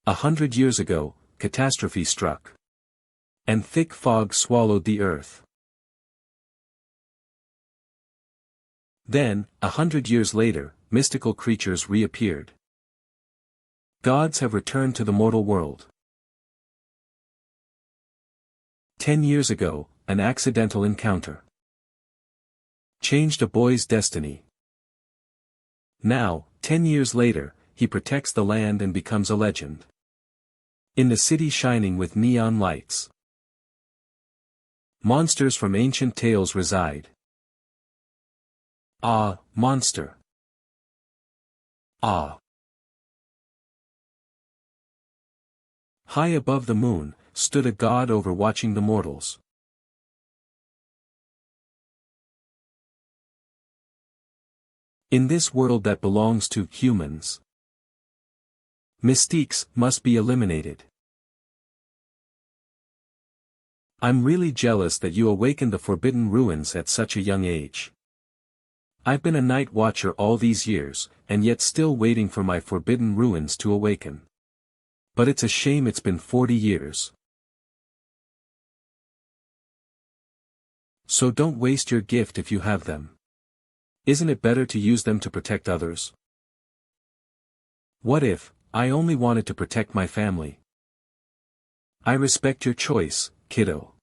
100 years ago, catastrophe struck. And thick fog swallowed the earth. Then, 100 years later, mystical creatures reappeared. Gods have returned to the mortal world. 10 years ago, an accidental encounter changed a boy's destiny. Now, 10 years later, he protects the land and becomes a legend. In the city shining with neon lights, monsters from ancient tales reside. Ah, monster. Ah. High above the moon, stood a god overwatching the mortals. In this world that belongs to humans, mystiques must be eliminated. I'm really jealous that you awakened the forbidden ruins at such a young age. I've been a night watcher all these years, and yet still waiting for my forbidden ruins to awaken. But it's a shame it's been 40 years. So don't waste your gift if you have them. Isn't it better to use them to protect others? What if I only wanted to protect my family? I respect your choice, kiddo.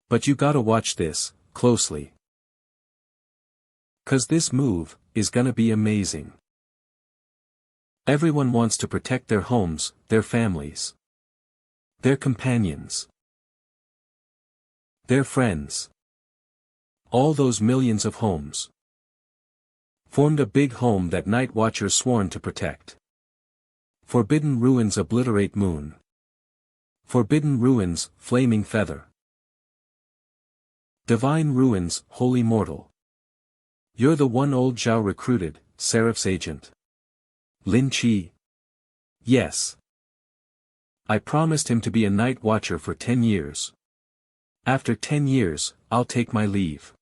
But you gotta watch this closely. 'Cause this move is gonna be amazing. Everyone wants to protect their homes, their families, their companions, their friends. All those millions of homes formed a big home that Night Watchers sworn to protect. Forbidden ruins obliterate moon. Forbidden ruins, flaming feather. Divine ruins, holy mortal. You're the one old Zhao recruited, Seraph's agent. Lin Chi. Yes. I promised him to be a night watcher for 10 years. After 10 years, I'll take my leave.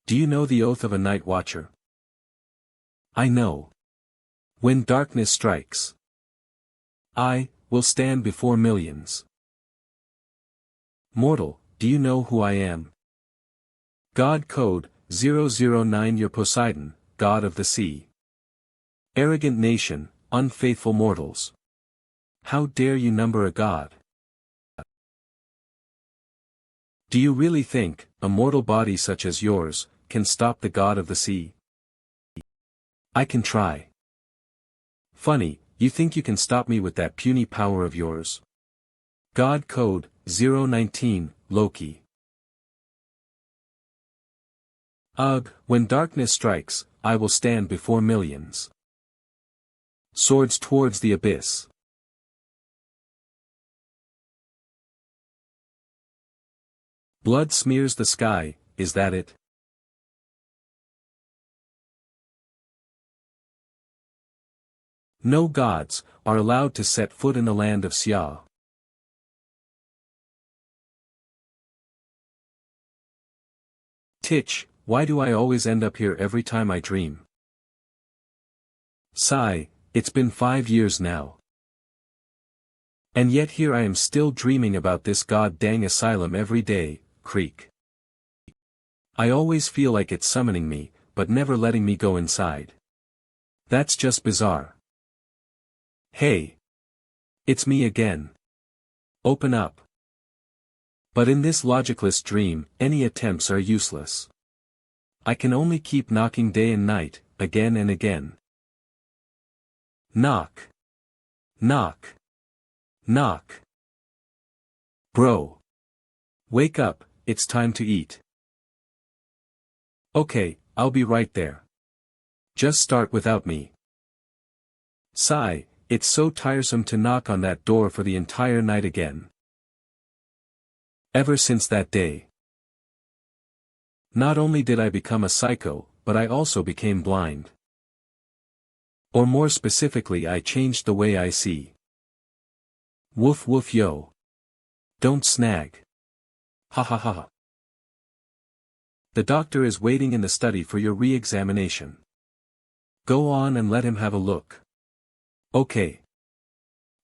Do you know the oath of a night watcher? I know. When darkness strikes, I will stand before millions. Mortal, do you know who I am? God Code 009. You're Poseidon, god of the sea. Arrogant nation, unfaithful mortals. How dare you number a god? Do you really think a mortal body such as yours can stop the god of the sea? I can try. Funny, you think you can stop me with that puny power of yours? God Code 019, Loki. Ugh, when darkness strikes, I will stand before millions. Swords towards the abyss. Blood smears the sky, is that it? No gods are allowed to set foot in the land of Xia. Titch, why do I always end up here every time I dream? Sigh, it's been 5 years now. And yet here I am still dreaming about this god-dang asylum every day, creak. I always feel like it's summoning me, but never letting me go inside. That's just bizarre. Hey! It's me again. Open up. But in this logicless dream, any attempts are useless. I can only keep knocking day and night, again and again. Knock. Knock. Knock. Bro. Wake up, it's time to eat. Okay, I'll be right there. Just start without me. Sigh, it's so tiresome to knock on that door for the entire night again. Ever since that day. Not only did I become a psycho, but I also became blind. Or more specifically, I changed the way I see. Woof woof yo. Don't snag. Ha ha ha. The doctor is waiting in the study for your re-examination. Go on and let him have a look. Okay.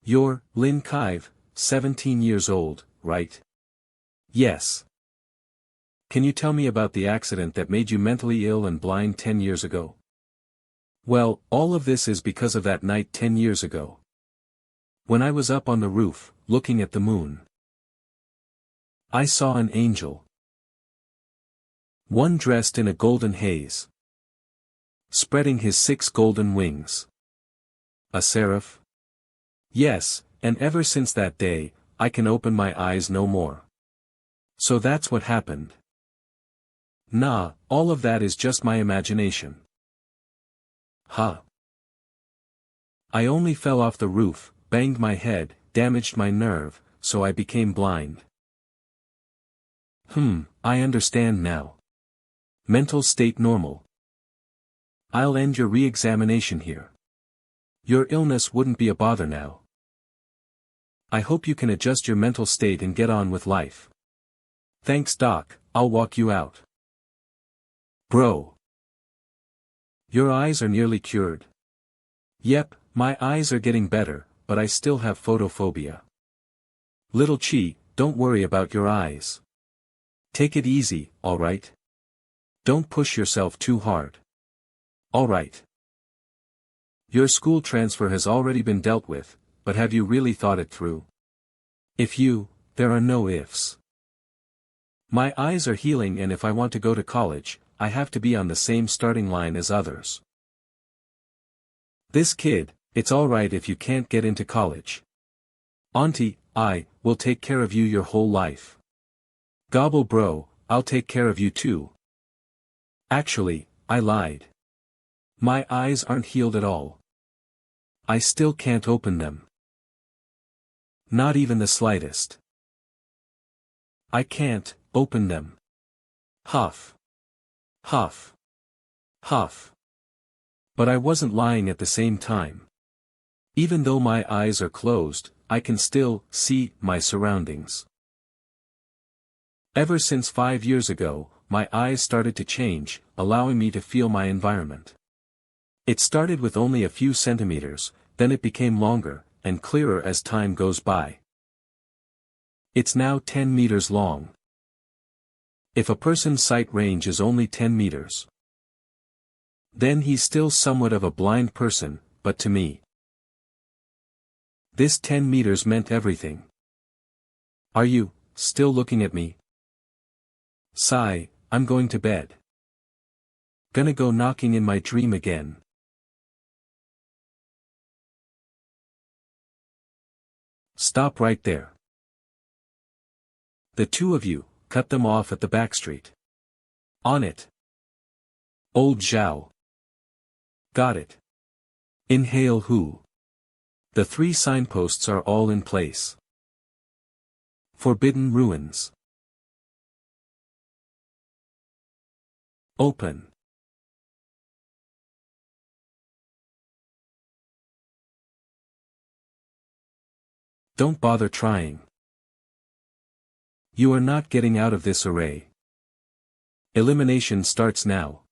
You're, Lin Kive, 17 years old, right? Yes. Can you tell me about the accident that made you mentally ill and blind 10 years ago? Well, all of this is because of that night 10 years ago. When I was up on the roof, looking at the moon. I saw an angel. One dressed in a golden haze. Spreading his 6 golden wings. A seraph? Yes, and ever since that day, I can open my eyes no more. So that's what happened. Nah, all of that is just my imagination. Huh. I only fell off the roof, banged my head, damaged my nerve, so I became blind. I understand now. Mental state normal. I'll end your re-examination here. Your illness wouldn't be a bother now. I hope you can adjust your mental state and get on with life. Thanks doc, I'll walk you out. Bro. Your eyes are nearly cured. Yep, my eyes are getting better, but I still have photophobia. Little Chi, don't worry about your eyes. Take it easy, alright? Don't push yourself too hard. Alright. Your school transfer has already been dealt with, but have you really thought it through? There are no ifs. My eyes are healing, and if I want to go to college, I have to be on the same starting line as others. This kid, it's alright if you can't get into college. Auntie, I will take care of you your whole life. Gobble bro, I'll take care of you too. Actually, I lied. My eyes aren't healed at all. I still can't open them. Not even the slightest. I can't open them. Huff. Huff. Huff. But I wasn't lying at the same time. Even though my eyes are closed, I can still see my surroundings. Ever since 5 years ago, my eyes started to change, allowing me to feel my environment. It started with only a few centimeters, then it became longer, and clearer as time goes by. It's now 10 meters long. If a person's sight range is only 10 meters, then he's still somewhat of a blind person, but to me, this 10 meters meant everything. Are you still looking at me? Sigh, I'm going to bed. Gonna go knocking in my dream again. Stop right there. The two of you, cut them off at the back street. On it. Old Zhao. Got it. Inhale who. The 3 signposts are all in place. Forbidden ruins. Open. Don't bother trying. You are not getting out of this array. Elimination starts now.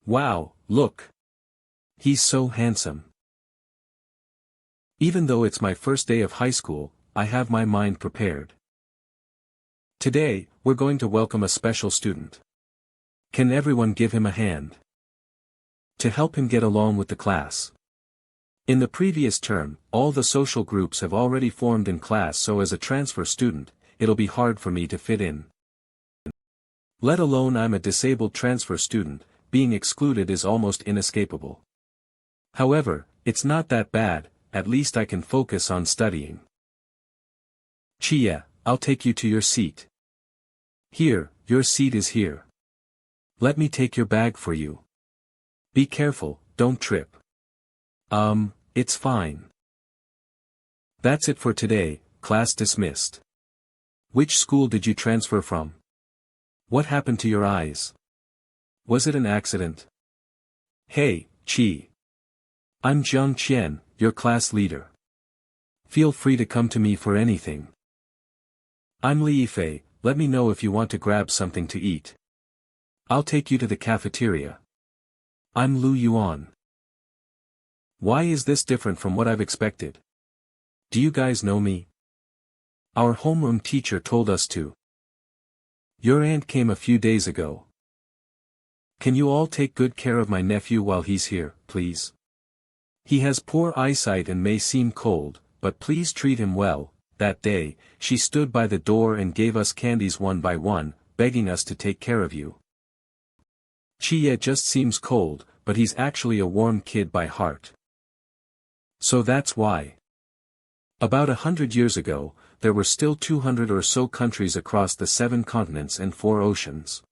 Wow, look. He's so handsome. Even though it's my first day of high school, I have my mind prepared. Today, we're going to welcome a special student. Can everyone give him a hand? To help him get along with the class. In the previous term, all the social groups have already formed in class, so as a transfer student, it'll be hard for me to fit in. Let alone I'm a disabled transfer student, being excluded is almost inescapable. However, it's not that bad, at least I can focus on studying. Chia, I'll take you to your seat. Here, your seat is here. Let me take your bag for you. Be careful, don't trip. It's fine. That's it for today, class dismissed. Which school did you transfer from? What happened to your eyes? Was it an accident? Hey, Chi. I'm Jiang Qian, your class leader. Feel free to come to me for anything. I'm Li Yifei, let me know if you want to grab something to eat. I'll take you to the cafeteria. I'm Lu Yuan. Why is this different from what I've expected? Do you guys know me? Our homeroom teacher told us to. Your aunt came a few days ago. Can you all take good care of my nephew while he's here, please? He has poor eyesight and may seem cold, but please treat him well. That day, she stood by the door and gave us candies one by one, begging us to take care of you. Chia just seems cold, but he's actually a warm kid by heart. So that's why. About 100 years ago, there were still 200 or so countries across the 7 continents and 4 oceans.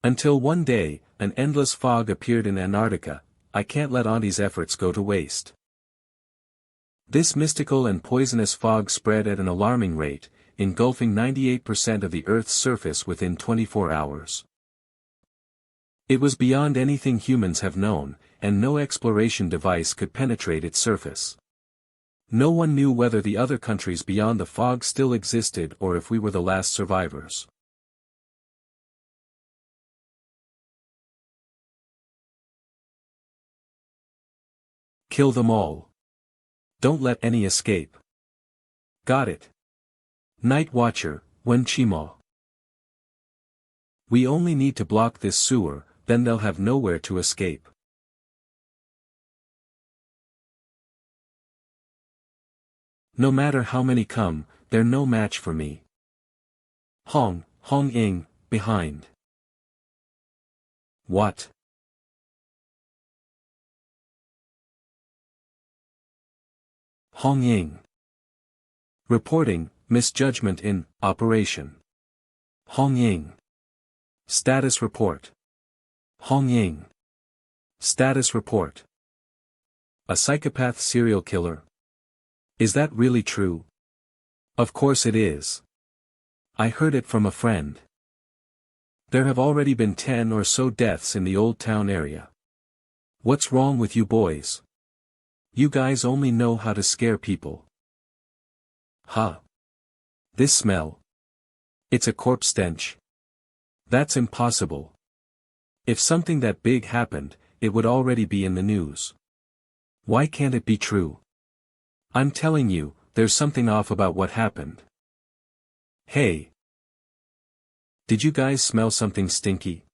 Until one day, an endless fog appeared in Antarctica. I can't let Auntie's efforts go to waste. This mystical and poisonous fog spread at an alarming rate, engulfing 98% of the Earth's surface within 24 hours. It was beyond anything humans have known, and no exploration device could penetrate its surface. No one knew whether the other countries beyond the fog still existed or if we were the last survivors. Kill them all. Don't let any escape. Got it. Night Watcher, Wenchimo. We only need to block this sewer, then they'll have nowhere to escape. No matter how many come, they're no match for me. Hong Ing, behind. What? Hong Ing. Reporting, misjudgment in, operation. Hong Ing. Status report. Hong Ing. Status report. A psychopath serial killer. Is that really true? Of course it is. I heard it from a friend. There have already been 10 or so deaths in the Old Town area. What's wrong with you boys? You guys only know how to scare people. Huh. This smell. It's a corpse stench. That's impossible. If something that big happened, it would already be in the news. Why can't it be true? I'm telling you, there's something off about what happened. Hey. Did you guys smell something stinky?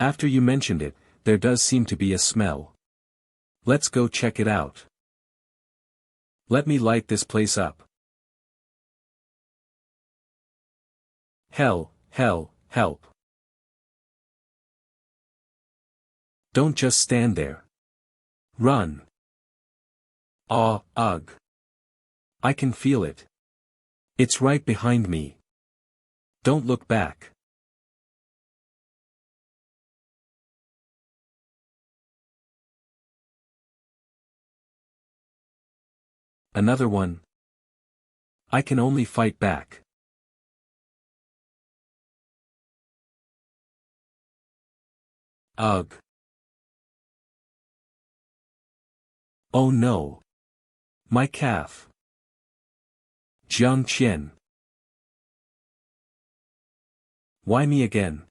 After you mentioned it, there does seem to be a smell. Let's go check it out. Let me light this place up. Hell, help. Don't just stand there. Run. Ugh. I can feel it. It's right behind me. Don't look back. Another one. I can only fight back. Ugh. Oh no. My calf. Jiang Qian. Why me again?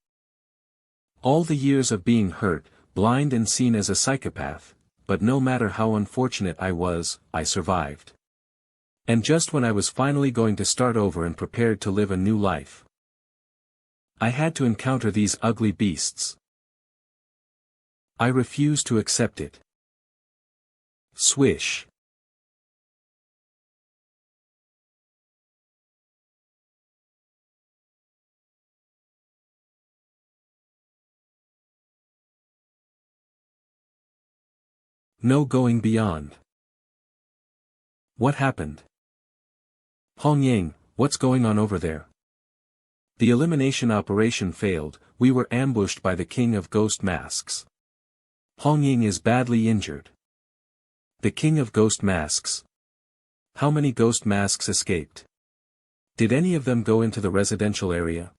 All the years of being hurt, blind and seen as a psychopath, but no matter how unfortunate I was, I survived. And just when I was finally going to start over and prepared to live a new life, I had to encounter these ugly beasts. I refuse to accept it. Swish. No going beyond. What happened? Hong Ying, what's going on over there? The elimination operation failed, we were ambushed by the King of Ghost Masks. Hong Ying is badly injured. The King of Ghost Masks. How many ghost masks escaped? Did any of them go into the residential area?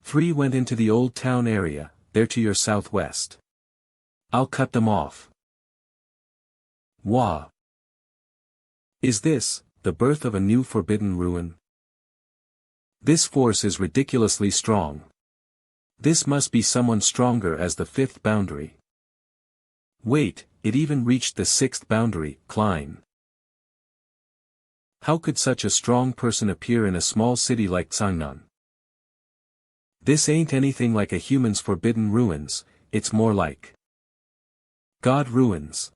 3 went into the Old Town area, there to your southwest. I'll cut them off. Wah. Is this, the birth of a new forbidden ruin? This force is ridiculously strong. This must be someone stronger as the 5th boundary. Wait, it even reached the 6th boundary, climb. How could such a strong person appear in a small city like Changnan? This ain't anything like a human's forbidden ruins, it's more like God ruins.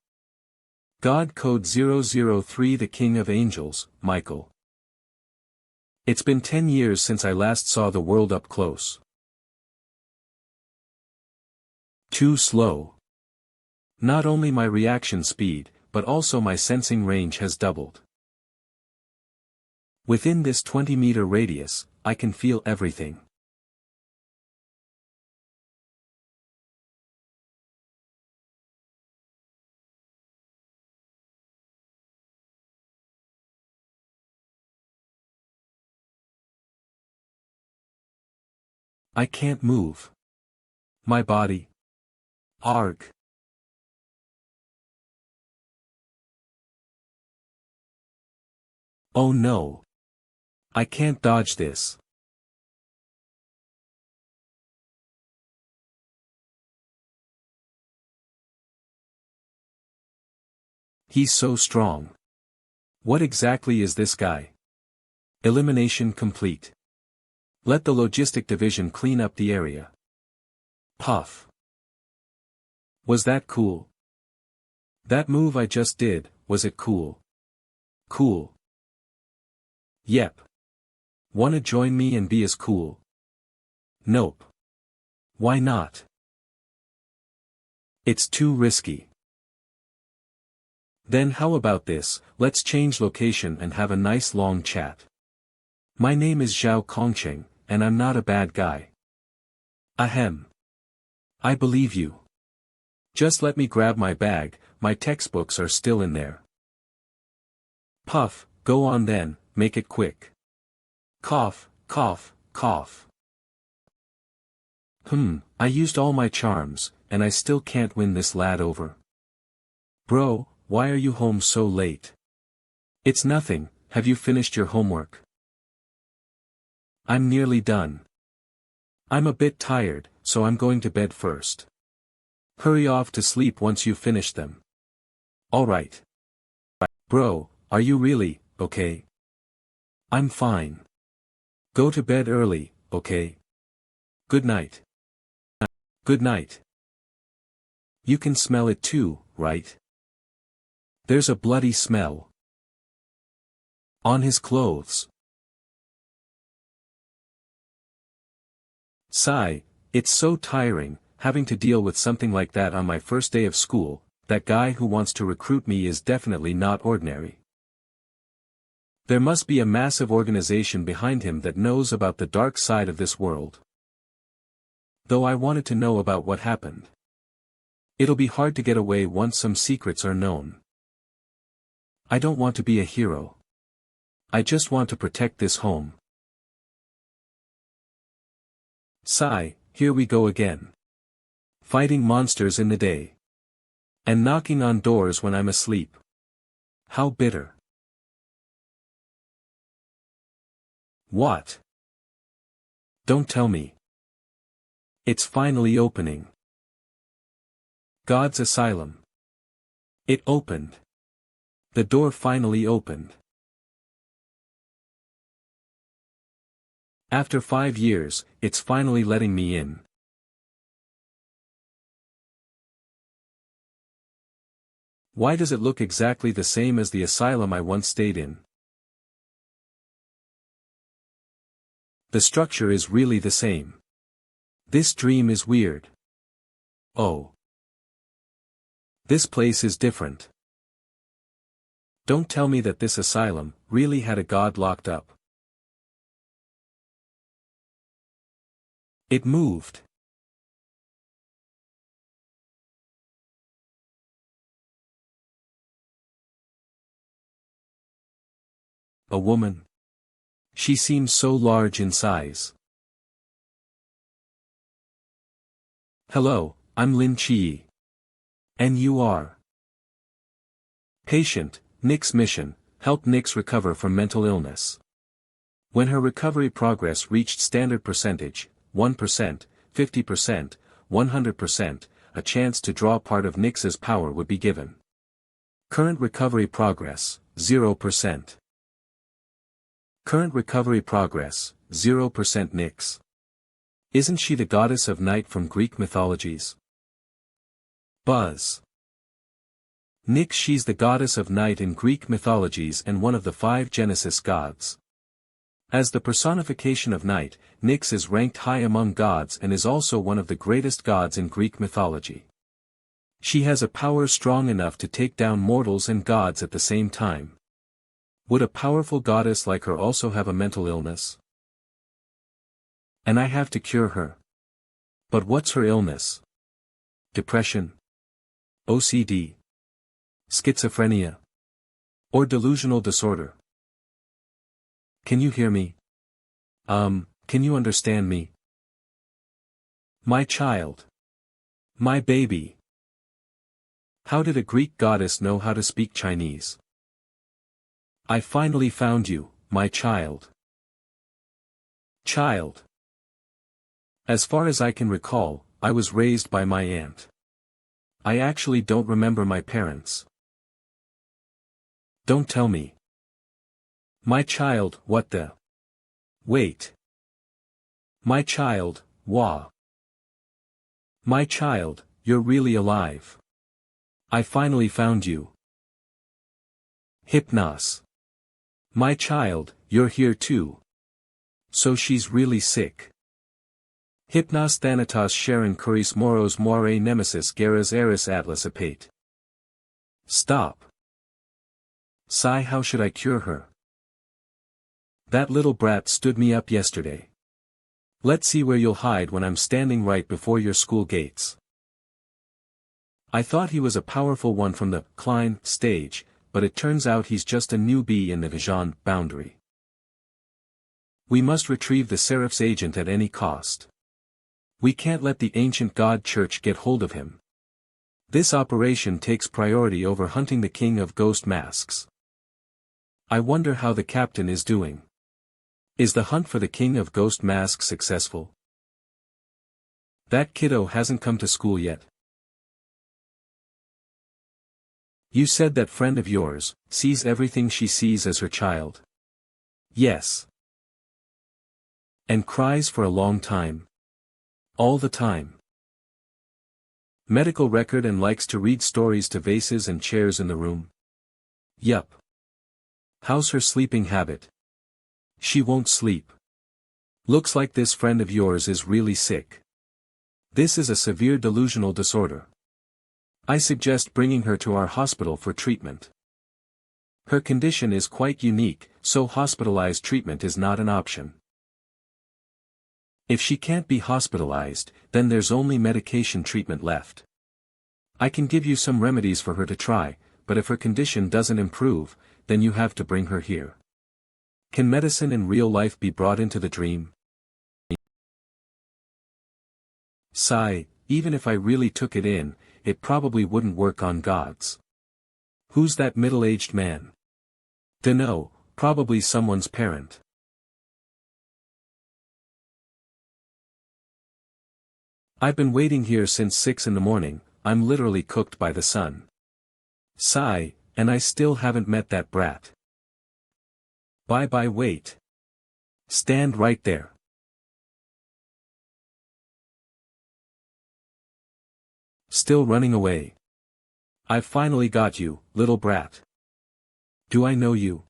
God Code 003, the King of Angels, Michael. It's been 10 years since I last saw the world up close. Too slow. Not only my reaction speed, but also my sensing range has doubled. Within this 20-meter radius, I can feel everything. I can't move. My body. Arg. Oh no. I can't dodge this. He's so strong. What exactly is this guy? Elimination complete. Let the logistic division clean up the area. Puff. Was that cool? That move I just did, was it cool? Cool. Yep. Wanna join me and be as cool? Nope. Why not? It's too risky. Then how about this, let's change location and have a nice long chat. My name is Zhao Kongcheng, and I'm not a bad guy. Ahem. I believe you. Just let me grab my bag, my textbooks are still in there. Puff, go on then, make it quick. Cough, cough, cough. I used all my charms, and I still can't win this lad over. Bro, why are you home so late? It's nothing, have you finished your homework? I'm nearly done. I'm a bit tired, so I'm going to bed first. Hurry off to sleep once you finish them. Alright. Bro, are you really, okay? I'm fine. Go to bed early, okay? Good night. Good night. You can smell it too, right? There's a bloody smell. On his clothes. Sigh, it's so tiring, having to deal with something like that on my first day of school. That guy who wants to recruit me is definitely not ordinary. There must be a massive organization behind him that knows about the dark side of this world. Though I wanted to know about what happened. It'll be hard to get away once some secrets are known. I don't want to be a hero. I just want to protect this home. Sigh, here we go again. Fighting monsters in the day. And knocking on doors when I'm asleep. How bitter. What? Don't tell me. It's finally opening. God's Asylum. It opened. The door finally opened. After 5 years, it's finally letting me in. Why does it look exactly the same as the asylum I once stayed in? The structure is really the same. This dream is weird. Oh. This place is different. Don't tell me that this asylum really had a god locked up. It moved. A woman. She seems so large in size. Hello, I'm Lin Chi. And you are? Patient, Nick's mission, help Nix recover from mental illness. When her recovery progress reached standard percentage, 1%, 50%, 100%, a chance to draw part of Nyx's power would be given. Current recovery progress, 0%. Current recovery progress, 0% Nyx. Isn't she the goddess of night from Greek mythologies? Buzz. Nyx, she's the goddess of night in Greek mythologies and one of the 5 Genesis gods. As the personification of night, Nyx is ranked high among gods and is also one of the greatest gods in Greek mythology. She has a power strong enough to take down mortals and gods at the same time. Would a powerful goddess like her also have a mental illness? And I have to cure her. But what's her illness? Depression? OCD? Schizophrenia? Or delusional disorder? Can you hear me? Can you understand me? My child. My baby. How did a Greek goddess know how to speak Chinese? I finally found you, my child. Child. As far as I can recall, I was raised by my aunt. I actually don't remember my parents. Don't tell me. My child, what the? Wait. My child, wah. My child, you're really alive. I finally found you. Hypnos. My child, you're here too. So she's really sick. Hypnos thanatos sharon kuris moros moire nemesis geras eris atlas apate. Stop. Sigh, how should I cure her? That little brat stood me up yesterday. Let's see where you'll hide when I'm standing right before your school gates. I thought he was a powerful one from the Klein stage, but it turns out he's just a newbie in the Vision boundary. We must retrieve the Seraph's agent at any cost. We can't let the ancient god church get hold of him. This operation takes priority over hunting the king of ghost masks. I wonder how the captain is doing. Is the hunt for the king of ghost masks successful? That kiddo hasn't come to school yet. You said that friend of yours sees everything she sees as her child. Yes. And cries for a long time. All the time. Medical record and likes to read stories to vases and chairs in the room. Yup. How's her sleeping habit? She won't sleep. Looks like this friend of yours is really sick. This is a severe delusional disorder. I suggest bringing her to our hospital for treatment. Her condition is quite unique, so hospitalized treatment is not an option. If she can't be hospitalized, then there's only medication treatment left. I can give you some remedies for her to try, but if her condition doesn't improve, then you have to bring her here. Can medicine in real life be brought into the dream? Sigh, even if I really took it in, it probably wouldn't work on gods. Who's that middle-aged man? Dunno, probably someone's parent. I've been waiting here since 6 in the morning, I'm literally cooked by the sun. Sigh, and I still haven't met that brat. Bye, wait. Stand right there. Still running away. I've finally got you, little brat. Do I know you?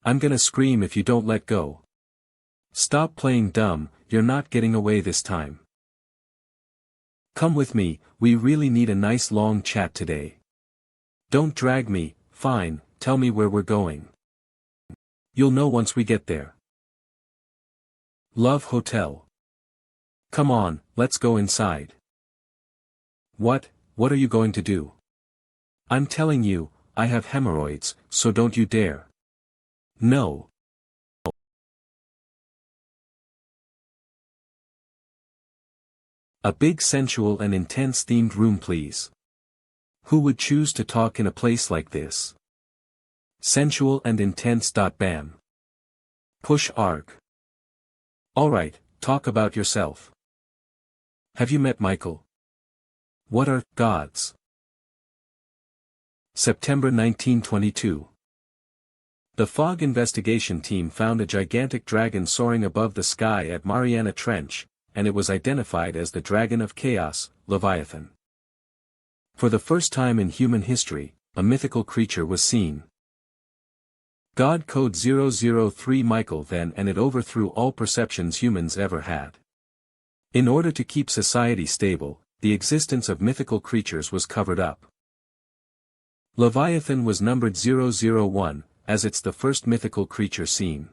I'm gonna scream if you don't let go. Stop playing dumb, you're not getting away this time. Come with me, we really need a nice long chat today. Don't drag me, fine, tell me where we're going. You'll know once we get there. Love Hotel. Come on, let's go inside. What are you going to do? I'm telling you, I have hemorrhoids, so don't you dare. No. A big sensual and intense themed room please. Who would choose to talk in a place like this? Sensual and intense. Bam. Push arg. Alright, talk about yourself. Have you met Michael? What are gods? September 1922. The fog investigation team found a gigantic dragon soaring above the sky at Mariana Trench, and it was identified as the Dragon of Chaos, Leviathan. For the first time in human history, a mythical creature was seen. God Code 003 Michael then, and it overthrew all perceptions humans ever had. In order to keep society stable, the existence of mythical creatures was covered up. Leviathan was numbered 001, as it's the first mythical creature seen.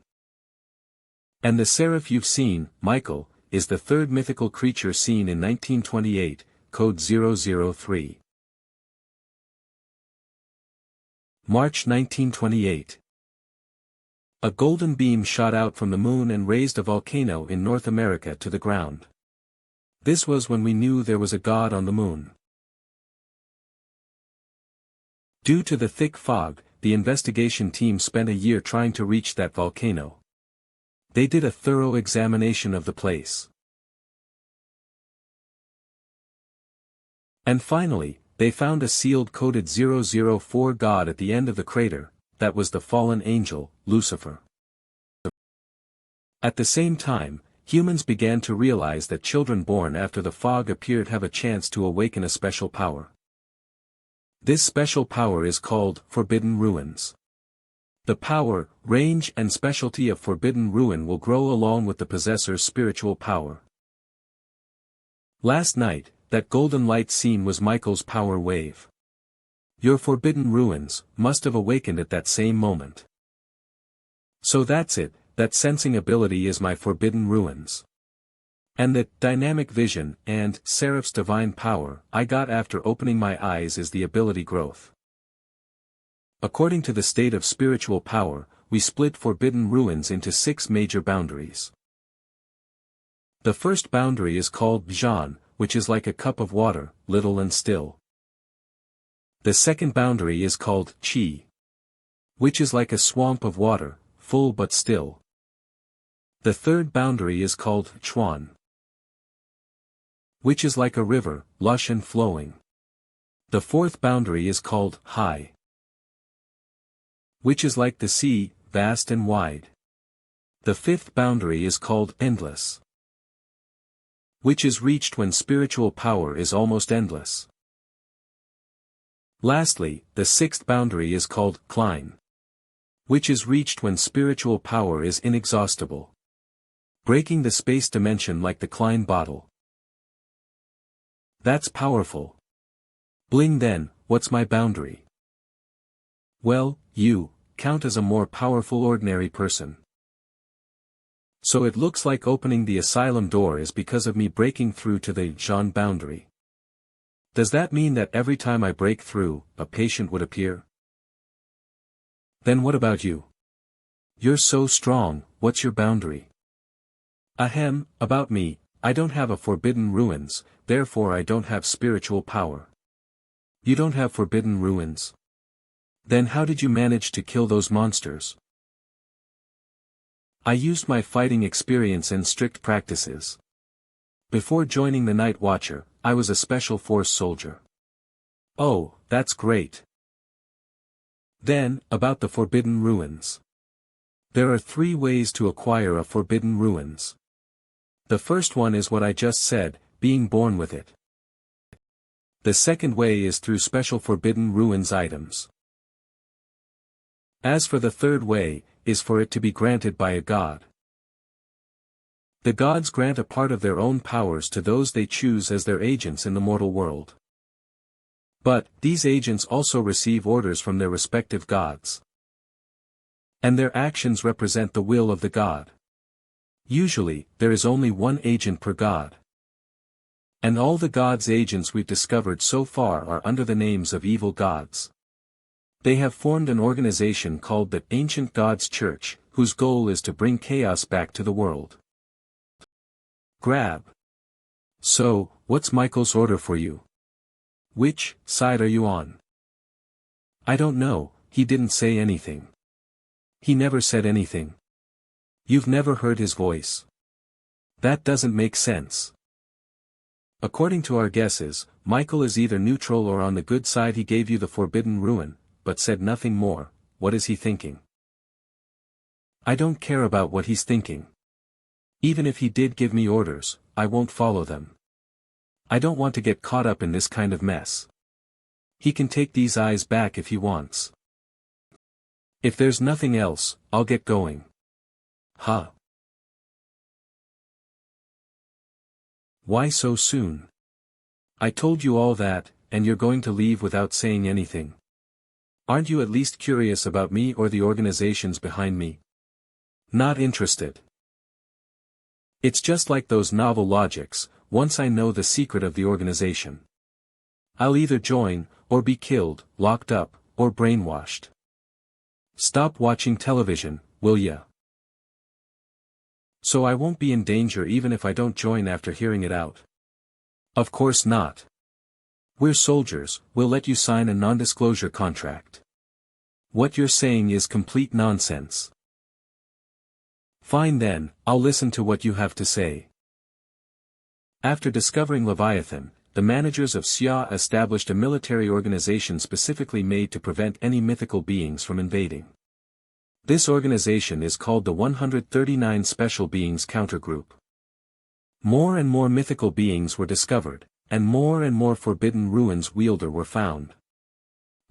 And the Seraph you've seen, Michael, is the third mythical creature seen in 1928, Code 003. March 1928. A golden beam shot out from the moon and raised a volcano in North America to the ground. This was when we knew there was a god on the moon. Due to the thick fog, the investigation team spent a year trying to reach that volcano. They did a thorough examination of the place. And finally, they found a sealed coded 004 god at the end of the crater. That was the fallen angel, Lucifer. At the same time, humans began to realize that children born after the fog appeared have a chance to awaken a special power. This special power is called Forbidden Ruins. The power, range and specialty of Forbidden Ruin will grow along with the possessor's spiritual power. Last night, that golden light seen was Michael's power wave. Your Forbidden Ruins must have awakened at that same moment. So that's it, that sensing ability is my Forbidden Ruins. And that dynamic vision and Seraph's divine power I got after opening my eyes is the ability growth. According to the state of spiritual power, we split Forbidden Ruins into 6 major boundaries. The first boundary is called Bjan, which is like a cup of water, little and still. The second boundary is called Chi, which is like a swamp of water, full but still. The third boundary is called Chuan, which is like a river, lush and flowing. The fourth boundary is called Hai, which is like the sea, vast and wide. The fifth boundary is called Endless, which is reached when spiritual power is almost endless. Lastly, the sixth boundary is called Klein, which is reached when spiritual power is inexhaustible, breaking the space dimension like the Klein bottle. That's powerful. Bling then, what's my boundary? Well, you count as a more powerful ordinary person. So it looks like opening the asylum door is because of me breaking through to the Jean boundary. Does that mean that every time I break through, a patient would appear? Then what about you? You're so strong, what's your boundary? Ahem, about me, I don't have a Forbidden Ruins, therefore I don't have spiritual power. You don't have Forbidden Ruins? Then how did you manage to kill those monsters? I used my fighting experience and strict practices. Before joining the Night Watcher, I was a Special Force soldier. Oh, that's great. Then, about the Forbidden Ruins. There are 3 ways to acquire a Forbidden Ruins. The first one is what I just said, being born with it. The second way is through special Forbidden Ruins items. As for the third way, is for it to be granted by a god. The gods grant a part of their own powers to those they choose as their agents in the mortal world. But, these agents also receive orders from their respective gods. And their actions represent the will of the god. Usually, there is only one agent per god. And all the gods' agents we've discovered so far are under the names of evil gods. They have formed an organization called the Ancient Gods Church, whose goal is to bring chaos back to the world. Grab. So, what's Michael's order for you? Which side are you on? I don't know, he didn't say anything. He never said anything. You've never heard his voice. That doesn't make sense. According to our guesses, Michael is either neutral or on the good side. He gave you the forbidden ruin, but said nothing more. What is he thinking? I don't care about what he's thinking. Even if he did give me orders, I won't follow them. I don't want to get caught up in this kind of mess. He can take these eyes back if he wants. If there's nothing else, I'll get going. Huh? Why so soon? I told you all that, and you're going to leave without saying anything. Aren't you at least curious about me or the organizations behind me? Not interested. It's just like those novel logics. Once I know the secret of the organization, I'll either join, or be killed, locked up, or brainwashed. Stop watching television, will ya? So I won't be in danger even if I don't join after hearing it out? Of course not. We're soldiers, we'll let you sign a non-disclosure contract. What you're saying is complete nonsense. Fine then, I'll listen to what you have to say. After discovering Leviathan, the managers of Xia established a military organization specifically made to prevent any mythical beings from invading. This organization is called the 139 Special Beings Countergroup. More and more mythical beings were discovered, and more forbidden ruins wielder were found.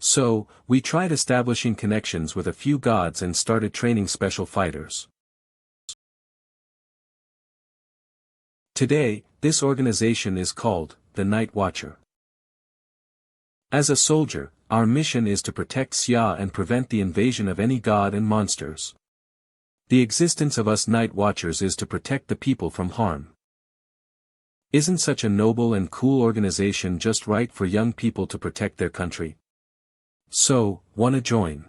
So, we tried establishing connections with a few gods and started training special fighters. Today, this organization is called the Night Watcher. As a soldier, our mission is to protect Xia and prevent the invasion of any god and monsters. The existence of us Night Watchers is to protect the people from harm. Isn't such a noble and cool organization just right for young people to protect their country? So, wanna join?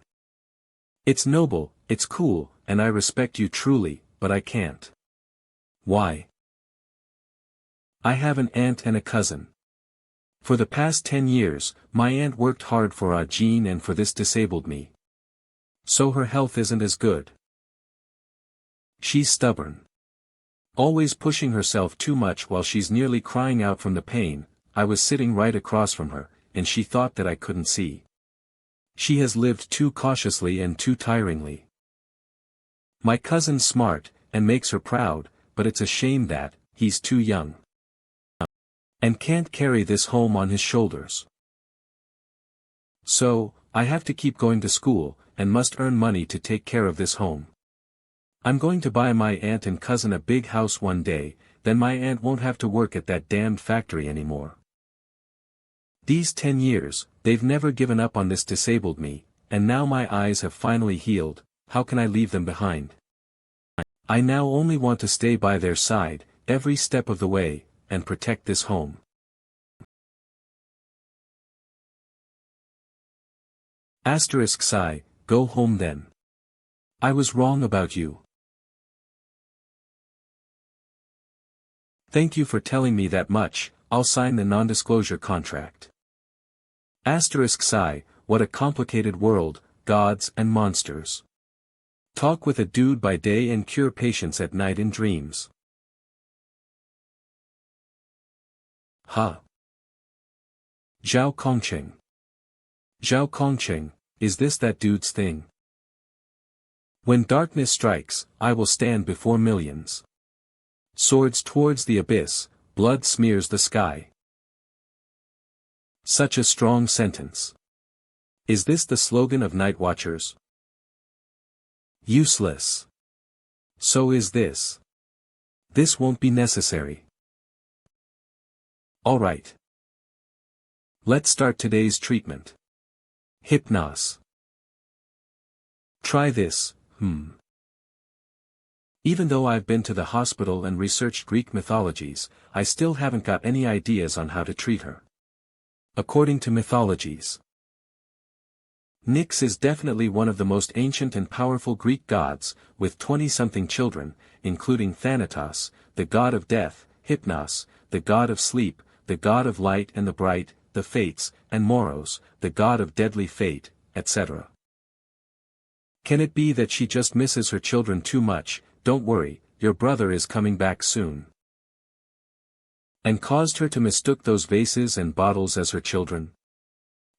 It's noble, it's cool, and I respect you truly, but I can't. Why? I have an aunt and a cousin. For the past 10 years, my aunt worked hard for our gene and for this disabled me. So her health isn't as good. She's stubborn. Always pushing herself too much while she's nearly crying out from the pain. I was sitting right across from her, and she thought that I couldn't see. She has lived too cautiously and too tiringly. My cousin's smart, and makes her proud, but it's a shame that he's too young. And can't carry this home on his shoulders. So, I have to keep going to school, and must earn money to take care of this home. I'm going to buy my aunt and cousin a big house one day, then my aunt won't have to work at that damned factory anymore. These 10 years, they've never given up on this disabled me, and now my eyes have finally healed. How can I leave them behind? I now only want to stay by their side, every step of the way, and protect this home. Sigh, go home then. I was wrong about you. Thank you for telling me that much. I'll sign the non-disclosure contract. Sigh, what a complicated world, gods and monsters. Talk with a dude by day and cure patients at night in dreams. Huh? Zhao Kongcheng. Zhao Kongcheng, is this that dude's thing? When darkness strikes, I will stand before millions. Swords towards the abyss, blood smears the sky. Such a strong sentence. Is this the slogan of Night Watchers? Useless. So is this. This won't be necessary. Alright. Let's start today's treatment. Hypnos. Try this, Even though I've been to the hospital and researched Greek mythologies, I still haven't got any ideas on how to treat her. According to mythologies, Nyx is definitely one of the most ancient and powerful Greek gods, with 20-something children, including Thanatos, the god of death, Hypnos, the god of sleep, the god of light and the bright, the Fates, and Moros, the god of deadly fate, etc. Can it be that she just misses her children too much? Don't worry, your brother is coming back soon. And caused her to mistook those vases and bottles as her children?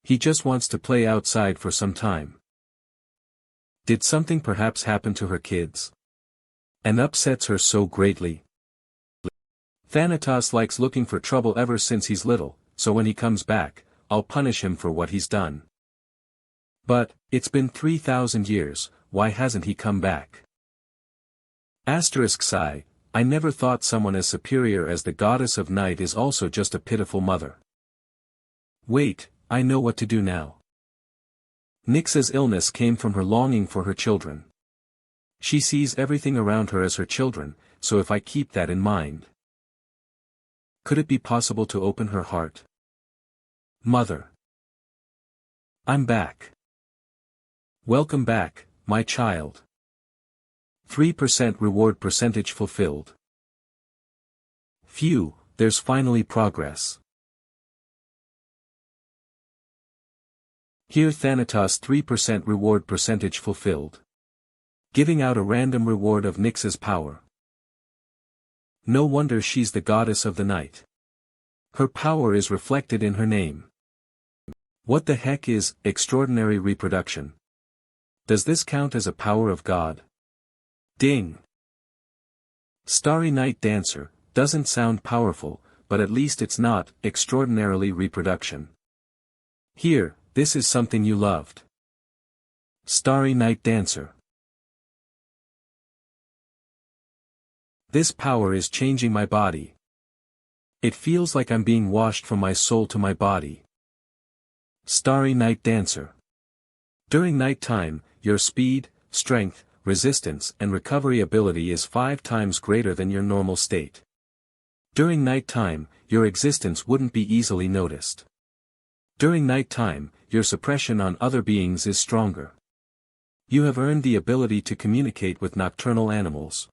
He just wants to play outside for some time. Did something perhaps happen to her kids? And upsets her so greatly? Thanatos likes looking for trouble ever since he's little, so when he comes back, I'll punish him for what he's done. But, it's been 3,000 years, why hasn't he come back? Sigh, I never thought someone as superior as the goddess of night is also just a pitiful mother. Wait, I know what to do now. Nyx's illness came from her longing for her children. She sees everything around her as her children, so if I keep that in mind. Could it be possible to open her heart? Mother. I'm back. Welcome back, my child. 3% reward percentage fulfilled. Phew, there's finally progress. Here Thanatos 3% reward percentage fulfilled. Giving out a random reward of Nyx's power. No wonder she's the goddess of the night. Her power is reflected in her name. What the heck is extraordinary reproduction? Does this count as a power of God? Ding! Starry Night Dancer, doesn't sound powerful, but at least it's not extraordinarily reproduction. Here, this is something you loved. Starry Night Dancer. This power is changing my body. It feels like I'm being washed from my soul to my body. Starry Night Dancer. During night time, your speed, strength, resistance and recovery ability is 5 times greater than your normal state. During night time, your existence wouldn't be easily noticed. During night time, your suppression on other beings is stronger. You have earned the ability to communicate with nocturnal animals.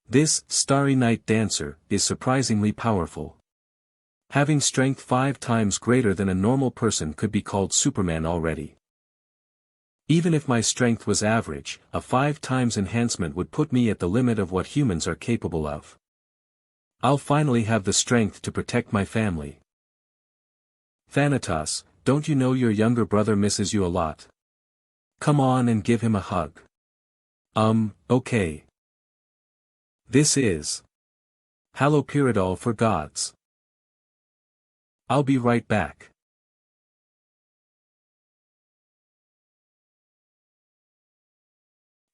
This Starry Night Dancer is surprisingly powerful. Having strength 5 times greater than a normal person could be called Superman already. Even if my strength was average, a 5 times enhancement would put me at the limit of what humans are capable of. I'll finally have the strength to protect my family. Thanatos, don't you know your younger brother misses you a lot? Come on and give him a hug. Okay. This is Haloperidol for gods. I'll be right back.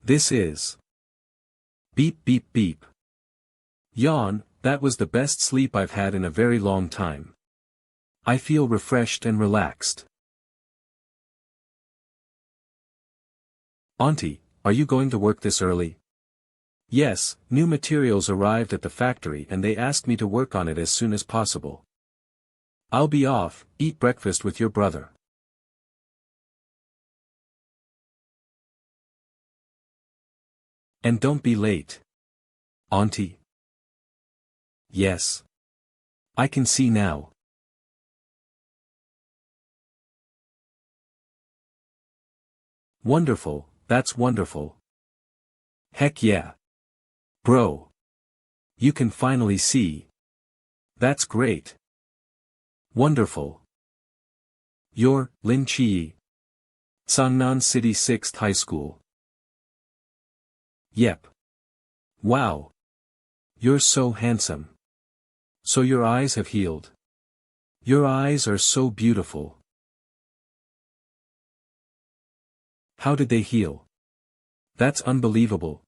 This is beep beep beep. Yawn, that was the best sleep I've had in a very long time. I feel refreshed and relaxed. Auntie, are you going to work this early? Yes, new materials arrived at the factory and they asked me to work on it as soon as possible. I'll be off, eat breakfast with your brother. And don't be late. Auntie. Yes. I can see now. Wonderful, that's wonderful. Heck yeah. Bro. You can finally see. That's great. Wonderful. You're, Lin Chi. Sangnan City 6th High School. Yep. Wow. You're so handsome. So your eyes have healed. Your eyes are so beautiful. How did they heal? That's unbelievable.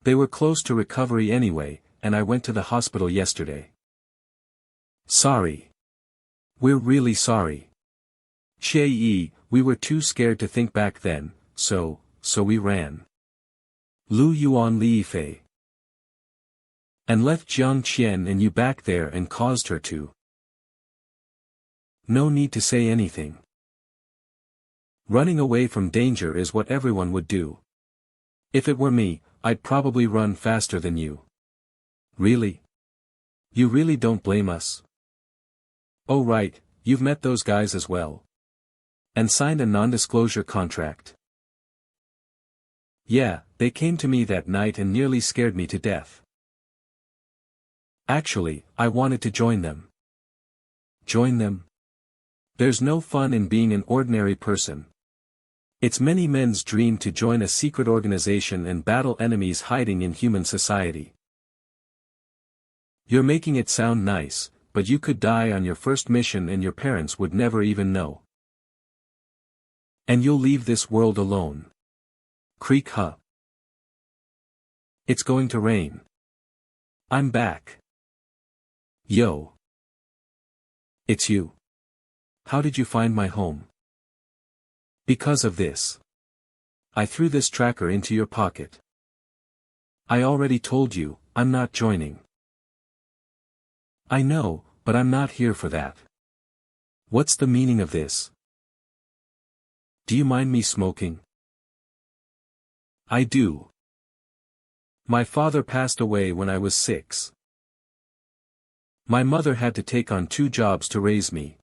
They were close to recovery anyway, and I went to the hospital yesterday. Sorry. We're really sorry. Che-yi, we were too scared to think back then, so we ran. Lu Yuan Li Fei. And left Jiang Qian and you back there and caused her to. No need to say anything. Running away from danger is what everyone would do. If it were me, I'd probably run faster than you. Really? You really don't blame us? Oh right, you've met those guys as well. And signed a non-disclosure contract. Yeah, they came to me that night and nearly scared me to death. Actually, I wanted to join them. Join them? There's no fun in being an ordinary person. It's many men's dream to join a secret organization and battle enemies hiding in human society. You're making it sound nice, but you could die on your first mission and your parents would never even know. And you'll leave this world alone. Creak huh. It's going to rain. I'm back. Yo. It's you. How did you find my home? Because of this. I threw this tracker into your pocket. I already told you, I'm not joining. I know, but I'm not here for that. What's the meaning of this? Do you mind me smoking? I do. My father passed away when I was 6. My mother had to take on 2 jobs to raise me.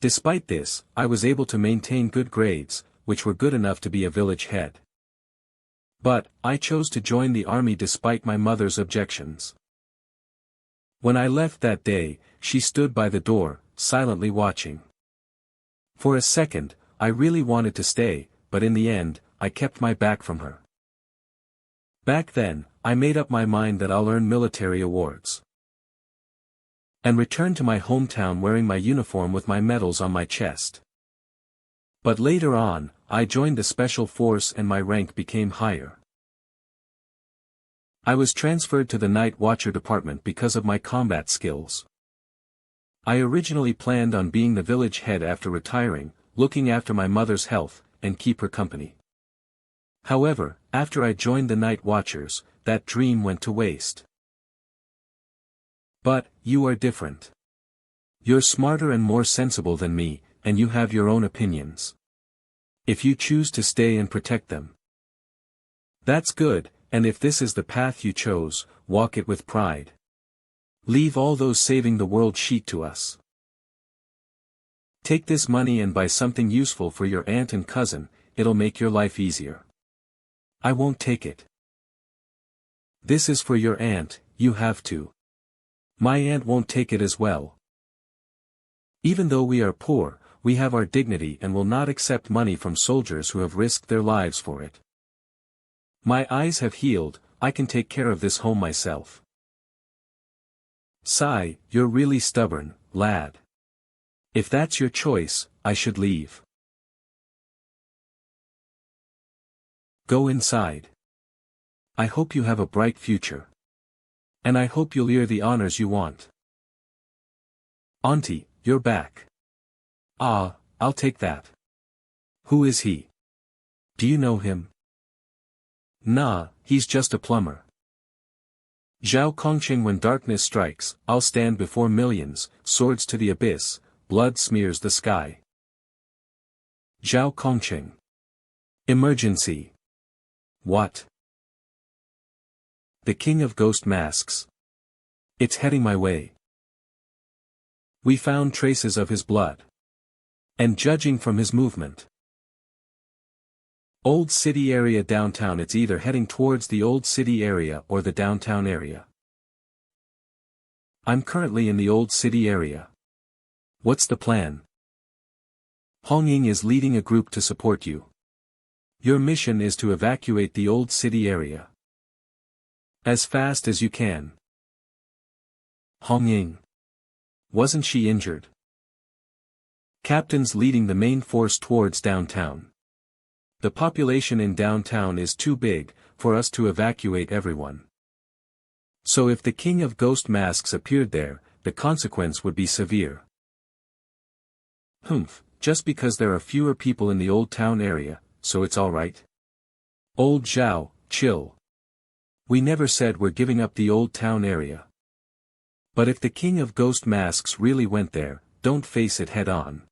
Despite this, I was able to maintain good grades, which were good enough to be a village head. But, I chose to join the army despite my mother's objections. When I left that day, she stood by the door, silently watching. For a second, I really wanted to stay, but in the end, I kept my back from her. Back then, I made up my mind that I'll earn military awards. And return to my hometown wearing my uniform with my medals on my chest. But later on, I joined the special force and my rank became higher. I was transferred to the night watcher department because of my combat skills. I originally planned on being the village head after retiring, looking after my mother's health, and keep her company. However, after I joined the night watchers, that dream went to waste. But, you are different. You're smarter and more sensible than me, and you have your own opinions. If you choose to stay and protect them. That's good, and if this is the path you chose, walk it with pride. Leave all those saving the world shit to us. Take this money and buy something useful for your aunt and cousin, it'll make your life easier. I won't take it. This is for your aunt, you have to. My aunt won't take it as well. Even though we are poor, we have our dignity and will not accept money from soldiers who have risked their lives for it. My eyes have healed, I can take care of this home myself. Sigh, you're really stubborn, lad. If that's your choice, I should leave. Go inside. I hope you have a bright future. And I hope you'll earn the honors you want. Auntie, you're back. Ah, I'll take that. Who is he? Do you know him? Nah, he's just a plumber. Zhao Kongqing. When darkness strikes, I'll stand before millions, swords to the abyss, blood smears the sky. Zhao Kongqing. Emergency. What? The king of ghost masks. It's heading my way. We found traces of his blood. And judging from his movement. Old city area downtown. It's either heading towards the old city area or the downtown area. I'm currently in the old city area. What's the plan? Hong Ying is leading a group to support you. Your mission is to evacuate the old city area. As fast as you can. Hong Ying. Wasn't she injured? Captain's leading the main force towards downtown. The population in downtown is too big, for us to evacuate everyone. So if the king of ghost masks appeared there, the consequence would be severe. Just because there are fewer people in the old town area, so it's alright? Old Zhao, chill. We never said we're giving up the old town area. But if the king of ghost masks really went there, don't face it head on.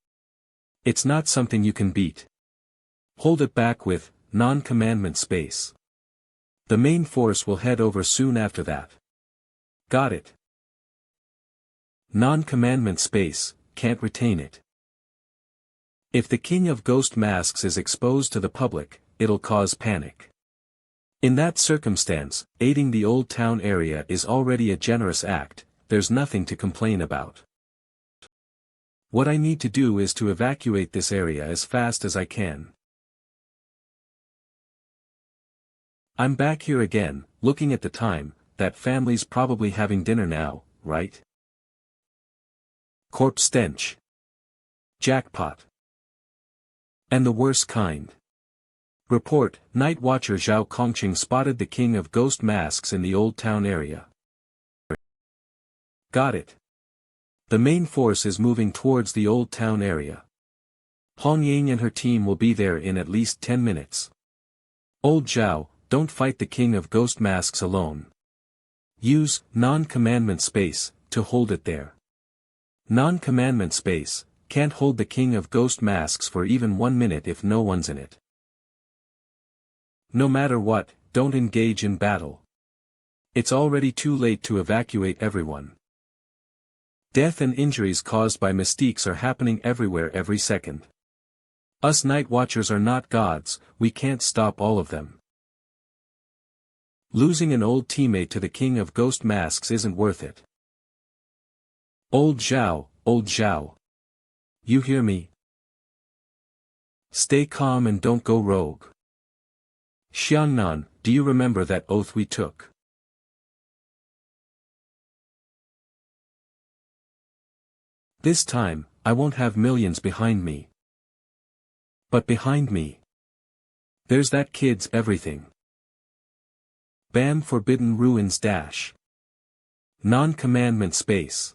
It's not something you can beat. Hold it back with non-commandment space. The main force will head over soon after that. Got it. Non-commandment space, can't retain it. If the king of ghost masks is exposed to the public, it'll cause panic. In that circumstance, aiding the old town area is already a generous act, there's nothing to complain about. What I need to do is to evacuate this area as fast as I can. I'm back here again, looking at the time, that family's probably having dinner now, right? Corpse stench. Jackpot. And the worst kind. Report, Night Watcher Zhao Kongqing spotted the king of ghost masks in the old town area. Got it. The main force is moving towards the old town area. Hong Yang and her team will be there in at least 10 minutes. Old Zhao, don't fight the king of ghost masks alone. Use non-commandment space to hold it there. Non-commandment space can't hold the king of ghost masks for even 1 minute if no one's in it. No matter what, don't engage in battle. It's already too late to evacuate everyone. Death and injuries caused by mystiques are happening everywhere every second. Us Night Watchers are not gods, we can't stop all of them. Losing an old teammate to the king of ghost masks isn't worth it. Old Zhao. You hear me? Stay calm and don't go rogue. Xiangnan, do you remember that oath we took? This time, I won't have millions behind me. But behind me, there's that kid's everything. Bam Forbidden Ruins dash. Non-commandment space.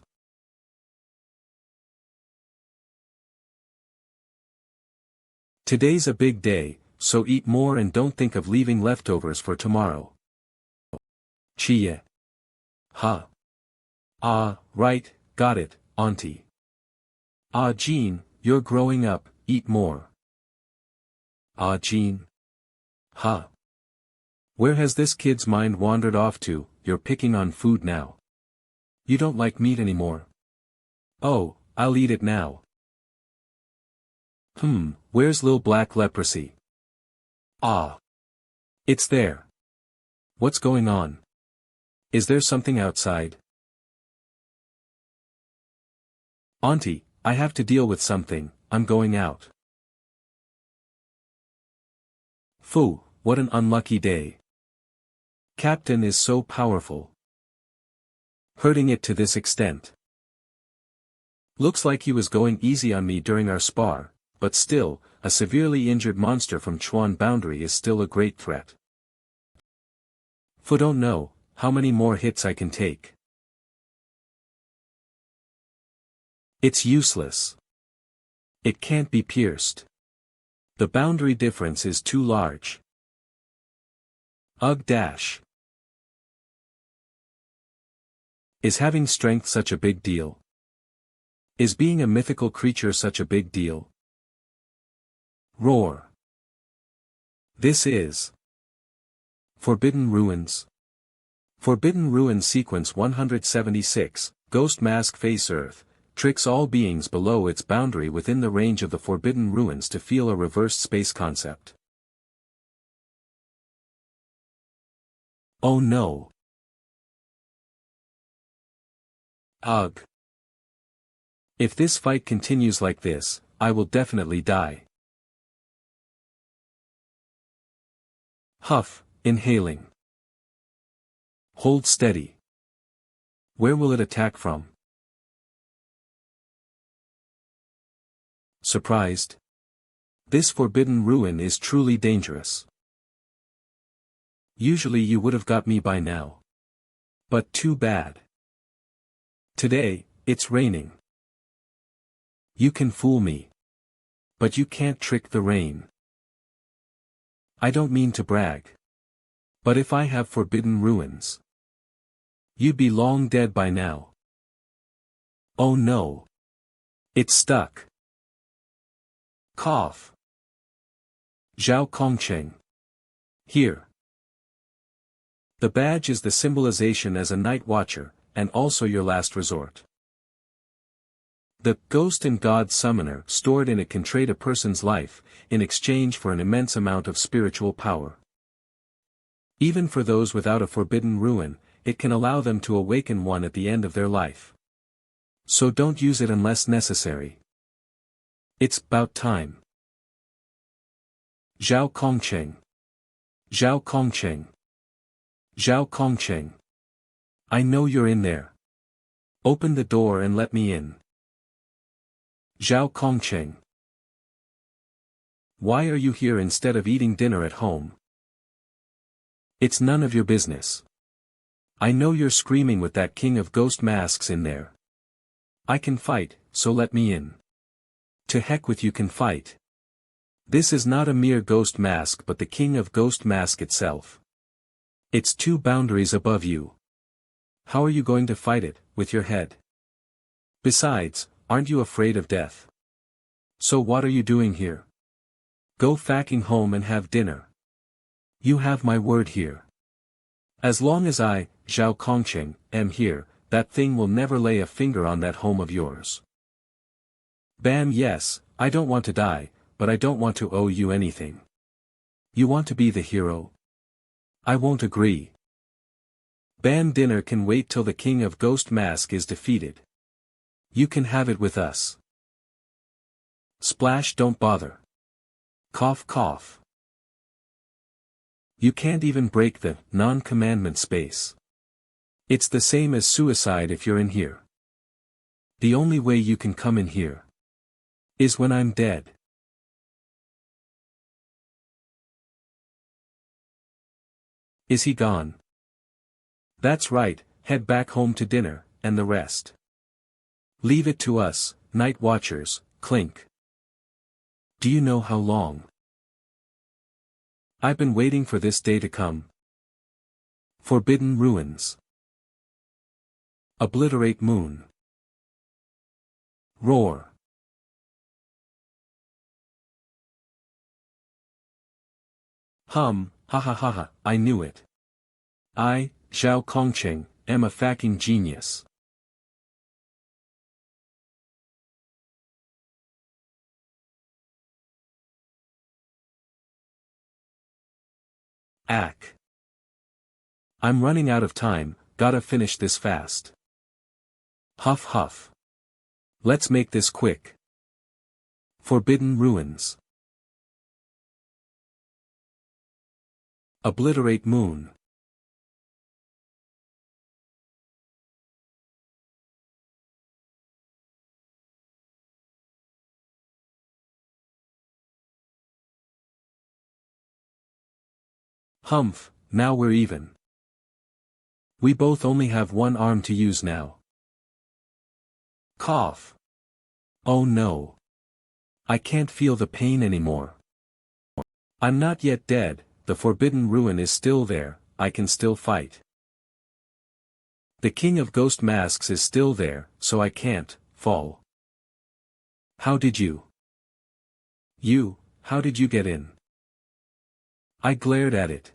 Today's a big day, so eat more and don't think of leaving leftovers for tomorrow. Chiye. Ha. Ah, right, got it, auntie. Ah Jean, you're growing up, eat more. Ah Jean. Ha. Where has this kid's mind wandered off to? You're picking on food now. You don't like meat anymore. Oh, I'll eat it now. Where's Lil Black Leprosy? Ah. It's there. What's going on? Is there something outside? Auntie, I have to deal with something, I'm going out. Phew, what an unlucky day. Captain is so powerful. Hurting it to this extent. Looks like he was going easy on me during our spar, but still, a severely injured monster from Chuan Boundary is still a great threat. Fu don't know how many more hits I can take. It's useless. It can't be pierced. The boundary difference is too large. Ugh dash. Is having strength such a big deal? Is being a mythical creature such a big deal? Roar. This is Forbidden Ruins. Forbidden Ruins Sequence 176, Ghost Mask Face Earth, tricks all beings below its boundary within the range of the Forbidden Ruins to feel a reversed space concept. Oh no. Ugh. If this fight continues like this, I will definitely die. Huff, inhaling. Hold steady. Where will it attack from? Surprised? This forbidden ruin is truly dangerous. Usually you would have got me by now. But too bad. Today, it's raining. You can fool me. But you can't trick the rain. I don't mean to brag. But if I have forbidden ruins, you'd be long dead by now. Oh no. It's stuck. Cough. Zhao Kongqing. Here. The badge is the symbolization as a night watcher, and also your last resort. The ghost and god summoner stored in it can trade a person's life, in exchange for an immense amount of spiritual power. Even for those without a forbidden ruin, it can allow them to awaken one at the end of their life. So don't use it unless necessary. It's about time. Zhao Kongcheng. Zhao Kongcheng. Zhao Kongcheng. I know you're in there. Open the door and let me in. Zhao Kongcheng. Why are you here instead of eating dinner at home? It's none of your business. I know you're screaming with that king of ghost masks in there. I can fight, so let me in. To heck with you can fight. This is not a mere ghost mask but the king of ghost mask itself. It's 2 boundaries above you. How are you going to fight it, with your head? Besides, aren't you afraid of death? So what are you doing here? Go fucking home and have dinner. You have my word here. As long as I, Zhao Kongcheng, am here, that thing will never lay a finger on that home of yours. Bam, yes, I don't want to die, but I don't want to owe you anything. You want to be the hero? I won't agree. Bam, dinner can wait till the king of ghost mask is defeated. You can have it with us. Splash, don't bother. Cough cough. You can't even break the non-commandment space. It's the same as suicide if you're in here. The only way you can come in here is when I'm dead. Is he gone? That's right, head back home to dinner, and the rest. Leave it to us, night watchers, clink. Do you know how long? I've been waiting for this day to come. Forbidden ruins. Obliterate moon. Roar. Hum, ha ha ha ha, I knew it. I, Zhao Kongcheng, am a fucking genius. Ack. I'm running out of time, gotta finish this fast. Huff huff. Let's make this quick. Forbidden ruins. Obliterate moon. Humph, now we're even. We both only have one arm to use now. Cough. Oh no. I can't feel the pain anymore. I'm not yet dead, the forbidden ruin is still there, I can still fight. The king of ghost masks is still there, so I can't fall. How did you? How did you get in? I glared at it.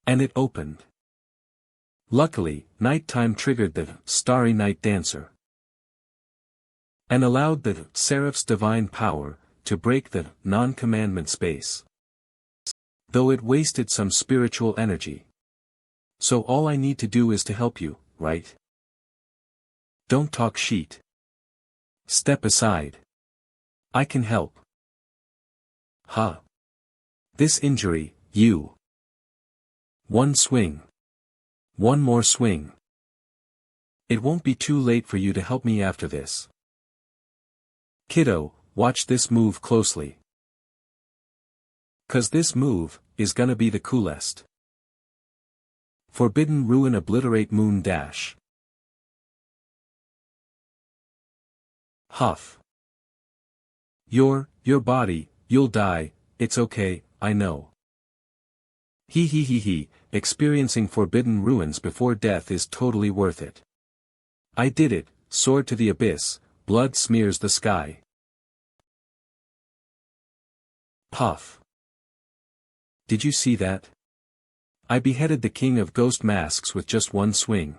And it opened. Luckily, nighttime triggered the starry night dancer. And allowed the Seraph's divine power to break the non-commandment space. Though it wasted some spiritual energy. So all I need to do is to help you, right? Don't talk shit. Step aside. I can help. Huh. This injury, you. One swing. One more swing. It won't be too late for you to help me after this. Kiddo, watch this move closely. 'Cause this move is gonna be the coolest. Forbidden ruin obliterate moon dash. Huff. Your body, you'll die, it's okay, I know. He, experiencing forbidden ruins before death is totally worth it. I did it, sword to the abyss, blood smears the sky. Puff. Did you see that? I beheaded the king of ghost masks with just one swing.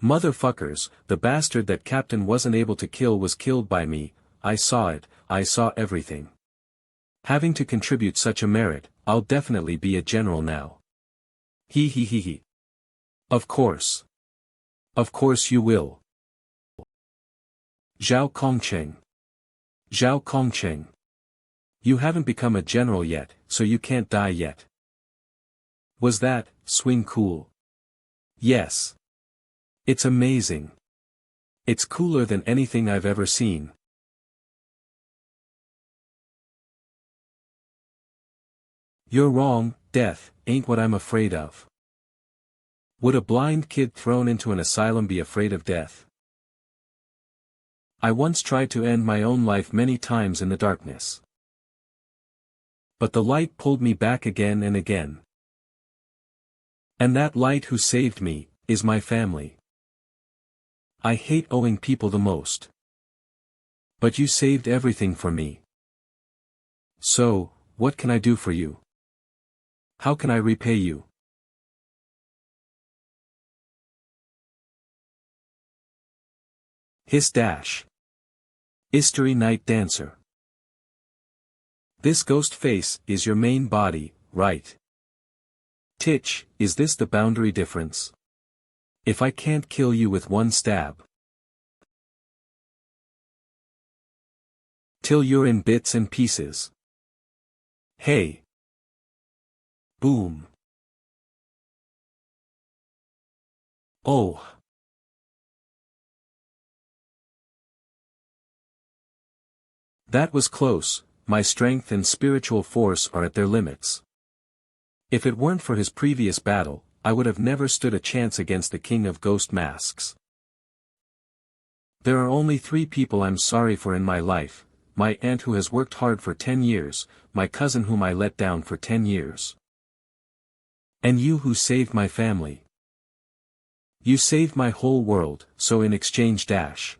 Motherfuckers, the bastard that Captain wasn't able to kill was killed by me, I saw it, I saw everything. Having to contribute such a merit, I'll definitely be a general now. He he he he. Of course. Of course you will. Zhao Kongcheng. Zhao Kongcheng. You haven't become a general yet, so you can't die yet. Was that swing cool? Yes. It's amazing. It's cooler than anything I've ever seen. You're wrong, death ain't what I'm afraid of. Would a blind kid thrown into an asylum be afraid of death? I once tried to end my own life many times in the darkness. But the light pulled me back again and again. And that light who saved me, is my family. I hate owing people the most. But you saved everything for me. So, what can I do for you? How can I repay you? His dash. History Night Dancer. This ghost face is your main body, right? Titch, is this the boundary difference? If I can't kill you with one stab. Till you're in bits and pieces. Hey. Boom. Oh. That was close. My strength and spiritual force are at their limits. If it weren't for his previous battle, I would have never stood a chance against the King of Ghost Masks. There are only 3 people I'm sorry for in my life: my aunt who has worked hard for 10 years, my cousin whom I let down for 10 years. And you who saved my family. You saved my whole world, so in exchange dash.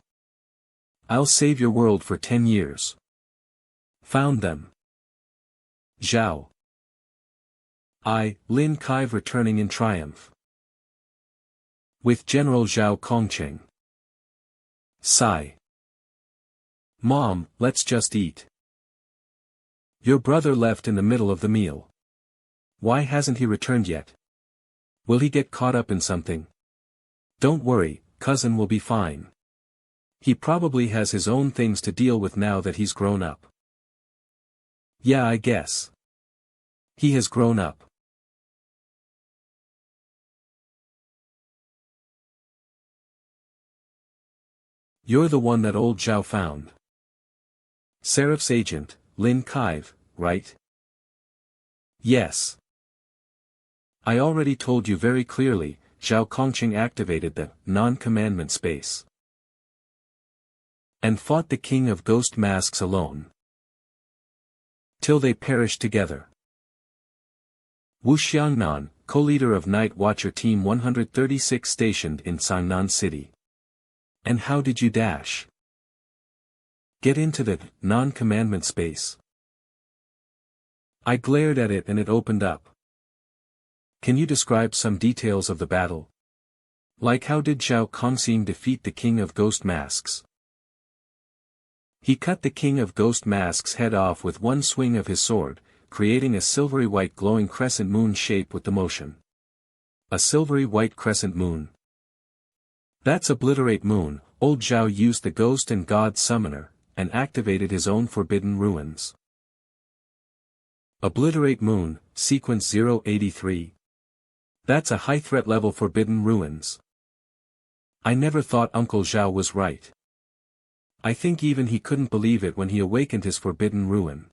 I'll save your world for 10 years. Found them. Zhao. Lin Kai returning in triumph. With General Zhao Kongcheng. Sigh. Mom, let's just eat. Your brother left in the middle of the meal. Why hasn't he returned yet? Will he get caught up in something? Don't worry, cousin will be fine. He probably has his own things to deal with now that he's grown up. Yeah, I guess. He has grown up. You're the one that old Zhao found. Seraph's agent, Lin Kai, right? Yes. I already told you very clearly, Zhao Kongcheng activated the non-commandment space. And fought the King of Ghost Masks alone. Till they perished together. Wu Xiangnan, co-leader of Night Watcher Team 136 stationed in Sangnan City. And how did you dash? Get into the non-commandment space. I glared at it and it opened up. Can you describe some details of the battle? Like how did Zhao Kongxing defeat the King of Ghost Masks? He cut the King of Ghost Masks' head off with one swing of his sword, creating a silvery white glowing crescent moon shape with the motion. A silvery white crescent moon. That's Obliterate Moon. Old Zhao used the Ghost and God Summoner, and activated his own Forbidden Ruins. Obliterate Moon, Sequence 083. That's a high threat level Forbidden Ruins. I never thought Uncle Zhao was right. I think even he couldn't believe it when he awakened his Forbidden Ruin.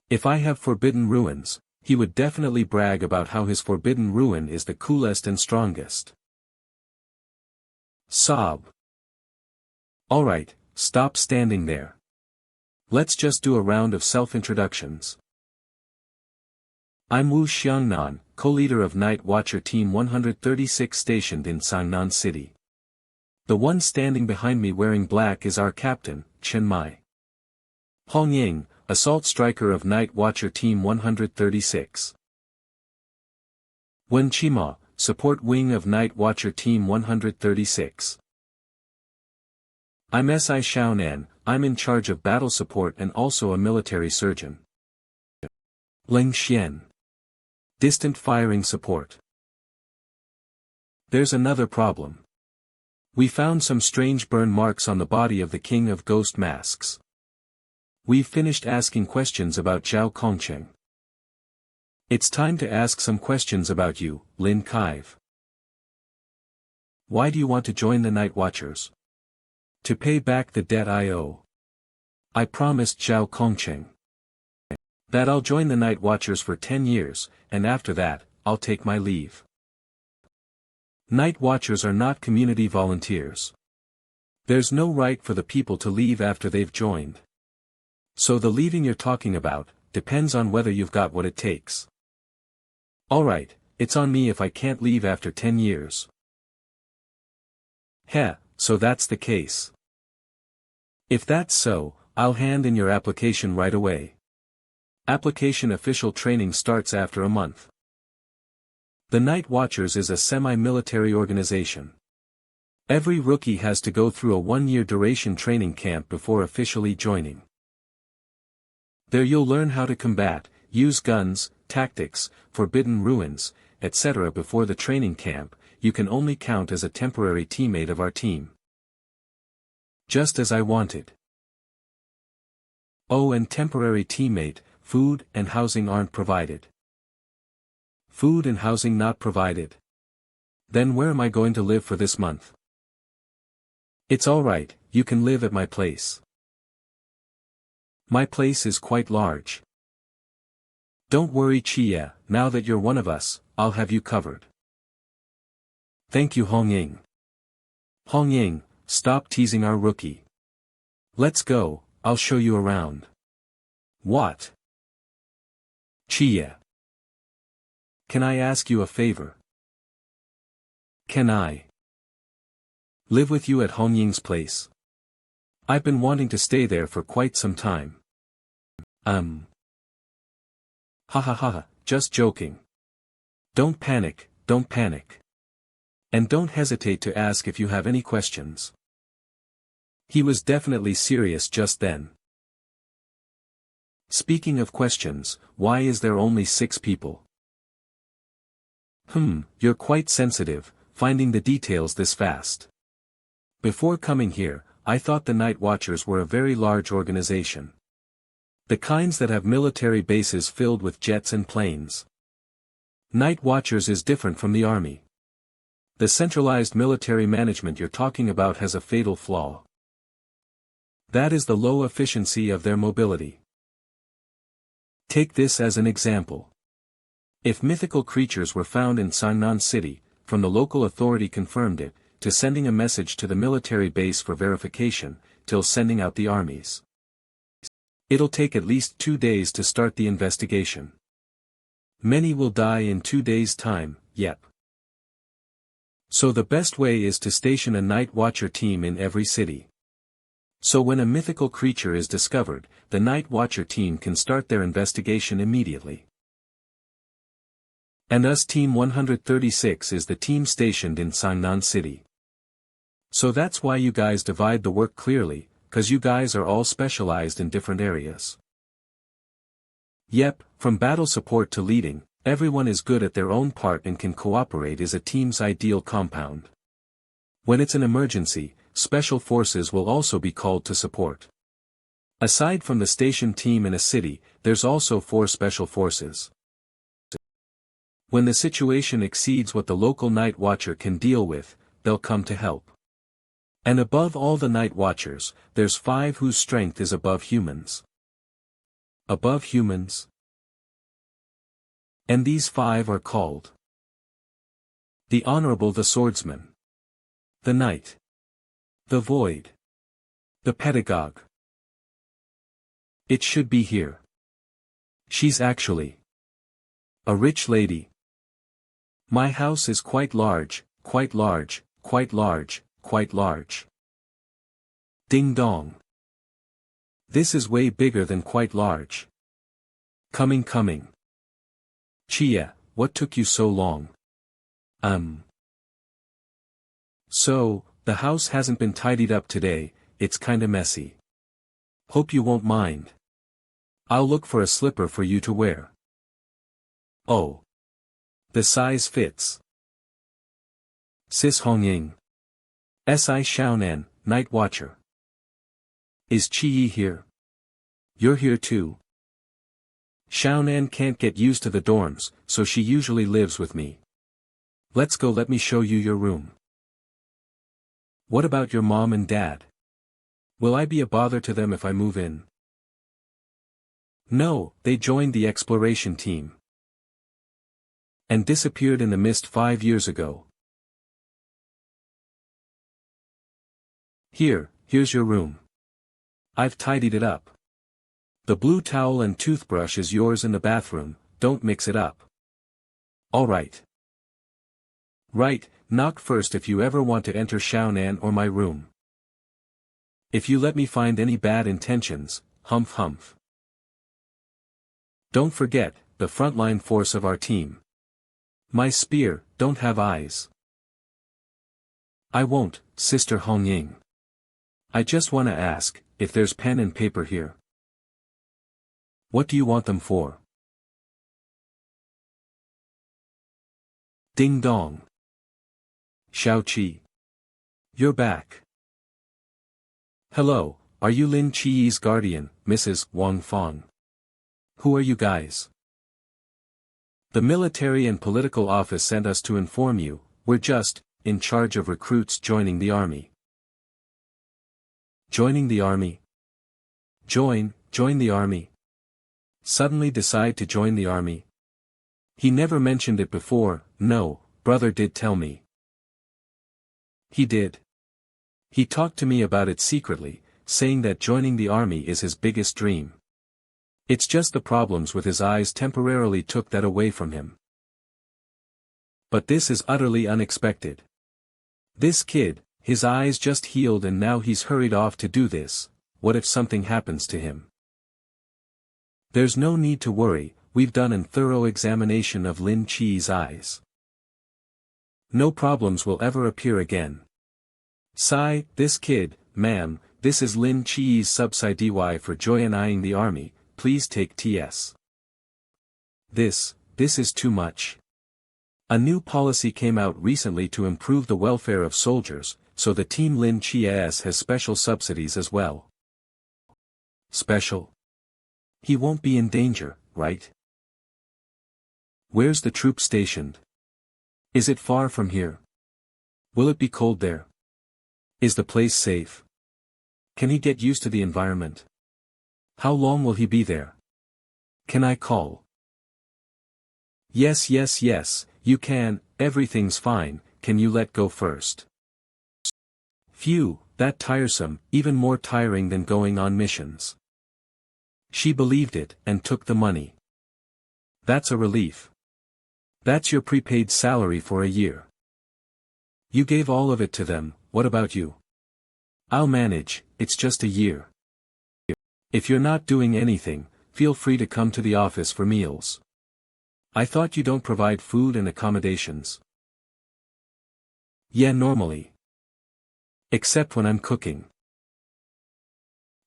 If I have Forbidden Ruins, he would definitely brag about how his Forbidden Ruin is the coolest and strongest. Sob. Alright, stop standing there. Let's just do a round of self-introductions. I'm Wu Xiangnan, co-leader of Night Watcher Team 136 stationed in Sangnan City. The one standing behind me wearing black is our captain, Chen Mai. Hong Ying, assault striker of Night Watcher Team 136. Wen Qima, support wing of Night Watcher Team 136. I'm Si Shounen, I'm in charge of battle support and also a military surgeon. Ling Xian. Distant firing support. There's another problem. We found some strange burn marks on the body of the King of Ghost Masks. We've finished asking questions about Zhao Kongcheng. It's time to ask some questions about you, Lin Kaive. Why do you want to join the Night Watchers? To pay back the debt I owe. I promised Zhao Kongcheng that I'll join the Night Watchers for 10 years, and after that, I'll take my leave. Night Watchers are not community volunteers. There's no right for the people to leave after they've joined. So the leaving you're talking about, depends on whether you've got what it takes. Alright, it's on me if I can't leave after 10 years. Heh, so that's the case. If that's so, I'll hand in your application right away. Application official training starts after a month. The Night Watchers is a semi-military organization. Every rookie has to go through a 1-year duration training camp before officially joining. There you'll learn how to combat, use guns, tactics, forbidden ruins, etc. Before the training camp, you can only count as a temporary teammate of our team. Just as I wanted. Oh, and temporary teammate, food and housing aren't provided. Food and housing not provided. Then where am I going to live for this month? It's alright, you can live at my place. My place is quite large. Don't worry Chia, now that you're one of us, I'll have you covered. Thank you Hongying. Hongying, stop teasing our rookie. Let's go, I'll show you around. What? Chia. Can I ask you a favor? Can I live with you at Hongying's place? I've been wanting to stay there for quite some time. Ha ha ha, just joking. Don't panic, don't panic. And don't hesitate to ask if you have any questions. He was definitely serious just then. Speaking of questions, why is there only 6 people? You're quite sensitive, finding the details this fast. Before coming here, I thought the Night Watchers were a very large organization. The kinds that have military bases filled with jets and planes. Night Watchers is different from the army. The centralized military management you're talking about has a fatal flaw. That is the low efficiency of their mobility. Take this as an example. If mythical creatures were found in Shounen City, from the local authority confirmed it, to sending a message to the military base for verification, till sending out the armies. It'll take at least 2 days to start the investigation. Many will die in 2 days' time, yep. So the best way is to station a Night Watcher team in every city. So when a mythical creature is discovered, the Night Watcher team can start their investigation immediately. And us Team 136 is the team stationed in Shounen City. So that's why you guys divide the work clearly, cause you guys are all specialized in different areas. Yep, from battle support to leading, everyone is good at their own part and can cooperate is a team's ideal compound. When it's an emergency, special forces will also be called to support. Aside from the station team in a city, there's also 4 special forces. When the situation exceeds what the local Night Watcher can deal with, they'll come to help. And above all the Night Watchers, there's 5 whose strength is above humans. Above humans? And these 5 are called the Honorable the Swordsman, the Knight, the Void, the Pedagogue. It should be here. She's actually a rich lady. My house is quite large, quite large, quite large, quite large. Ding dong. This is way bigger than quite large. Coming. Chia, what took you so long? So, the house hasn't been tidied up today, it's kinda messy. Hope you won't mind. I'll look for a slipper for you to wear. Oh. The size fits. Sis Hongying. Si Shounen, Night Watcher. Is Chi-Yi here? You're here too. Shounen can't get used to the dorms, so she usually lives with me. Let's go, let me show you your room. What about your mom and dad? Will I be a bother to them if I move in? No, they joined the exploration team. And disappeared in the mist 5 years ago. Here's your room. I've tidied it up. The blue towel and toothbrush is yours in the bathroom, don't mix it up. Alright. Right, knock first if you ever want to enter Shounen or my room. If you let me find any bad intentions, humph humph. Don't forget, the frontline force of our team. My spear, don't have eyes. I won't, Sister Hongying. I just wanna ask, if there's pen and paper here. What do you want them for? Ding dong. Xiao-Qi. You're back. Hello, are you Lin Chi's guardian, Mrs. Wang Fong? Who are you guys? The military and political office sent us to inform you, we're just, in charge of recruits joining the army. Joining the army? Join the army. Suddenly decide to join the army? He never mentioned it before. No, brother did tell me. He did. He talked to me about it secretly, saying that joining the army is his biggest dream. It's just the problems with his eyes temporarily took that away from him. But this is utterly unexpected. This kid, his eyes just healed and now he's hurried off to do this. What if something happens to him? There's no need to worry, we've done a thorough examination of Lin Chi's eyes. No problems will ever appear again. Sigh, this kid, ma'am, this is Lin Chi's subsidy for joining the army, please take TS. This is too much. A new policy came out recently to improve the welfare of soldiers, so the team Lin Chi has special subsidies as well. Special? He won't be in danger, right? Where's the troop stationed? Is it far from here? Will it be cold there? Is the place safe? Can he get used to the environment? How long will he be there? Can I call? Yes, you can, everything's fine, can you let go first? Phew, that tiresome, even more tiring than going on missions. She believed it, and took the money. That's a relief. That's your prepaid salary for a year. You gave all of it to them, what about you? I'll manage, it's just a year. If you're not doing anything, feel free to come to the office for meals. I thought you don't provide food and accommodations. Yeah, normally. Except when I'm cooking.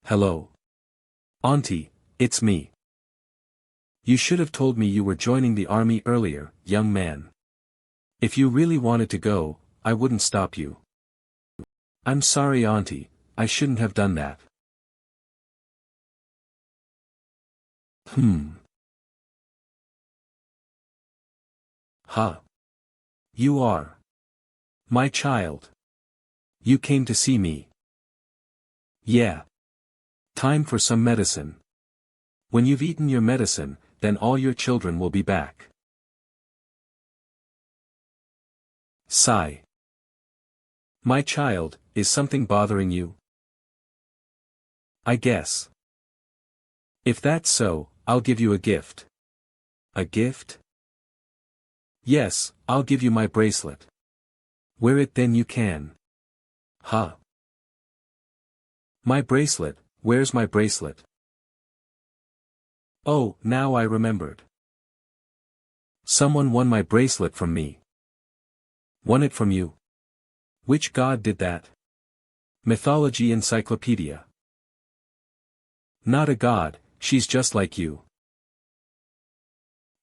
Hello. Auntie, it's me. You should have told me you were joining the army earlier, young man. If you really wanted to go, I wouldn't stop you. I'm sorry, Auntie, I shouldn't have done that. Huh. You are. My child. You came to see me. Yeah. Time for some medicine. When you've eaten your medicine, then all your children will be back. Sigh. My child, is something bothering you? I guess. If that's so, I'll give you a gift. A gift? Yes, I'll give you my bracelet. Wear it then you can. Huh. My bracelet, where's my bracelet? Oh, now I remembered. Someone won my bracelet from me. Won it from you? Which god did that? Mythology Encyclopedia. Not a god, she's just like you.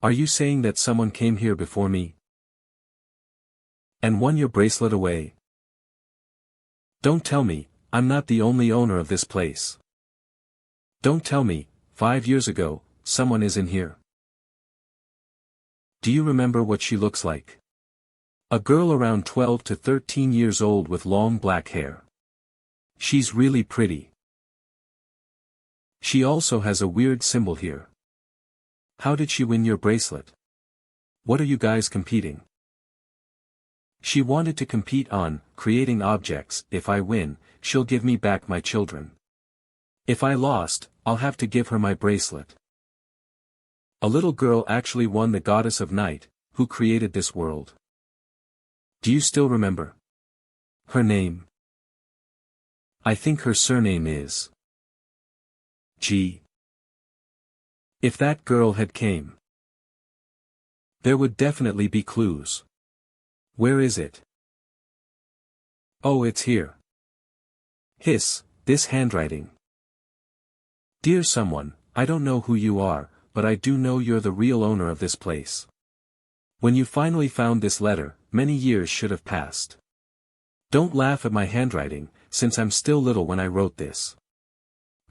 Are you saying that someone came here before me? And won your bracelet away? Don't tell me, I'm not the only owner of this place. Don't tell me, 5 years ago, someone is in here. Do you remember what she looks like? A girl around 12 to 13 years old with long black hair. She's really pretty. She also has a weird symbol here. How did she win your bracelet? What are you guys competing? She wanted to compete on creating objects. If I win, she'll give me back my children. If I lost, I'll have to give her my bracelet. A little girl actually won the goddess of night, who created this world. Do you still remember her name? I think her surname is G. If that girl had came, there would definitely be clues. Where is it? Oh, it's here. Hiss, this handwriting. Dear someone, I don't know who you are, but I do know you're the real owner of this place. When you finally found this letter, many years should have passed. Don't laugh at my handwriting, since I'm still little when I wrote this.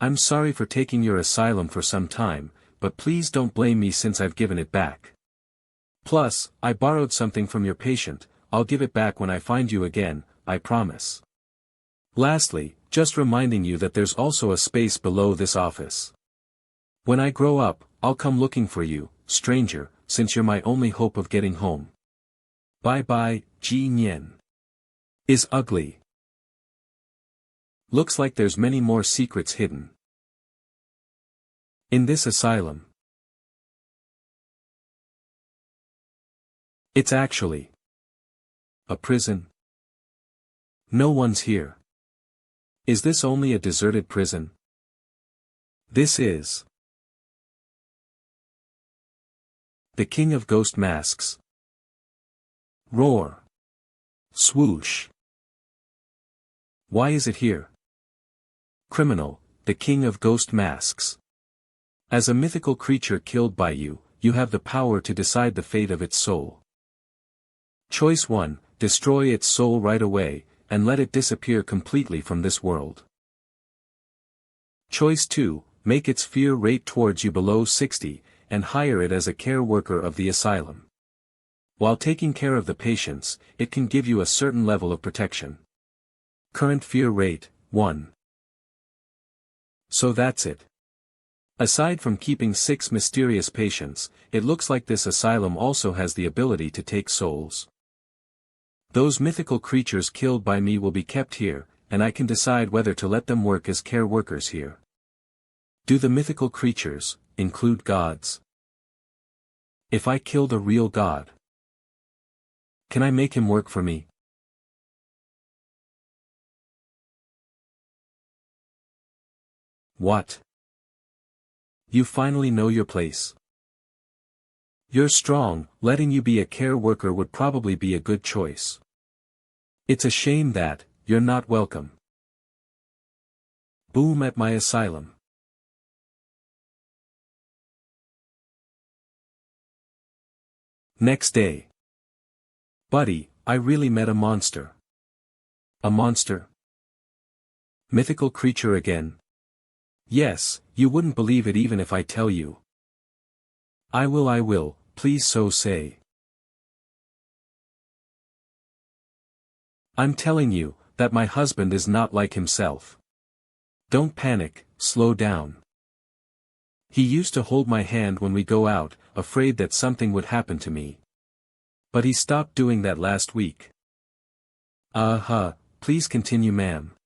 I'm sorry for taking your asylum for some time, but please don't blame me since I've given it back. Plus, I borrowed something from your patient. I'll give it back when I find you again, I promise. Lastly, just reminding you that there's also a space below this office. When I grow up, I'll come looking for you, stranger, since you're my only hope of getting home. Bye bye, Ji Nian. Is ugly. Looks like there's many more secrets hidden in this asylum. It's actually a prison. No one's here. Is this only a deserted prison? This is the king of ghost masks. Roar. Swoosh. Why is it here? Criminal, the king of ghost masks. As a mythical creature killed by you, you have the power to decide the fate of its soul. Choice 1, destroy its soul right away, and let it disappear completely from this world. Choice 2, make its fear rate towards you below 60, and hire it as a care worker of the asylum. While taking care of the patients, it can give you a certain level of protection. Current fear rate, 1. So that's it. Aside from keeping 6 mysterious patients, it looks like this asylum also has the ability to take souls. Those mythical creatures killed by me will be kept here, and I can decide whether to let them work as care workers here. Do the mythical creatures include gods? If I killed a real god, can I make him work for me? What? You finally know your place. You're strong, letting you be a care worker would probably be a good choice. It's a shame that you're not welcome. Boom at my asylum. Next day. Buddy, I really met a monster. A monster? Mythical creature again? Yes, you wouldn't believe it even if I tell you. I will, please so say. I'm telling you, that my husband is not like himself. Don't panic, slow down. He used to hold my hand when we go out, afraid that something would happen to me. But he stopped doing that last week. Please continue, ma'am.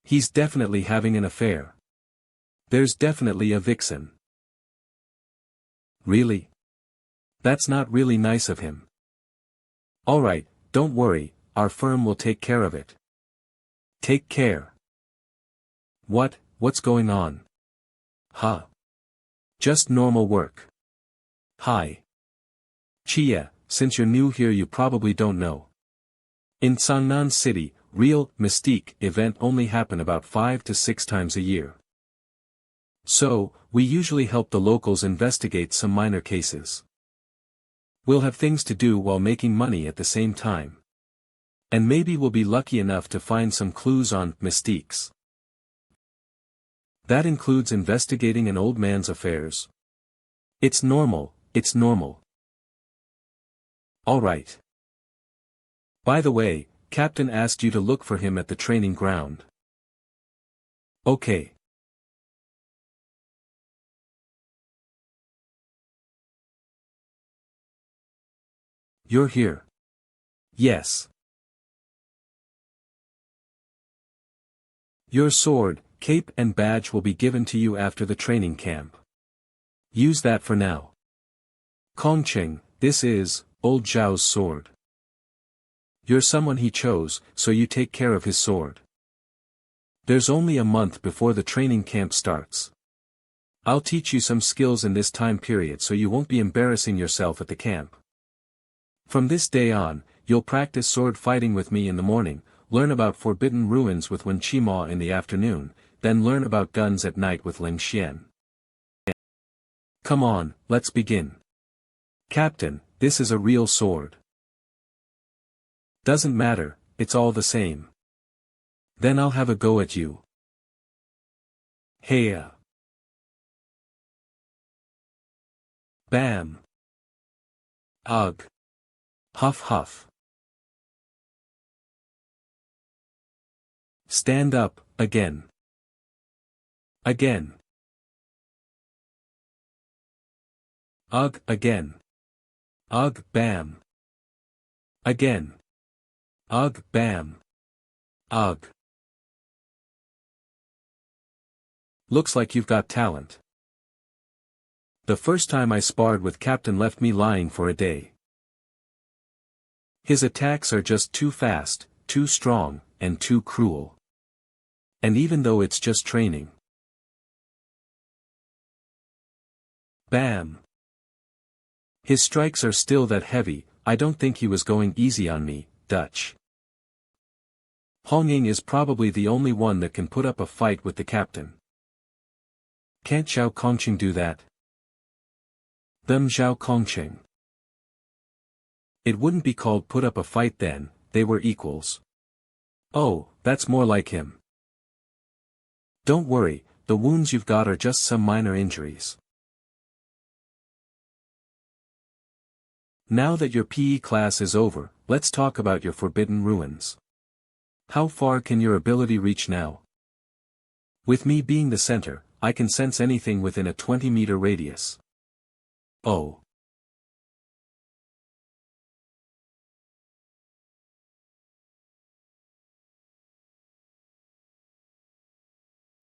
He's definitely having an affair. There's definitely a vixen. Really? That's not really nice of him. Alright, don't worry, our firm will take care of it. Take care. What's going on? Huh? Just normal work. Hi. Chia, since you're new here you probably don't know. In Sangnan City, real, mystique event only happen about 5 to 6 times a year. So, we usually help the locals investigate some minor cases. We'll have things to do while making money at the same time. And maybe we'll be lucky enough to find some clues on mystiques. That includes investigating an old man's affairs. It's normal, it's normal. Alright. By the way, Captain asked you to look for him at the training ground. Okay. You're here. Yes. Your sword, cape and badge will be given to you after the training camp. Use that for now. Kongqing, this is Old Zhao's sword. You're someone he chose, so you take care of his sword. There's only a month before the training camp starts. I'll teach you some skills in this time period so you won't be embarrassing yourself at the camp. From this day on, you'll practice sword fighting with me in the morning, learn about forbidden ruins with Wen Qima in the afternoon, then learn about guns at night with Ling Xian. Come on, let's begin. Captain, this is a real sword. Doesn't matter, it's all the same. Then I'll have a go at you. Heya. Bam. Ugh. Huff huff. Stand up, again. Again. Ugh, again. Ugh, bam. Again. Ugh, bam. Ugh. Looks like you've got talent. The first time I sparred with Captain left me lying for a day. His attacks are just too fast, too strong, and too cruel. And even though it's just training. Bam. His strikes are still that heavy, I don't think he was going easy on me, Dutch. Hongying is probably the only one that can put up a fight with the captain. Can't Zhao Kongqing do that? Them Zhao Kongqing. It wouldn't be called put up a fight then, they were equals. Oh, that's more like him. Don't worry, the wounds you've got are just some minor injuries. Now that your PE class is over, let's talk about your forbidden ruins. How far can your ability reach now? With me being the center, I can sense anything within a 20-meter radius. Oh.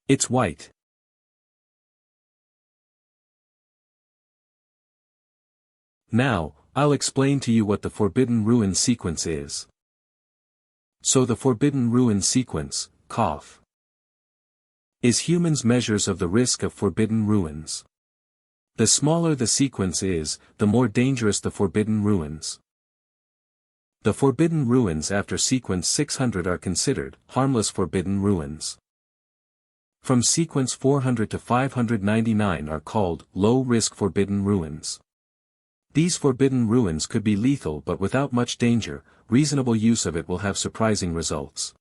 It's white. Now, I'll explain to you what the Forbidden Ruin sequence is. So the Forbidden Ruin sequence, COF, is humans' measures of the risk of forbidden ruins. The smaller the sequence is, the more dangerous the forbidden ruins. The forbidden ruins after sequence 600 are considered harmless forbidden ruins. From sequence 400 to 599 are called low-risk forbidden ruins. These forbidden ruins could be lethal but without much danger, reasonable use of it will have surprising results.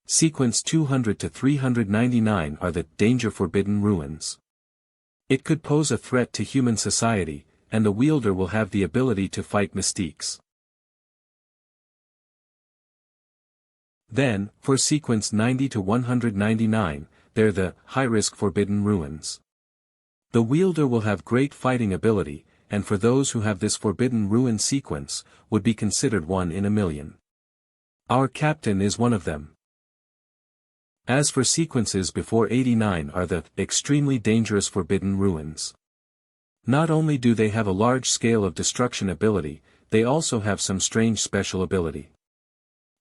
Sequence 200 to 399 are the danger forbidden ruins. It could pose a threat to human society, and the wielder will have the ability to fight mystiques. Then, for sequence 90 to 199, they're the high-risk forbidden ruins. The wielder will have great fighting ability, and for those who have this forbidden ruin sequence, would be considered 1 in a million. Our captain is one of them. As for sequences before 89 are the extremely dangerous forbidden ruins. Not only do they have a large scale of destruction ability, they also have some strange special ability.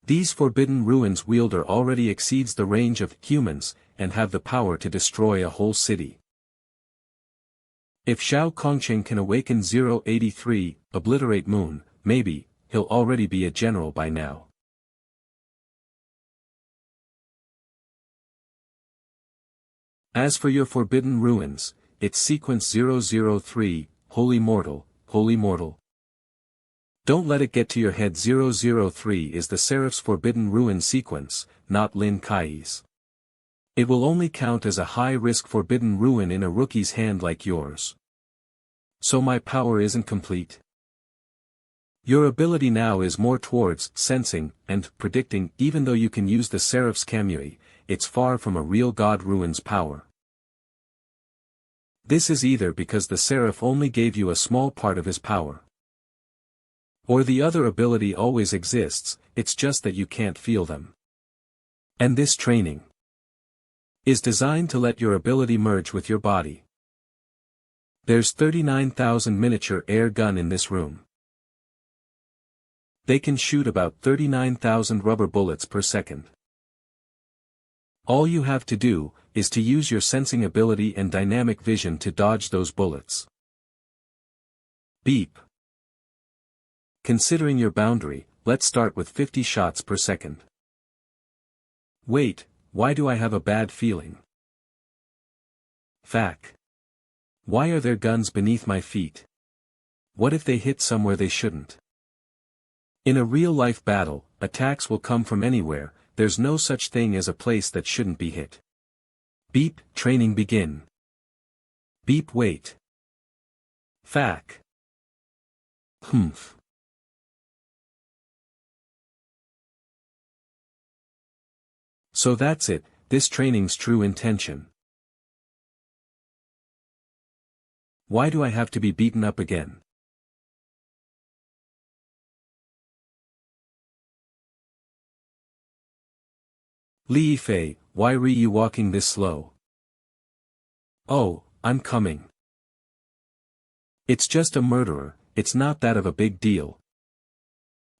These forbidden ruins wielder already exceeds the range of humans, and have the power to destroy a whole city. If Zhao Kongqing can awaken 083, obliterate moon, maybe, he'll already be a general by now. As for your forbidden ruins, it's sequence 003, Holy Mortal, Holy Mortal. Don't let it get to your head. 003 is the Seraph's forbidden ruin sequence, not Lin Kai's. It will only count as a high-risk forbidden ruin in a rookie's hand like yours. So my power isn't complete. Your ability now is more towards sensing and predicting. Even though you can use the Seraph's Kamui, it's far from a real God ruin's power. This is either because the Seraph only gave you a small part of his power, or the other ability always exists, it's just that you can't feel them. And this training is designed to let your ability merge with your body. There's 39,000 miniature air gun in this room. They can shoot about 39,000 rubber bullets per second. All you have to do is to use your sensing ability and dynamic vision to dodge those bullets. Beep. Considering your boundary, let's start with 50 shots per second. Wait, why do I have a bad feeling? Fact. Why are there guns beneath my feet? What if they hit somewhere they shouldn't? In a real-life battle, attacks will come from anywhere, there's no such thing as a place that shouldn't be hit. Beep, training begin. Beep, wait. Fact. Humph. So that's it, this training's true intention. Why do I have to be beaten up again? Li Fei, why were you walking this slow? Oh, I'm coming. It's just a murderer, it's not that of a big deal.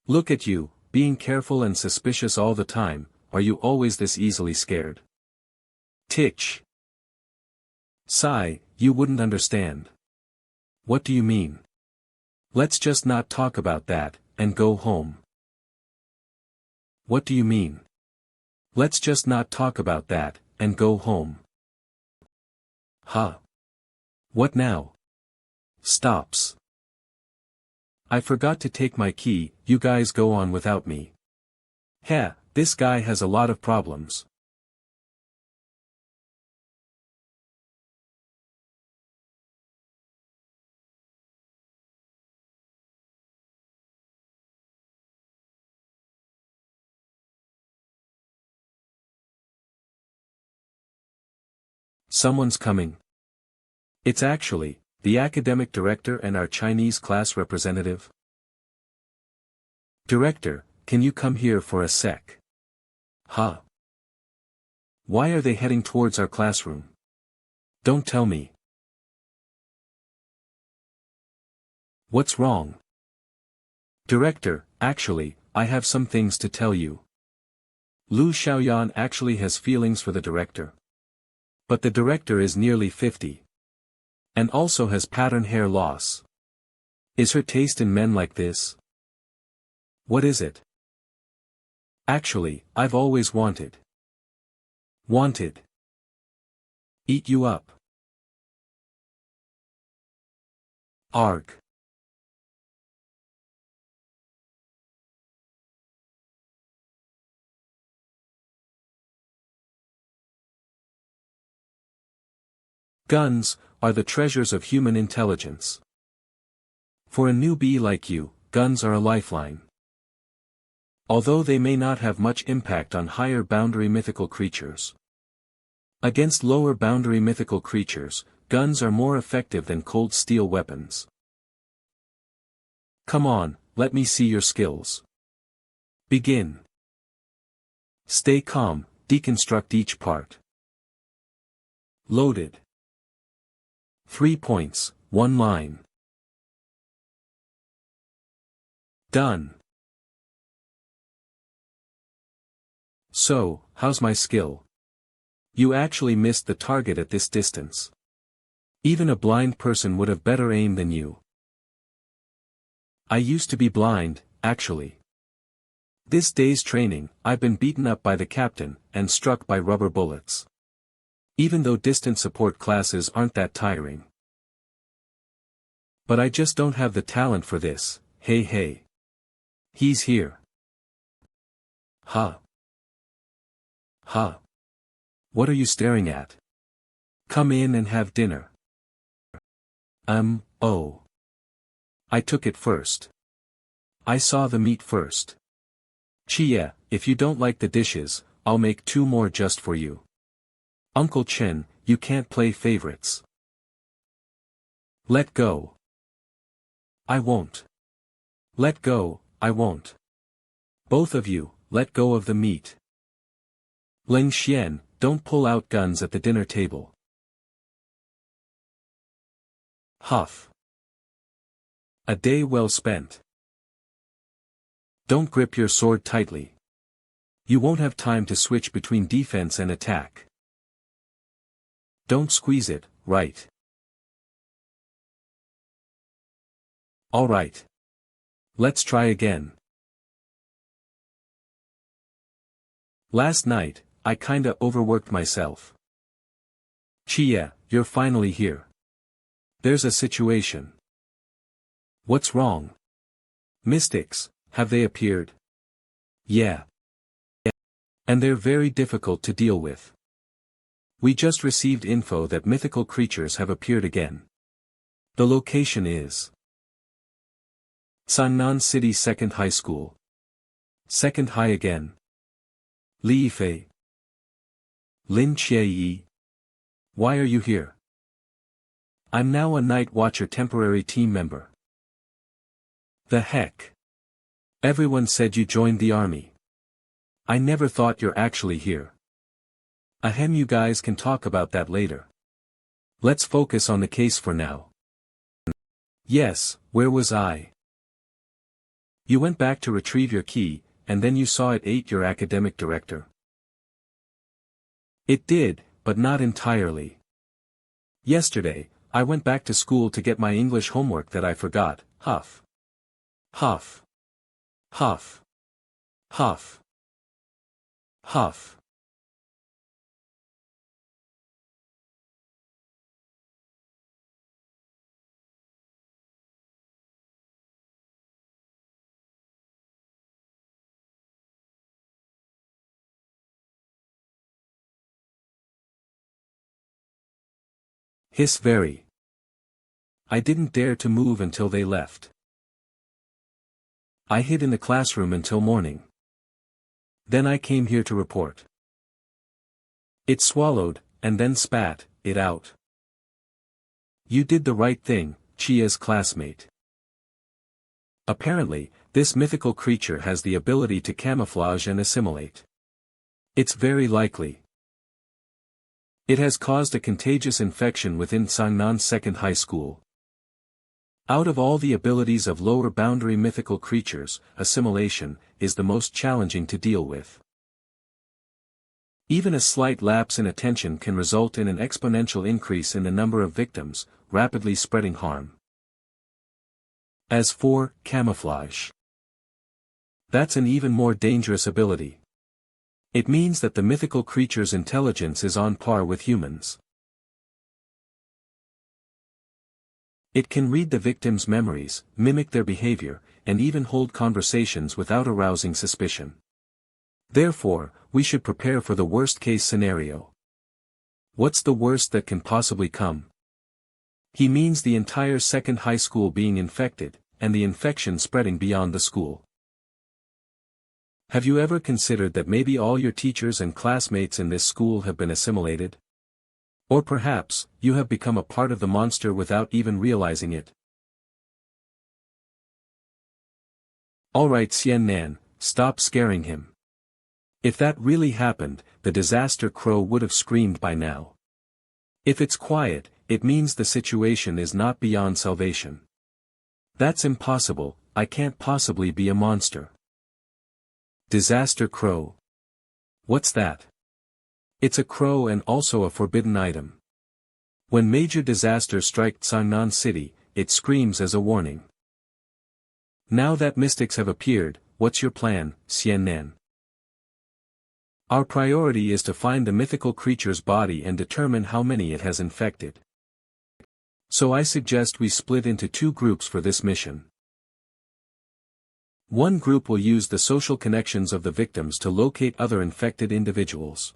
Look at you, being careful and suspicious all the time, are you always this easily scared? Titch. Sigh, you wouldn't understand. What do you mean? Let's just not talk about that, and go home. What do you mean? Let's just not talk about that, and go home. Huh? What now? Stops. I forgot to take my key, you guys go on without me. Heh, this guy has a lot of problems. Someone's coming. It's actually the academic director and our Chinese class representative. Director, can you come here for a sec? Huh? Why are they heading towards our classroom? Don't tell me. What's wrong? Director, actually, I have some things to tell you. Lu Xiaoyan actually has feelings for the director. But the director is nearly 50. And also has pattern hair loss. Is her taste in men like this? What is it? Actually, I've always wanted. Wanted. Eat you up. Arg. Guns are the treasures of human intelligence. For a newbie like you, guns are a lifeline. Although they may not have much impact on higher boundary mythical creatures. Against lower boundary mythical creatures, guns are more effective than cold steel weapons. Come on, let me see your skills. Begin. Stay calm, deconstruct each part. Loaded. 3 points, 1 line. Done. So, how's my skill? You actually missed the target at this distance. Even a blind person would have better aim than you. I used to be blind, actually. This day's training, I've been beaten up by the captain, and struck by rubber bullets. Even though distant support classes aren't that tiring. But I just don't have the talent for this. Hey hey. He's here. Ha. Ha. What are you staring at? Come in and have dinner. Oh. I took it first. I saw the meat first. Chia, if you don't like the dishes, I'll make 2 more just for you. Uncle Chen, you can't play favorites. Let go. I won't. Let go, I won't. Both of you, let go of the meat. Ling Xian, don't pull out guns at the dinner table. Huff. A day well spent. Don't grip your sword tightly. You won't have time to switch between defense and attack. Don't squeeze it, right? Alright. Let's try again. Last night, I kinda overworked myself. Chia, you're finally here. There's a situation. What's wrong? Mystics, have they appeared? Yeah. And they're very difficult to deal with. We just received info that mythical creatures have appeared again. The location is Sannan City Second High School. Second High again. Li Fei. Lin Qiayi. Why are you here? I'm now a Night Watcher temporary team member. The heck? Everyone said you joined the army. I never thought you're actually here. Ahem, you guys can talk about that later. Let's focus on the case for now. Yes, where was I? You went back to retrieve your key, and then you saw it ate your academic director. It did, but not entirely. Yesterday, I went back to school to get my English homework that I forgot. Huff. Huff. Huff. Huff. Huff. Hiss very. I didn't dare to move until they left. I hid in the classroom until morning. Then I came here to report. It swallowed, and then spat it out. You did the right thing, Chia's classmate. Apparently, this mythical creature has the ability to camouflage and assimilate. It's very likely. It has caused a contagious infection within Sangnan Second High School. Out of all the abilities of lower boundary mythical creatures, assimilation is the most challenging to deal with. Even a slight lapse in attention can result in an exponential increase in the number of victims, rapidly spreading harm. As for camouflage, that's an even more dangerous ability. It means that the mythical creature's intelligence is on par with humans. It can read the victim's memories, mimic their behavior, and even hold conversations without arousing suspicion. Therefore, we should prepare for the worst-case scenario. What's the worst that can possibly come? He means the entire second high school being infected, and the infection spreading beyond the school. Have you ever considered that maybe all your teachers and classmates in this school have been assimilated? Or perhaps, you have become a part of the monster without even realizing it? Alright Xian Nan, stop scaring him. If that really happened, the disaster crow would have screamed by now. If it's quiet, it means the situation is not beyond salvation. That's impossible, I can't possibly be a monster. Disaster crow. What's that? It's a crow and also a forbidden item. When major disaster strikes Sangnan City, it screams as a warning. Now that mystics have appeared, what's your plan, Xian Nan? Our priority is to find the mythical creature's body and determine how many it has infected. So I suggest we split into two groups for this mission. One group will use the social connections of the victims to locate other infected individuals.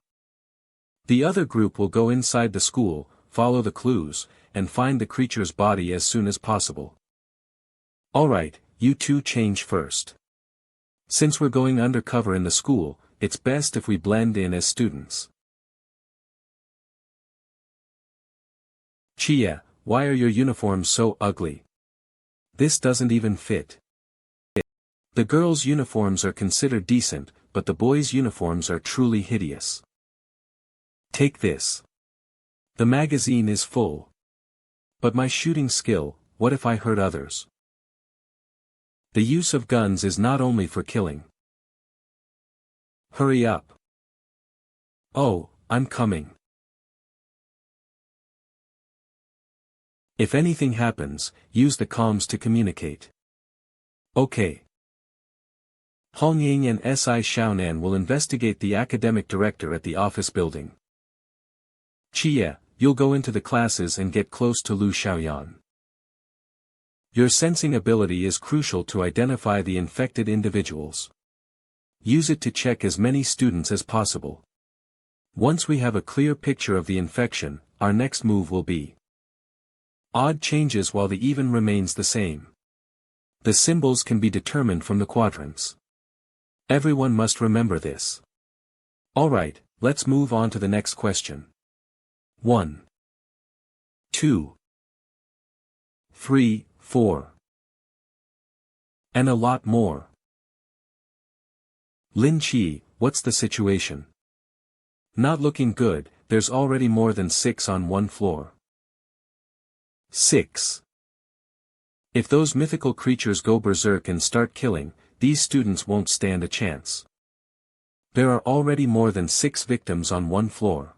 The other group will go inside the school, follow the clues, and find the creature's body as soon as possible. Alright, you two change first. Since we're going undercover in the school, it's best if we blend in as students. Chia, why are your uniforms so ugly? This doesn't even fit. The girls' uniforms are considered decent, but the boys' uniforms are truly hideous. Take this. The magazine is full. But my shooting skill, what if I hurt others? The use of guns is not only for killing. Hurry up. Oh, I'm coming. If anything happens, use the comms to communicate. Okay. Hongying and Si Shounen will investigate the academic director at the office building. Chia, you'll go into the classes and get close to Lu Xiaoyan. Your sensing ability is crucial to identify the infected individuals. Use it to check as many students as possible. Once we have a clear picture of the infection, our next move will be odd changes while the even remains the same. The symbols can be determined from the quadrants. Everyone must remember this. Alright, let's move on to the next question. 1, 2, 3, 4. And a lot more. Lin Chi, what's the situation? Not looking good, there's already more than 6 on one floor. 6. If those mythical creatures go berserk and start killing, these students won't stand a chance. There are already more than 6 victims on one floor.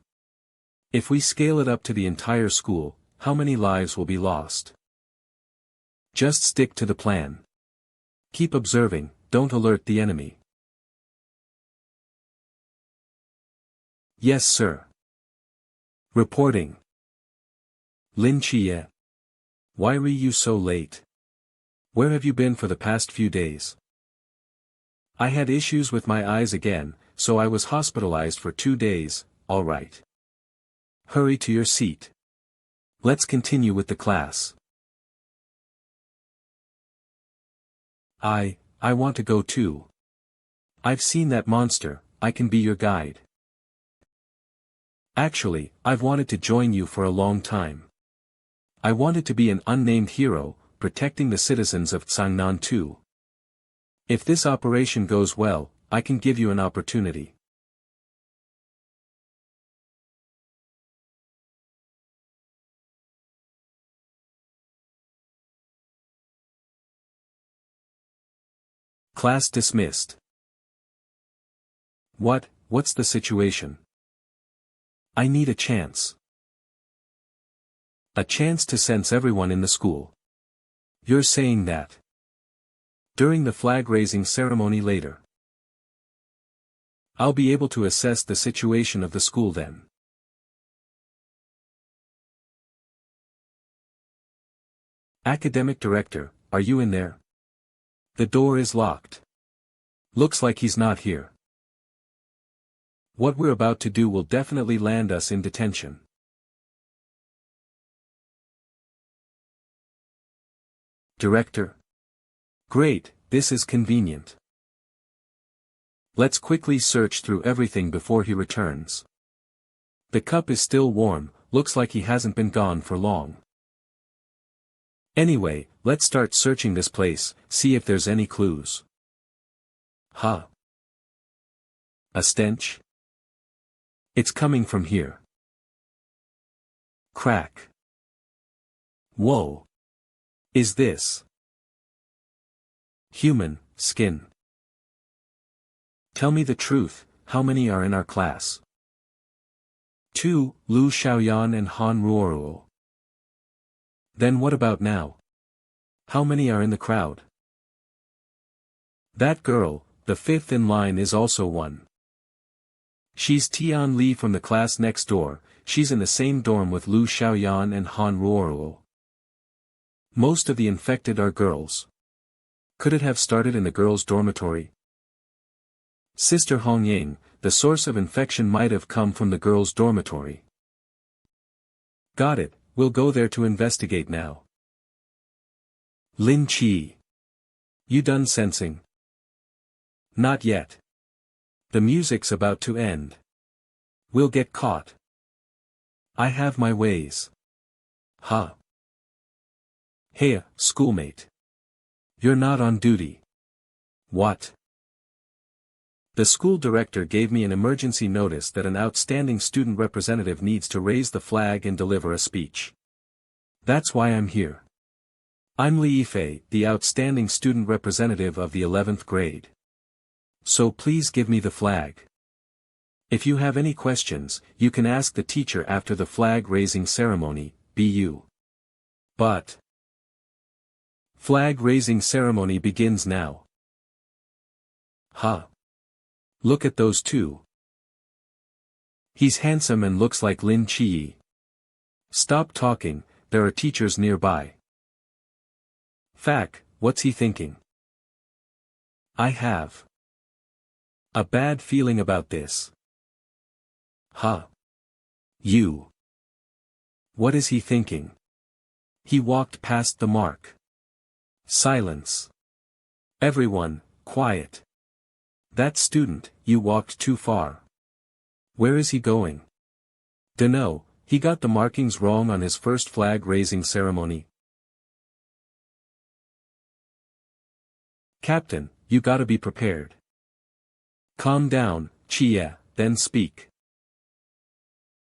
If we scale it up to the entire school, how many lives will be lost? Just stick to the plan. Keep observing, don't alert the enemy. Yes, sir. Reporting. Lin Chia. Why were you so late? Where have you been for the past few days? I had issues with my eyes again, so I was hospitalized for 2 days, alright. Hurry to your seat. Let's continue with the class. I want to go too. I've seen that monster, I can be your guide. Actually, I've wanted to join you for a long time. I wanted to be an unnamed hero, protecting the citizens of Changnan too. If this operation goes well, I can give you an opportunity. Class dismissed. What's the situation? I need a chance. A chance to sense everyone in the school. You're saying that. During the flag-raising ceremony later. I'll be able to assess the situation of the school then. Academic Director, are you in there? The door is locked. Looks like he's not here. What we're about to do will definitely land us in detention. Director. Great, this is convenient. Let's quickly search through everything before he returns. The cup is still warm, looks like he hasn't been gone for long. Anyway, let's start searching this place, see if there's any clues. Huh? A stench? It's coming from here. Crack. Whoa. Is this human skin? Tell me the truth, how many are in our class? 2, Lu Xiaoyan and Han Ruoruo. Then what about now? How many are in the crowd? That girl, the 5th in line is also one. She's Tian Li from the class next door, she's in the same dorm with Lu Xiaoyan and Han Ruoruo. Most of the infected are girls. Could it have started in the girls' dormitory? Sister Hong Ying, the source of infection might have come from the girls' dormitory. Got it, we'll go there to investigate now. Lin Qi. You done sensing? Not yet. The music's about to end. We'll get caught. I have my ways. Huh. Hey, schoolmate. You're not on duty. What? The school director gave me an emergency notice that an outstanding student representative needs to raise the flag and deliver a speech. That's why I'm here. I'm Li Yifei, the outstanding student representative of the 11th grade. So please give me the flag. If you have any questions, you can ask the teacher after the flag-raising ceremony, BU. But flag-raising ceremony begins now. Huh. Look at those two. He's handsome and looks like Lin Qi. Stop talking, there are teachers nearby. Fac, what's he thinking? I have a bad feeling about this. Huh. You. What is he thinking? He walked past the mark. Silence. Everyone, quiet. That student, you walked too far. Where is he going? Dunno, he got the markings wrong on his first flag-raising ceremony. Captain, you gotta be prepared. Calm down, Chia, then speak.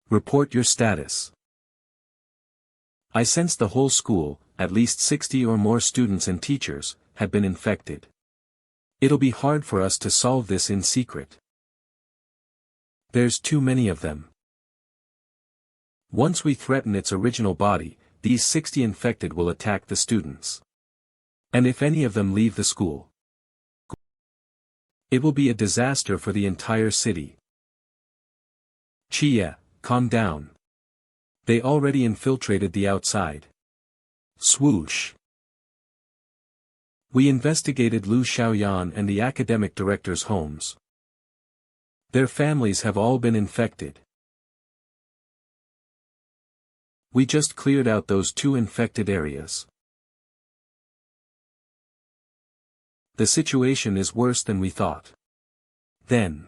Report your status. I sense the whole school, at least 60 or more students and teachers, have been infected. It'll be hard for us to solve this in secret. There's too many of them. Once we threaten its original body, these 60 infected will attack the students. And if any of them leave the school, it will be a disaster for the entire city. Chia, calm down. They already infiltrated the outside. Swoosh. We investigated Lu Xiaoyan and the academic director's homes. Their families have all been infected. We just cleared out those 2 infected areas. The situation is worse than we thought. Then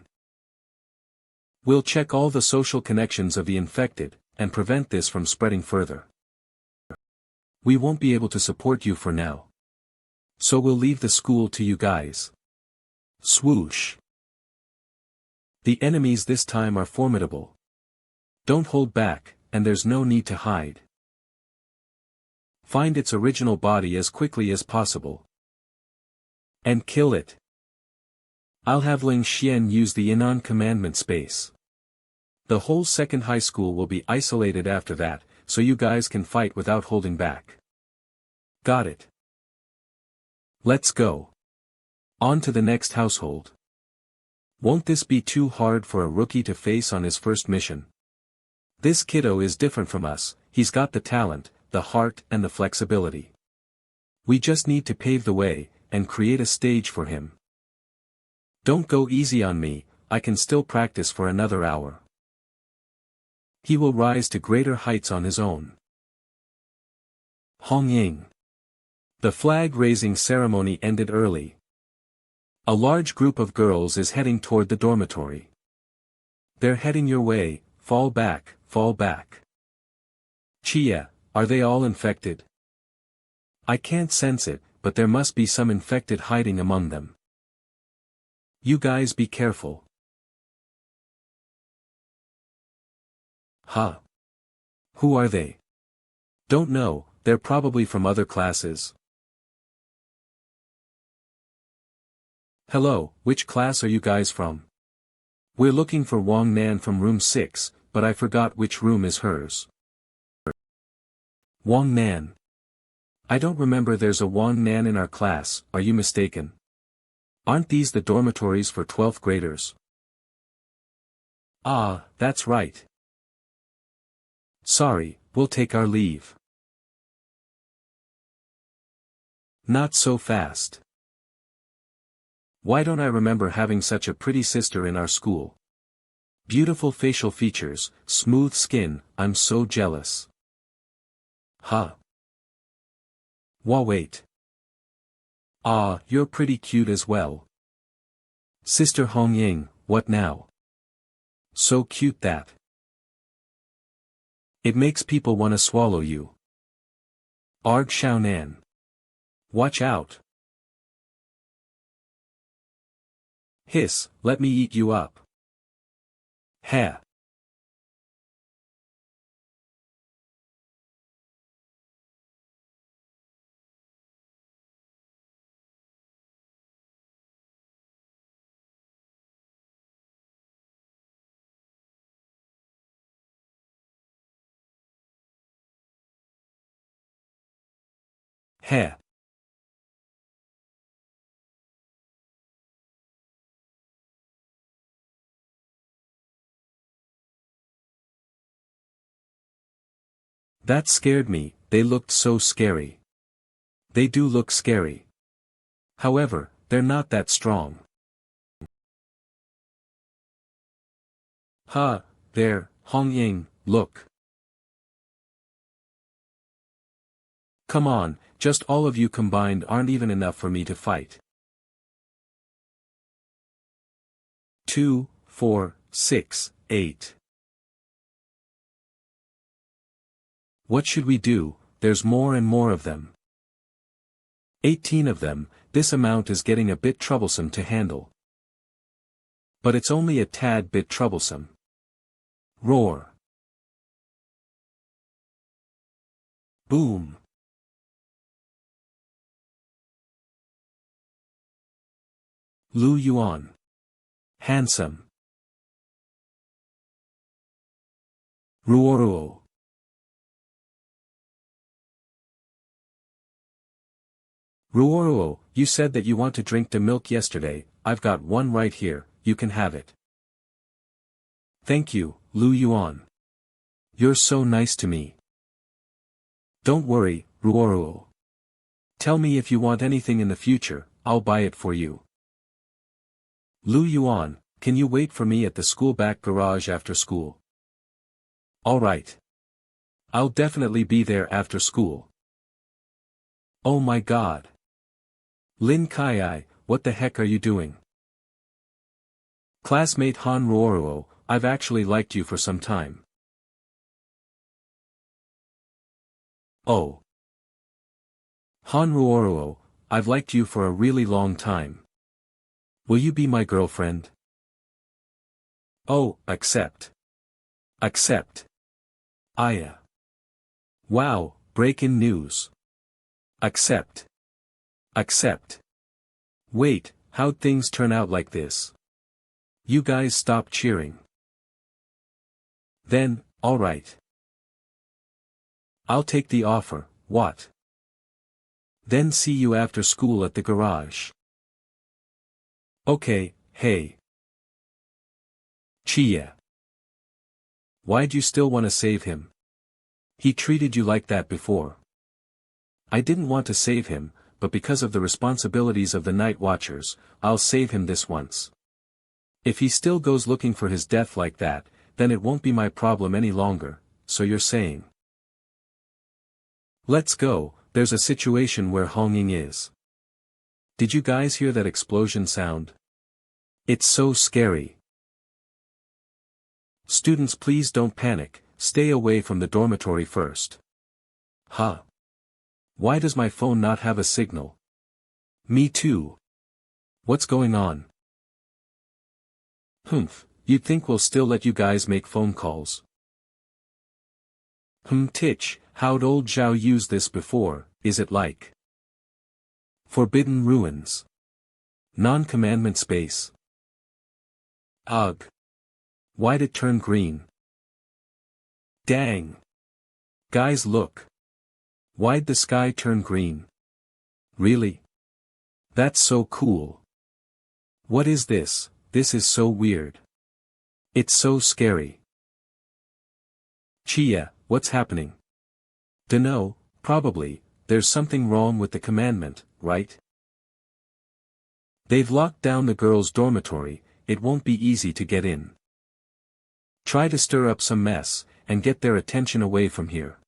we'll check all the social connections of the infected, and prevent this from spreading further. We won't be able to support you for now. So we'll leave the school to you guys. Swoosh. The enemies this time are formidable. Don't hold back, and there's no need to hide. Find its original body as quickly as possible. And kill it. I'll have Ling Xian use the Inan commandment space. The whole second high school will be isolated after that, so you guys can fight without holding back. Got it. Let's go. On to the next household. Won't this be too hard for a rookie to face on his first mission? This kiddo is different from us, he's got the talent, the heart and the flexibility. We just need to pave the way, and create a stage for him. Don't go easy on me, I can still practice for another hour. He will rise to greater heights on his own. Hong Ying. The flag-raising ceremony ended early. A large group of girls is heading toward the dormitory. They're heading your way, fall back, fall back. Chia, are they all infected? I can't sense it, but there must be some infected hiding among them. You guys be careful. Huh. Who are they? Don't know, they're probably from other classes. Hello, which class are you guys from? We're looking for Wang Nan from room 6, but I forgot which room is hers. Wang Nan. I don't remember there's a Wang Nan in our class, are you mistaken? Aren't these the dormitories for 12th graders? Ah, that's right. Sorry, we'll take our leave. Not so fast. Why don't I remember having such a pretty sister in our school? Beautiful facial features, smooth skin, I'm so jealous. Huh. Wait. Ah, you're pretty cute as well. Sister Hong Ying, what now? So cute that it makes people wanna swallow you. Arg Shounen. Watch out. Hiss, let me eat you up. Heh. Heh. That scared me, they looked so scary. They do look scary. However, they're not that strong. Ha, there, Hong Ying, look. Come on, just all of you combined aren't even enough for me to fight. 2, 4, 6, 8. What should we do? There's more and more of them. 18 of them, this amount is getting a bit troublesome to handle. But it's only a tad bit troublesome. Roar. Boom. Lu Yuan. Handsome. Ruoruo. Ruoruo, you said that you want to drink the milk yesterday, I've got one right here, you can have it. Thank you, Lu Yuan. You're so nice to me. Don't worry, Ruoruo. Tell me if you want anything in the future, I'll buy it for you. Lu Yuan, can you wait for me at the school back garage after school? Alright. I'll definitely be there after school. Oh my god. Lin Kai, what the heck are you doing? Classmate Han Ruoruo, I've actually liked you for some time. Oh. Han Ruoruo, I've liked you for a really long time. Will you be my girlfriend? Oh, accept. Accept. Aya. Wow, breaking news. Accept. Accept. Wait, how'd things turn out like this? You guys stop cheering. Then, alright. I'll take the offer, what? Then see you after school at the garage. Okay, hey. Chia. Why'd you still want to save him? He treated you like that before. I didn't want to save him, but because of the responsibilities of the Night Watchers, I'll save him this once. If he still goes looking for his death like that, then it won't be my problem any longer, so you're saying. Let's go, there's a situation where Honging is. Did you guys hear that explosion sound? It's so scary. Students, please don't panic, stay away from the dormitory first. Huh? Why does my phone not have a signal? Me too. What's going on? Humph, you'd think we'll still let you guys make phone calls. Titch, how'd old Zhao use this before, is it like? Forbidden Ruins. Non-commandment space. Ugh. Why'd it turn green? Dang. Guys look. Why'd the sky turn green? Really? That's so cool. What is this? This is so weird. It's so scary. Chia, what's happening? Dunno, probably, there's something wrong with the commandment, right? They've locked down the girls' dormitory, it won't be easy to get in. Try to stir up some mess, and get their attention away from here.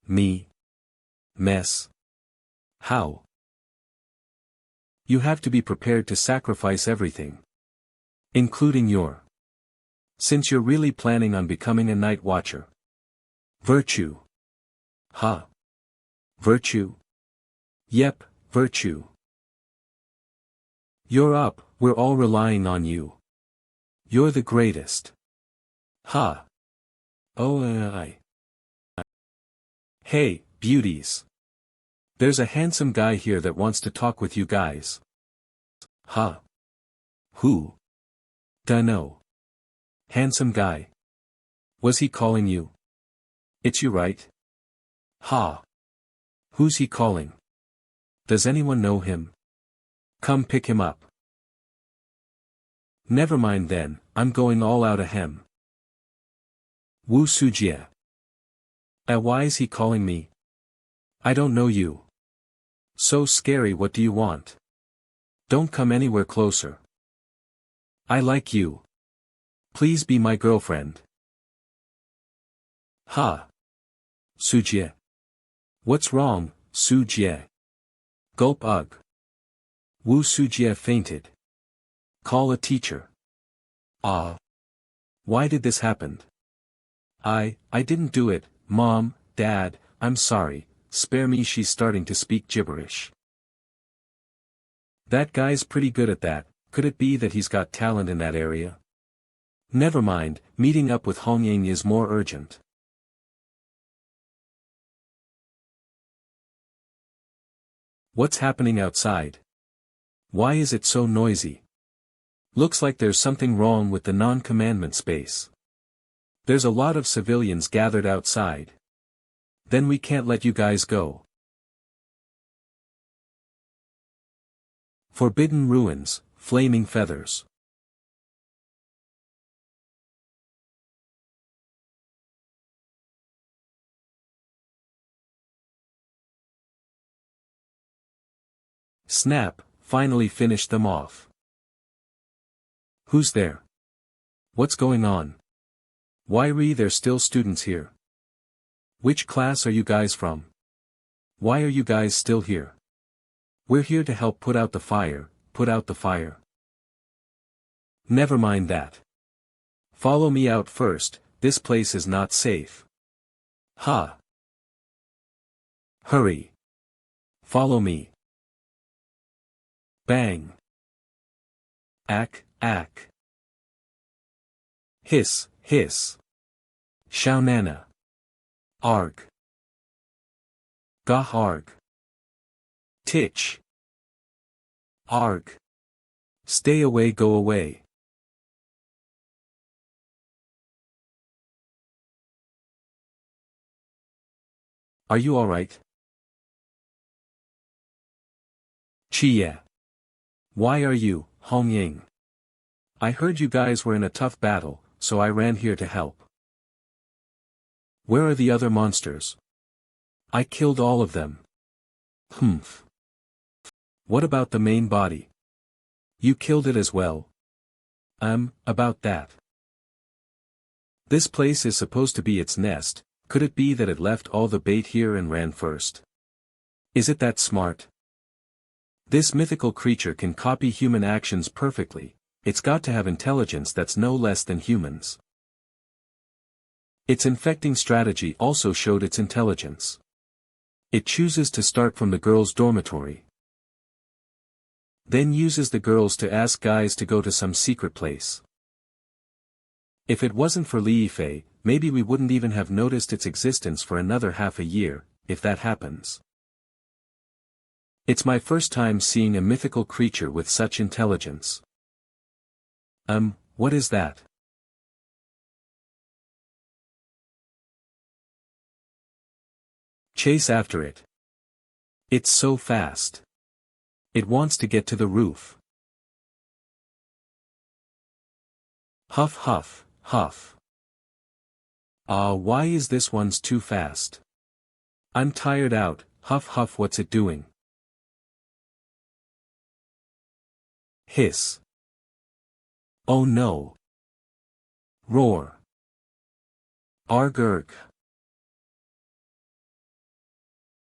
Me? Mess? How? You have to be prepared to sacrifice everything. Including since you're really planning on becoming a night watcher. Virtue. Huh? Virtue? Yep, virtue. You're up, we're all relying on you. You're the greatest. Ha. Oh, Hey, beauties. There's a handsome guy here that wants to talk with you guys. Huh? Who? Dunno. Handsome guy. Was he calling you? It's you, right? Ha. Who's he calling? Does anyone know him? Come pick him up. Never mind then, I'm going all out ahem. Wu Sujie. Why is he calling me? I don't know you. So scary, what do you want? Don't come anywhere closer. I like you. Please be my girlfriend. Ha. Sujie. What's wrong, Sujie? Gulp ugh. Wu Sujie fainted. Call a teacher. Ah. Why did this happen? I didn't do it, Mom, Dad, I'm sorry, spare me. She's starting to speak gibberish. That guy's pretty good at that, could it be that he's got talent in that area? Never mind, meeting up with Hongying is more urgent. What's happening outside? Why is it so noisy? Looks like there's something wrong with the non-commandment space. There's a lot of civilians gathered outside. Then we can't let you guys go. Forbidden ruins, flaming feathers. Snap, finally finished them off. Who's there? What's going on? Why there's still students here? Which class are you guys from? Why are you guys still here? We're here to help put out the fire, put out the fire. Never mind that. Follow me out first, this place is not safe. Ha. Hurry. Follow me. Bang. Ack, ack. Hiss, hiss. Shaunana. Arg. Gah arg. Titch. Arg. Stay away, go away. Are you alright? Chia. Why are you, Hongying? I heard you guys were in a tough battle, so I ran here to help. Where are the other monsters? I killed all of them. Humph. What about the main body? You killed it as well? About that. This place is supposed to be its nest, could it be that it left all the bait here and ran first? Is it that smart? This mythical creature can copy human actions perfectly, it's got to have intelligence that's no less than humans. Its infecting strategy also showed its intelligence. It chooses to start from the girls' dormitory. Then uses the girls to ask guys to go to some secret place. If it wasn't for Li Yifei, maybe we wouldn't even have noticed its existence for another half a year, if that happens. It's my first time seeing a mythical creature with such intelligence. What is that? Chase after it. It's so fast. It wants to get to the roof. Huff huff, huff. Ah, why is this one's too fast? I'm tired out, huff huff, what's it doing? Hiss. Oh no. Roar. Arg urg.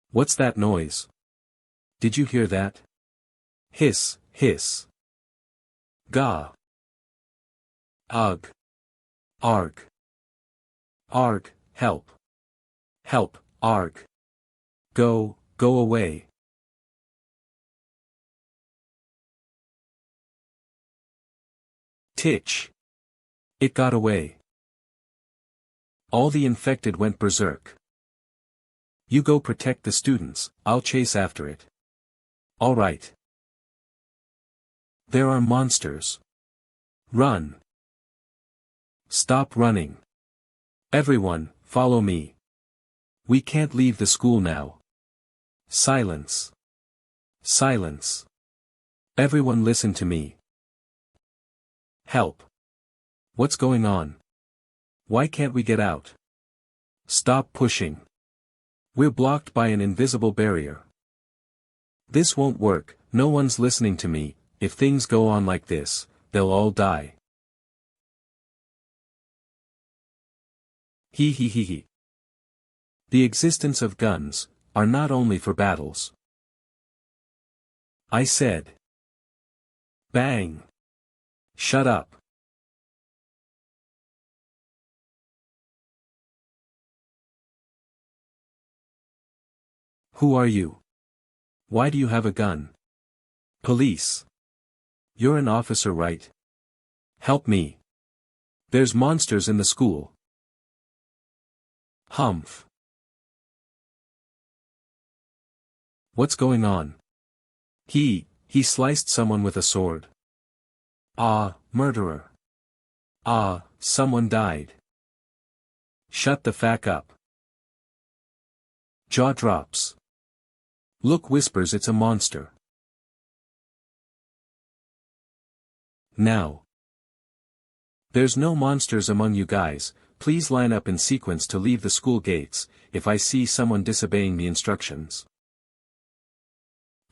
What's that noise? Did you hear that? Hiss, hiss. Gah. Ugh. Arg. Arg, help. Help, arg. Go away. Titch. It got away. All the infected went berserk. You go protect the students, I'll chase after it. All right. There are monsters. Run. Stop running. Everyone, follow me. We can't leave the school now. Silence. Silence. Everyone listen to me. Help. What's going on? Why can't we get out? Stop pushing. We're blocked by an invisible barrier. This won't work, no one's listening to me. If things go on like this, they'll all die. Hee hee hee hee. The existence of guns are not only for battles. I said. Bang. Shut up. Who are you? Why do you have a gun? Police. You're an officer, right? Help me. There's monsters in the school. Humph. What's going on? He sliced someone with a sword. Ah, murderer. Ah, someone died. Shut the fuck up. Jaw drops. Look, whispers, it's a monster. Now. There's no monsters among you guys, please line up in sequence to leave the school gates, if I see someone disobeying the instructions.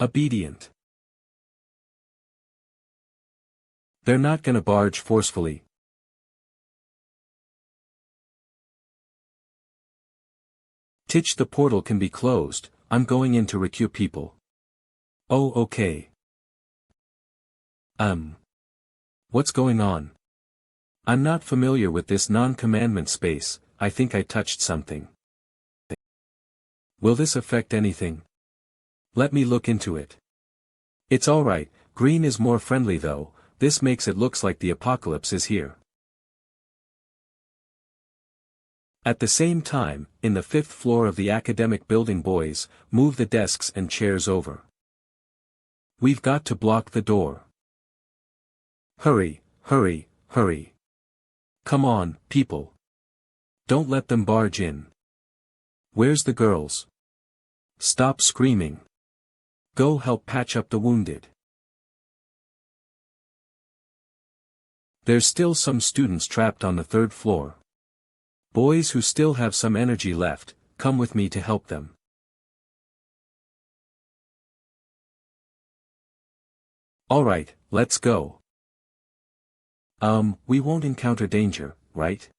Obedient. They're not gonna barge forcefully. Titch, the portal can be closed, I'm going in to recruit people. Oh, okay. What's going on? I'm not familiar with this non-commandment space, I think I touched something. Will this affect anything? Let me look into it. It's alright, green is more friendly though, this makes it looks like the apocalypse is here. At the same time, in the 5th floor of the academic building, boys, move the desks and chairs over. We've got to block the door. Hurry, hurry, hurry. Come on, people. Don't let them barge in. Where's the girls? Stop screaming. Go help patch up the wounded. There's still some students trapped on the 3rd floor. Boys who still have some energy left, come with me to help them. Alright, let's go. We won't encounter danger, right?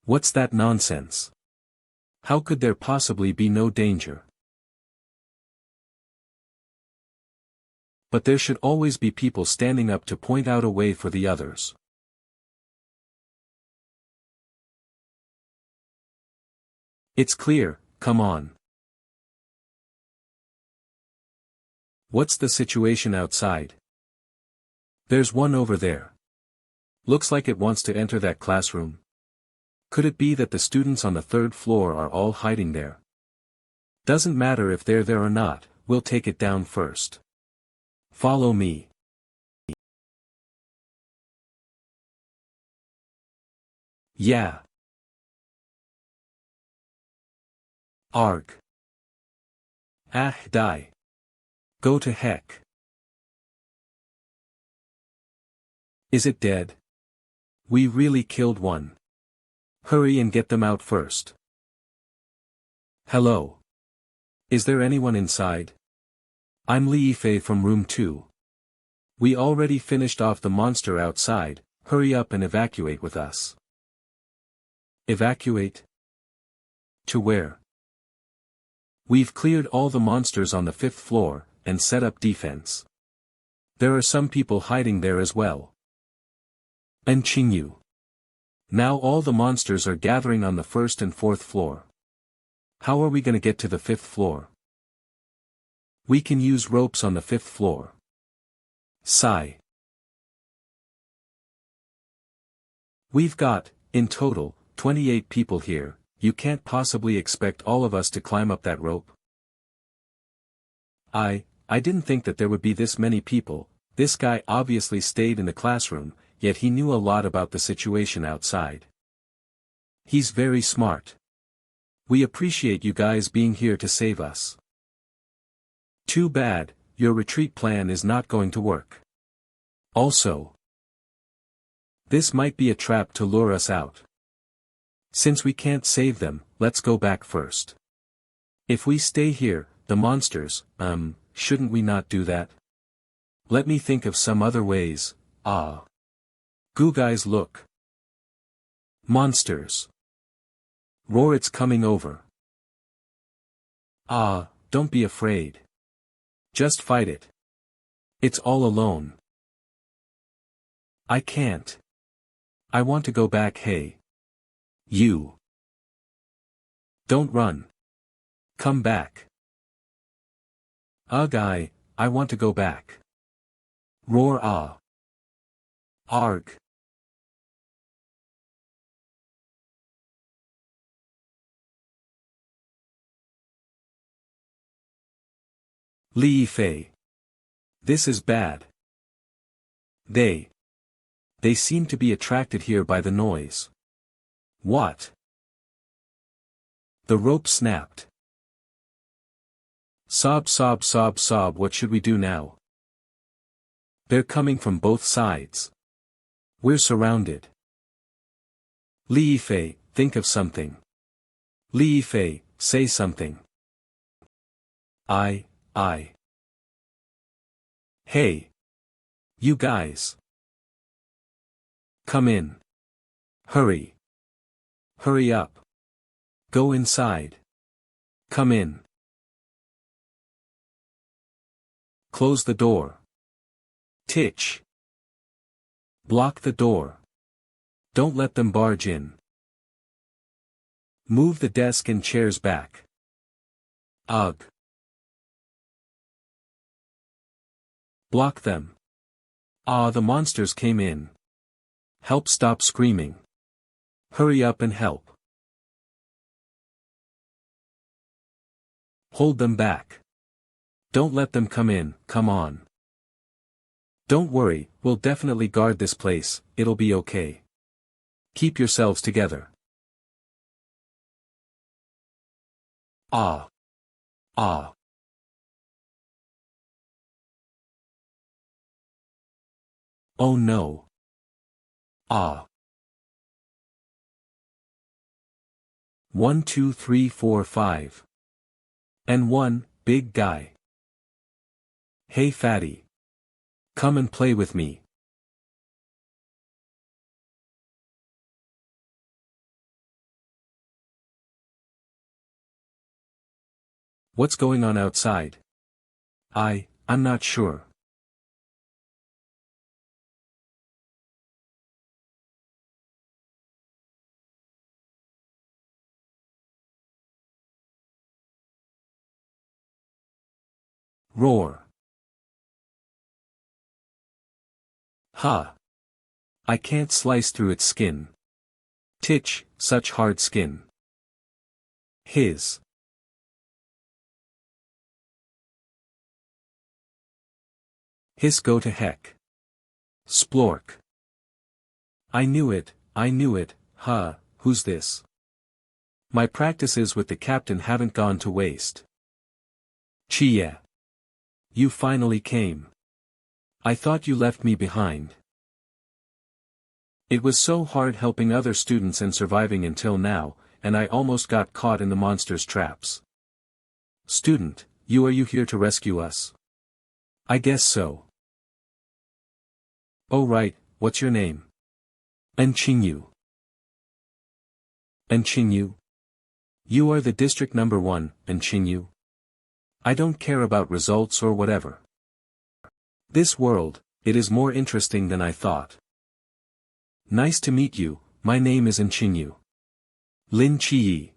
What's that nonsense? How could there possibly be no danger? But there should always be people standing up to point out a way for the others. It's clear, come on. What's the situation outside? There's one over there. Looks like it wants to enter that classroom. Could it be that the students on the 3rd floor are all hiding there? Doesn't matter if they're there or not, we'll take it down first. Follow me. Yeah. Arg. Ah, die. Go to heck. Is it dead? We really killed one. Hurry and get them out first. Hello. Is there anyone inside? I'm Liifei from room 2. We already finished off the monster outside, hurry up and evacuate with us. Evacuate? To where? We've cleared all the monsters on the 5th floor, and set up defense. There are some people hiding there as well. And Qingyu. Now all the monsters are gathering on the 1st and 4th floor. How are we gonna get to the 5th floor? We can use ropes on the 5th floor. Sigh. We've got, in total, 28 people here, you can't possibly expect all of us to climb up that rope. I didn't think that there would be this many people. This guy obviously stayed in the classroom, yet he knew a lot about the situation outside. He's very smart. We appreciate you guys being here to save us. Too bad, your retreat plan is not going to work. Also, this might be a trap to lure us out. Since we can't save them, let's go back first. If we stay here, the monsters, shouldn't we not do that? Let me think of some other ways. Goo guys, look. Monsters. Roar, it's coming over. Don't be afraid. Just fight it. It's all alone. I can't. I want to go back. Hey. You. Don't run. Come back. Ugh, I want to go back. Roar, Arg. Liifei. This is bad. They seem to be attracted here by the noise. What? The rope snapped. Sob, sob, sob, sob, what should we do now? They're coming from both sides. We're surrounded. Liifei, think of something. Liifei, say something. Hey. You guys. Come in. Hurry. Hurry up. Go inside. Come in. Close the door. Titch. Block the door. Don't let them barge in. Move the desk and chairs back. Ugh. Block them. The monsters came in. Help, stop screaming. Hurry up and help. Hold them back. Don't let them come in, come on. Don't worry, we'll definitely guard this place, it'll be okay. Keep yourselves together. Oh no. 1 2 3 4 5. And 1, big guy. Hey fatty. Come and play with me. What's going on outside? I'm not sure. Roar. I can't slice through its skin. Titch, such hard skin. Hiss, go to heck. Splork. I knew it, who's this? My practices with the captain haven't gone to waste. Chia. You finally came. I thought you left me behind. It was so hard helping other students and surviving until now, and I almost got caught in the monster's traps. Student, are you here to rescue us? I guess so. Oh right, what's your name? Enchinyu. Enchinyu? You are the district number 1, Enchinyu. I don't care about results or whatever. This world, it is more interesting than I thought. Nice to meet you, my name is Enchinyu. Lin Chiyi.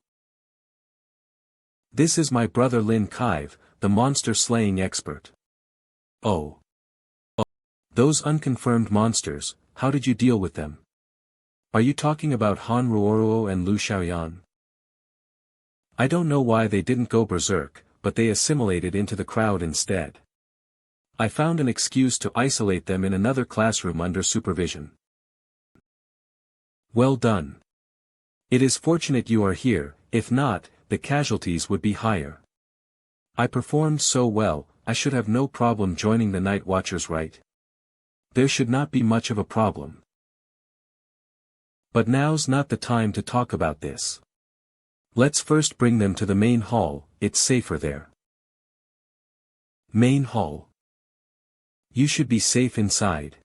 This is my brother Lin Kaive, the monster-slaying expert. Oh. Those unconfirmed monsters, how did you deal with them? Are you talking about Han Ruoruo and Lu Xiaoyan? I don't know why they didn't go berserk, but they assimilated into the crowd instead. I found an excuse to isolate them in another classroom under supervision. Well done. It is fortunate you are here, if not, the casualties would be higher. I performed so well, I should have no problem joining the Night Watchers, right? There should not be much of a problem. But now's not the time to talk about this. Let's first bring them to the main hall, it's safer there. Main hall. You should be safe inside.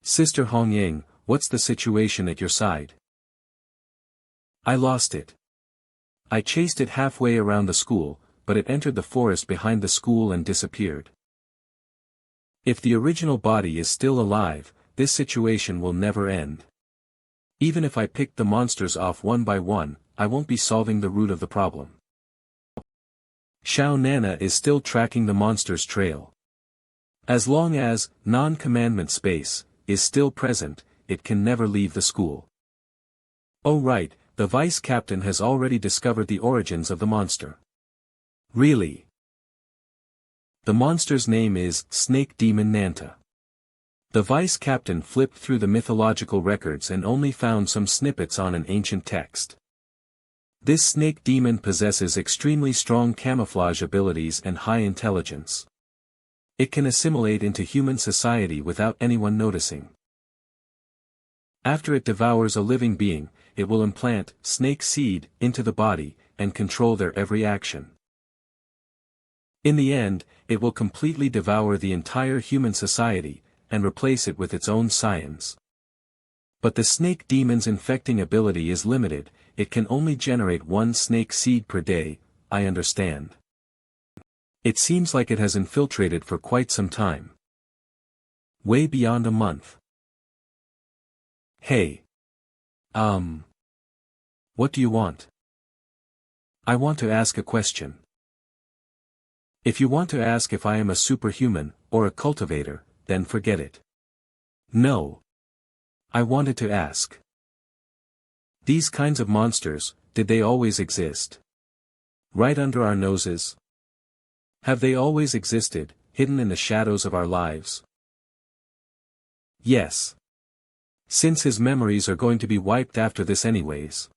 Sister Hongying, what's the situation at your side? I lost it. I chased it halfway around the school, but it entered the forest behind the school and disappeared. If the original body is still alive, this situation will never end. Even if I picked the monsters off one by one, I won't be solving the root of the problem. Xiao Nana is still tracking the monster's trail. As long as non-commandment space is still present, it can never leave the school. Oh right, the vice captain has already discovered the origins of the monster. Really? The monster's name is Snake Demon Nanta. The vice captain flipped through the mythological records and only found some snippets on an ancient text. This snake demon possesses extremely strong camouflage abilities and high intelligence. It can assimilate into human society without anyone noticing. After it devours a living being, it will implant snake seed into the body and control their every action. In the end, it will completely devour the entire human society and replace it with its own scions. But the snake demon's infecting ability is limited. It can only generate 1 snake seed per day, I understand. It seems like it has infiltrated for quite some time. Way beyond a month. Hey. What do you want? I want to ask a question. If you want to ask if I am a superhuman, or a cultivator, then forget it. No. I wanted to ask. These kinds of monsters, did they always exist? Right under our noses? Have they always existed, hidden in the shadows of our lives? Yes. Since his memories are going to be wiped after this anyways.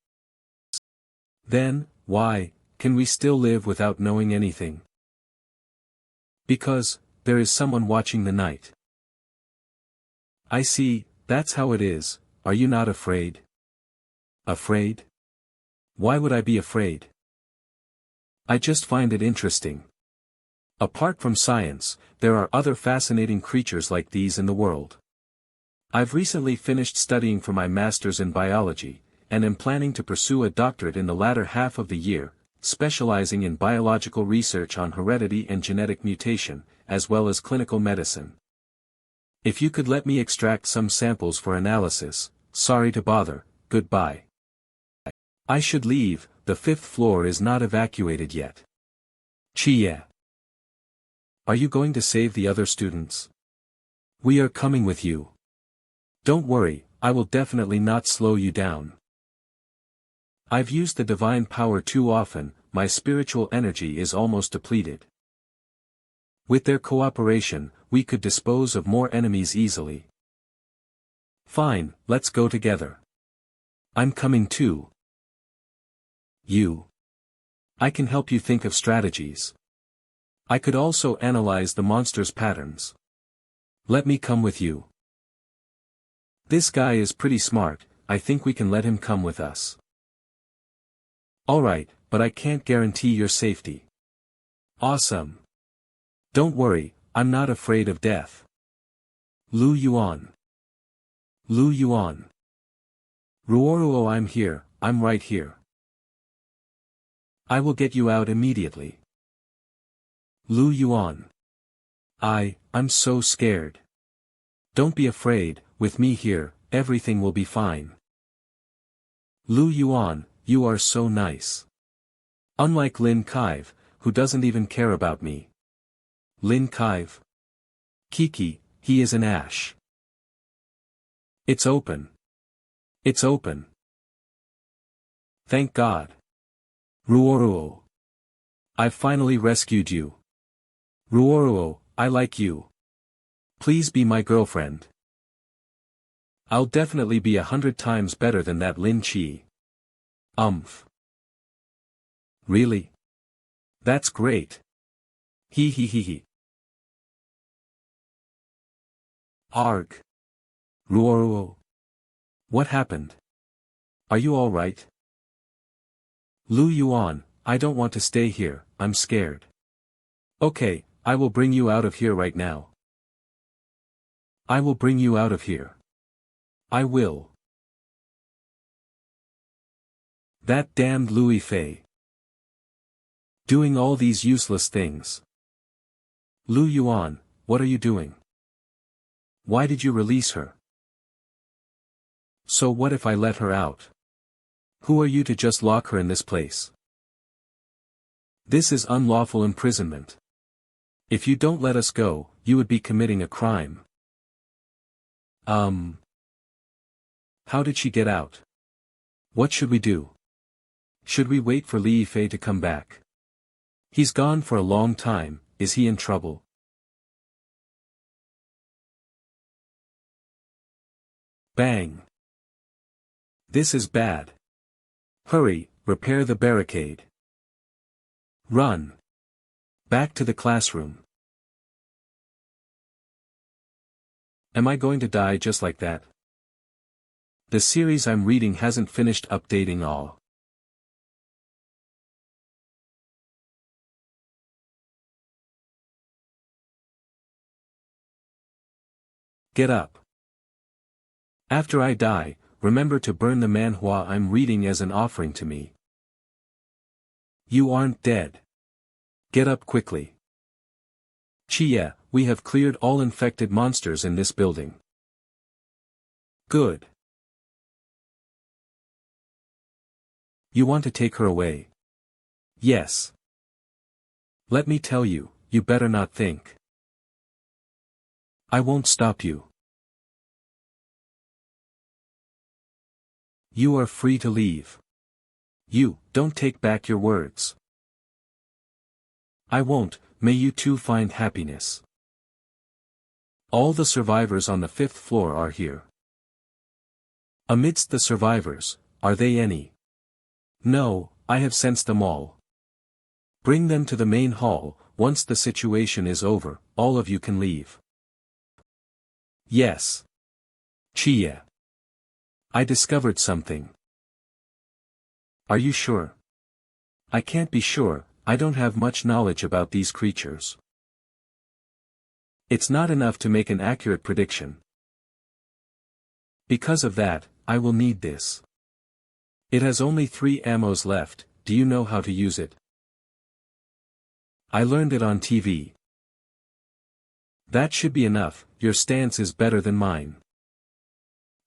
Then, why, can we still live without knowing anything? Because, there is someone watching the night. I see, that's how it is, are you not afraid? Afraid? Why would I be afraid? I just find it interesting. Apart from science, there are other fascinating creatures like these in the world. I've recently finished studying for my master's in biology, and am planning to pursue a doctorate in the latter half of the year, specializing in biological research on heredity and genetic mutation, as well as clinical medicine. If you could let me extract some samples for analysis, sorry to bother, goodbye. I should leave, the 5th floor is not evacuated yet. Chia. Are you going to save the other students? We are coming with you. Don't worry, I will definitely not slow you down. I've used the divine power too often, my spiritual energy is almost depleted. With their cooperation, we could dispose of more enemies easily. Fine, let's go together. I'm coming too. You. I can help you think of strategies. I could also analyze the monster's patterns. Let me come with you. This guy is pretty smart, I think we can let him come with us. Alright, but I can't guarantee your safety. Awesome. Don't worry, I'm not afraid of death. Lu Yuan. Lu Yuan. Ruoruo, I'm here, I'm right here. I will get you out immediately. Lu Yuan. I'm so scared. Don't be afraid, with me here, everything will be fine. Lu Yuan, you are so nice. Unlike Lin Kaive, who doesn't even care about me. Lin Kaive. Kiki, he is an ash. It's open. It's open. Thank God. Ruoruo. I've finally rescued you. Ruoruo, I like you. Please be my girlfriend. I'll definitely be 100 times better than that Lin Chi. Really? That's great. He. Arg. Ruoruo. What happened? Are you alright? Lu Yuan, I don't want to stay here, I'm scared. Okay, I will bring you out of here right now. I will bring you out of here. I will. That damned Louis Fei. Doing all these useless things. Lu Yuan, what are you doing? Why did you release her? So what if I let her out? Who are you to just lock her in this place? This is unlawful imprisonment. If you don't let us go, you would be committing a crime. How did she get out? What should we do? Should we wait for Li Fei to come back? He's gone for a long time, is he in trouble? Bang. This is bad. Hurry, repair the barricade. Run. Back to the classroom. Am I going to die just like that? The series I'm reading hasn't finished updating all. Get up. After I die, remember to burn the manhwa I'm reading as an offering to me. You aren't dead. Get up quickly. Chia, we have cleared all infected monsters in this building. Good. You want to take her away? Yes. Let me tell you, you better not think. I won't stop you. You are free to leave. You, don't take back your words. I won't, may you too find happiness. All the survivors on the 5th floor are here. Amidst the survivors, are they any? No, I have sensed them all. Bring them to the main hall, once the situation is over, all of you can leave. Yes. Chia. I discovered something. Are you sure? I can't be sure, I don't have much knowledge about these creatures. It's not enough to make an accurate prediction. Because of that, I will need this. It has only 3 ammos left, do you know how to use it? I learned it on TV. That should be enough, your stance is better than mine.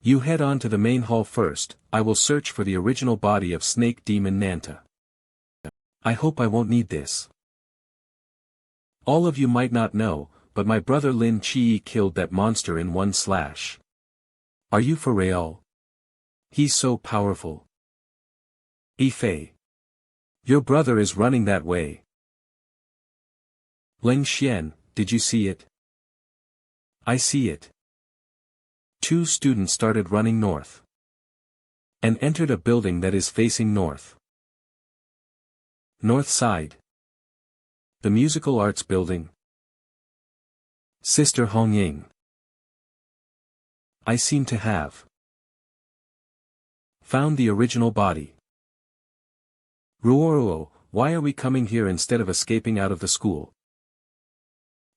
You head on to the main hall first, I will search for the original body of Snake Demon Nanta. I hope I won't need this. All of you might not know, but my brother Lin Chi killed that monster in one slash. Are you for real? He's so powerful. Ifei. Your brother is running that way. Leng Xian, did you see it? I see it. 2 students started running north. And entered a building that is facing north. North side. The Musical Arts Building. Sister Hongying. I seem to have found the original body. Ruoruo, why are we coming here instead of escaping out of the school?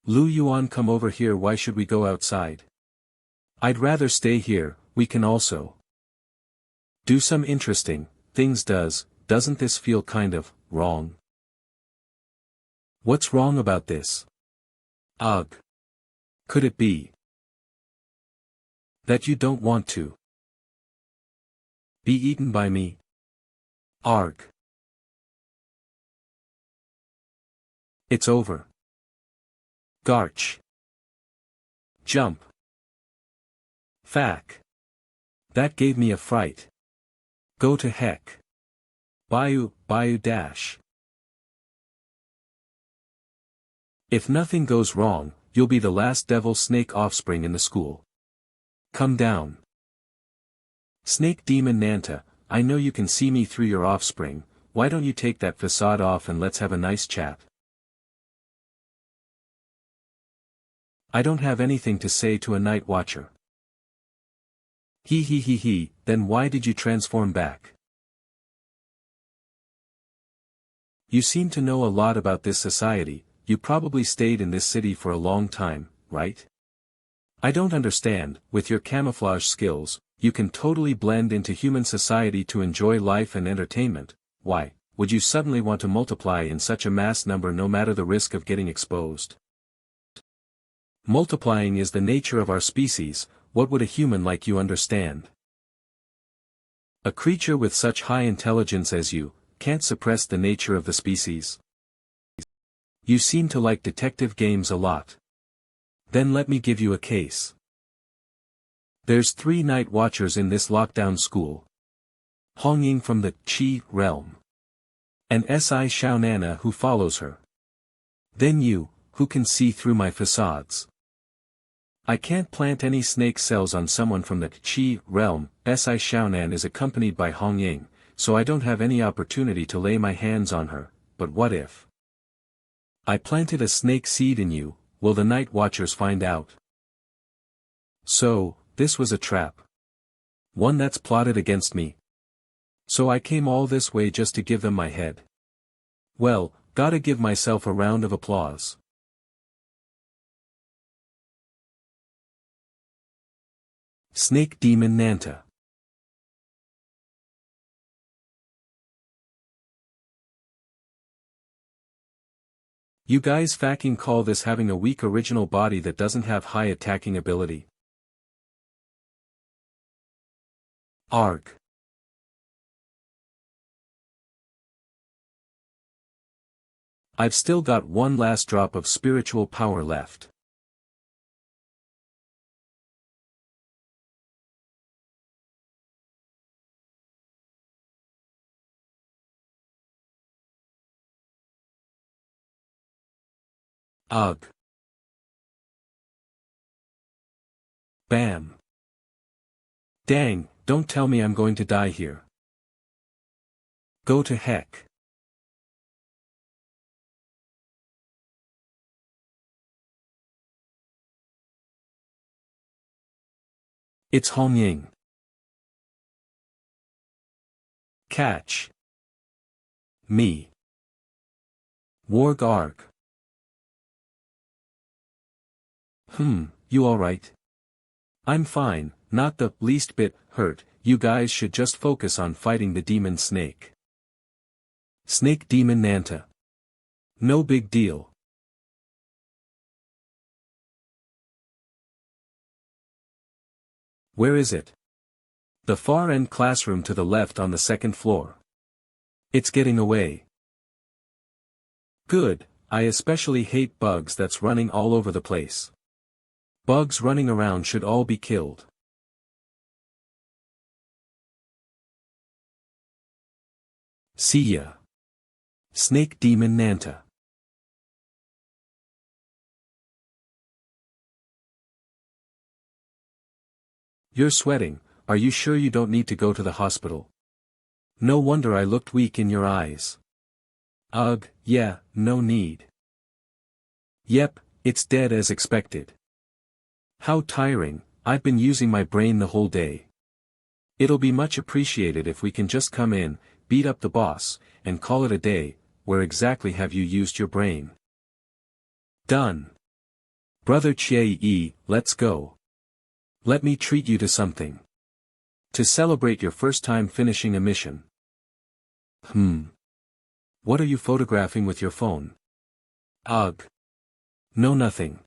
Lu Yuan, come over here, why should we go outside? I'd rather stay here, we can also do some interesting things. Doesn't this feel kind of wrong? What's wrong about this? Ugh. Could it be that you don't want to be eaten by me? Arg. It's over. Garch. Jump. Fack. That gave me a fright. Go to heck. Bayou dash. If nothing goes wrong, you'll be the last devil snake offspring in the school. Come down. Snake demon Nanta, I know you can see me through your offspring, why don't you take that facade off and let's have a nice chat. I don't have anything to say to a night watcher. He, then why did you transform back? You seem to know a lot about this society, you probably stayed in this city for a long time, right? I don't understand, with your camouflage skills, you can totally blend into human society to enjoy life and entertainment. Why would you suddenly want to multiply in such a mass number no matter the risk of getting exposed? Multiplying is the nature of our species, what would a human like you understand? A creature with such high intelligence as you, can't suppress the nature of the species. You seem to like detective games a lot. Then let me give you a case. There's 3 night watchers in this lockdown school. Hongying from the Qi realm. And Si Shaonana who follows her. Then you, who can see through my facades. I can't plant any snake cells on someone from the Qi realm. Si Shaonan is accompanied by Hongying, so I don't have any opportunity to lay my hands on her, but what if I planted a snake seed in you, will the night watchers find out? So, this was a trap. One that's plotted against me. So I came all this way just to give them my head. Well, gotta give myself a round of applause. Snake Demon Nanta. You guys fucking call this having a weak original body that doesn't have high attacking ability? Arg. I've still got one last drop of spiritual power left. Ugh. Bam. Dang, don't tell me I'm going to die here. Go to heck. It's Hongying. Catch me. Warg arg. You alright? I'm fine, not the least bit hurt. You guys should just focus on fighting the demon snake. Snake Demon Nanta. No big deal. Where is it? The far end classroom to the left on the 2nd floor. It's getting away. Good, I especially hate bugs that's running all over the place. Bugs running around should all be killed. See ya. Snake Demon Nanta. You're sweating, are you sure you don't need to go to the hospital? No wonder I looked weak in your eyes. Ugh, yeah, no need. Yep, it's dead as expected. How tiring, I've been using my brain the whole day. It'll be much appreciated if we can just come in, beat up the boss, and call it a day. Where exactly have you used your brain? Done. Brother Chie, let's go. Let me treat you to something. To celebrate your first time finishing a mission. What are you photographing with your phone? Ugh. No, nothing.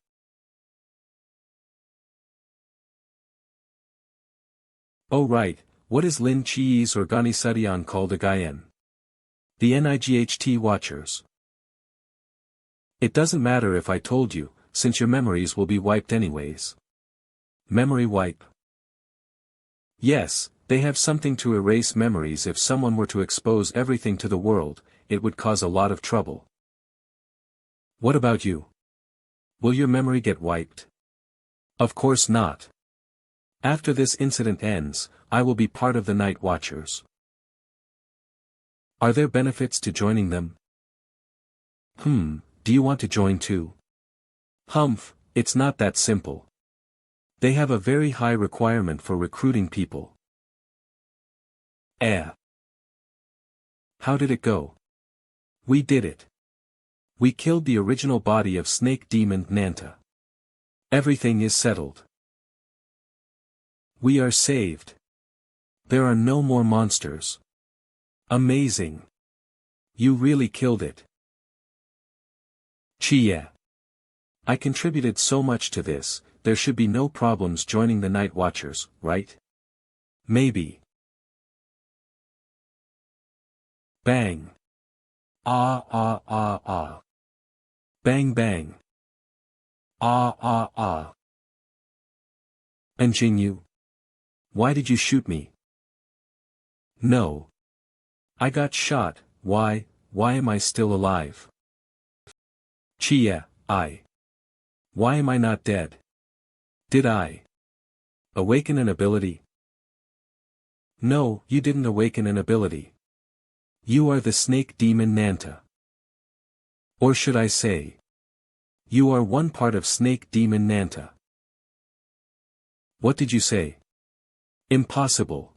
Oh right, what is Lin Chi's organisación called again? The NIGHT Watchers. It doesn't matter if I told you, since your memories will be wiped anyways. Memory wipe. Yes, they have something to erase memories. If someone were to expose everything to the world, it would cause a lot of trouble. What about you? Will your memory get wiped? Of course not. After this incident ends, I will be part of the Night Watchers. Are there benefits to joining them? Do you want to join too? Humph, it's not that simple. They have a very high requirement for recruiting people. How did it go? We did it. We killed the original body of Snake Demon Nanta. Everything is settled. We are saved. There are no more monsters. Amazing. You really killed it. Chia. I contributed so much to this, there should be no problems joining the Night Watchers, right? Maybe. Bang. Ah ah ah ah. Bang bang. Ah ah ah. And Jingyu? Why did you shoot me? No. I got shot. Why am I still alive? Chia, Why am I not dead? Did I awaken an ability? No, you didn't awaken an ability. You are the Snake Demon Nanta. Or should I say, you are one part of Snake Demon Nanta. What did you say? Impossible.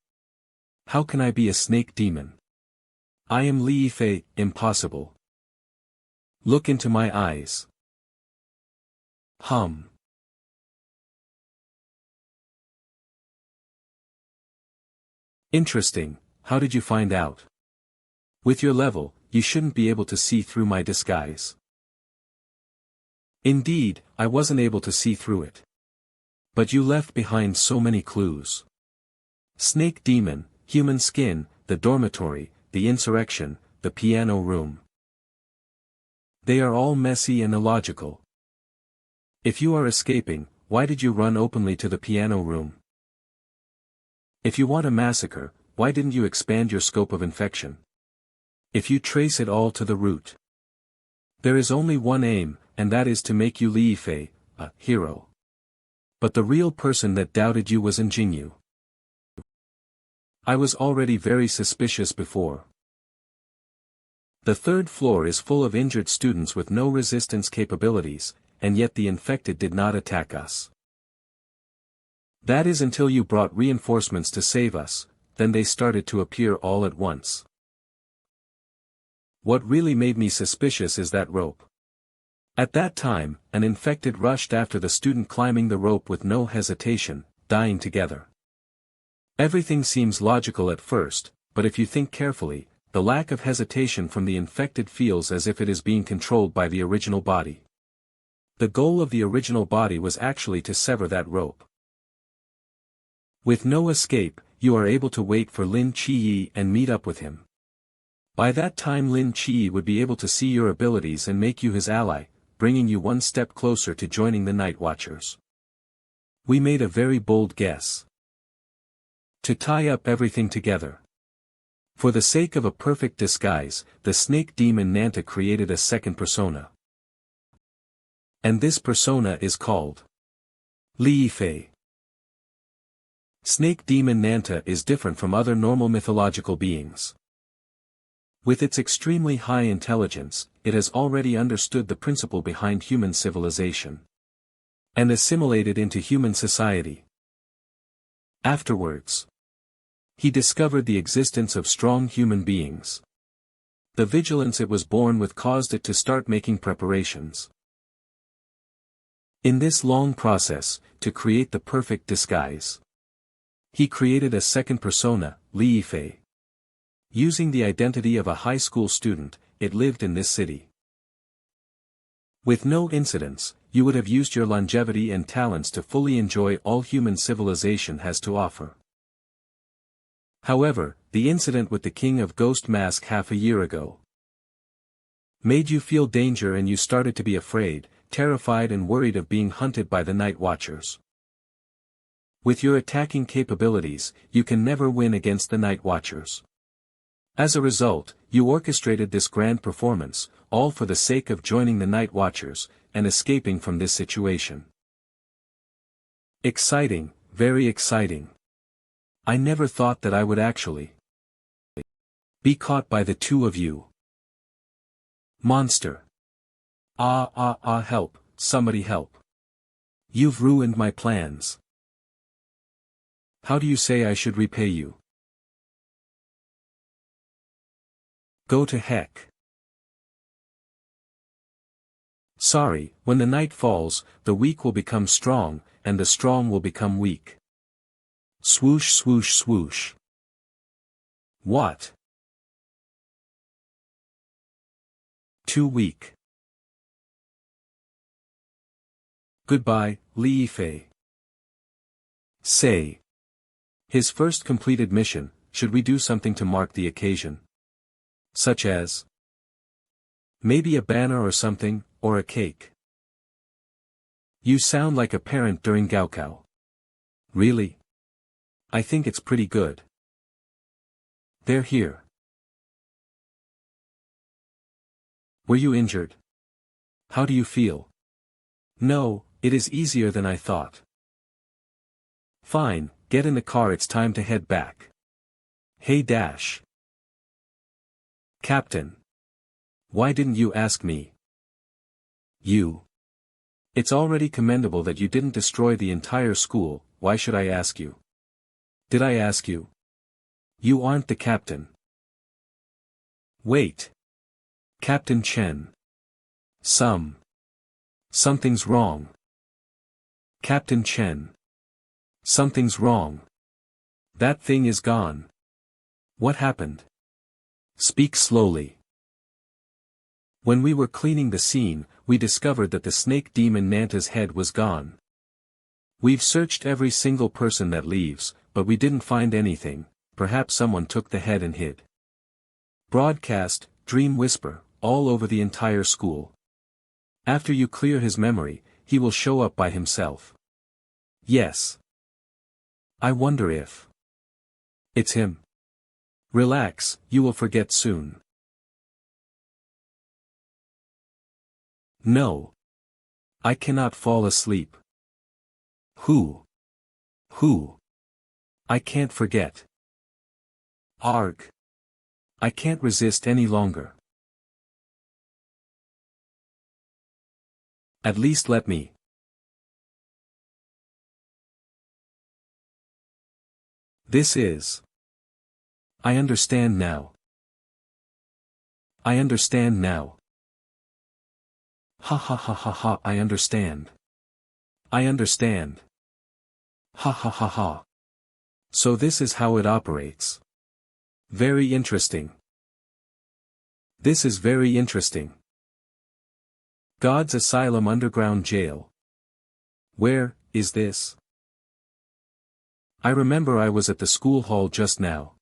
How can I be a snake demon? I am Li Yifei, impossible. Look into my eyes. Interesting, how did you find out? With your level, you shouldn't be able to see through my disguise. Indeed, I wasn't able to see through it. But you left behind so many clues. Snake demon, human skin, the dormitory, the insurrection, the piano room. They are all messy and illogical. If you are escaping, why did you run openly to the piano room? If you want a massacre, why didn't you expand your scope of infection? If you trace it all to the root. There is only one aim, and that is to make you Li Yifei, a hero. But the real person that doubted you was Jingyu. I was already very suspicious before. The third floor is full of injured students with no resistance capabilities, and yet the infected did not attack us. That is until you brought reinforcements to save us, then they started to appear all at once. What really made me suspicious is that rope. At that time, an infected rushed after the student climbing the rope with no hesitation, dying together. Everything seems logical at first, but if you think carefully, the lack of hesitation from the infected feels as if it is being controlled by the original body. The goal of the original body was actually to sever that rope. With no escape, you are able to wait for Lin Chi and meet up with him. By that time Lin Chi would be able to see your abilities and make you his ally, bringing you one step closer to joining the Night Watchers. We made a very bold guess. To tie up everything together. For the sake of a perfect disguise, the Snake Demon Nanta created a second persona. And this persona is called Li Yifei. Snake Demon Nanta is different from other normal mythological beings. With its extremely high intelligence, it has already understood the principle behind human civilization. And assimilated into human society. Afterwards, he discovered the existence of strong human beings. The vigilance it was born with caused it to start making preparations. In this long process, to create the perfect disguise, he created a second persona, Liife. Using the identity of a high school student, it lived in this city. With no incidents, you would have used your longevity and talents to fully enjoy all human civilization has to offer. However, the incident with the King of Ghost Mask half a year ago made you feel danger and you started to be afraid, terrified and worried of being hunted by the Night Watchers. With your attacking capabilities, you can never win against the Night Watchers. As a result, you orchestrated this grand performance, all for the sake of joining the Night Watchers, and escaping from this situation. Exciting, very exciting. I never thought that I would actually be caught by the two of you. Monster. Help, somebody help. You've ruined my plans. How do you say I should repay you? Go to heck. Sorry, when the night falls, the weak will become strong, and the strong will become weak. Swoosh swoosh swoosh. What? Too weak. Goodbye, Liife. Say. His first completed mission, should we do something to mark the occasion? Such as maybe a banner or something, or a cake. You sound like a parent during Gaokao. Really? I think it's pretty good. They're here. Were you injured? How do you feel? No, it is easier than I thought. Fine, get in the car, it's time to head back. Hey Dash. Captain. Why didn't you ask me? You. It's already commendable that you didn't destroy the entire school, why should I ask you? Did I ask you? You aren't the captain. Wait. Captain Chen. Something's wrong. Captain Chen. Something's wrong. That thing is gone. What happened? Speak slowly. When we were cleaning the scene, we discovered that the snake demon Nanta's head was gone. We've searched every single person that leaves, but we didn't find anything. Perhaps someone took the head and hid. Broadcast, dream whisper, all over the entire school. After you clear his memory, he will show up by himself. Yes. I wonder if it's him. Relax, you will forget soon. No. I cannot fall asleep. Who? I can't forget. Arg. I can't resist any longer. At least let me. This is. I understand now. I understand now. Ha ha ha ha ha, I understand. I understand. Ha ha ha ha. So this is how it operates. Very interesting. This is very interesting. God's Asylum underground jail. Where is this? I remember I was at the school hall just now.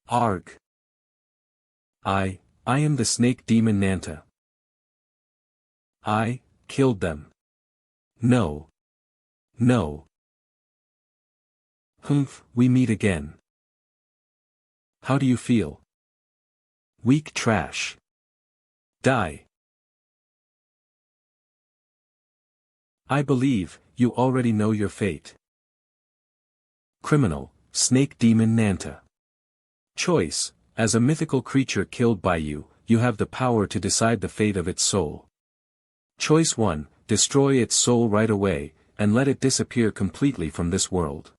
Arg. I am the snake demon Nanta. I killed them. No. Humph, we meet again. How do you feel? Weak trash. Die. I believe, you already know your fate. Criminal, snake demon Nanta. Choice, as a mythical creature killed by you, you have the power to decide the fate of its soul. Choice 1, destroy its soul right away, and let it disappear completely from this world.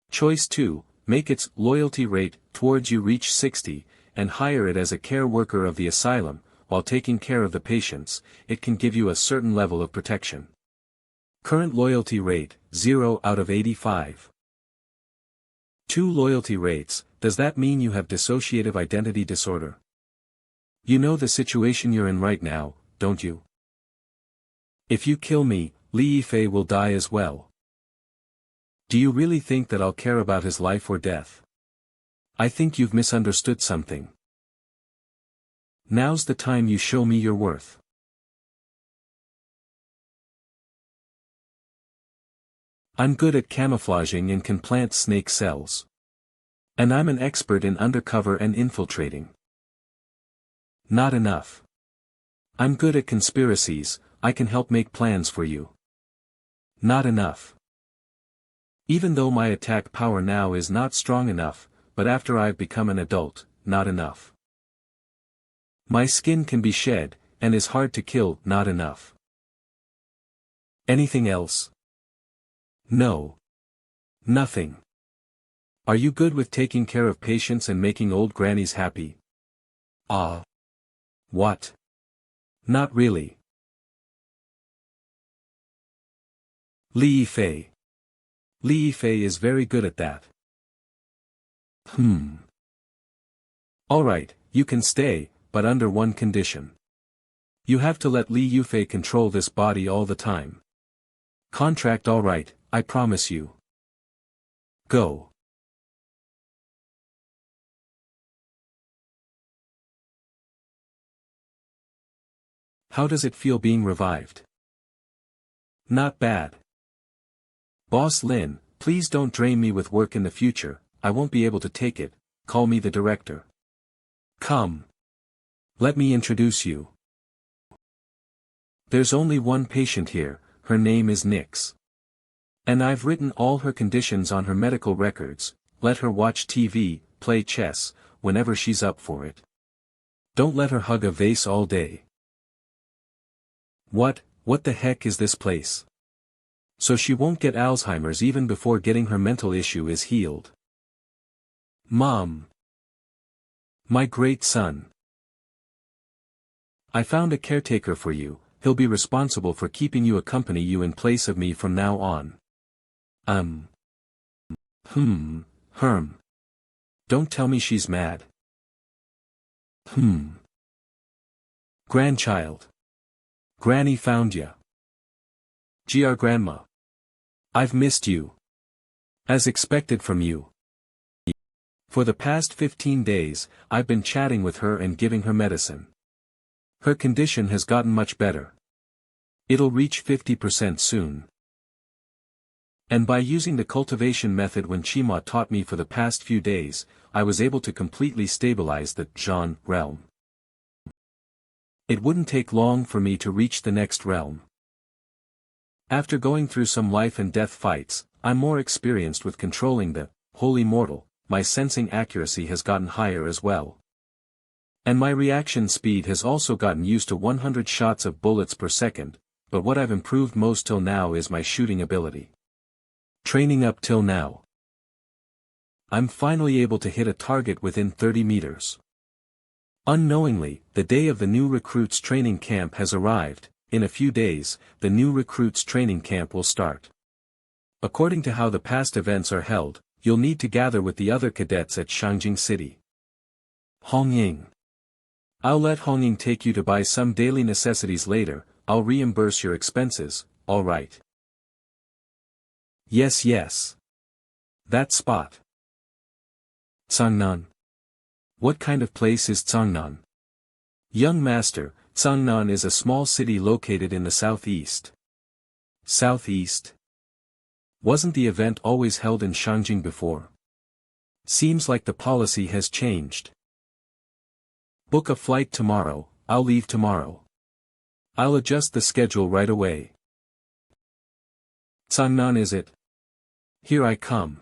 Choice 2, make its loyalty rate towards you reach 60, and hire it as a care worker of the asylum. While taking care of the patients, it can give you a certain level of protection. Current loyalty rate, 0 out of 85. 2 loyalty rates, does that mean you have dissociative identity disorder? You know the situation you're in right now, don't you? If you kill me, Li Yifei will die as well. Do you really think that I'll care about his life or death? I think you've misunderstood something. Now's the time you show me your worth. I'm good at camouflaging and can plant snake cells. And I'm an expert in undercover and infiltrating. Not enough. I'm good at conspiracies, I can help make plans for you. Not enough. Even though my attack power now is not strong enough, but after I've become an adult, not enough. My skin can be shed, and is hard to kill, not enough. Anything else? No. Nothing. Are you good with taking care of patients and making old grannies happy? Ah. What? Not really. Li Yifei. Li Yifei is very good at that. Alright, you can stay, but under one condition. You have to let Li Yifei control this body all the time. Contract alright, I promise you. Go. How does it feel being revived? Not bad. Boss Lin, please don't drain me with work in the future, I won't be able to take it, call me the director. Come. Let me introduce you. There's only one patient here, her name is Nix. And I've written all her conditions on her medical records, let her watch TV, play chess, whenever she's up for it. Don't let her hug a vase all day. What the heck is this place? So she won't get Alzheimer's even before getting her mental issue is healed. Mom. My great son. I found a caretaker for you, he'll be responsible for keeping you accompany you in place of me from now on. Don't tell me she's mad. Grandchild. Granny found ya. GR Grandma. I've missed you. As expected from you. For the past 15 days, I've been chatting with her and giving her medicine. Her condition has gotten much better. It'll reach 50% soon. And by using the cultivation method when Chima taught me for the past few days, I was able to completely stabilize the Zhan realm. It wouldn't take long for me to reach the next realm. After going through some life and death fights, I'm more experienced with controlling the holy mortal, my sensing accuracy has gotten higher as well. And my reaction speed has also gotten used to 100 shots of bullets per second, but what I've improved most till now is my shooting ability. Training up till now. I'm finally able to hit a target within 30 meters. Unknowingly, the day of the new recruits training camp has arrived. In a few days, the new recruits training camp will start. According to how the past events are held, you'll need to gather with the other cadets at Shangjing City. Hongying. I'll let Hongying take you to buy some daily necessities later, I'll reimburse your expenses, alright. Yes. That spot. Cangnan. What kind of place is Cangnan? Young master, Cangnan is a small city located in the southeast. Southeast? Wasn't the event always held in Shangjing before? Seems like the policy has changed. Book a flight tomorrow, I'll leave tomorrow. I'll adjust the schedule right away. Cangnan is it? Here I come.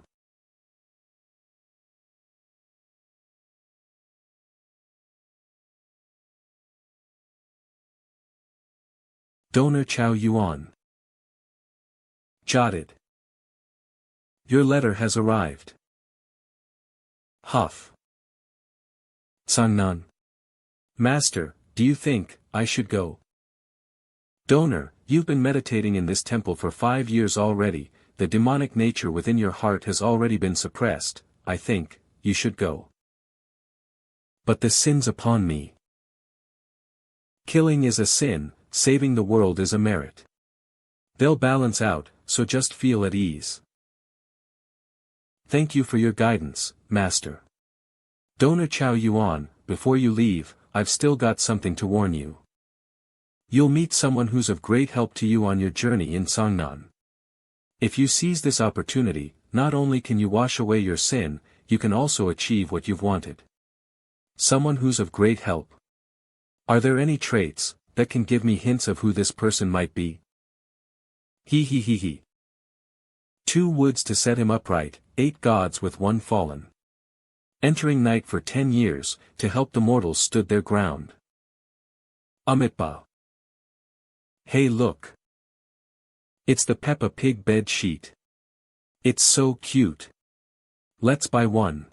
Donor Chao Yuan. Jotted. Your letter has arrived. Huff. Sangnan. Master, do you think I should go? Donor, you've been meditating in this temple for 5 years already, the demonic nature within your heart has already been suppressed, I think, you should go. But the sins upon me. Killing is a sin, saving the world is a merit. They'll balance out, so just feel at ease. Thank you for your guidance, Master. Donor Chow Yuan, before you leave, I've still got something to warn you. You'll meet someone who's of great help to you on your journey in Sangnan. If you seize this opportunity, not only can you wash away your sin, you can also achieve what you've wanted. Someone who's of great help. Are there any traits that can give me hints of who this person might be? He. 2 woods to set him upright, 8 gods with 1 fallen. Entering night for 10 years, to help the mortals stood their ground. Amitba. Hey look. It's the Peppa Pig bed sheet. It's so cute. Let's buy one.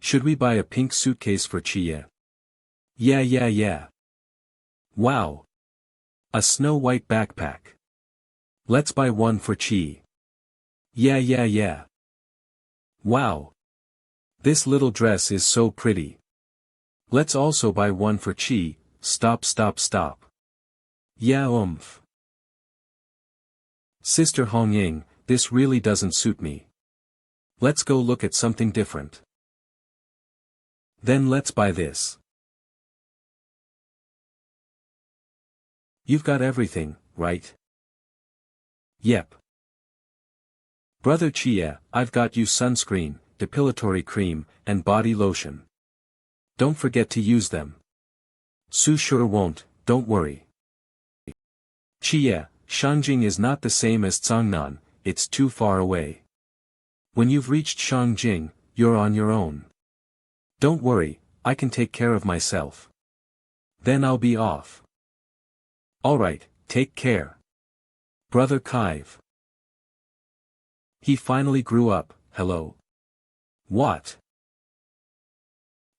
Should we buy a pink suitcase for Chia? Yeah. Wow. A snow-white backpack. Let's buy one for Chi. Yeah. Wow. This little dress is so pretty. Let's also buy one for Chi. Stop. Yeah. Sister Hongying, this really doesn't suit me. Let's go look at something different. Then let's buy this. You've got everything, right? Yep. Brother Chia, I've got you sunscreen, depilatory cream, and body lotion. Don't forget to use them. Su sure won't, don't worry. Chia, Shangjing is not the same as Cangnan, it's too far away. When you've reached Shangjing, you're on your own. Don't worry, I can take care of myself. Then I'll be off. Alright, take care. Brother Kaive. He finally grew up, hello. What?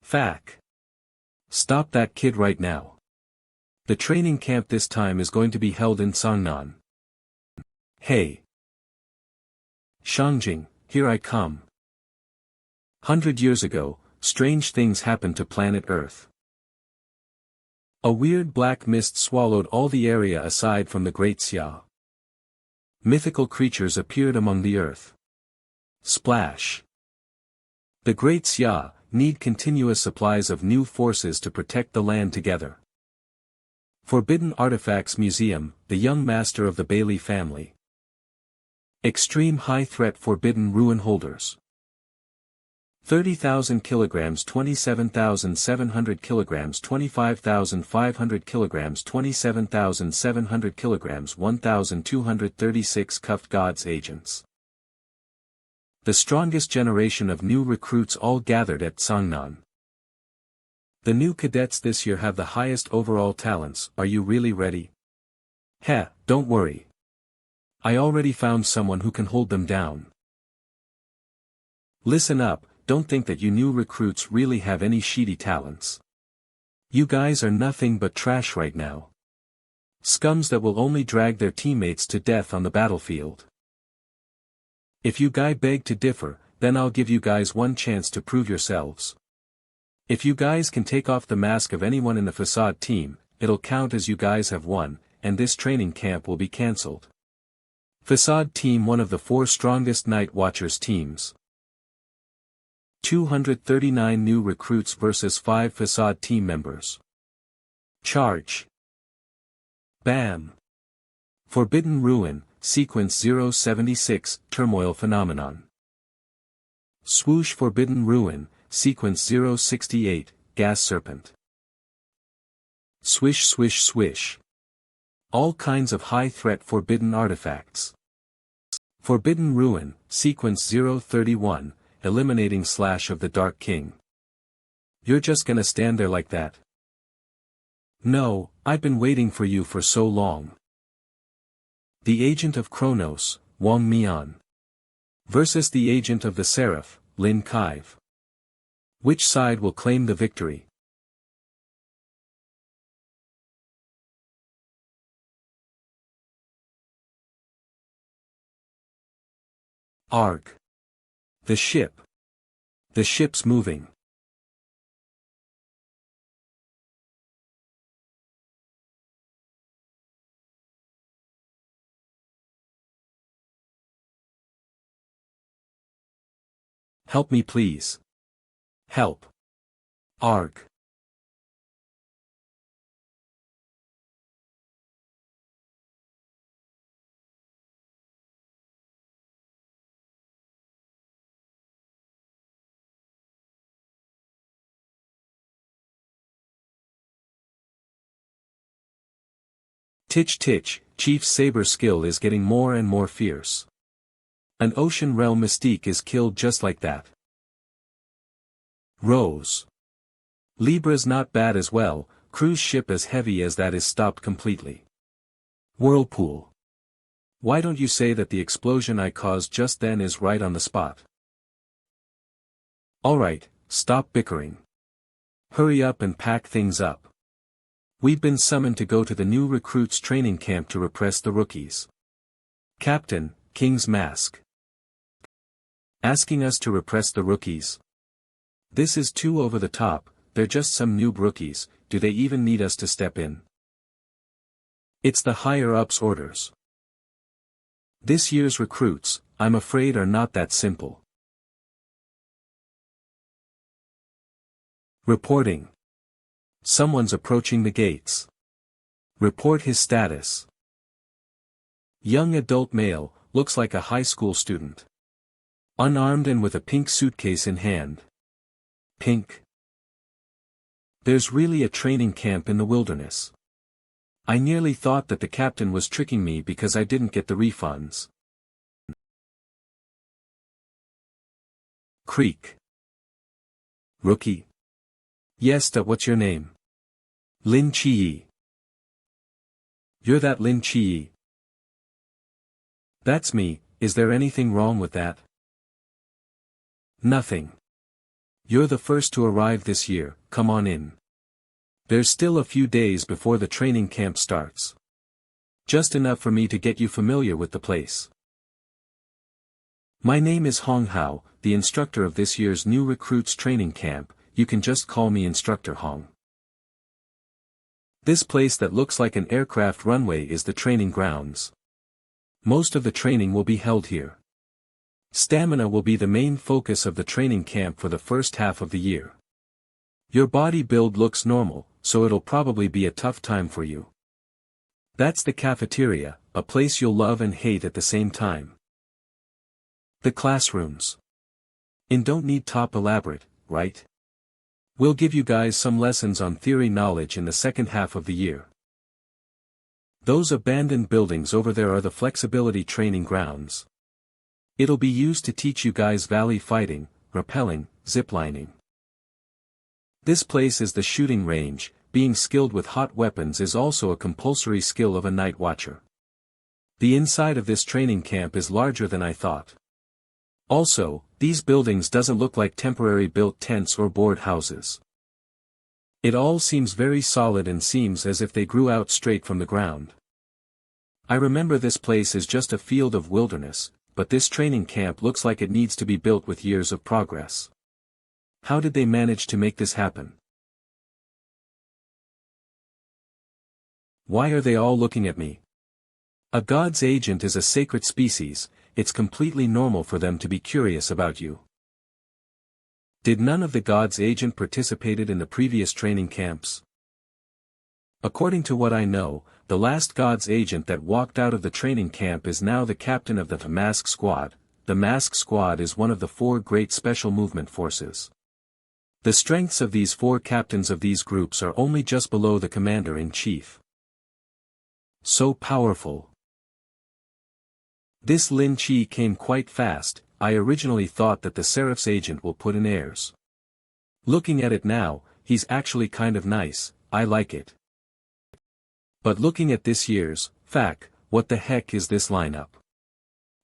Fack. Stop that kid right now. The training camp this time is going to be held in Sangnan. Hey. Shangjing, here I come. 100 years ago, strange things happened to planet Earth. A weird black mist swallowed all the area aside from the Great Xia. Mythical creatures appeared among the earth. Splash. The Great Xia need continuous supplies of new forces to protect the land together. Forbidden Artifacts Museum, the young master of the Bailey family. Extreme high threat forbidden ruin holders. 30,000 kilograms, 27,700 kilograms, 25,500 kilograms, 27,700 kilograms, 1,236 cuffed gods agents. The strongest generation of new recruits all gathered at Sangnan. The new cadets this year have the highest overall talents, are you really ready? Heh, don't worry. I already found someone who can hold them down. Listen up. Don't think that you new recruits really have any shitty talents. You guys are nothing but trash right now. Scums that will only drag their teammates to death on the battlefield. If you guys beg to differ, then I'll give you guys one chance to prove yourselves. If you guys can take off the mask of anyone in the facade team, it'll count as you guys have won, and this training camp will be cancelled. Facade team, one of the 4 strongest Night Watchers teams. 239 new recruits versus 5 facade team members. Charge. Bam. Forbidden Ruin, Sequence 076, Turmoil Phenomenon. Swoosh. Forbidden Ruin, Sequence 068, Gas Serpent. Swish swish swish. All kinds of high-threat forbidden artifacts. Forbidden Ruin, Sequence 031, Eliminating Slash of the Dark King. You're just gonna stand there like that? No, I've been waiting for you for so long. The agent of Kronos, Wang Mian. Versus the agent of the Seraph, Lin Kaive. Which side will claim the victory? Arg. The ship. The ship's moving. Help me please. Help. Arg. Titch titch, Chief's saber skill is getting more and more fierce. An ocean realm mystique is killed just like that. Rose. Libra's not bad as well, cruise ship as heavy as that is stopped completely. Whirlpool. Why don't you say that the explosion I caused just then is right on the spot? Alright, stop bickering. Hurry up and pack things up. We've been summoned to go to the new recruits training camp to repress the rookies. Captain, King's Mask. Asking us to repress the rookies? This is too over the top, they're just some noob rookies, do they even need us to step in? It's the higher-ups' orders. This year's recruits, I'm afraid are not that simple. Reporting. Someone's approaching the gates. Report his status. Young adult male, looks like a high school student. Unarmed and with a pink suitcase in hand. Pink. There's really a training camp in the wilderness. I nearly thought that the captain was tricking me because I didn't get the refunds. Creek. Rookie. Yes, what's your name? Lin Chi. You're that Lin Chi. That's me, is there anything wrong with that? Nothing. You're the first to arrive this year, come on in. There's still a few days before the training camp starts. Just enough for me to get you familiar with the place. My name is Hong Hao, the instructor of this year's new recruits training camp, you can just call me Instructor Hong. This place that looks like an aircraft runway is the training grounds. Most of the training will be held here. Stamina will be the main focus of the training camp for the first half of the year. Your body build looks normal, so it'll probably be a tough time for you. That's the cafeteria, a place you'll love and hate at the same time. The classrooms. And don't need top elaborate, right? We'll give you guys some lessons on theory knowledge in the second half of the year. Those abandoned buildings over there are the flexibility training grounds. It'll be used to teach you guys valley fighting, rappelling, ziplining. This place is the shooting range, being skilled with hot weapons is also a compulsory skill of a night watcher. The inside of this training camp is larger than I thought. Also, these buildings doesn't look like temporary built tents or board houses. It all seems very solid and seems as if they grew out straight from the ground. I remember this place is just a field of wilderness, but this training camp looks like it needs to be built with years of progress. How did they manage to make this happen? Why are they all looking at me? A god's agent is a sacred species, it's completely normal for them to be curious about you. Did none of the god's agent participated in the previous training camps? According to what I know, the last god's agent that walked out of the training camp is now the captain of the Mask Squad. The Mask Squad is one of the 4 great special movement forces. The strengths of these 4 captains of these groups are only just below the commander-in-chief. So powerful. This Lin Chi came quite fast, I originally thought that the Seraph's agent will put in airs. Looking at it now, he's actually kind of nice, I like it. But looking at this year's, FAC, what the heck is this lineup?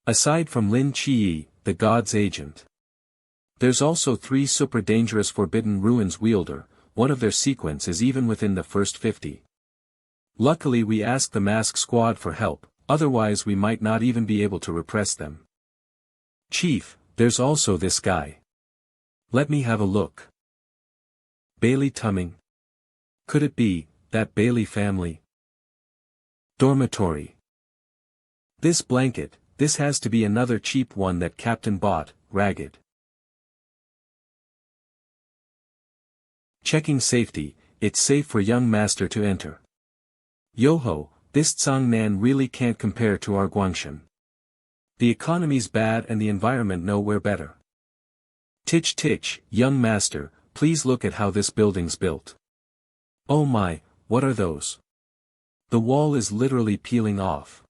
Aside from Lin Chi, the god's agent. There's also 3 super dangerous Forbidden Ruins wielder, one of their sequence is even within the first 50. Luckily we asked the Mask Squad for help, otherwise we might not even be able to repress them. Chief, there's also this guy. Let me have a look. Bailey Tumming? Could it be, that Bailey family? Dormitory. This blanket, this has to be another cheap one that Captain bought, ragged. Checking safety, it's safe for young master to enter. Yoho, this Tsang-nan really can't compare to our Guangshan. The economy's bad and the environment nowhere better. Titch titch, young master, please look at how this building's built. Oh my, what are those? The wall is literally peeling off.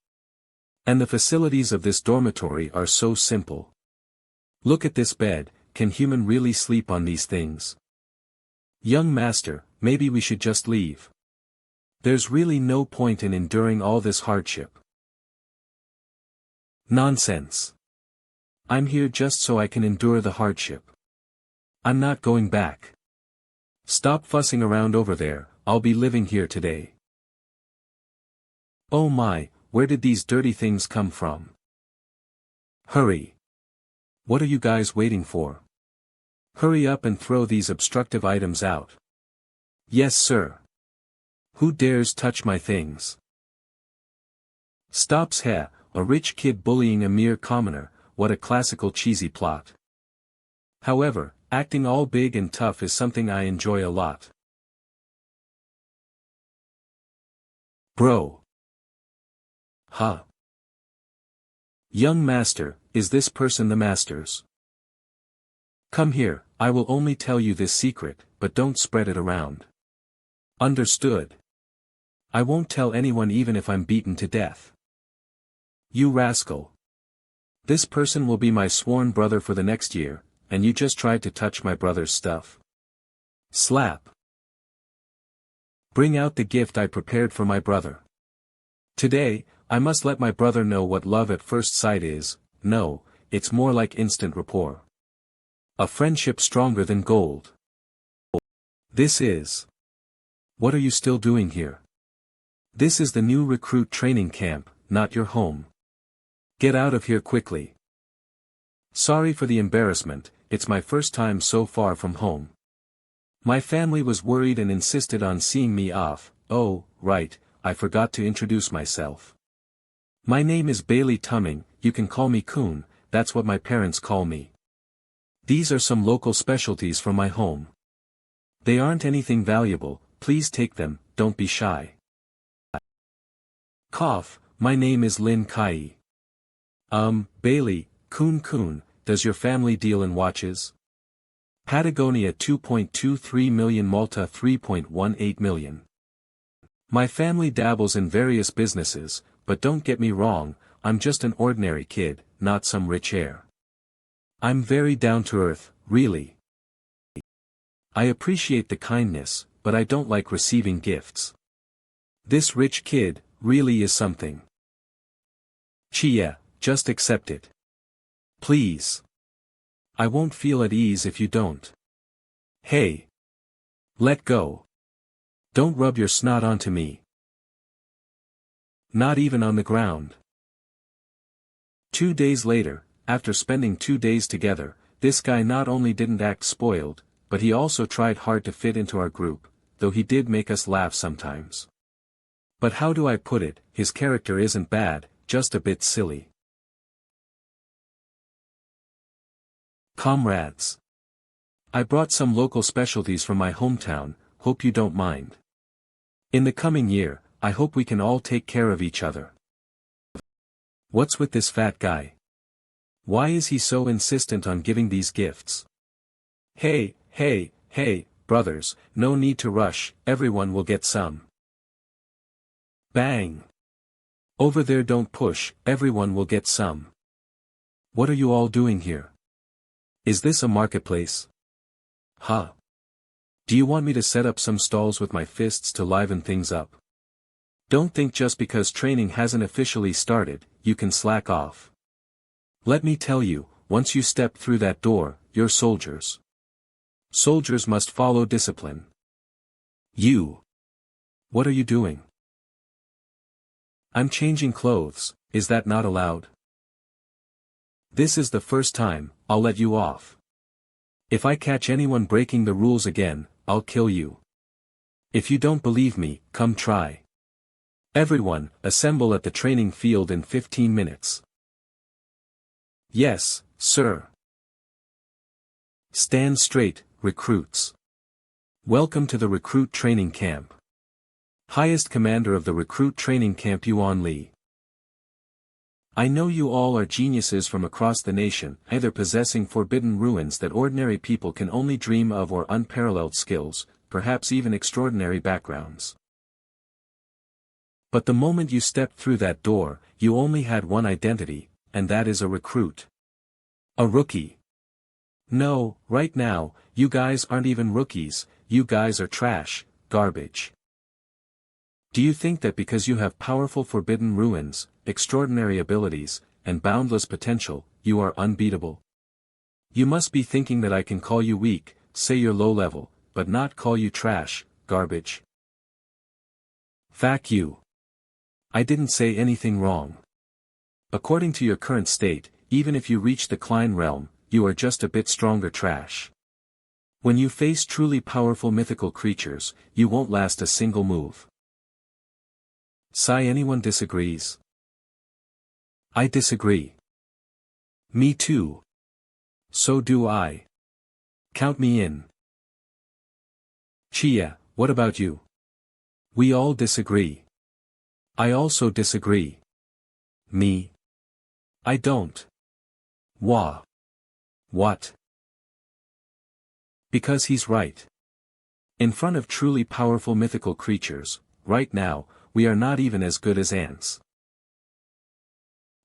And the facilities of this dormitory are so simple. Look at this bed, can human really sleep on these things? Young master, maybe we should just leave. There's really no point in enduring all this hardship. Nonsense. I'm here just so I can endure the hardship. I'm not going back. Stop fussing around over there, I'll be living here today. Oh my, where did these dirty things come from? Hurry. What are you guys waiting for? Hurry up and throw these obstructive items out. Yes sir. Who dares touch my things? Stops he, a rich kid bullying a mere commoner, what a classical cheesy plot. However, acting all big and tough is something I enjoy a lot. Bro. Huh. Young master, is this person the master's? Come here, I will only tell you this secret, but don't spread it around. Understood. I won't tell anyone even if I'm beaten to death. You rascal. This person will be my sworn brother for the next year, and you just tried to touch my brother's stuff. Slap. Bring out the gift I prepared for my brother. Today, I must let my brother know what love at first sight is. No, it's more like instant rapport. A friendship stronger than gold. This is. What are you still doing here? This is the new recruit training camp, not your home. Get out of here quickly. Sorry for the embarrassment, it's my first time so far from home. My family was worried and insisted on seeing me off. Oh, right, I forgot to introduce myself. My name is Bailey Tumming, you can call me Kun, that's what my parents call me. These are some local specialties from my home. They aren't anything valuable, please take them, don't be shy. Cough, my name is Lin Kai. Bailey, Kun, does your family deal in watches? Patagonia 2.23 million, Malta 3.18 million. My family dabbles in various businesses, but don't get me wrong, I'm just an ordinary kid, not some rich heir. I'm very down to earth, really. I appreciate the kindness, but I don't like receiving gifts. This rich kid, really is something. Chia, just accept it. Please. I won't feel at ease if you don't. Hey. Let go. Don't rub your snot onto me. Not even on the ground. 2 days later, after spending 2 days together, this guy not only didn't act spoiled, but he also tried hard to fit into our group, though he did make us laugh sometimes. But how do I put it, his character isn't bad, just a bit silly. Comrades. I brought some local specialties from my hometown, hope you don't mind. In the coming year, I hope we can all take care of each other. What's with this fat guy? Why is he so insistent on giving these gifts? Hey, brothers, no need to rush, everyone will get some. Bang! Over there, don't push, everyone will get some. What are you all doing here? Is this a marketplace? Huh. Do you want me to set up some stalls with my fists to liven things up? Don't think just because training hasn't officially started, you can slack off. Let me tell you, once you step through that door, you're soldiers. Soldiers must follow discipline. You. What are you doing? I'm changing clothes, is that not allowed? This is the first time, I'll let you off. If I catch anyone breaking the rules again, I'll kill you. If you don't believe me, come try. Everyone, assemble at the training field in 15 minutes. Yes, sir. Stand straight, recruits. Welcome to the recruit training camp. Highest commander of the recruit training camp Yuan Li. I know you all are geniuses from across the nation, either possessing forbidden ruins that ordinary people can only dream of or unparalleled skills, perhaps even extraordinary backgrounds. But the moment you stepped through that door, you only had one identity, and that is a recruit. A rookie. No, right now, you guys aren't even rookies, you guys are trash, garbage. Do you think that because you have powerful forbidden ruins, extraordinary abilities, and boundless potential, you are unbeatable? You must be thinking that I can call you weak, say you're low level, but not call you trash, garbage. Fuck you. I didn't say anything wrong. According to your current state, even if you reach the Klein realm, you are just a bit stronger trash. When you face truly powerful mythical creatures, you won't last a single move. Sigh, anyone disagrees? I disagree. Me too. So do I. Count me in. Chia, what about you? We all disagree. I also disagree. Me? I don't. Wah. What? Because he's right. In front of truly powerful mythical creatures, right now, we are not even as good as ants.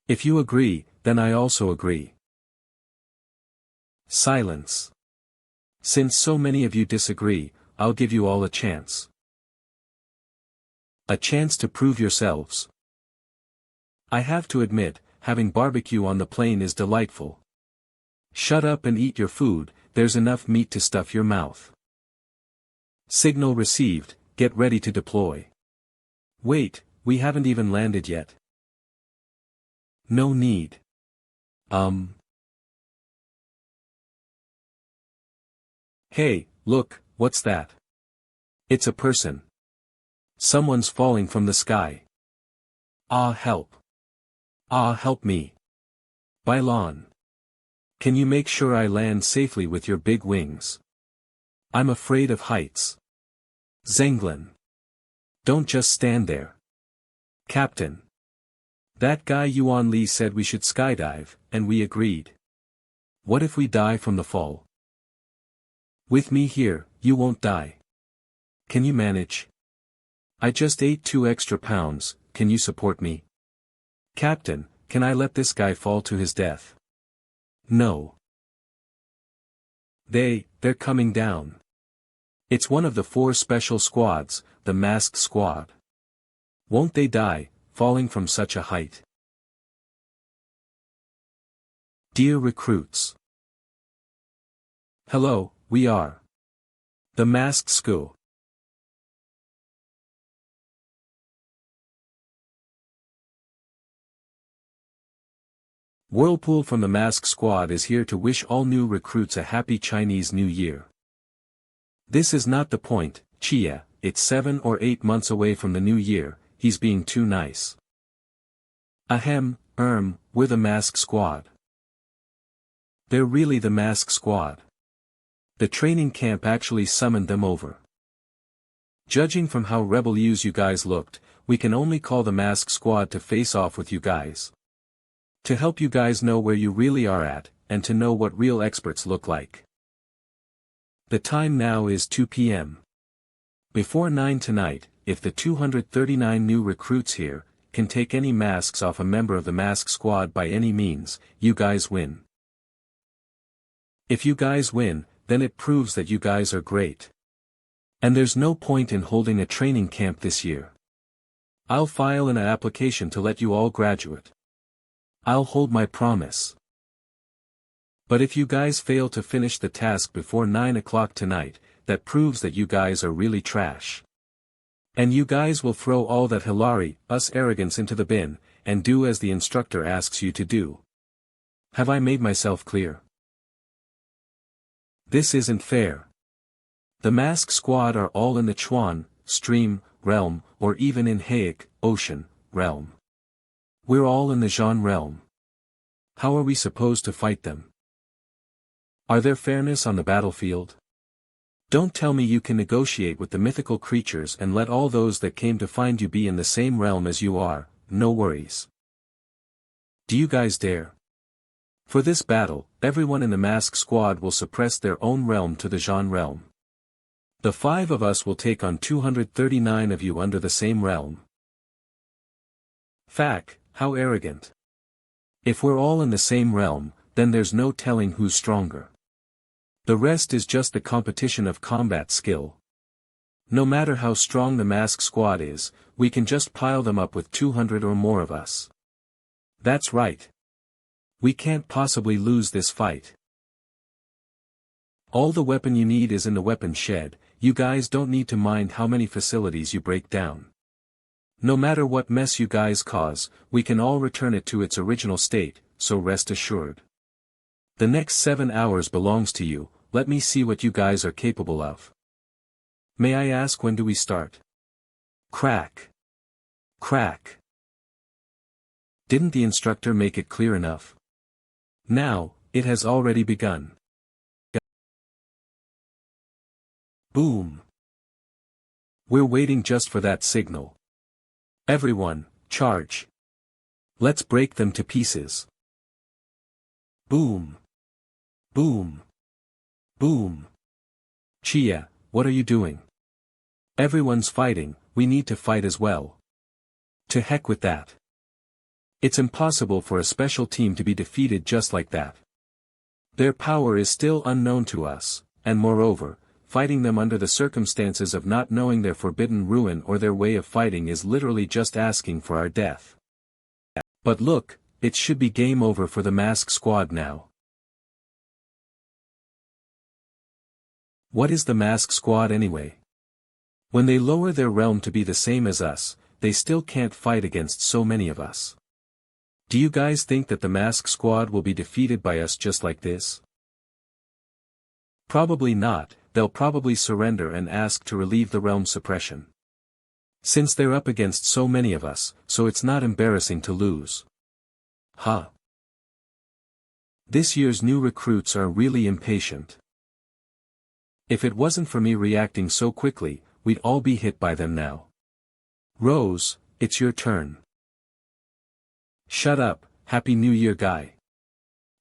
If you agree, then I also agree. Silence. Since so many of you disagree, I'll give you all a chance. A chance to prove yourselves. I have to admit, having barbecue on the plane is delightful. Shut up and eat your food, there's enough meat to stuff your mouth. Signal received, get ready to deploy. Wait, we haven't even landed yet. No need. Hey, look, what's that? It's a person. Someone's falling from the sky. Ah, help. Ah, help me. Bailon. Can you make sure I land safely with your big wings? I'm afraid of heights. Zenglin. Don't just stand there. Captain. That guy Yuan Li said we should skydive, and we agreed. What if we die from the fall? With me here, you won't die. Can you manage? I just ate 2 extra pounds, can you support me? Captain, can I let this guy fall to his death? No. They're coming down. It's one of the 4 special squads, the masked squad. Won't they die, falling from such a height? Dear recruits. Hello, we are the masked squad. Whirlpool from the Mask Squad is here to wish all new recruits a happy Chinese New Year. This is not the point, Chia, it's 7 or 8 months away from the new year, he's being too nice. Ahem, we're the Mask Squad. They're really the Mask Squad. The training camp actually summoned them over. Judging from how rebel-used you guys looked, we can only call the Mask Squad to face off with you guys. To help you guys know where you really are at, and to know what real experts look like. The time now is 2 p.m. Before 9 tonight, if the 239 new recruits here can take any masks off a member of the Mask Squad by any means, you guys win. If you guys win, then it proves that you guys are great. And there's no point in holding a training camp this year. I'll file an application to let you all graduate. I'll hold my promise. But if you guys fail to finish the task before 9 o'clock tonight, that proves that you guys are really trash. And you guys will throw all that Hilary, us arrogance into the bin, and do as the instructor asks you to do. Have I made myself clear? This isn't fair. The mask squad are all in the Chuan, stream, realm, or even in Heic, ocean, realm. We're all in the Zhan realm. How are we supposed to fight them? Are there fairness on the battlefield? Don't tell me you can negotiate with the mythical creatures and let all those that came to find you be in the same realm as you are, no worries. Do you guys dare? For this battle, everyone in the mask squad will suppress their own realm to the Zhan realm. The 5 of us will take on 239 of you under the same realm. Fact, how arrogant. If we're all in the same realm, then there's no telling who's stronger. The rest is just the competition of combat skill. No matter how strong the mask squad is, we can just pile them up with 200 or more of us. That's right. We can't possibly lose this fight. All the weapon you need is in the weapon shed, you guys don't need to mind how many facilities you break down. No matter what mess you guys cause, we can all return it to its original state, so rest assured. The next 7 hours belongs to you, let me see what you guys are capable of. May I ask, when do we start? Crack. Crack. Didn't the instructor make it clear enough? Now, it has already begun. Boom. We're waiting just for that signal. Everyone, charge. Let's break them to pieces. Boom. Boom. Boom. Chia, what are you doing? Everyone's fighting, we need to fight as well. To heck with that. It's impossible for a special team to be defeated just like that. Their power is still unknown to us, and moreover, fighting them under the circumstances of not knowing their forbidden ruin or their way of fighting is literally just asking for our death. But look, it should be game over for the mask squad now. What is the mask squad anyway? When they lower their realm to be the same as us, they still can't fight against so many of us. Do you guys think that the mask squad will be defeated by us just like this? Probably not, they'll probably surrender and ask to relieve the realm suppression. Since they're up against so many of us, so it's not embarrassing to lose. Huh. This year's new recruits are really impatient. If it wasn't for me reacting so quickly, we'd all be hit by them now. Rose, it's your turn. Shut up, Happy New Year guy.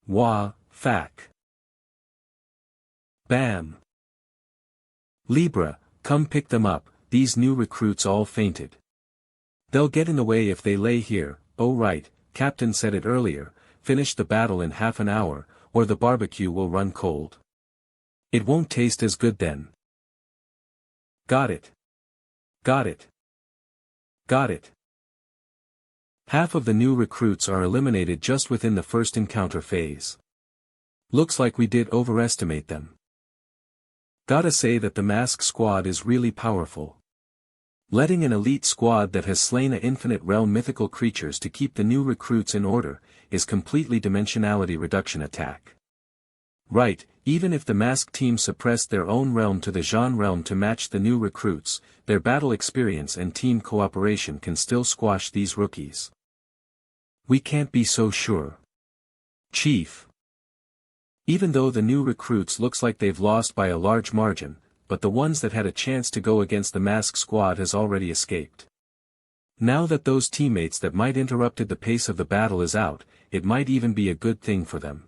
Wah, fack. Bam. Libra, come pick them up, these new recruits all fainted. They'll get in the way if they lay here, oh right, Captain said it earlier, finish the battle in half an hour, or the barbecue will run cold. It won't taste as good then. Got it. Got it. Got it. Half of the new recruits are eliminated just within the first encounter phase. Looks like we did overestimate them. Gotta say that the mask squad is really powerful. Letting an elite squad that has slain an infinite realm mythical creatures to keep the new recruits in order, is completely dimensionality reduction attack. Right, even if the mask team suppressed their own realm to the Zhan realm to match the new recruits, their battle experience and team cooperation can still squash these rookies. We can't be so sure. Chief. Even though the new recruits looks like they've lost by a large margin, but the ones that had a chance to go against the mask squad has already escaped. Now that those teammates that might interrupted the pace of the battle is out, it might even be a good thing for them.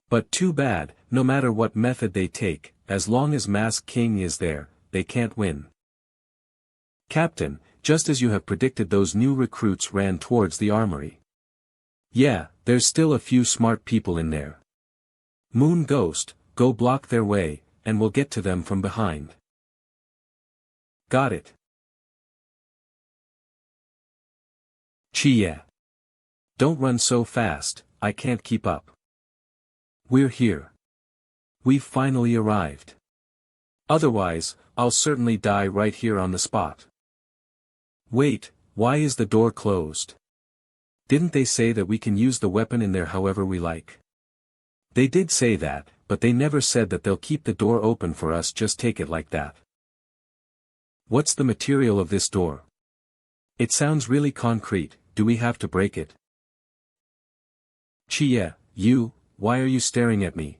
But too bad, no matter what method they take, as long as Mask King is there, they can't win. Captain, just as you have predicted, those new recruits ran towards the armory. Yeah, there's still a few smart people in there. Moon Ghost, go block their way, and we'll get to them from behind. Got it. Chia. Don't run so fast, I can't keep up. We're here. We've finally arrived. Otherwise, I'll certainly die right here on the spot. Wait, why is the door closed? Didn't they say that we can use the weapon in there however we like? They did say that, but they never said that they'll keep the door open for us, just take it like that. What's the material of this door? It sounds really concrete, do we have to break it? Chia, why are you staring at me?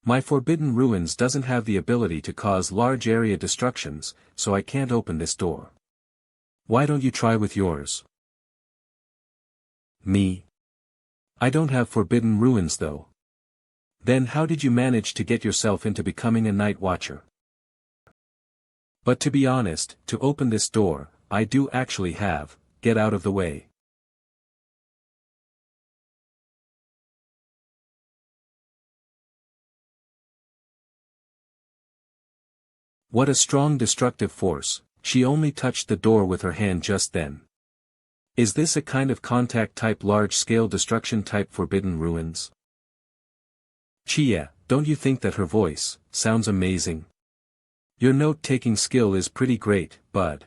My Forbidden Ruins doesn't have the ability to cause large area destructions, so I can't open this door. Why don't you try with yours? Me? I don't have Forbidden Ruins though. Then how did you manage to get yourself into becoming a Night Watcher? But to be honest, to open this door, I do actually have, get out of the way. What a strong destructive force, she only touched the door with her hand just then. Is this a kind of contact type large-scale destruction type Forbidden Ruins? Chia, don't you think that her voice sounds amazing? Your note-taking skill is pretty great, bud.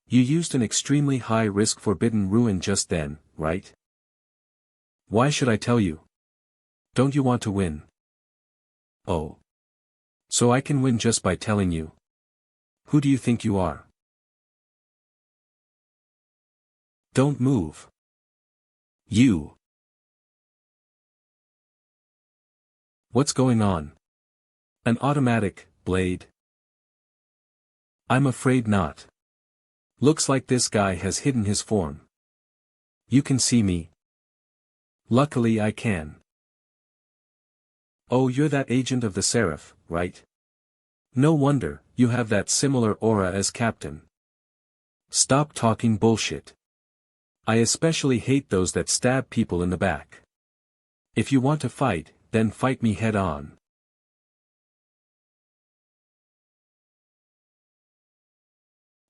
You used an extremely high-risk Forbidden Ruin just then, right? Why should I tell you? Don't you want to win? Oh. So I can win just by telling you. Who do you think you are? Don't move. You. What's going on? An automatic blade? I'm afraid not. Looks like this guy has hidden his form. You can see me. Luckily I can. Oh, you're that agent of the Seraph, right? No wonder, you have that similar aura as Captain. Stop talking bullshit. I especially hate those that stab people in the back. If you want to fight, then fight me head on.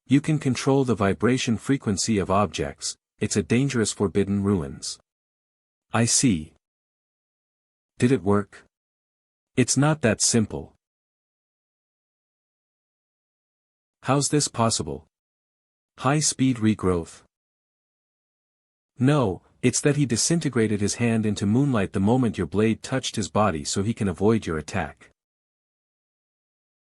You can control the vibration frequency of objects, it's a dangerous Forbidden Ruins. I see. Did it work? It's not that simple. How's this possible? High-speed regrowth. No, it's that he disintegrated his hand into moonlight the moment your blade touched his body so he can avoid your attack.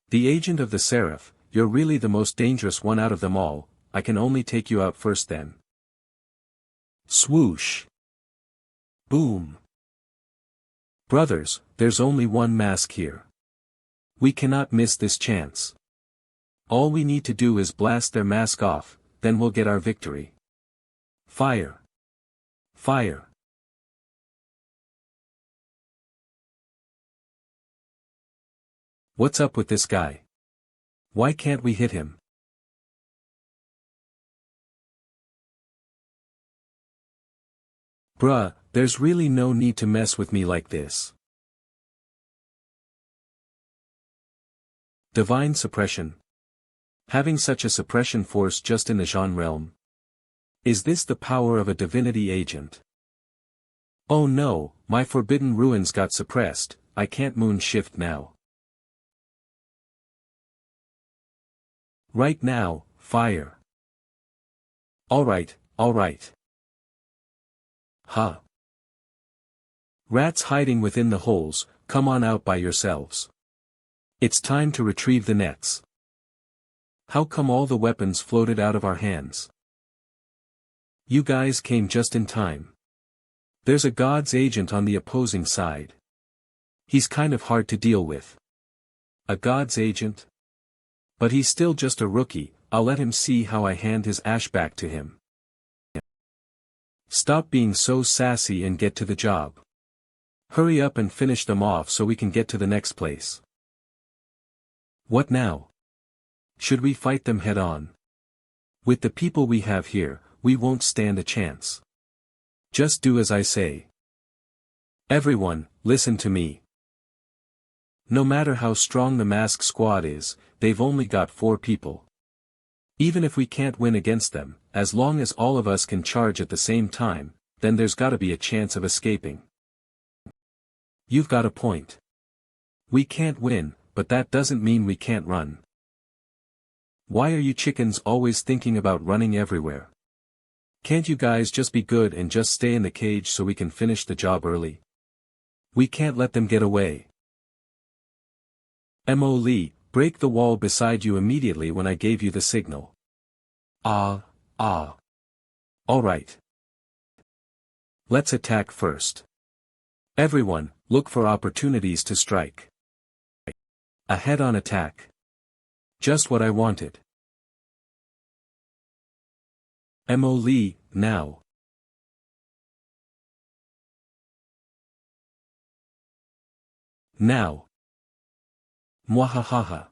The agent of the Seraph, you're really the most dangerous one out of them all, I can only take you out first then. Swoosh. Boom. Brothers, there's only one mask here. We cannot miss this chance. All we need to do is blast their mask off, then we'll get our victory. Fire. Fire. What's up with this guy? Why can't we hit him? Bruh, there's really no need to mess with me like this. Divine suppression. Having such a suppression force just in the Jean realm. Is this the power of a divinity agent? Oh no, my Forbidden Ruins got suppressed, I can't moon shift now. Right now, fire. Alright. Huh. Rats hiding within the holes, come on out by yourselves. It's time to retrieve the nets. How come all the weapons floated out of our hands? You guys came just in time. There's a God's agent on the opposing side. He's kind of hard to deal with. A God's agent? But he's still just a rookie, I'll let him see how I hand his ash back to him. Stop being so sassy and get to the job. Hurry up and finish them off so we can get to the next place. What now? Should we fight them head on? With the people we have here, we won't stand a chance. Just do as I say. Everyone, listen to me. No matter how strong the masked squad is, they've only got 4 people. Even if we can't win against them, as long as all of us can charge at the same time, then there's gotta be a chance of escaping. You've got a point. We can't win, but that doesn't mean we can't run. Why are you chickens always thinking about running everywhere? Can't you guys just be good and just stay in the cage so we can finish the job early? We can't let them get away. Mo Lee, break the wall beside you immediately when I gave you the signal. Alright. Let's attack first. Everyone, look for opportunities to strike. A head-on attack. Just what I wanted. Mo Lee, now. Now. Mwahahaha.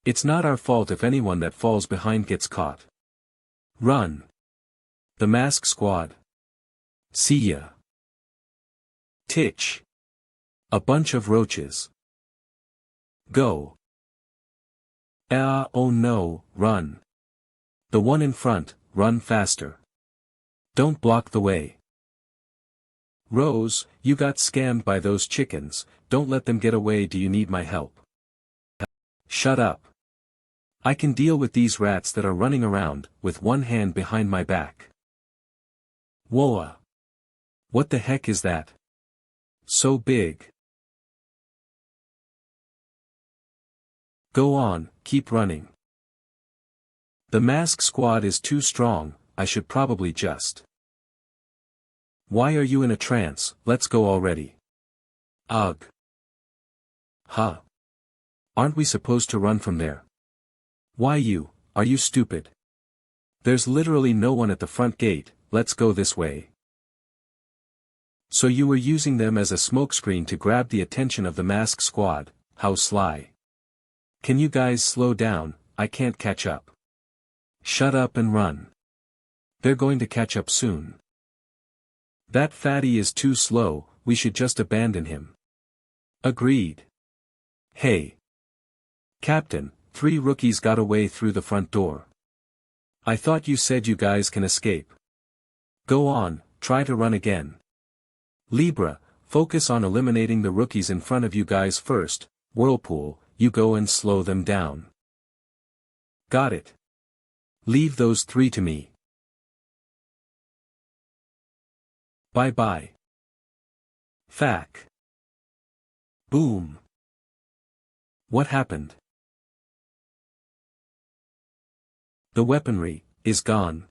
It's not our fault if anyone that falls behind gets caught. Run. The mask squad. See ya. Titch. A bunch of roaches. Go. Oh no, run. The one in front, run faster. Don't block the way. Rose, you got scammed by those chickens, don't let them get away. Do you need my help? Shut up. I can deal with these rats that are running around, with one hand behind my back. Whoa. What the heck is that? So big. Go on, keep running. The mask squad is too strong, I should probably just. Why are you in a trance? Let's go already. Ugh. Huh. Aren't we supposed to run from there? Why are you stupid? There's literally no one at the front gate, let's go this way. So you were using them as a smokescreen to grab the attention of the mask squad, how sly. Can you guys slow down, I can't catch up. Shut up and run. They're going to catch up soon. That fatty is too slow, we should just abandon him. Agreed. Hey. Captain, 3 rookies got away through the front door. I thought you said you guys can escape. Go on, try to run again. Libra, focus on eliminating the rookies in front of you guys first. Whirlpool, you go and slow them down. Got it. Leave those 3 to me. Bye-bye. Fack. Boom. What happened? The weaponry is gone.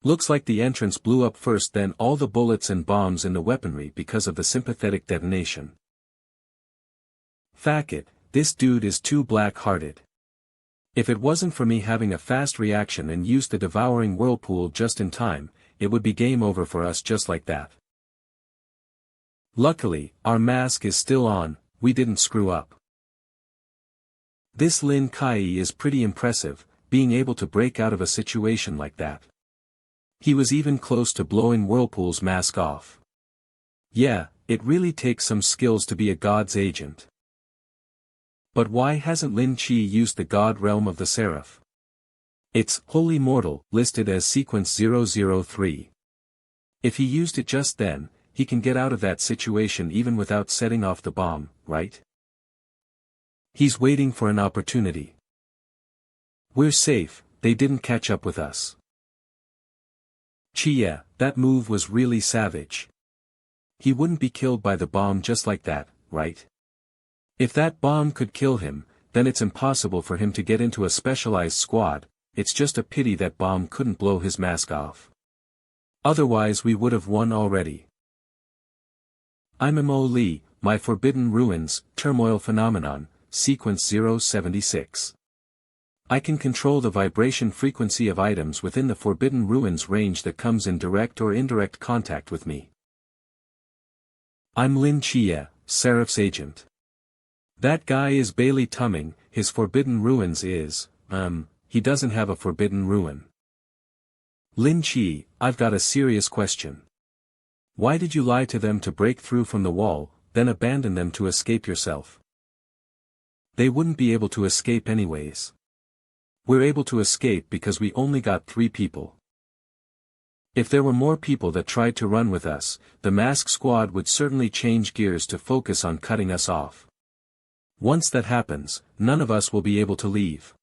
Looks like the entrance blew up first, then all the bullets and bombs in the weaponry because of the sympathetic detonation. Fack it, this dude is too black-hearted. If it wasn't for me having a fast reaction and used the devouring whirlpool just in time, it would be game over for us just like that. Luckily, our mask is still on, we didn't screw up. This Lin Kai is pretty impressive, being able to break out of a situation like that. He was even close to blowing Whirlpool's mask off. Yeah, it really takes some skills to be a god's agent. But why hasn't Lin Chi used the god realm of the Seraph? It's Holy Mortal, listed as sequence 003. If he used it just then, he can get out of that situation even without setting off the bomb, right? He's waiting for an opportunity. We're safe, they didn't catch up with us. Chia, that move was really savage. He wouldn't be killed by the bomb just like that, right? If that bomb could kill him, then it's impossible for him to get into a specialized squad. It's just a pity that bomb couldn't blow his mask off. Otherwise we would have won already. I'm Mo Lee, my Forbidden Ruins, Turmoil Phenomenon, sequence 076. I can control the vibration frequency of items within the Forbidden Ruins range that comes in direct or indirect contact with me. I'm Lin Chia, Seraph's agent. That guy is Bailey Tumming, his Forbidden Ruins is, he doesn't have a Forbidden Ruin. Lin Chi, I've got a serious question. Why did you lie to them to break through from the wall, then abandon them to escape yourself? They wouldn't be able to escape anyways. We're able to escape because we only got 3 people. If there were more people that tried to run with us, the mask squad would certainly change gears to focus on cutting us off. Once that happens, none of us will be able to leave.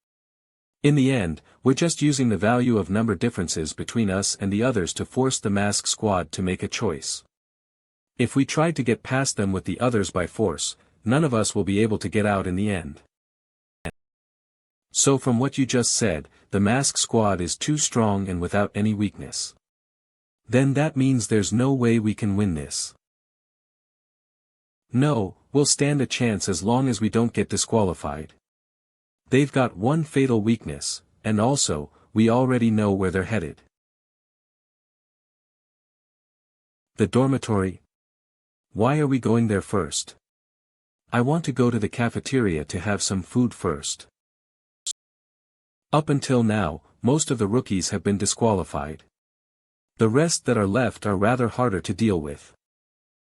In the end, we're just using the value of number differences between us and the others to force the mask squad to make a choice. If we tried to get past them with the others by force, none of us will be able to get out in the end. So from what you just said, the mask squad is too strong and without any weakness. Then that means there's no way we can win this. No, we'll stand a chance as long as we don't get disqualified. They've got one fatal weakness, and also, we already know where they're headed. The dormitory? Why are we going there first? I want to go to the cafeteria to have some food first. Up until now, most of the rookies have been disqualified. The rest that are left are rather harder to deal with.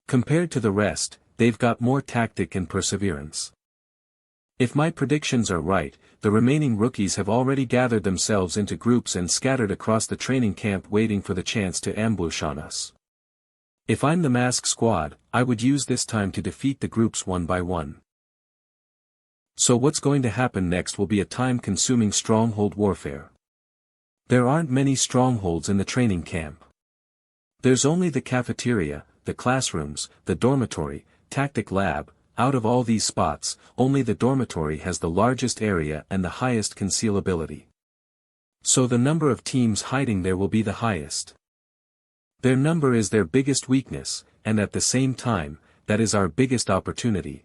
Compared to the rest, they've got more tactic and perseverance. If my predictions are right, the remaining rookies have already gathered themselves into groups and scattered across the training camp waiting for the chance to ambush on us. If I'm the mask squad, I would use this time to defeat the groups one by one. So what's going to happen next will be a time-consuming stronghold warfare. There aren't many strongholds in the training camp. There's only the cafeteria, the classrooms, the dormitory, tactic lab. Out of all these spots, only the dormitory has the largest area and the highest concealability. So the number of teams hiding there will be the highest. Their number is their biggest weakness, and at the same time, that is our biggest opportunity.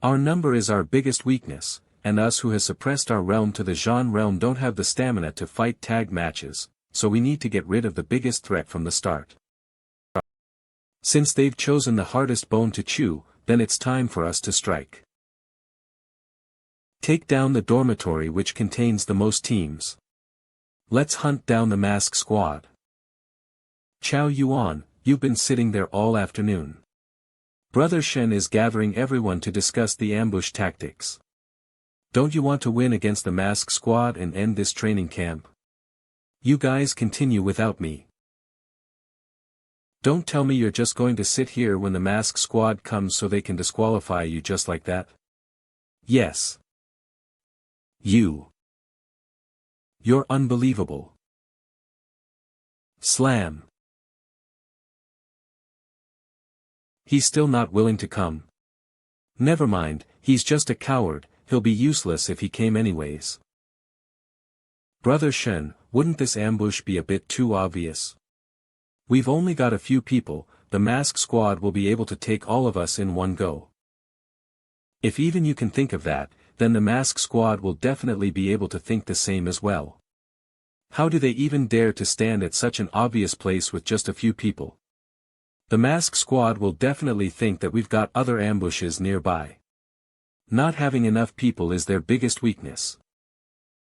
Our number is our biggest weakness, and us who has suppressed our realm to the Jean realm don't have the stamina to fight tag matches, so we need to get rid of the biggest threat from the start. Since they've chosen the hardest bone to chew, then it's time for us to strike. Take down the dormitory which contains the most teams. Let's hunt down the mask squad. Chow Yuan, you've been sitting there all afternoon. Brother Shen is gathering everyone to discuss the ambush tactics. Don't you want to win against the mask squad and end this training camp? You guys continue without me. Don't tell me you're just going to sit here when the mask squad comes so they can disqualify you just like that. Yes. You're unbelievable. Slam. He's still not willing to come. Never mind, he's just a coward, he'll be useless if he came anyways. Brother Shen, wouldn't this ambush be a bit too obvious? We've only got a few people, the mask squad will be able to take all of us in one go. If even you can think of that, then the mask squad will definitely be able to think the same as well. How do they even dare to stand at such an obvious place with just a few people? The mask squad will definitely think that we've got other ambushes nearby. Not having enough people is their biggest weakness.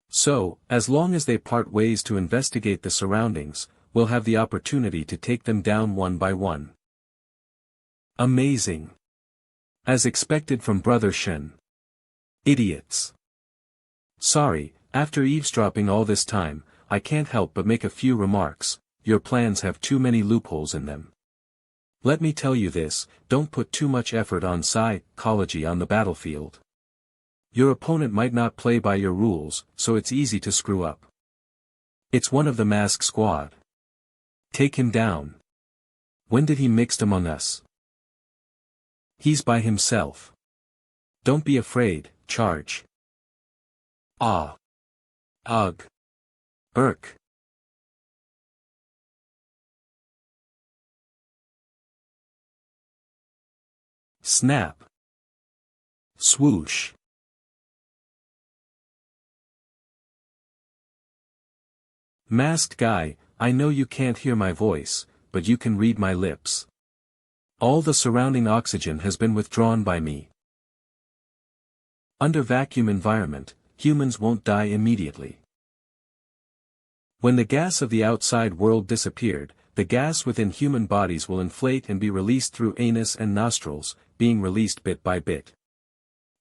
So, as long as they part ways to investigate the surroundings, we'll have the opportunity to take them down one by one. Amazing. As expected from Brother Shen. Idiots. Sorry, after eavesdropping all this time, I can't help but make a few remarks. Your plans have too many loopholes in them. Let me tell you this, don't put too much effort on psychology on the battlefield. Your opponent might not play by your rules, so it's easy to screw up. It's one of the mask squad. Take him down. When did he mixed among us? He's by himself. Don't be afraid, charge. Ah. Ugh. Irk. Snap. Swoosh. Masked guy, I know you can't hear my voice, but you can read my lips. All the surrounding oxygen has been withdrawn by me. Under vacuum environment, humans won't die immediately. When the gas of the outside world disappeared, the gas within human bodies will inflate and be released through anus and nostrils, being released bit by bit.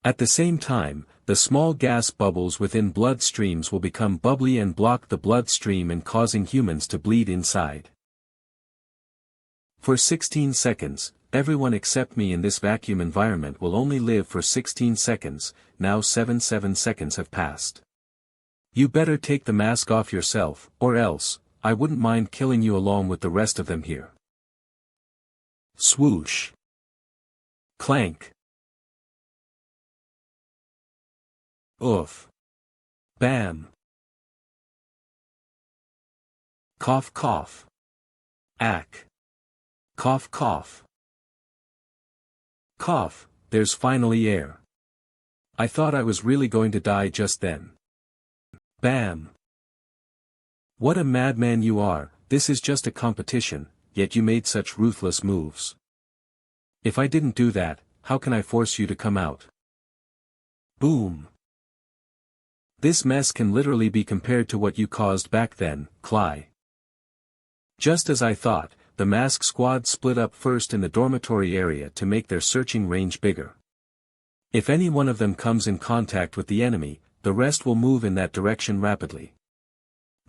At the same time, the small gas bubbles within blood streams will become bubbly and block the blood stream and causing humans to bleed inside. For 16 seconds, everyone except me in this vacuum environment will only live for 16 seconds, now 7 seconds have passed. You better take the mask off yourself, or else, I wouldn't mind killing you along with the rest of them here. Swoosh. Clank. Oof. Bam. Cough cough. Ack. Cough cough. Cough, there's finally air. I thought I was really going to die just then. Bam. What a madman you are, this is just a competition, yet you made such ruthless moves. If I didn't do that, how can I force you to come out? Boom. This mess can literally be compared to what you caused back then, Cly. Just as I thought, the mask squad split up first in the dormitory area to make their searching range bigger. If any one of them comes in contact with the enemy, the rest will move in that direction rapidly.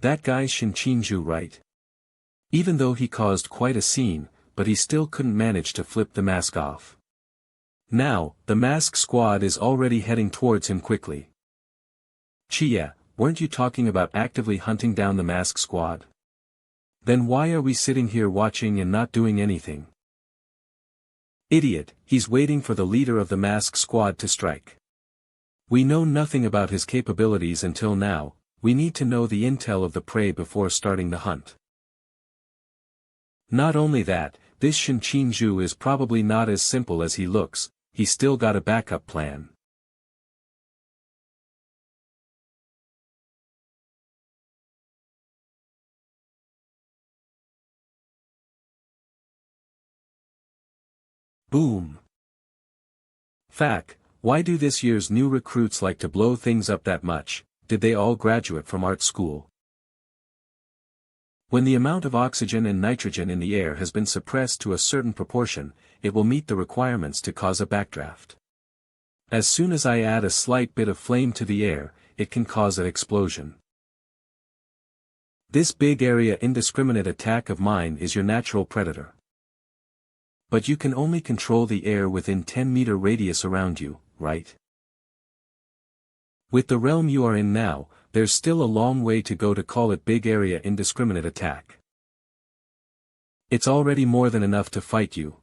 That guy's Shinchinju, right? Even though he caused quite a scene, but he still couldn't manage to flip the mask off. Now, the mask squad is already heading towards him quickly. Chia, weren't you talking about actively hunting down the mask squad? Then why are we sitting here watching and not doing anything? Idiot, he's waiting for the leader of the mask squad to strike. We know nothing about his capabilities until now, we need to know the intel of the prey before starting the hunt. Not only that, this Shinchinju is probably not as simple as he looks, he's still got a backup plan. Boom. Fact, why do this year's new recruits like to blow things up that much? Did they all graduate from art school? When the amount of oxygen and nitrogen in the air has been suppressed to a certain proportion, it will meet the requirements to cause a backdraft. As soon as I add a slight bit of flame to the air, it can cause an explosion. This big area indiscriminate attack of mine is your natural predator. But you can only control the air within 10-meter radius around you, right? With the realm you are in now, there's still a long way to go to call it big area indiscriminate attack. It's already more than enough to fight you.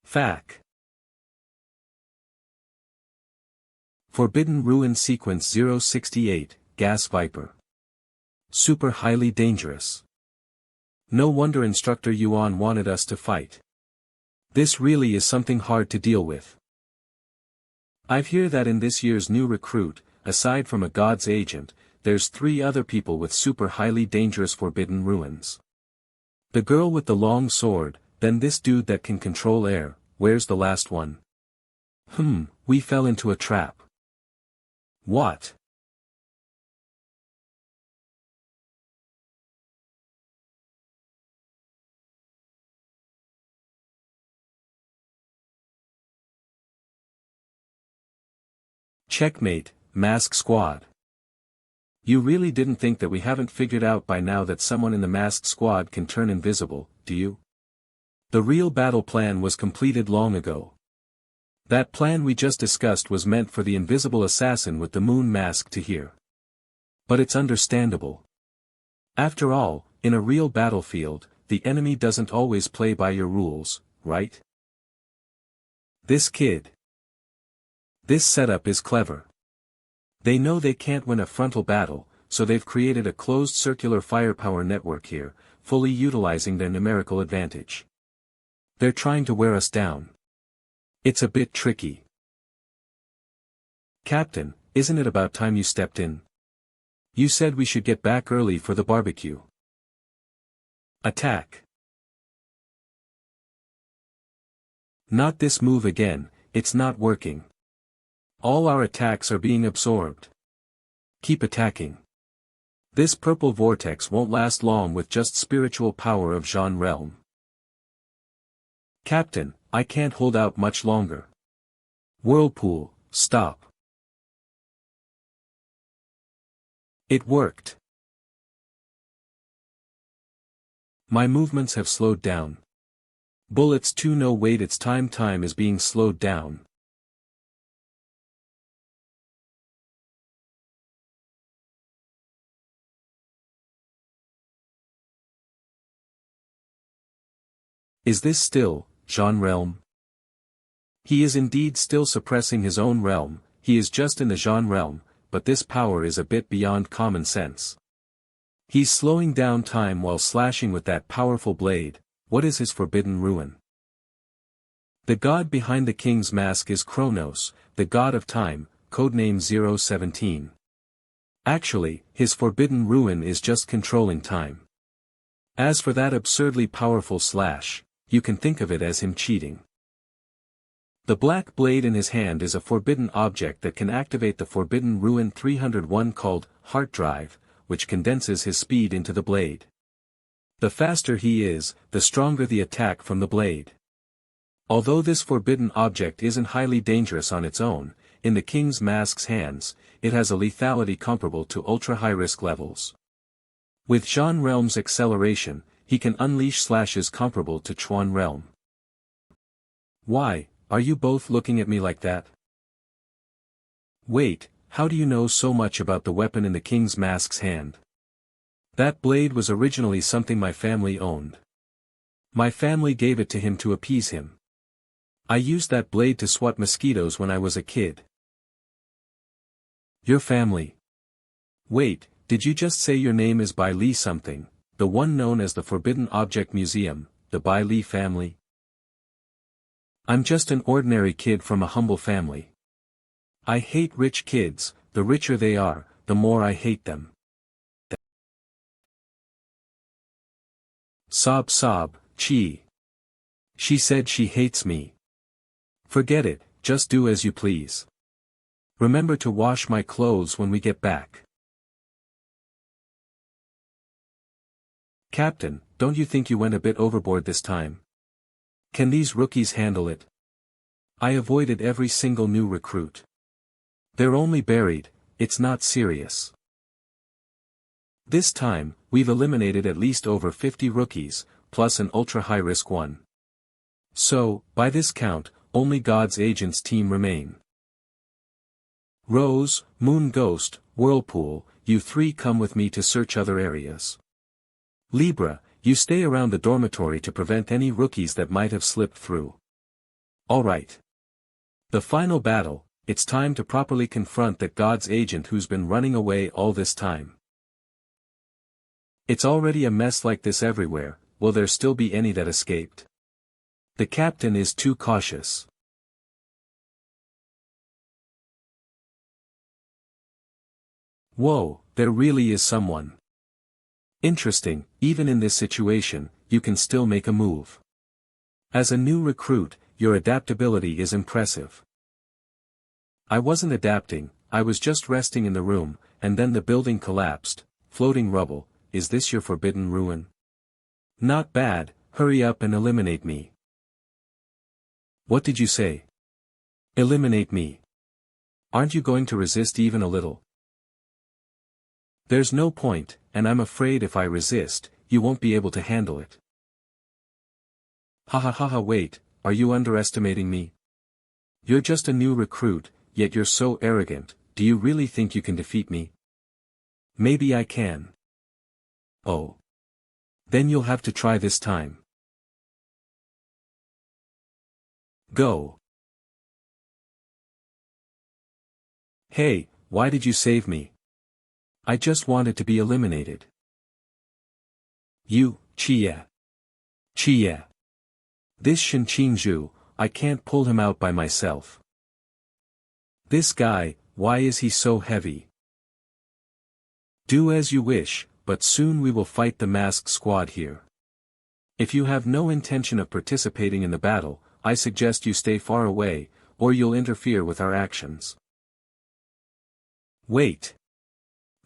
Fact. Forbidden Ruin Sequence 068, Gas Viper. Super highly dangerous. No wonder Instructor Yuan wanted us to fight. This really is something hard to deal with. I've heard that in this year's new recruit, aside from a god's agent, there's 3 other people with super highly dangerous forbidden ruins. The girl with the long sword, then this dude that can control air, where's the last one? We fell into a trap. What? Checkmate, Mask Squad. You really didn't think that we haven't figured out by now that someone in the Masked Squad can turn invisible, do you? The real battle plan was completed long ago. That plan we just discussed was meant for the invisible assassin with the moon mask to hear. But it's understandable. After all, in a real battlefield, the enemy doesn't always play by your rules, right? This kid. This setup is clever. They know they can't win a frontal battle, so they've created a closed circular firepower network here, fully utilizing their numerical advantage. They're trying to wear us down. It's a bit tricky. Captain, isn't it about time you stepped in? You said we should get back early for the barbecue. Attack. Not this move again, it's not working. All our attacks are being absorbed. Keep attacking. This purple vortex won't last long with just spiritual power of Jean realm. Captain, I can't hold out much longer. Whirlpool, stop. It worked. My movements have slowed down. Bullets too, no wait, it's time is being slowed down. Is this still, Jean realm? He is indeed still suppressing his own realm, he is just in the Jean realm, but this power is a bit beyond common sense. He's slowing down time while slashing with that powerful blade. What is his forbidden ruin? The god behind the king's mask is Kronos, the god of time, codename 017. Actually, his forbidden ruin is just controlling time. As for that absurdly powerful slash, you can think of it as him cheating. The black blade in his hand is a forbidden object that can activate the forbidden ruin 301 called heart drive, which condenses his speed into the blade. The faster he is, the stronger the attack from the blade. Although this forbidden object isn't highly dangerous on its own, in the king's mask's hands, it has a lethality comparable to ultra-high risk levels. With Jean realm's acceleration, he can unleash slashes comparable to Chuan realm. Why, are you both looking at me like that? Wait, how do you know so much about the weapon in the king's mask's hand? That blade was originally something my family owned. My family gave it to him to appease him. I used that blade to swat mosquitoes when I was a kid. Your family? Wait, did you just say your name is Bai Li something, the one known as the Forbidden Object Museum, the Bai Li family? I'm just an ordinary kid from a humble family. I hate rich kids, the richer they are, the more I hate them. Sob sob, chi. She said she hates me. Forget it, just do as you please. Remember to wash my clothes when we get back. Captain, don't you think you went a bit overboard this time? Can these rookies handle it? I avoided every single new recruit. They're only buried, it's not serious. This time, we've eliminated at least over 50 rookies, plus an ultra-high-risk one. So, by this count, only God's agents team remain. Rose, Moon Ghost, Whirlpool, you three come with me to search other areas. Libra, you stay around the dormitory to prevent any rookies that might have slipped through. Alright. The final battle, it's time to properly confront that God's agent who's been running away all this time. It's already a mess like this everywhere, will there still be any that escaped? The captain is too cautious. Whoa, there really is someone. Interesting, even in this situation, you can still make a move. As a new recruit, your adaptability is impressive. I wasn't adapting, I was just resting in the room, and then the building collapsed, floating rubble. Is this your forbidden ruin? Not bad, hurry up and eliminate me. What did you say? Eliminate me. Aren't you going to resist even a little? There's no point, and I'm afraid if I resist, you won't be able to handle it. Ha ha ha ha, wait, are you underestimating me? You're just a new recruit, yet you're so arrogant, do you really think you can defeat me? Maybe I can. Oh. Then you'll have to try this time. Go. Hey, why did you save me? I just wanted to be eliminated. You, Chia. Chia. This Shinqingzhu, I can't pull him out by myself. This guy, why is he so heavy? Do as you wish, but soon we will fight the masked squad here. If you have no intention of participating in the battle, I suggest you stay far away, or you'll interfere with our actions. Wait.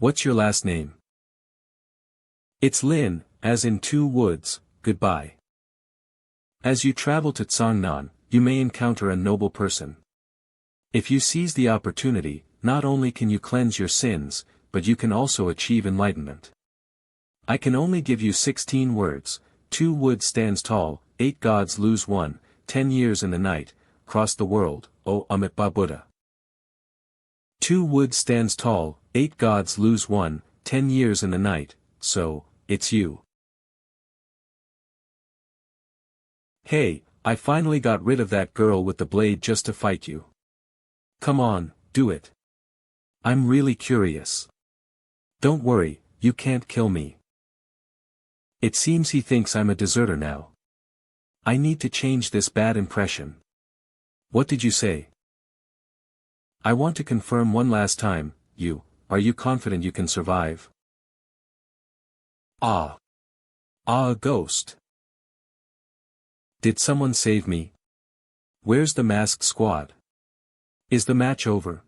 What's your last name? It's Lin, as in two woods, goodbye. As you travel to Tsangnan, you may encounter a noble person. If you seize the opportunity, not only can you cleanse your sins, but you can also achieve enlightenment. I can only give you 16 words: 2 wood stands tall, 8 gods lose one, 10 years in the night, cross the world, O Amitabha Buddha. 2 wood stands tall, 8 gods lose one, 10 years in the night, so, it's you. Hey, I finally got rid of that girl with the blade just to fight you. Come on, do it. I'm really curious. Don't worry, you can't kill me. It seems he thinks I'm a deserter now. I need to change this bad impression. What did you say? I want to confirm one last time, are you confident you can survive? A ghost. Did someone save me? Where's the masked squad? Is the match over?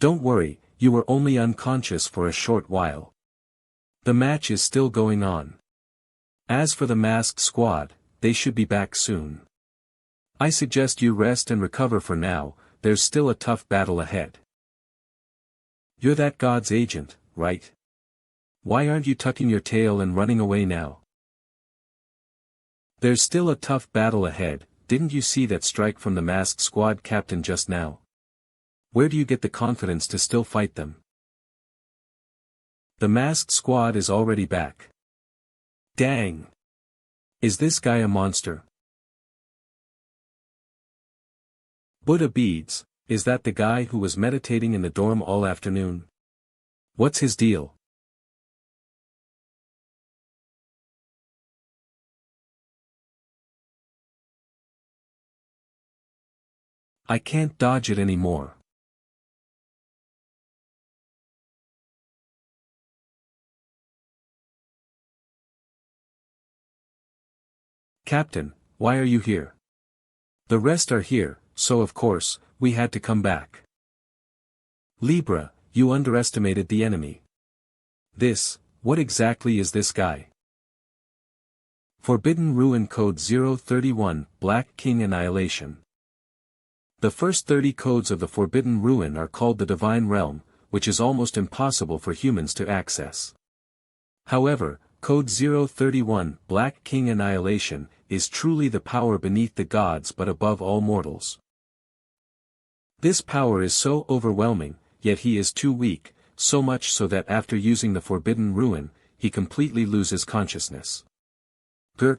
Don't worry, you were only unconscious for a short while. The match is still going on. As for the masked squad, they should be back soon. I suggest you rest and recover for now, there's still a tough battle ahead. You're that god's agent, right? Why aren't you tucking your tail and running away now? There's still a tough battle ahead, didn't you see that strike from the masked squad captain just now? Where do you get the confidence to still fight them? The masked squad is already back. Dang! Is this guy a monster? Buddha beads, is that the guy who was meditating in the dorm all afternoon? What's his deal? I can't dodge it anymore. Captain, why are you here? The rest are here, so of course, we had to come back. Libra, you underestimated the enemy. What exactly is this guy? Forbidden Ruin Code 031, Black King Annihilation. The first 30 codes of the Forbidden Ruin are called the Divine Realm, which is almost impossible for humans to access. However, Code 031, Black King Annihilation, is truly the power beneath the gods but above all mortals. This power is so overwhelming, yet he is too weak, so much so that after using the Forbidden Ruin, he completely loses consciousness.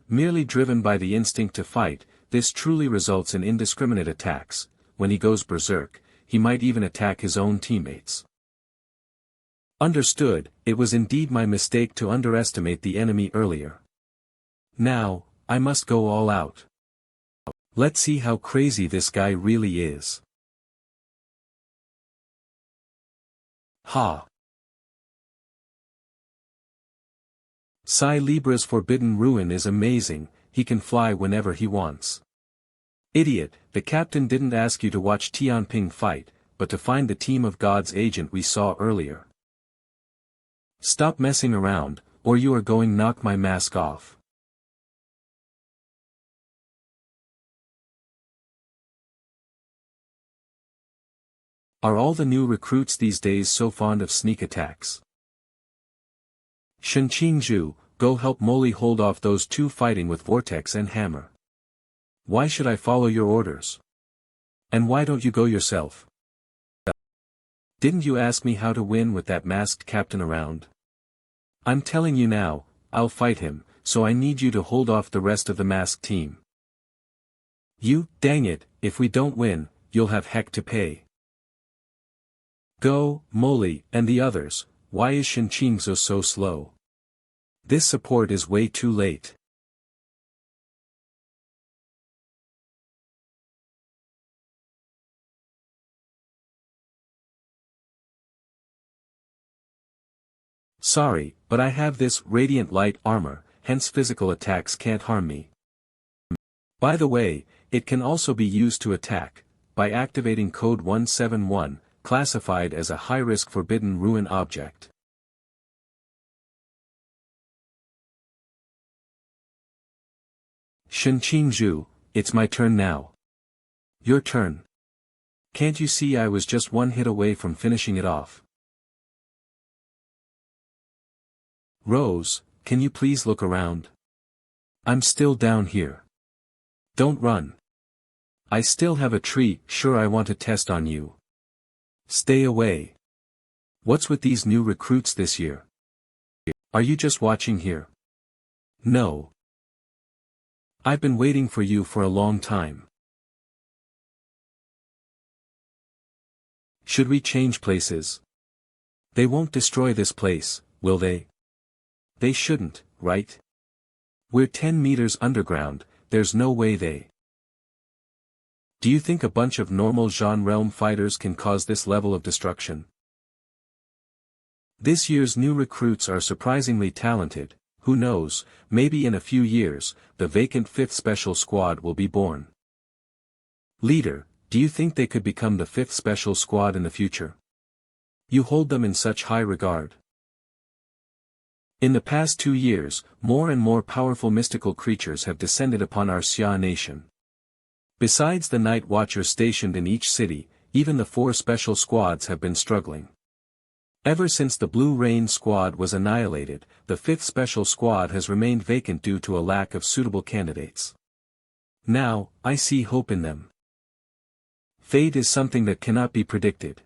Merely driven by the instinct to fight, this truly results in indiscriminate attacks. When he goes berserk, he might even attack his own teammates. Understood, it was indeed my mistake to underestimate the enemy earlier. Now, I must go all out. Let's see how crazy this guy really is. Ha! Sai Libra's Forbidden Ruin is amazing, he can fly whenever he wants. Idiot, the captain didn't ask you to watch Tianping fight, but to find the team of God's agent we saw earlier. Stop messing around, or you are going to knock my mask off. Are all the new recruits these days so fond of sneak attacks? Shenqingzhu, go help Molly hold off those two fighting with Vortex and Hammer. Why should I follow your orders? And why don't you go yourself? Didn't you ask me how to win with that masked captain around? I'm telling you now, I'll fight him, so I need you to hold off the rest of the masked team. Dang it, if we don't win, you'll have heck to pay. Go, Molly, and the others, why is Shenqingzhu so slow? This support is way too late. Sorry, but I have this radiant light armor, hence physical attacks can't harm me. By the way, it can also be used to attack, by activating code 171, classified as a high-risk Forbidden Ruin object. Shinqingzhu, it's my turn now. Your turn. Can't you see I was just one hit away from finishing it off? Rose, can you please look around? I'm still down here. Don't run. I still have a treat sure I want to test on you. Stay away. What's with these new recruits this year? Are you just watching here? No. I've been waiting for you for a long time. Should we change places? They won't destroy this place, will they? They shouldn't, right? We're 10 meters underground, there's no way they. Do you think a bunch of normal Zhan realm fighters can cause this level of destruction? This year's new recruits are surprisingly talented, who knows, maybe in a few years, the vacant 5th Special Squad will be born. Leader, do you think they could become the 5th Special Squad in the future? You hold them in such high regard. In the past 2 years, more and more powerful mystical creatures have descended upon our Xia nation. Besides the night watchers stationed in each city, even the 4 special squads have been struggling. Ever since the Blue Rain squad was annihilated, the 5th Special Squad has remained vacant due to a lack of suitable candidates. Now, I see hope in them. Fate is something that cannot be predicted.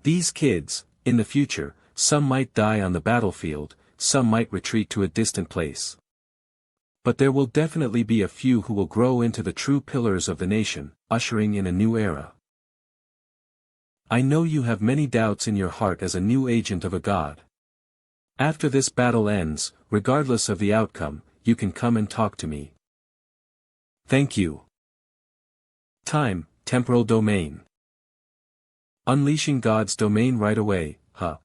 These kids, in the future, some might die on the battlefield, some might retreat to a distant place. But there will definitely be a few who will grow into the true pillars of the nation, ushering in a new era. I know you have many doubts in your heart as a new agent of a god. After this battle ends, regardless of the outcome, you can come and talk to me. Thank you. Time, temporal domain. Unleashing God's domain right away, huh?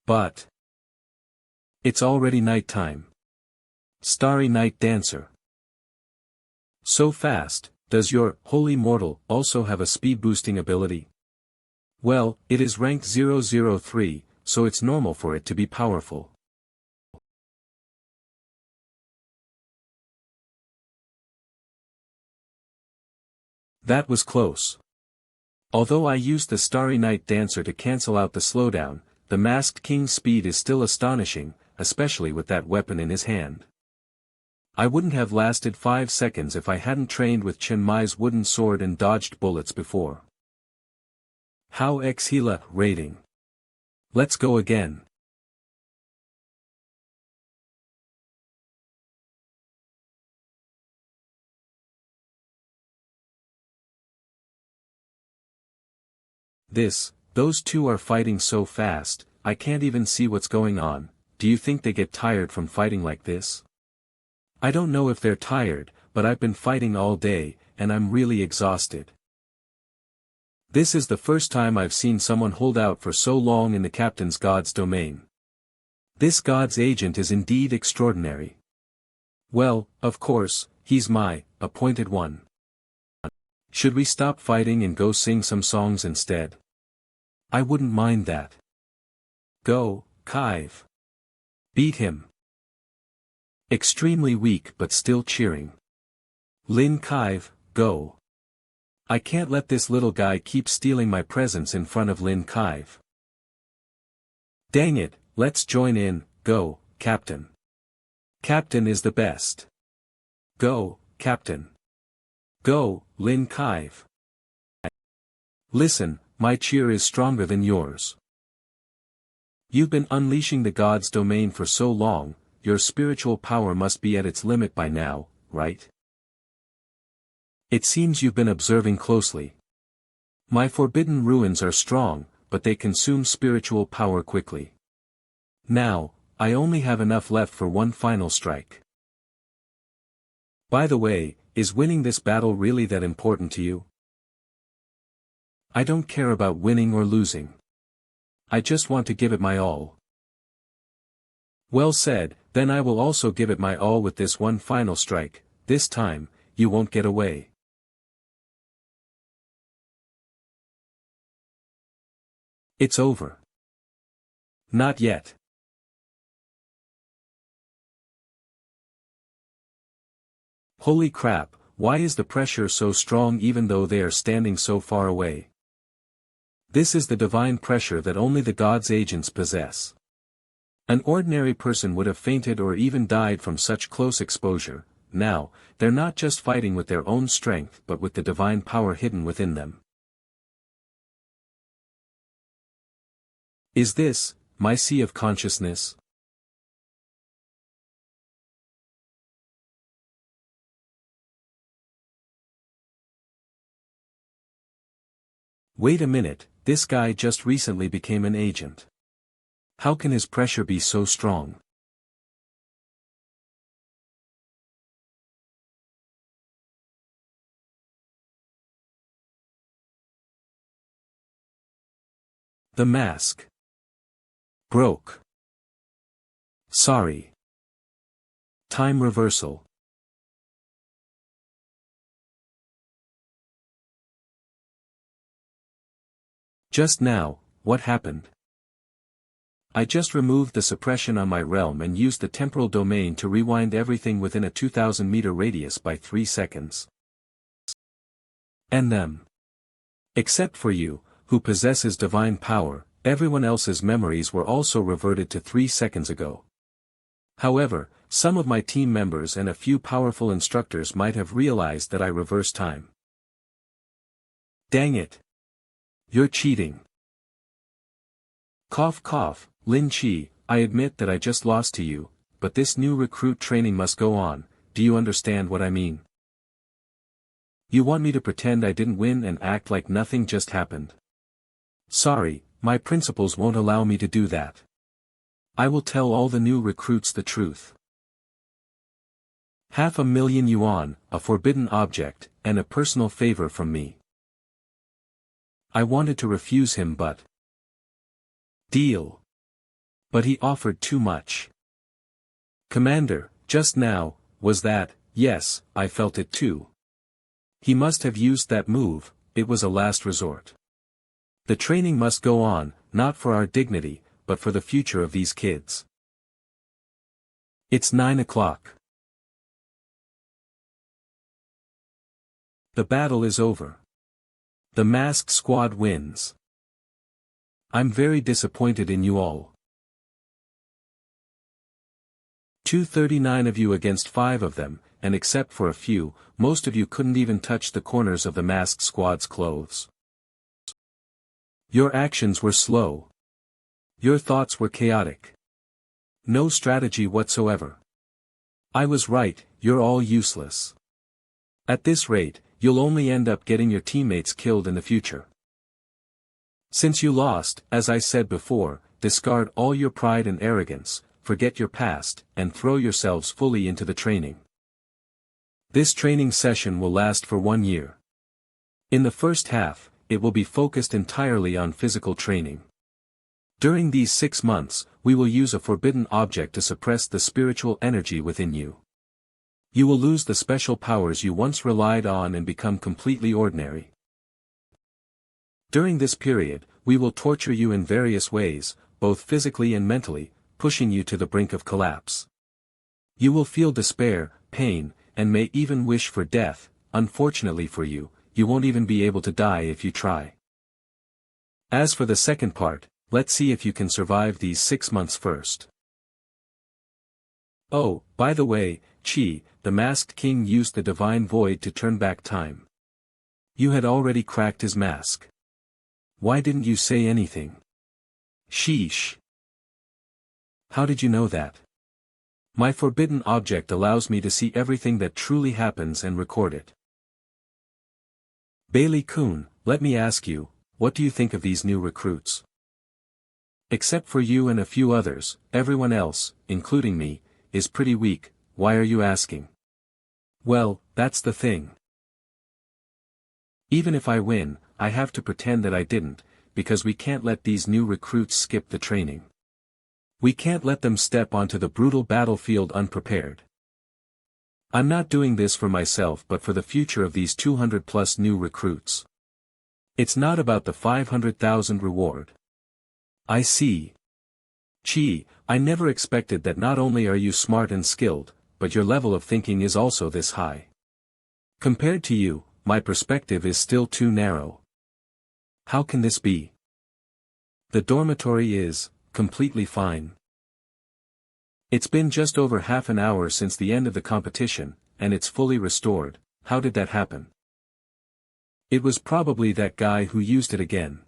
But it's already nighttime. Starry Night Dancer. So fast, does your holy mortal also have a speed boosting ability? Well, it is rank 003, so it's normal for it to be powerful. That was close. Although I used the Starry Night Dancer to cancel out the slowdown, the Masked King's speed is still astonishing, especially with that weapon in his hand. I wouldn't have lasted 5 seconds if I hadn't trained with Chen Mai's wooden sword and dodged bullets before. How Xhela rating. Let's go again. Those two are fighting so fast, I can't even see what's going on. Do you think they get tired from fighting like this? I don't know if they're tired, but I've been fighting all day, and I'm really exhausted. This is the first time I've seen someone hold out for so long in the captain's god's domain. This god's agent is indeed extraordinary. Well, of course, he's my appointed one. Should we stop fighting and go sing some songs instead? I wouldn't mind that. Go, Kaive. Beat him. Extremely weak but still cheering. Lin Kaive, go. I can't let this little guy keep stealing my presence in front of Lin Kaive. Dang it, let's join in, go, Captain. Captain is the best. Go, Captain. Go, Lin Kaive. Listen, my cheer is stronger than yours. You've been unleashing the god's domain for so long, your spiritual power must be at its limit by now, right? It seems you've been observing closely. My forbidden ruins are strong, but they consume spiritual power quickly. Now, I only have enough left for one final strike. By the way, is winning this battle really that important to you? I don't care about winning or losing. I just want to give it my all. Well said, then I will also give it my all with this one final strike. This time, you won't get away. It's over. Not yet. Holy crap, why is the pressure so strong even though they are standing so far away? This is the divine pressure that only the gods' agents possess. An ordinary person would have fainted or even died from such close exposure. Now, they're not just fighting with their own strength but with the divine power hidden within them. Is this, my sea of consciousness? Wait a minute, this guy just recently became an agent. How can his pressure be so strong? The mask broke. Sorry. Time reversal. Just now, what happened? I just removed the suppression on my realm and used the temporal domain to rewind everything within a 2000-meter radius by 3 seconds. And them. Except for you, who possesses divine power, everyone else's memories were also reverted to 3 seconds ago. However, some of my team members and a few powerful instructors might have realized that I reversed time. Dang it. You're cheating. Cough cough, Lin Chi, I admit that I just lost to you, but this new recruit training must go on. Do you understand what I mean? You want me to pretend I didn't win and act like nothing just happened? Sorry, my principals won't allow me to do that. I will tell all the new recruits the truth. 500,000 yuan, a forbidden object, and a personal favor from me. I wanted to refuse him but... Deal. But he offered too much. Commander, just now, was that, yes, I felt it too. He must have used that move, it was a last resort. The training must go on, not for our dignity, but for the future of these kids. It's 9 o'clock. The battle is over. The masked squad wins. I'm very disappointed in you all. 239 of you against 5 of them, and except for a few, most of you couldn't even touch the corners of the masked squad's clothes. Your actions were slow. Your thoughts were chaotic. No strategy whatsoever. I was right, you're all useless. At this rate, you'll only end up getting your teammates killed in the future. Since you lost, as I said before, discard all your pride and arrogance, forget your past, and throw yourselves fully into the training. This training session will last for 1 year. In the first half, it will be focused entirely on physical training. During these 6 months, we will use a forbidden object to suppress the spiritual energy within you. You will lose the special powers you once relied on and become completely ordinary. During this period, we will torture you in various ways, both physically and mentally, pushing you to the brink of collapse. You will feel despair, pain, and may even wish for death. Unfortunately for you, you won't even be able to die if you try. As for the second part, let's see if you can survive these 6 months first. Oh, by the way, Chi, the masked king used the divine void to turn back time. You had already cracked his mask. Why didn't you say anything? Sheesh. How did you know that? My forbidden object allows me to see everything that truly happens and record it. Bailey-kun, let me ask you, what do you think of these new recruits? Except for you and a few others, everyone else, including me, is pretty weak. Why are you asking? Well, that's the thing. Even if I win, I have to pretend that I didn't, because we can't let these new recruits skip the training. We can't let them step onto the brutal battlefield unprepared. I'm not doing this for myself but for the future of these 200+ new recruits. It's not about the 500,000 reward. I see. Chi, I never expected that. Not only are you smart and skilled, but your level of thinking is also this high. Compared to you, my perspective is still too narrow. How can this be? The dormitory is completely fine. It's been just over half an hour since the end of the competition, and it's fully restored. How did that happen? It was probably that guy who used it again.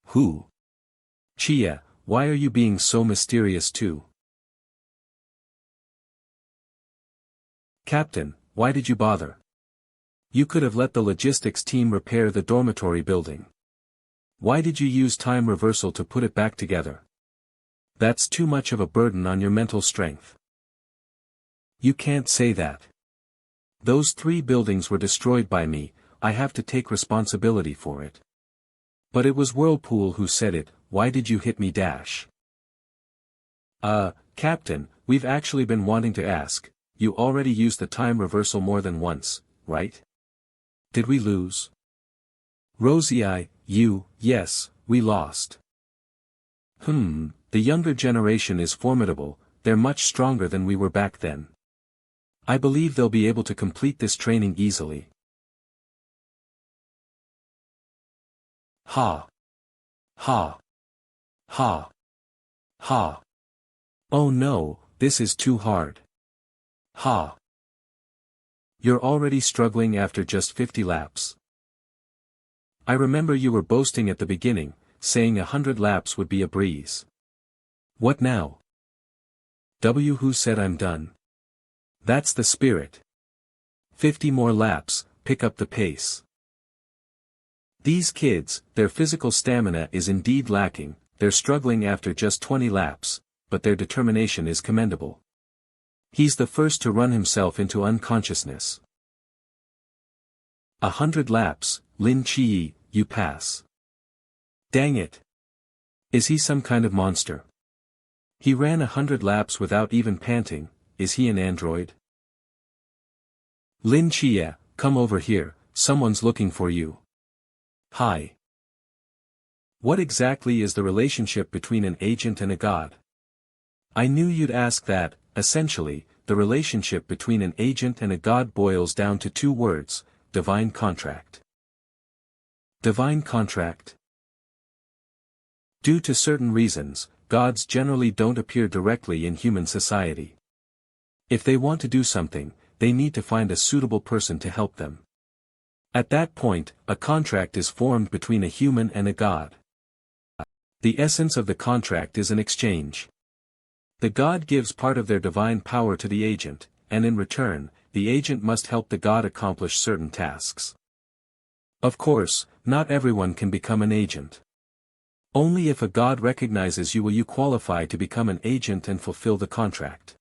Who? Chia, why are you being so mysterious too? Captain, why did you bother? You could have let the logistics team repair the dormitory building. Why did you use time reversal to put it back together? That's too much of a burden on your mental strength. You can't say that. Those 3 buildings were destroyed by me, I have to take responsibility for it. But it was Whirlpool who said it, why did you hit me dash? Captain, we've actually been wanting to ask, you already used the time reversal more than once, right? Did we lose? Rosie yes, we lost. The younger generation is formidable, they're much stronger than we were back then. I believe they'll be able to complete this training easily. Ha. Ha. Ha. Ha. Oh no, this is too hard. Ha. You're already struggling after just 50 laps. I remember you were boasting at the beginning, saying 100 laps would be a breeze. What now? Who said I'm done? That's the spirit. 50 more laps, pick up the pace. These kids, their physical stamina is indeed lacking, they're struggling after just 20 laps, but their determination is commendable. He's the first to run himself into unconsciousness. 100 laps, Lin Chi, you pass. Dang it. Is he some kind of monster? He ran 100 laps without even panting, is he an android? Lin Chia, come over here, someone's looking for you. Hi. What exactly is the relationship between an agent and a god? I knew you'd ask that. Essentially, the relationship between an agent and a god boils down to 2 words, divine contract. Divine contract? Due to certain reasons, gods generally don't appear directly in human society. If they want to do something, they need to find a suitable person to help them. At that point, a contract is formed between a human and a god. The essence of the contract is an exchange. The god gives part of their divine power to the agent, and in return, the agent must help the god accomplish certain tasks. Of course, not everyone can become an agent. Only if a god recognizes you will you qualify to become an agent and fulfill the contract.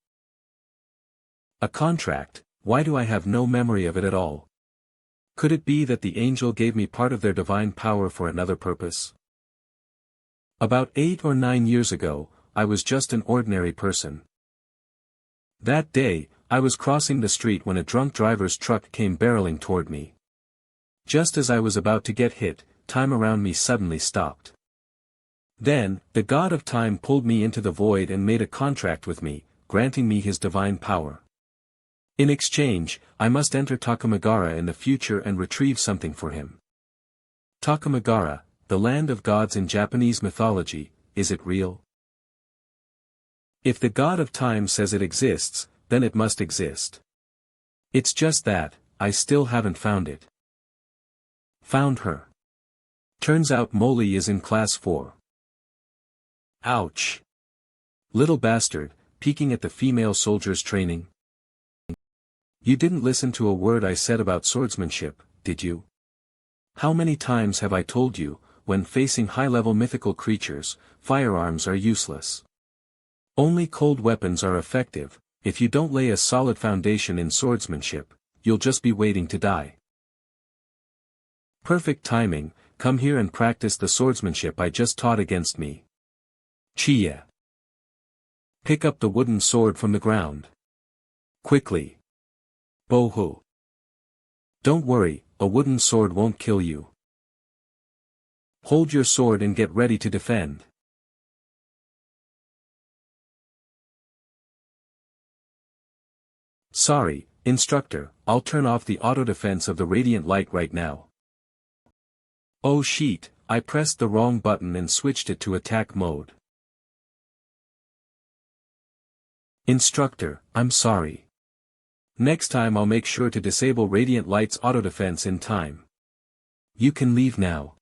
A contract, why do I have no memory of it at all? Could it be that the angel gave me part of their divine power for another purpose? About 8 or 9 years ago, I was just an ordinary person. That day, I was crossing the street when a drunk driver's truck came barreling toward me. Just as I was about to get hit, time around me suddenly stopped. Then, the god of time pulled me into the void and made a contract with me, granting me his divine power. In exchange, I must enter Takamagara in the future and retrieve something for him. Takamagara, the land of gods in Japanese mythology, is it real? If the god of time says it exists, then it must exist. It's just that, I still haven't found it. Found her. Turns out Molly is in class 4. Ouch. Little bastard, peeking at the female soldiers' training. You didn't listen to a word I said about swordsmanship, did you? How many times have I told you, when facing high-level mythical creatures, firearms are useless. Only cold weapons are effective. If you don't lay a solid foundation in swordsmanship, you'll just be waiting to die. Perfect timing, come here and practice the swordsmanship I just taught against me. Chia. Pick up the wooden sword from the ground. Quickly. Boho. Don't worry, a wooden sword won't kill you. Hold your sword and get ready to defend. Sorry, Instructor, I'll turn off the auto-defense of the radiant light right now. Oh sheet, I pressed the wrong button and switched it to attack mode. Instructor, I'm sorry. Next time I'll make sure to disable radiant light's auto-defense in time. You can leave now.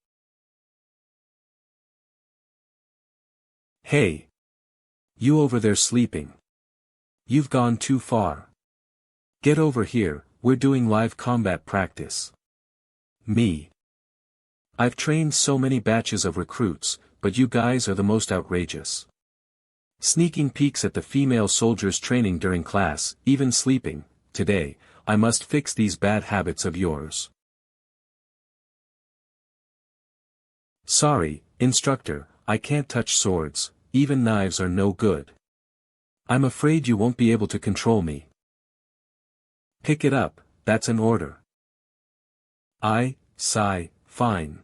Hey! You over there sleeping. You've gone too far. Get over here, we're doing live combat practice. Me. I've trained so many batches of recruits, but you guys are the most outrageous. Sneaking peeks at the female soldiers training during class, even sleeping. Today, I must fix these bad habits of yours. Sorry, instructor, I can't touch swords, even knives are no good. I'm afraid you won't be able to control me. Pick it up, that's an order. Sigh, fine.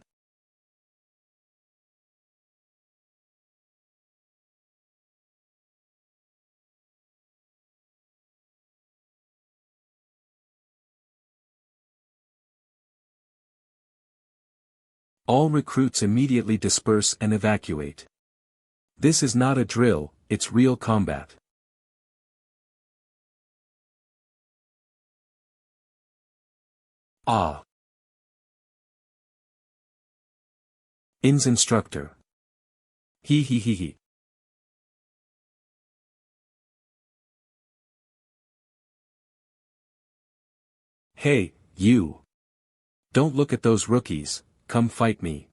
All recruits immediately disperse and evacuate. This is not a drill, it's real combat. Ah. Instructor. He. Hey, you. Don't look at those rookies, come fight me.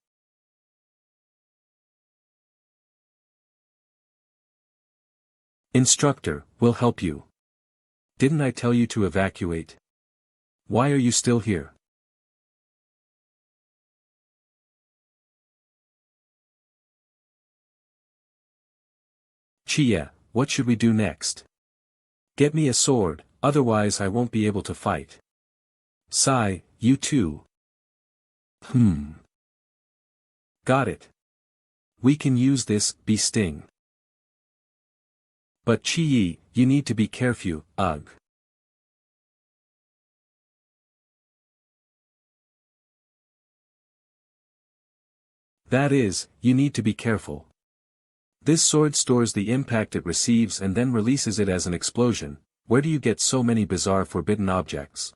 Instructor, we'll help you. Didn't I tell you to evacuate? Why are you still here? Chia, what should we do next? Get me a sword, otherwise I won't be able to fight. Sigh, you too. Got it. We can use this, bee sting. But Chi, you need to be careful, ugh. That is, you need to be careful. This sword stores the impact it receives and then releases it as an explosion. Where do you get so many bizarre forbidden objects?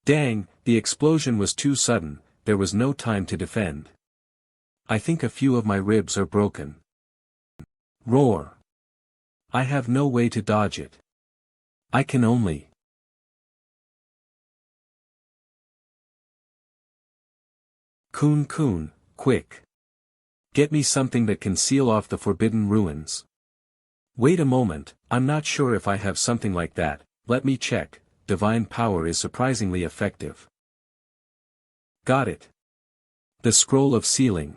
Dang, the explosion was too sudden, there was no time to defend. I think a few of my ribs are broken. Roar. I have no way to dodge it. I can only. Kun, quick. Get me something that can seal off the forbidden ruins. Wait a moment, I'm not sure if I have something like that, let me check. Divine power is surprisingly effective. Got it. The scroll of sealing.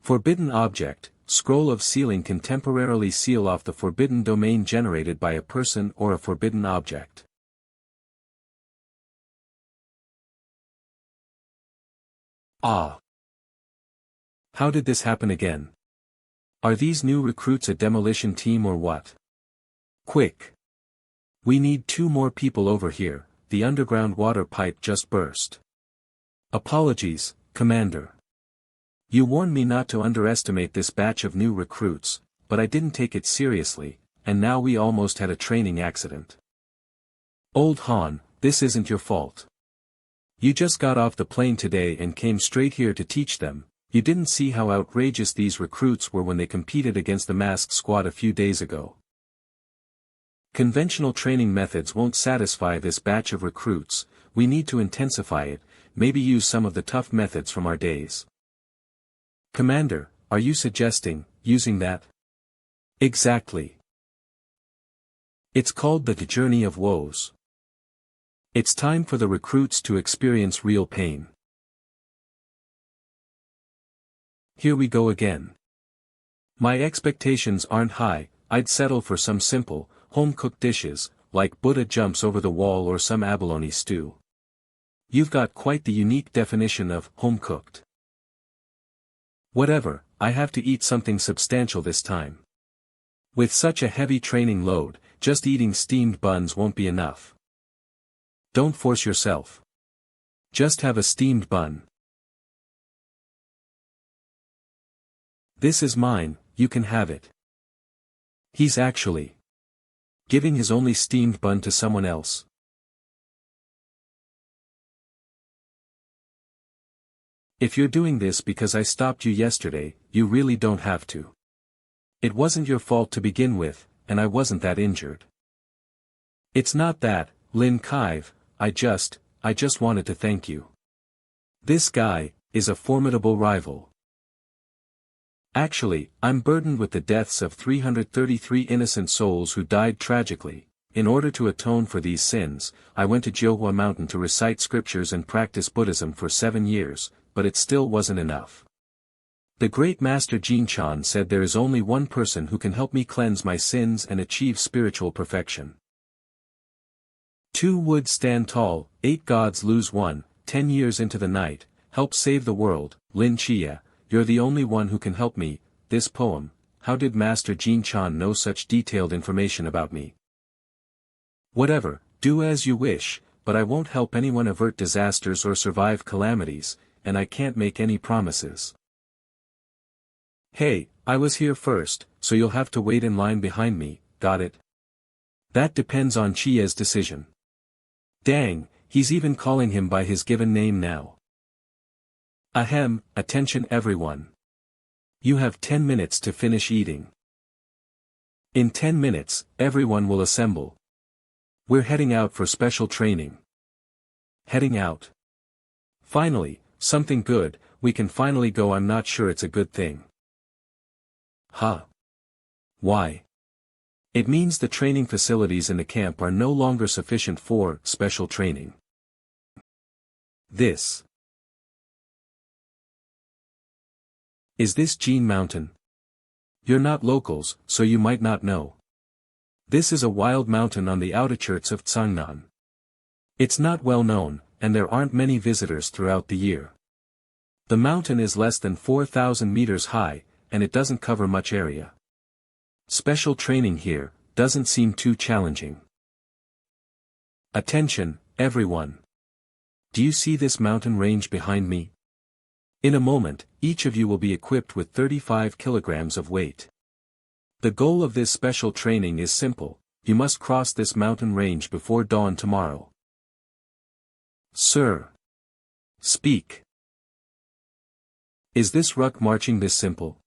Forbidden object, scroll of sealing can temporarily seal off the forbidden domain generated by a person or a forbidden object. Ah. How did this happen again? Are these new recruits a demolition team or what? Quick. We need 2 more people over here, the underground water pipe just burst. Apologies, Commander. You warned me not to underestimate this batch of new recruits, but I didn't take it seriously, and now we almost had a training accident. Old Han, this isn't your fault. You just got off the plane today and came straight here to teach them. You didn't see how outrageous these recruits were when they competed against the masked squad a few days ago. Conventional training methods won't satisfy this batch of recruits, we need to intensify it, maybe use some of the tough methods from our days. Commander, are you suggesting, using that? Exactly. It's called the Journey of Woes. It's time for the recruits to experience real pain. Here we go again. My expectations aren't high, I'd settle for some simple, home-cooked dishes, like Buddha jumps over the wall or some abalone stew. You've got quite the unique definition of home-cooked. Whatever, I have to eat something substantial this time. With such a heavy training load, just eating steamed buns won't be enough. Don't force yourself. Just have a steamed bun. This is mine, you can have it. He's actually giving his only steamed bun to someone else. If you're doing this because I stopped you yesterday, you really don't have to. It wasn't your fault to begin with, and I wasn't that injured. It's not that, Lin Kaive, I just wanted to thank you. This guy is a formidable rival. Actually, I'm burdened with the deaths of 333 innocent souls who died tragically. In order to atone for these sins, I went to Johua Mountain to recite scriptures and practice Buddhism for 7 years, but it still wasn't enough. The great master Jinchan said there is only one person who can help me cleanse my sins and achieve spiritual perfection. 2 woods stand tall, 8 gods lose one, 10 years into the night, help save the world, Lin Chia, you're the only one who can help me. This poem, how did Master Jinchan know such detailed information about me? Whatever, do as you wish, but I won't help anyone avert disasters or survive calamities, and I can't make any promises. Hey, I was here first, so you'll have to wait in line behind me, got it? That depends on Chia's decision. Dang, he's even calling him by his given name now. Ahem, attention everyone. You have 10 minutes to finish eating. In 10 minutes, everyone will assemble. We're heading out for special training. Heading out. Finally, something good, we can finally go. I'm not sure it's a good thing. Huh? Why? It means the training facilities in the camp are no longer sufficient for special training. This. Is this Jean Mountain? You're not locals, so you might not know. This is a wild mountain on the outskirts of Changnan. It's not well known, and there aren't many visitors throughout the year. The mountain is less than 4,000 meters high, and it doesn't cover much area. Special training here doesn't seem too challenging. Attention, everyone. Do you see this mountain range behind me? In a moment, each of you will be equipped with 35 kilograms of weight. The goal of this special training is simple: you must cross this mountain range before dawn tomorrow. Sir. Speak. Is this ruck marching this simple?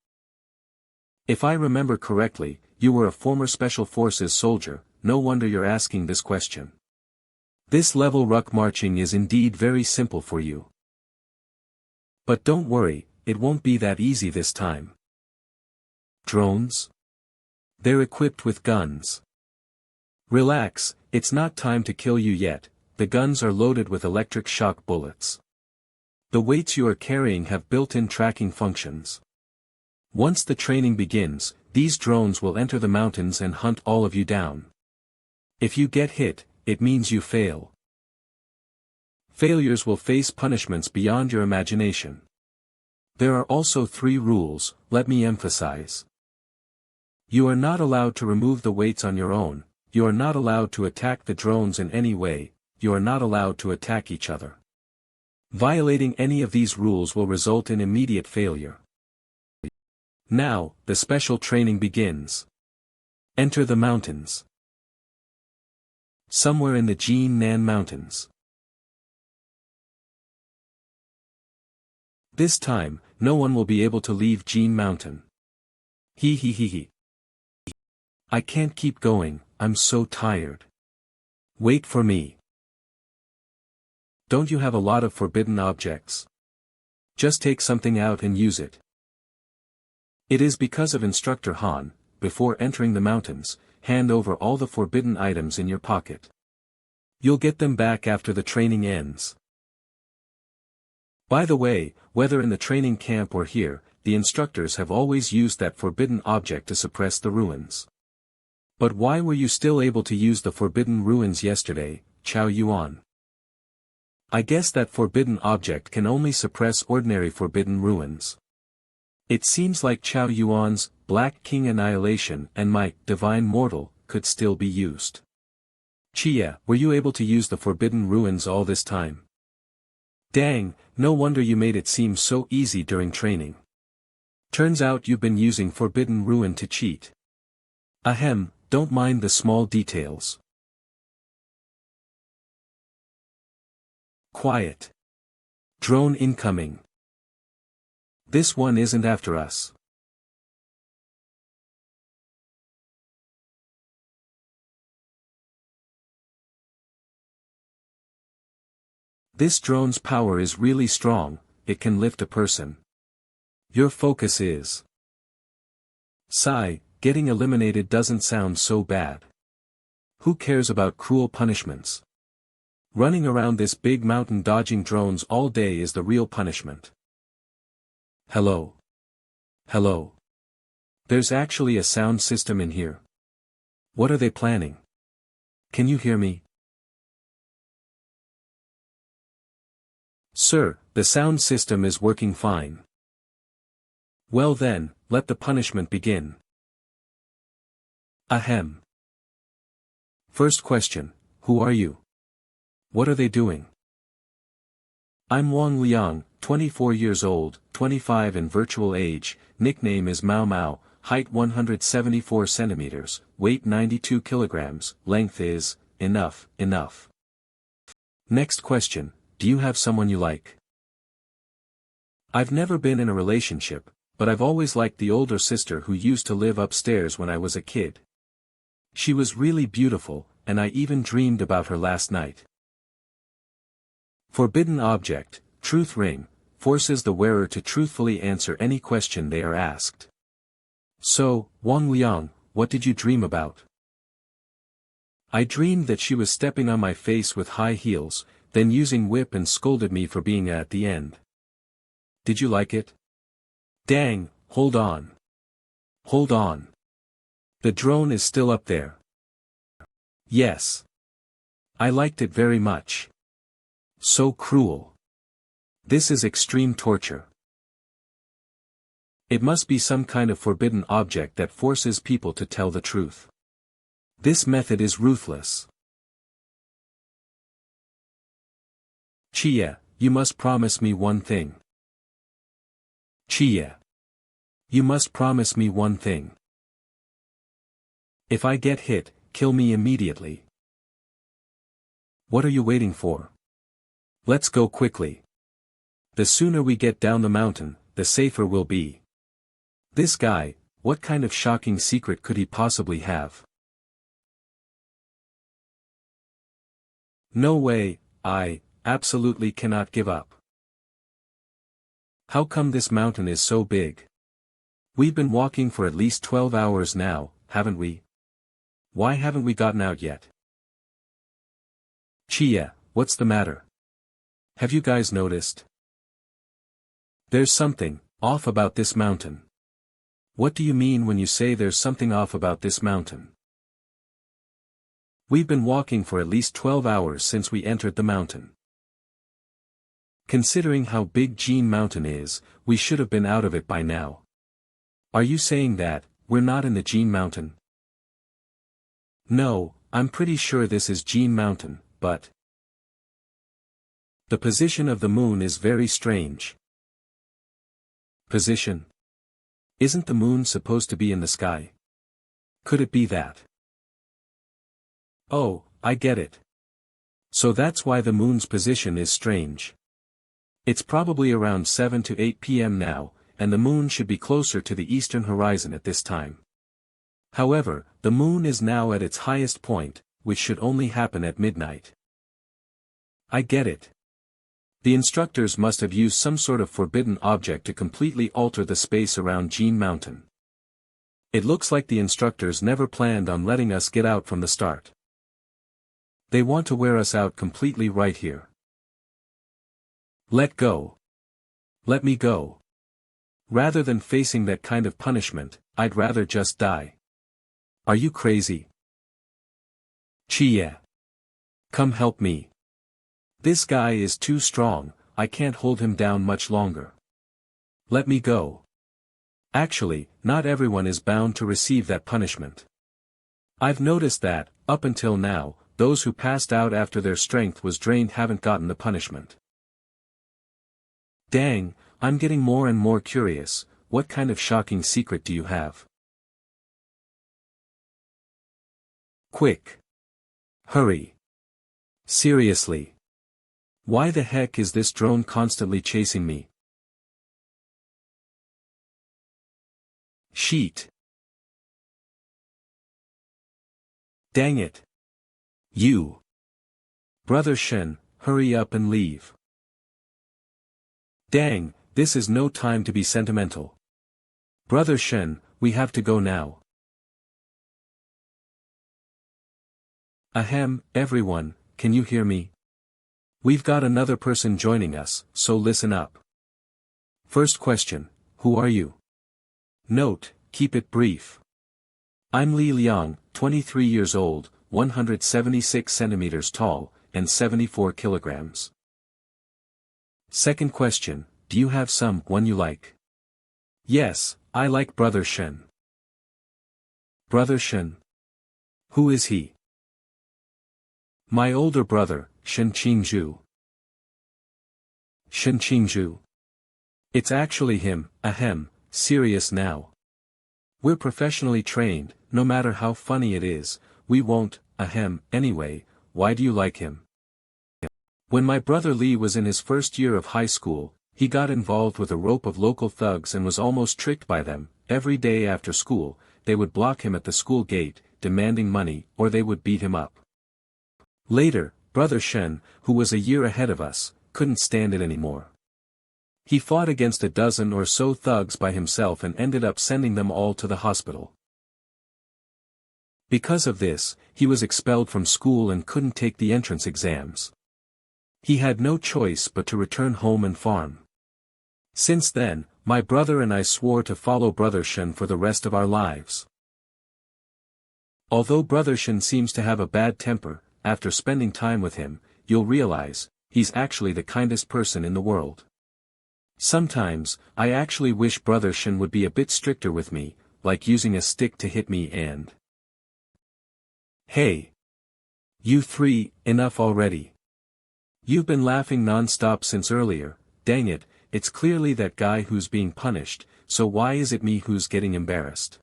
If I remember correctly, you were a former Special Forces soldier, no wonder you're asking this question. This level ruck marching is indeed very simple for you. But don't worry, it won't be that easy this time. Drones? They're equipped with guns. Relax, it's not time to kill you yet, the guns are loaded with electric shock bullets. The weights you are carrying have built-in tracking functions. Once the training begins, these drones will enter the mountains and hunt all of you down. If you get hit, it means you fail. Failures will face punishments beyond your imagination. There are also 3 rules, let me emphasize. You are not allowed to remove the weights on your own, you are not allowed to attack the drones in any way, you are not allowed to attack each other. Violating any of these rules will result in immediate failure. Now, the special training begins. Enter the mountains. Somewhere in the Jinan Mountains. This time, no one will be able to leave Jin Mountain. He. I can't keep going, I'm so tired. Wait for me. Don't you have a lot of forbidden objects? Just take something out and use it. It is because of Instructor Han. Before entering the mountains, hand over all the forbidden items in your pocket. You'll get them back after the training ends. By the way, whether in the training camp or here, the instructors have always used that forbidden object to suppress the ruins. But why were you still able to use the forbidden ruins yesterday, Chao Yuan? I guess that forbidden object can only suppress ordinary forbidden ruins. It seems like Chao Yuan's Black King Annihilation and my Divine Mortal could still be used. Chia, were you able to use the Forbidden Ruins all this time? Dang, no wonder you made it seem so easy during training. Turns out you've been using Forbidden Ruin to cheat. Ahem, don't mind the small details. Quiet. Drone incoming. This one isn't after us. This drone's power is really strong, it can lift a person. Your focus is. Sigh, getting eliminated doesn't sound so bad. Who cares about cruel punishments? Running around this big mountain dodging drones all day is the real punishment. Hello. Hello. There's actually a sound system in here. What are they planning? Can you hear me? Sir, the sound system is working fine. Well then, let the punishment begin. Ahem. First question, who are you? What are they doing? I'm Wang Liang, 24 years old, 25 in virtual age, nickname is Mao Mao, height 174 centimeters, weight 92 kilograms, length is, enough. Next question, do you have someone you like? I've never been in a relationship, but I've always liked the older sister who used to live upstairs when I was a kid. She was really beautiful, and I even dreamed about her last night. Forbidden object, truth ring, forces the wearer to truthfully answer any question they are asked. So, Wang Liang, what did you dream about? I dreamed that she was stepping on my face with high heels, then using whip and scolded me for being at the end. Did you like it? Dang, hold on. Hold on. The drone is still up there. Yes. I liked it very much. So cruel. This is extreme torture. It must be some kind of forbidden object that forces people to tell the truth. This method is ruthless. Chia, you must promise me one thing. Chia. You must promise me one thing. If I get hit, kill me immediately. What are you waiting for? Let's go quickly. The sooner we get down the mountain, the safer we'll be. This guy, what kind of shocking secret could he possibly have? No way, I absolutely cannot give up. How come this mountain is so big? We've been walking for at least 12 hours now, haven't we? Why haven't we gotten out yet? Chia, what's the matter? Have you guys noticed? There's something off about this mountain. What do you mean when you say there's something off about this mountain? We've been walking for at least 12 hours since we entered the mountain. Considering how big Jean Mountain is, we should have been out of it by now. Are you saying that we're not in the Jean Mountain? No, I'm pretty sure this is Jean Mountain, but the position of the moon is very strange. Position? Isn't the moon supposed to be in the sky? Could it be that? Oh, I get it. So that's why the moon's position is strange. It's probably around 7 to 8 p.m. now, and the moon should be closer to the eastern horizon at this time. However, the moon is now at its highest point, which should only happen at midnight. I get it. The instructors must have used some sort of forbidden object to completely alter the space around Jean Mountain. It looks like the instructors never planned on letting us get out from the start. They want to wear us out completely right here. Let go. Let me go. Rather than facing that kind of punishment, I'd rather just die. Are you crazy? Chia. Come help me. This guy is too strong, I can't hold him down much longer. Let me go. Actually, not everyone is bound to receive that punishment. I've noticed that, up until now, those who passed out after their strength was drained haven't gotten the punishment. Dang, I'm getting more and more curious. What kind of shocking secret do you have? Quick. Hurry. Seriously. Why the heck is this drone constantly chasing me? Sheet. Dang it. You. Brother Shen, hurry up and leave. Dang, this is no time to be sentimental. Brother Shen, we have to go now. Ahem, everyone, can you hear me? We've got another person joining us, so listen up. First question, who are you? Note, keep it brief. I'm Li Liang, 23 years old, 176 centimeters tall, and 74 kilograms. Second question, do you have someone you like? Yes, I like Brother Shen. Brother Shen? Who is he? My older brother, Shen Qingzhu. Shen Qingzhu. It's actually him, ahem, serious now. We're professionally trained, no matter how funny it is, we won't, ahem, anyway, why do you like him? When my brother Li was in his first year of high school, he got involved with a rope of local thugs and was almost tricked by them. Every day after school, they would block him at the school gate, demanding money, or they would beat him up. Later, Brother Shen, who was a year ahead of us, couldn't stand it anymore. He fought against a dozen or so thugs by himself and ended up sending them all to the hospital. Because of this, he was expelled from school and couldn't take the entrance exams. He had no choice but to return home and farm. Since then, my brother and I swore to follow Brother Shen for the rest of our lives. Although Brother Shen seems to have a bad temper, after spending time with him, you'll realize, he's actually the kindest person in the world. Sometimes, I actually wish Brother Shen would be a bit stricter with me, like using a stick to hit me and... Hey! You three, enough already. You've been laughing non-stop since earlier, dang it, it's clearly that guy who's being punished, so why is it me who's getting embarrassed?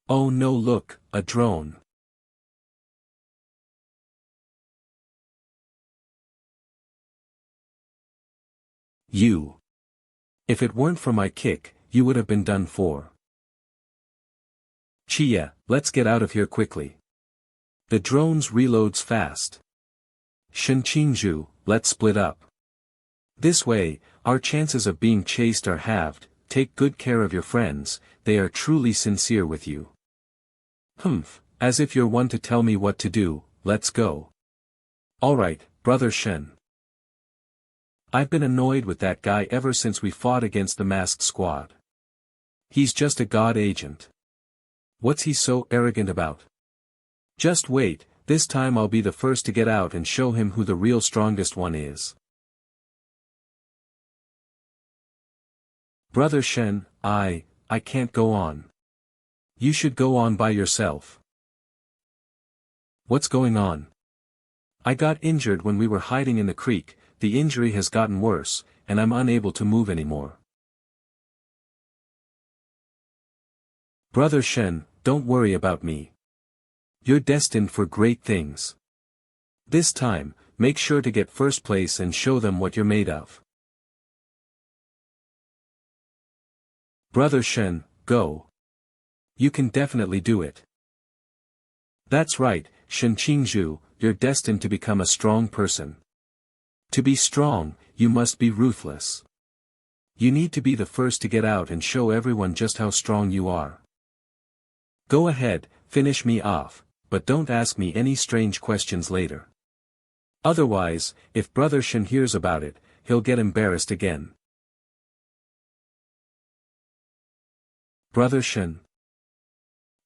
Oh no, look, a drone. You. If it weren't for my kick, you would have been done for. Chia, let's get out of here quickly. The drones reloads fast. Shen Qingzhu, let's split up. This way, our chances of being chased are halved. Take good care of your friends, they are truly sincere with you. Humph, as if you're one to tell me what to do, let's go. Alright, Brother Shen. I've been annoyed with that guy ever since we fought against the masked squad. He's just a god agent. What's he so arrogant about? Just wait, this time I'll be the first to get out and show him who the real strongest one is. Brother Shen, I can't go on. You should go on by yourself. What's going on? I got injured when we were hiding in the creek, the injury has gotten worse, and I'm unable to move anymore. Brother Shen, don't worry about me. You're destined for great things. This time, make sure to get first place and show them what you're made of. Brother Shen, go. You can definitely do it. That's right, Shen Qingzhu, you're destined to become a strong person. To be strong, you must be ruthless. You need to be the first to get out and show everyone just how strong you are. Go ahead, finish me off, but don't ask me any strange questions later. Otherwise, if Brother Shen hears about it, he'll get embarrassed again. Brother Shen.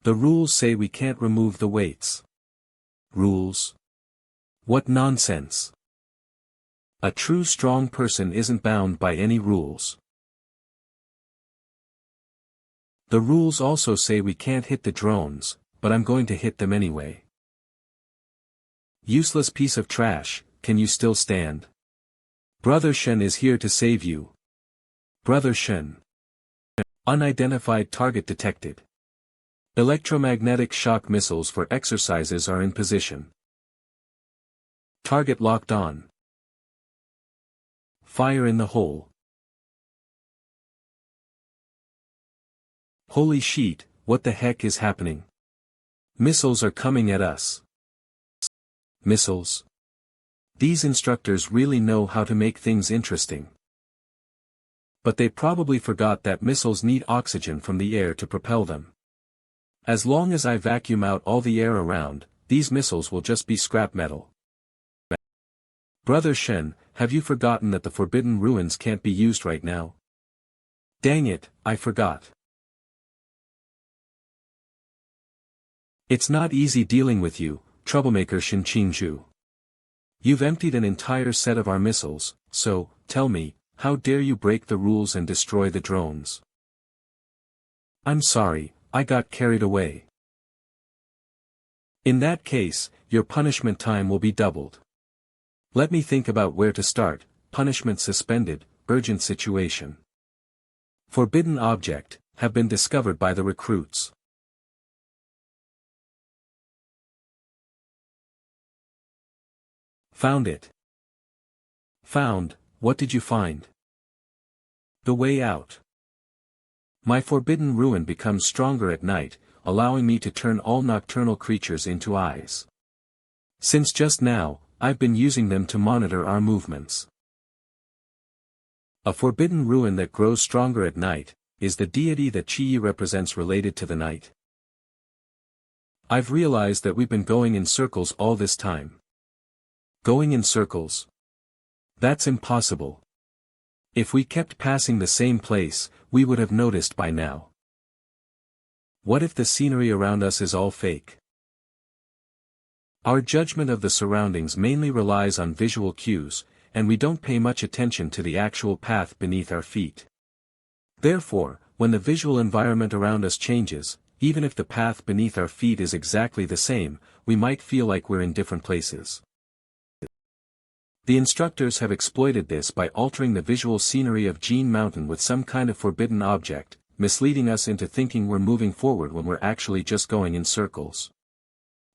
The rules say we can't remove the weights. Rules? What nonsense. A true strong person isn't bound by any rules. The rules also say we can't hit the drones, but I'm going to hit them anyway. Useless piece of trash, can you still stand? Brother Shen is here to save you. Brother Shen. Unidentified target detected. Electromagnetic shock missiles for exercises are in position. Target locked on. Fire in the hole. Holy shit, what the heck is happening? Missiles are coming at us. Missiles. These instructors really know how to make things interesting. But they probably forgot that missiles need oxygen from the air to propel them. As long as I vacuum out all the air around, these missiles will just be scrap metal. Brother Shen, have you forgotten that the Forbidden Ruins can't be used right now? Dang it, I forgot. It's not easy dealing with you, troublemaker Shin Qingzhu. You've emptied an entire set of our missiles, so, tell me, how dare you break the rules and destroy the drones? I'm sorry, I got carried away. In that case, your punishment time will be doubled. Let me think about where to start. Punishment suspended, urgent situation. Forbidden object, have been discovered by the recruits. Found it. Found, what did you find? The way out. My forbidden ruin becomes stronger at night, allowing me to turn all nocturnal creatures into eyes. Since just now, I've been using them to monitor our movements. A forbidden ruin that grows stronger at night, is the deity that Qi represents related to the night. I've realized that we've been going in circles all this time. Going in circles? That's impossible. If we kept passing the same place, we would have noticed by now. What if the scenery around us is all fake? Our judgment of the surroundings mainly relies on visual cues, and we don't pay much attention to the actual path beneath our feet. Therefore, when the visual environment around us changes, even if the path beneath our feet is exactly the same, we might feel like we're in different places. The instructors have exploited this by altering the visual scenery of Gene Mountain with some kind of forbidden object, misleading us into thinking we're moving forward when we're actually just going in circles.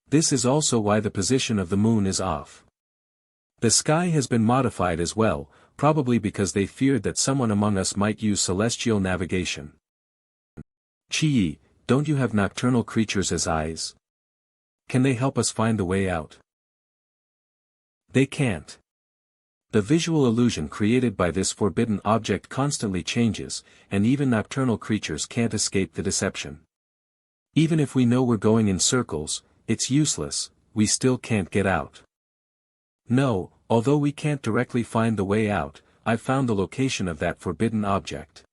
This is also why the position of the moon is off. The sky has been modified as well, probably because they feared that someone among us might use celestial navigation. Qi, don't you have nocturnal creatures as eyes? Can they help us find the way out? They can't. The visual illusion created by this forbidden object constantly changes, and even nocturnal creatures can't escape the deception. Even if we know we're going in circles, it's useless, we still can't get out. No, although we can't directly find the way out, I've found the location of that forbidden object.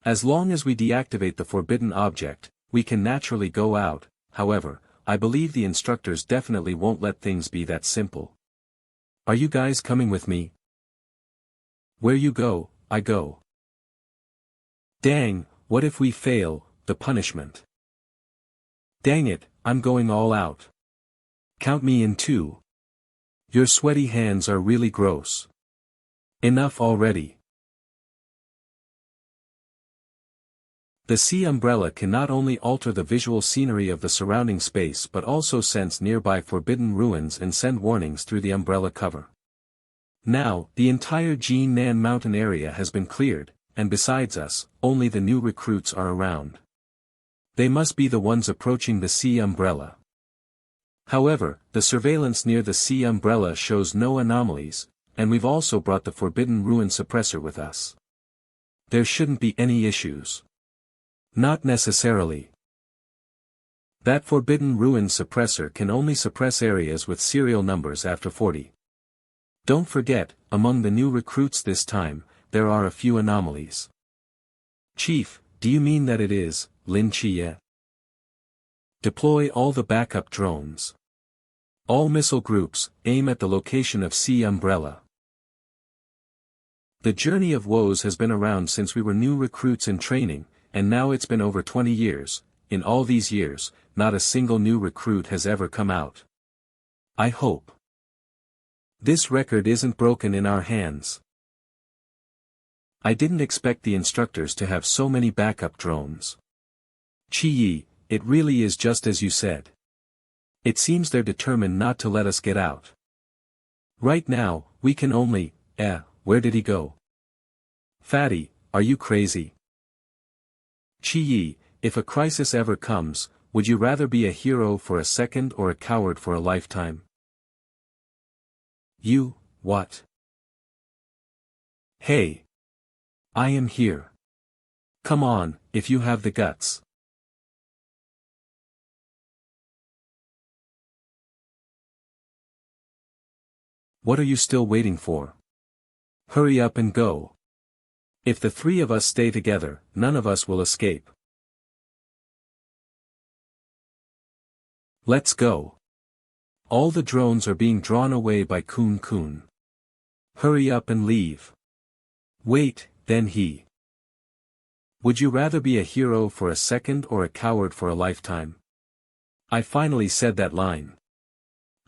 As long as we deactivate the forbidden object, we can naturally go out. However, I believe the instructors definitely won't let things be that simple. Are you guys coming with me? Where you go, I go. Dang, what if we fail, the punishment? Dang it, I'm going all out. Count me in too. Your sweaty hands are really gross. Enough already. The sea umbrella can not only alter the visual scenery of the surrounding space but also sense nearby forbidden ruins and send warnings through the umbrella cover. Now, the entire Jinan mountain area has been cleared, and besides us, only the new recruits are around. They must be the ones approaching the sea umbrella. However, the surveillance near the sea umbrella shows no anomalies, and we've also brought the forbidden ruin suppressor with us. There shouldn't be any issues. Not necessarily. That forbidden ruin suppressor can only suppress areas with serial numbers after 40. Don't forget, among the new recruits this time, there are a few anomalies. Chief, do you mean that it is, Lin Chiye? Deploy all the backup drones. All missile groups, aim at the location of sea umbrella. The journey of woes has been around since we were new recruits in training, and now it's been over 20 years, in all these years, not a single new recruit has ever come out. I hope this record isn't broken in our hands. I didn't expect the instructors to have so many backup drones. Chi-yi, it really is just as you said. It seems they're determined not to let us get out. Right now, we can only, where did he go? Fatty, are you crazy? Chi-yi, if a crisis ever comes, would you rather be a hero for a second or a coward for a lifetime? You, what? Hey. I am here. Come on, if you have the guts. What are you still waiting for? Hurry up and go. If the three of us stay together, none of us will escape. Let's go. All the drones are being drawn away by Kun. Hurry up and leave. Wait, then he. Would you rather be a hero for a second or a coward for a lifetime? I finally said that line.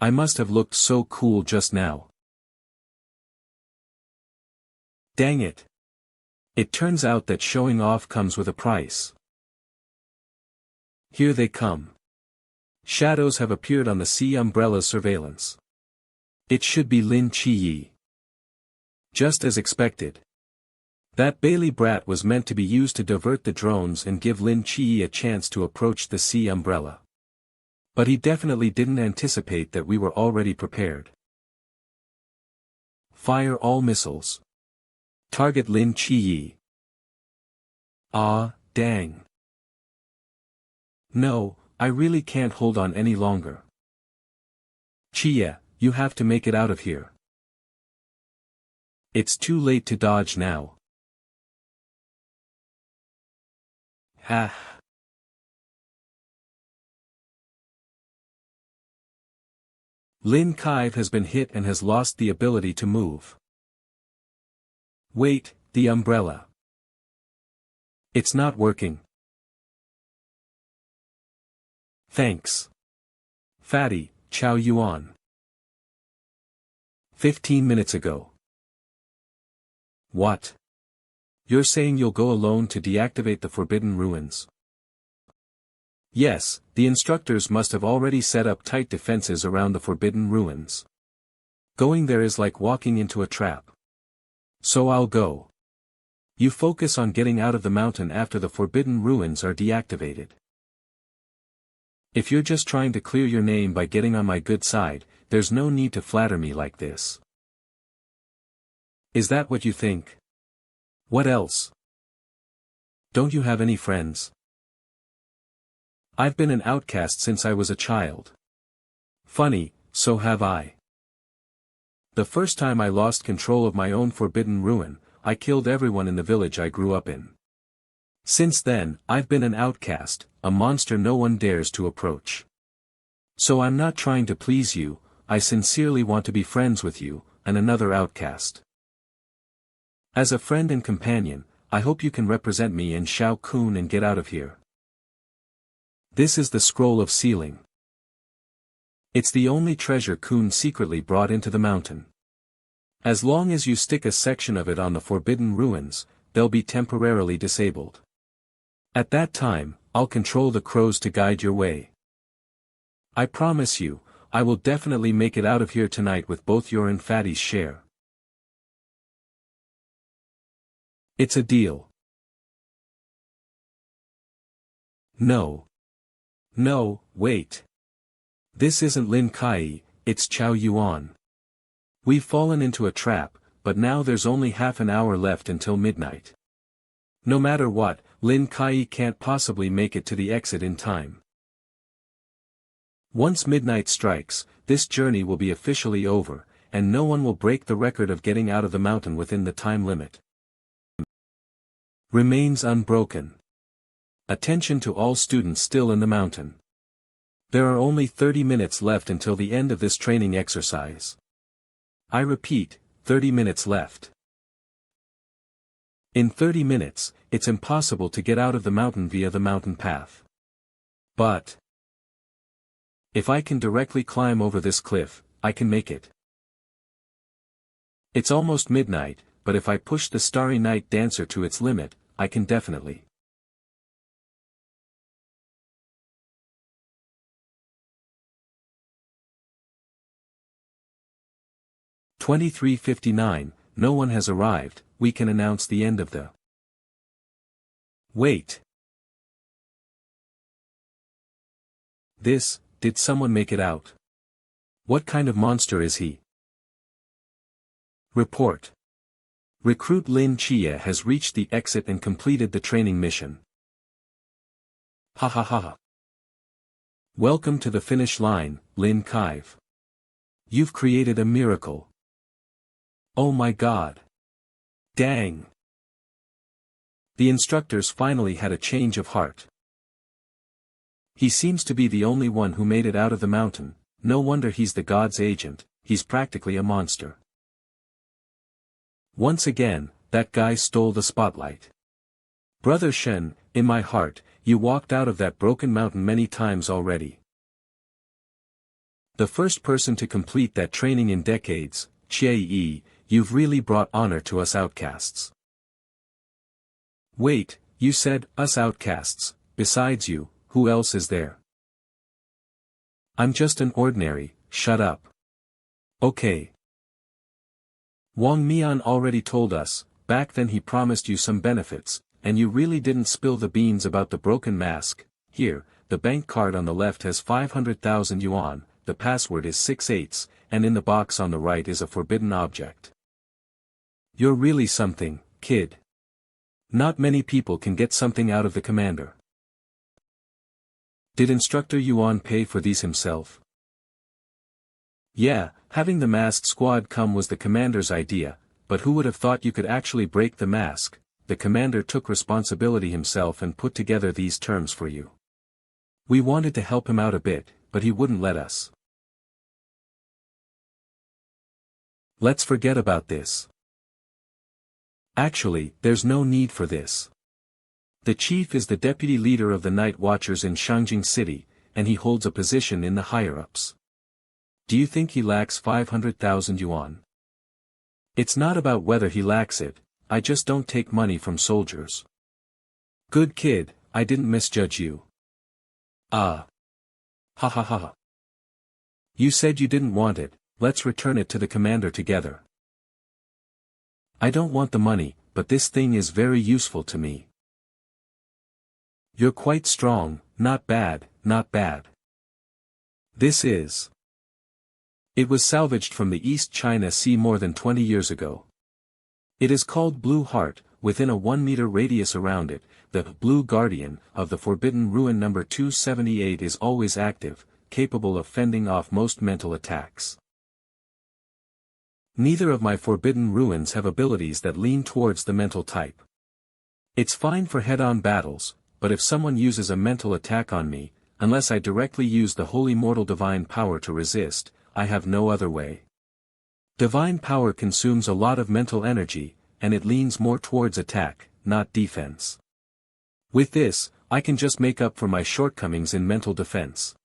I must have looked so cool just now. Dang it. It turns out that showing off comes with a price. Here they come. Shadows have appeared on the sea umbrella's surveillance. It should be Lin Chi-yi. Just as expected. That Bailey brat was meant to be used to divert the drones and give Lin Chi-yi a chance to approach the sea umbrella. But he definitely didn't anticipate that we were already prepared. Fire all missiles. Target Lin Chi-yi. Ah, dang. No, I really can't hold on any longer. Chia, you have to make it out of here. It's too late to dodge now. Ha. Lin Kai has been hit and has lost the ability to move. Wait, the umbrella. It's not working. Thanks. Fatty, Chow Yuan. 15 minutes ago. What? You're saying you'll go alone to deactivate the Forbidden Ruins? Yes, the instructors must have already set up tight defenses around the Forbidden Ruins. Going there is like walking into a trap. So I'll go. You focus on getting out of the mountain after the Forbidden Ruins are deactivated. If you're just trying to clear your name by getting on my good side, there's no need to flatter me like this. Is that what you think? What else? Don't you have any friends? I've been an outcast since I was a child. Funny, so have I. The first time I lost control of my own forbidden ruin, I killed everyone in the village I grew up in. Since then, I've been an outcast, a monster no one dares to approach. So I'm not trying to please you, I sincerely want to be friends with you, and another outcast. As a friend and companion, I hope you can represent me in Shao Kun and get out of here. This is the scroll of sealing. It's the only treasure Kun secretly brought into the mountain. As long as you stick a section of it on the Forbidden Ruins, they'll be temporarily disabled. At that time, I'll control the crows to guide your way. I promise you, I will definitely make it out of here tonight with both your and Fatty's share. It's a deal. No. No, wait. This isn't Lin Kai, it's Chow Yuan. We've fallen into a trap, but now there's only half an hour left until midnight. No matter what, Lin Kai can't possibly make it to the exit in time. Once midnight strikes, this journey will be officially over, and no one will break the record of getting out of the mountain within the time limit. Remains unbroken. Attention to all students still in the mountain. There are only 30 minutes left until the end of this training exercise. I repeat, 30 minutes left. In 30 minutes, it's impossible to get out of the mountain via the mountain path. But if I can directly climb over this cliff, I can make it. It's almost midnight, but if I push the Starry Night Dancer to its limit, I can definitely. "23:59, no one has arrived, we can announce the end of the..." Wait. Did someone make it out? What kind of monster is he? Report. Recruit Lin Chia has reached the exit and completed the training mission. Ha ha ha ha. Welcome to the finish line, Lin Kaive. You've created a miracle. Oh my god. Dang. The instructors finally had a change of heart. He seems to be the only one who made it out of the mountain, no wonder he's the god's agent, he's practically a monster. Once again, that guy stole the spotlight. Brother Shen, in my heart, you walked out of that broken mountain many times already. The first person to complete that training in decades, Chie, you've really brought honor to us outcasts. Wait, you said, us outcasts, besides you, who else is there? I'm just an ordinary, shut up. Okay. Wang Mian already told us, back then he promised you some benefits, and you really didn't spill the beans about the broken mask. Here, the bank card on the left has 500,000 yuan, the password is 6/8, and in the box on the right is a forbidden object. You're really something, kid. Not many people can get something out of the commander. Did Instructor Yuan pay for these himself? Yeah, having the masked squad come was the commander's idea, but who would have thought you could actually break the mask? The commander took responsibility himself and put together these terms for you. We wanted to help him out a bit, but he wouldn't let us. Let's forget about this. Actually, there's no need for this. The chief is the deputy leader of the night watchers in Shangjing City, and he holds a position in the higher-ups. Do you think he lacks 500,000 yuan? It's not about whether he lacks it, I just don't take money from soldiers. Good kid, I didn't misjudge you. Ah. Ha ha ha. You said you didn't want it, let's return it to the commander together. I don't want the money, but this thing is very useful to me. You're quite strong, not bad, not bad. This is. It was salvaged from the East China Sea more than 20 years ago. It is called Blue Heart, within a 1-meter radius around it, the Blue Guardian of the Forbidden Ruin number 278 is always active, capable of fending off most mental attacks. Neither of my Forbidden Ruins have abilities that lean towards the mental type. It's fine for head-on battles, but if someone uses a mental attack on me, unless I directly use the Holy Mortal Divine Power to resist, I have no other way. Divine Power consumes a lot of mental energy, and it leans more towards attack, not defense. With this, I can just make up for my shortcomings in mental defense.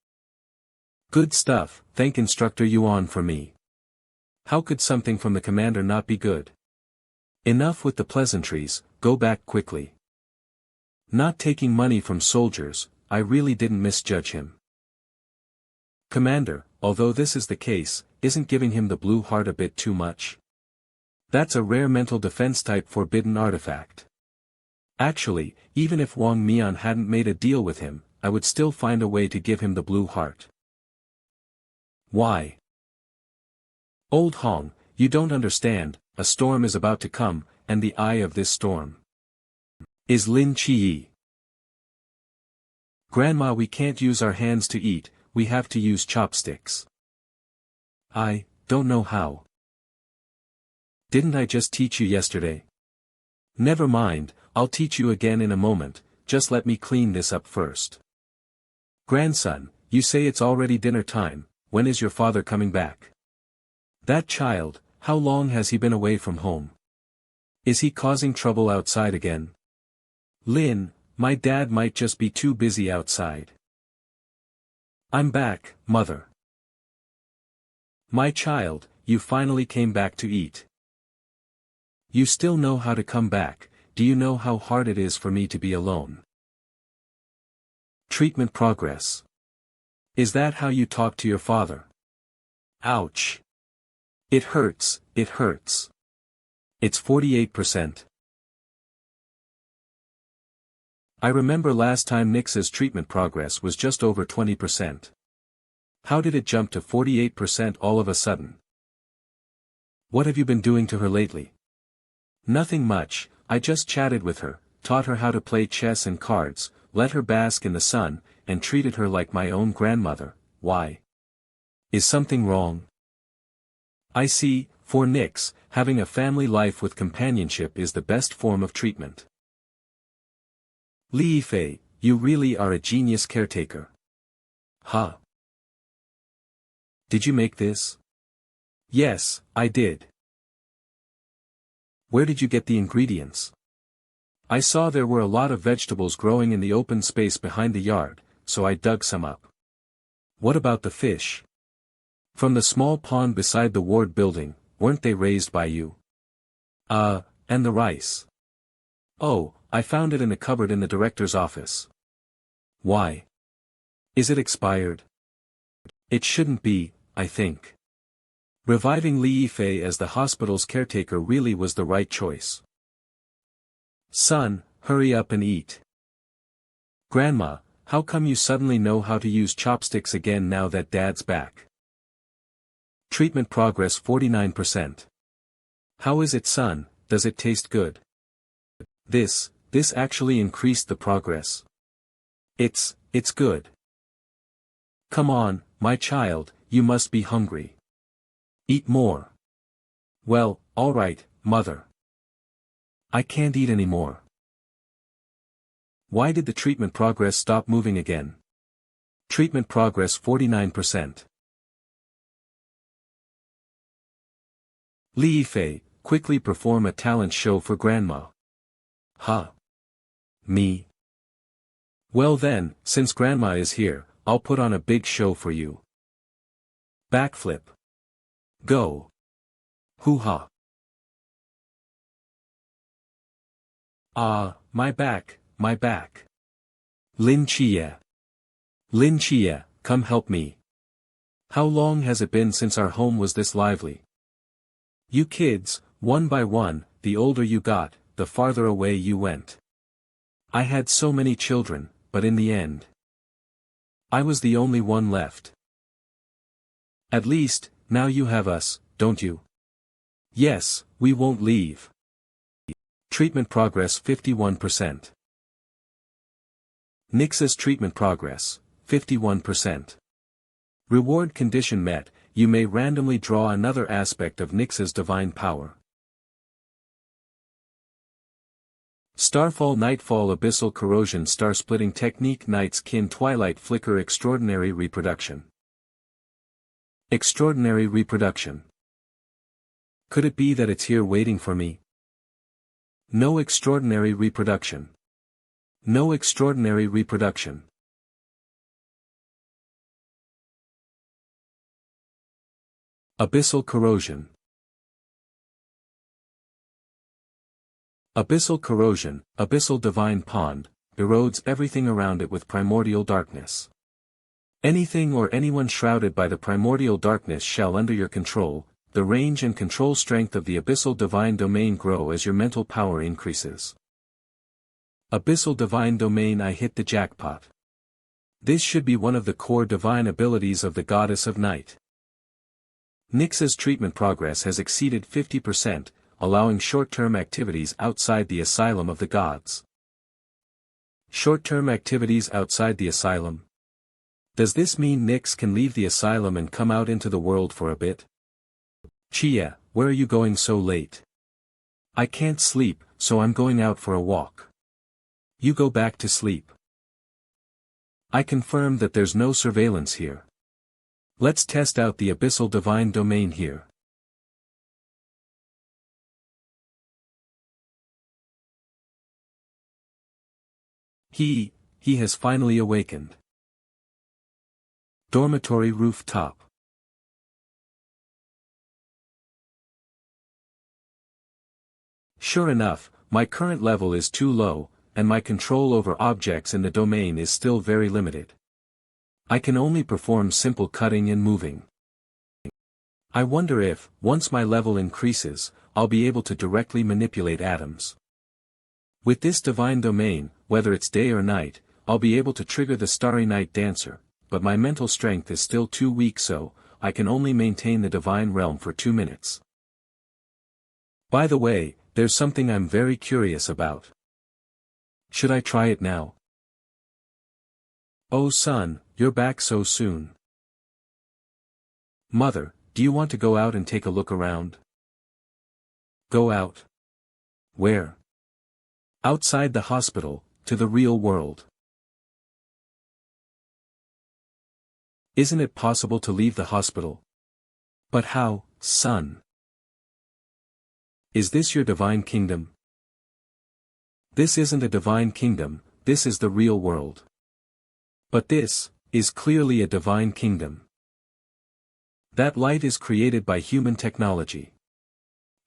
Good stuff, thank Instructor Yuan for me. How could something from the commander not be good? Enough with the pleasantries, go back quickly. Not taking money from soldiers, I really didn't misjudge him. Commander, although this is the case, isn't giving him the blue heart a bit too much? That's a rare mental defense type forbidden artifact. Actually, even if Wang Mian hadn't made a deal with him, I would still find a way to give him the blue heart. Why? Old Hong, you don't understand, a storm is about to come, and the eye of this storm is Lin Qi. Grandma, we can't use our hands to eat, we have to use chopsticks. I don't know how. Didn't I just teach you yesterday? Never mind, I'll teach you again in a moment, just let me clean this up first. Grandson, you say it's already dinner time, when is your father coming back? That child, how long has he been away from home? Is he causing trouble outside again? Lynn, my dad might just be too busy outside. I'm back, mother. My child, you finally came back to eat. You still know how to come back. Do you know how hard it is for me to be alone? Treatment progress. Is that how you talk to your father? Ouch. It hurts, it hurts. It's 48%. I remember last time Nix's treatment progress was just over 20%. How did it jump to 48% all of a sudden? What have you been doing to her lately? Nothing much, I just chatted with her, taught her how to play chess and cards, let her bask in the sun, and treated her like my own grandmother. Why? Is something wrong? I see, for Nix, having a family life with companionship is the best form of treatment. Liifei, you really are a genius caretaker. Huh? Did you make this? Yes, I did. Where did you get the ingredients? I saw there were a lot of vegetables growing in the open space behind the yard, so I dug some up. What about the fish? From the small pond beside the ward building, weren't they raised by you? And the rice. Oh, I found it in a cupboard in the director's office. Why? Is it expired? It shouldn't be, I think. Reviving Liifei as the hospital's caretaker really was the right choice. Son, hurry up and eat. Grandma, how come you suddenly know how to use chopsticks again now that Dad's back? Treatment progress 49%. How is it, son? Does it taste good? This actually increased the progress. It's good. Come on, my child, you must be hungry. Eat more. Well, alright, mother. I can't eat anymore. Why did the treatment progress stop moving again? Treatment progress 49%. Liifei, quickly perform a talent show for Grandma. Huh? Me? Well then, since Grandma is here, I'll put on a big show for you. Backflip. Go. Hoo-ha. Ah, my back, my back. Lin Chia. Lin Chia, come help me. How long has it been since our home was this lively? You kids, one by one, the older you got, the farther away you went. I had so many children, but in the end, I was the only one left. At least, now you have us, don't you? Yes, we won't leave. Treatment progress 51%. Nix's treatment progress, 51%. Reward condition met, you may randomly draw another aspect of Nix's divine power. Starfall Nightfall Abyssal Corrosion Star-Splitting Technique Night's Kin Twilight Flicker Extraordinary Reproduction. Extraordinary reproduction. Could it be that it's here waiting for me? No extraordinary reproduction. No extraordinary reproduction. Abyssal corrosion. Abyssal corrosion, abyssal divine pond, erodes everything around it with primordial darkness. Anything or anyone shrouded by the primordial darkness shall under your control. The range and control strength of the abyssal divine domain grow as your mental power increases. Abyssal divine domain. I hit the jackpot. This should be one of the core divine abilities of the goddess of night. Nix's treatment progress has exceeded 50%, allowing short-term activities outside the asylum of the gods. Short-term activities outside the asylum? Does this mean Nix can leave the asylum and come out into the world for a bit? Chia, where are you going so late? I can't sleep, so I'm going out for a walk. You go back to sleep. I confirm that there's no surveillance here. Let's test out the abyssal divine domain here. He has finally awakened. Dormitory rooftop. Sure enough, my current level is too low, and my control over objects in the domain is still very limited. I can only perform simple cutting and moving. I wonder if, once my level increases, I'll be able to directly manipulate atoms. With this divine domain, whether it's day or night, I'll be able to trigger the Starry Night Dancer, but my mental strength is still too weak, so I can only maintain the divine realm for 2 minutes. By the way, there's something I'm very curious about. Should I try it now? Oh son, you're back so soon. Mother, do you want to go out and take a look around? Go out? Where? Outside the hospital, to the real world. Isn't it possible to leave the hospital? But how, son? Is this your divine kingdom? This isn't a divine kingdom, this is the real world. But this is clearly a divine kingdom. That light is created by human technology.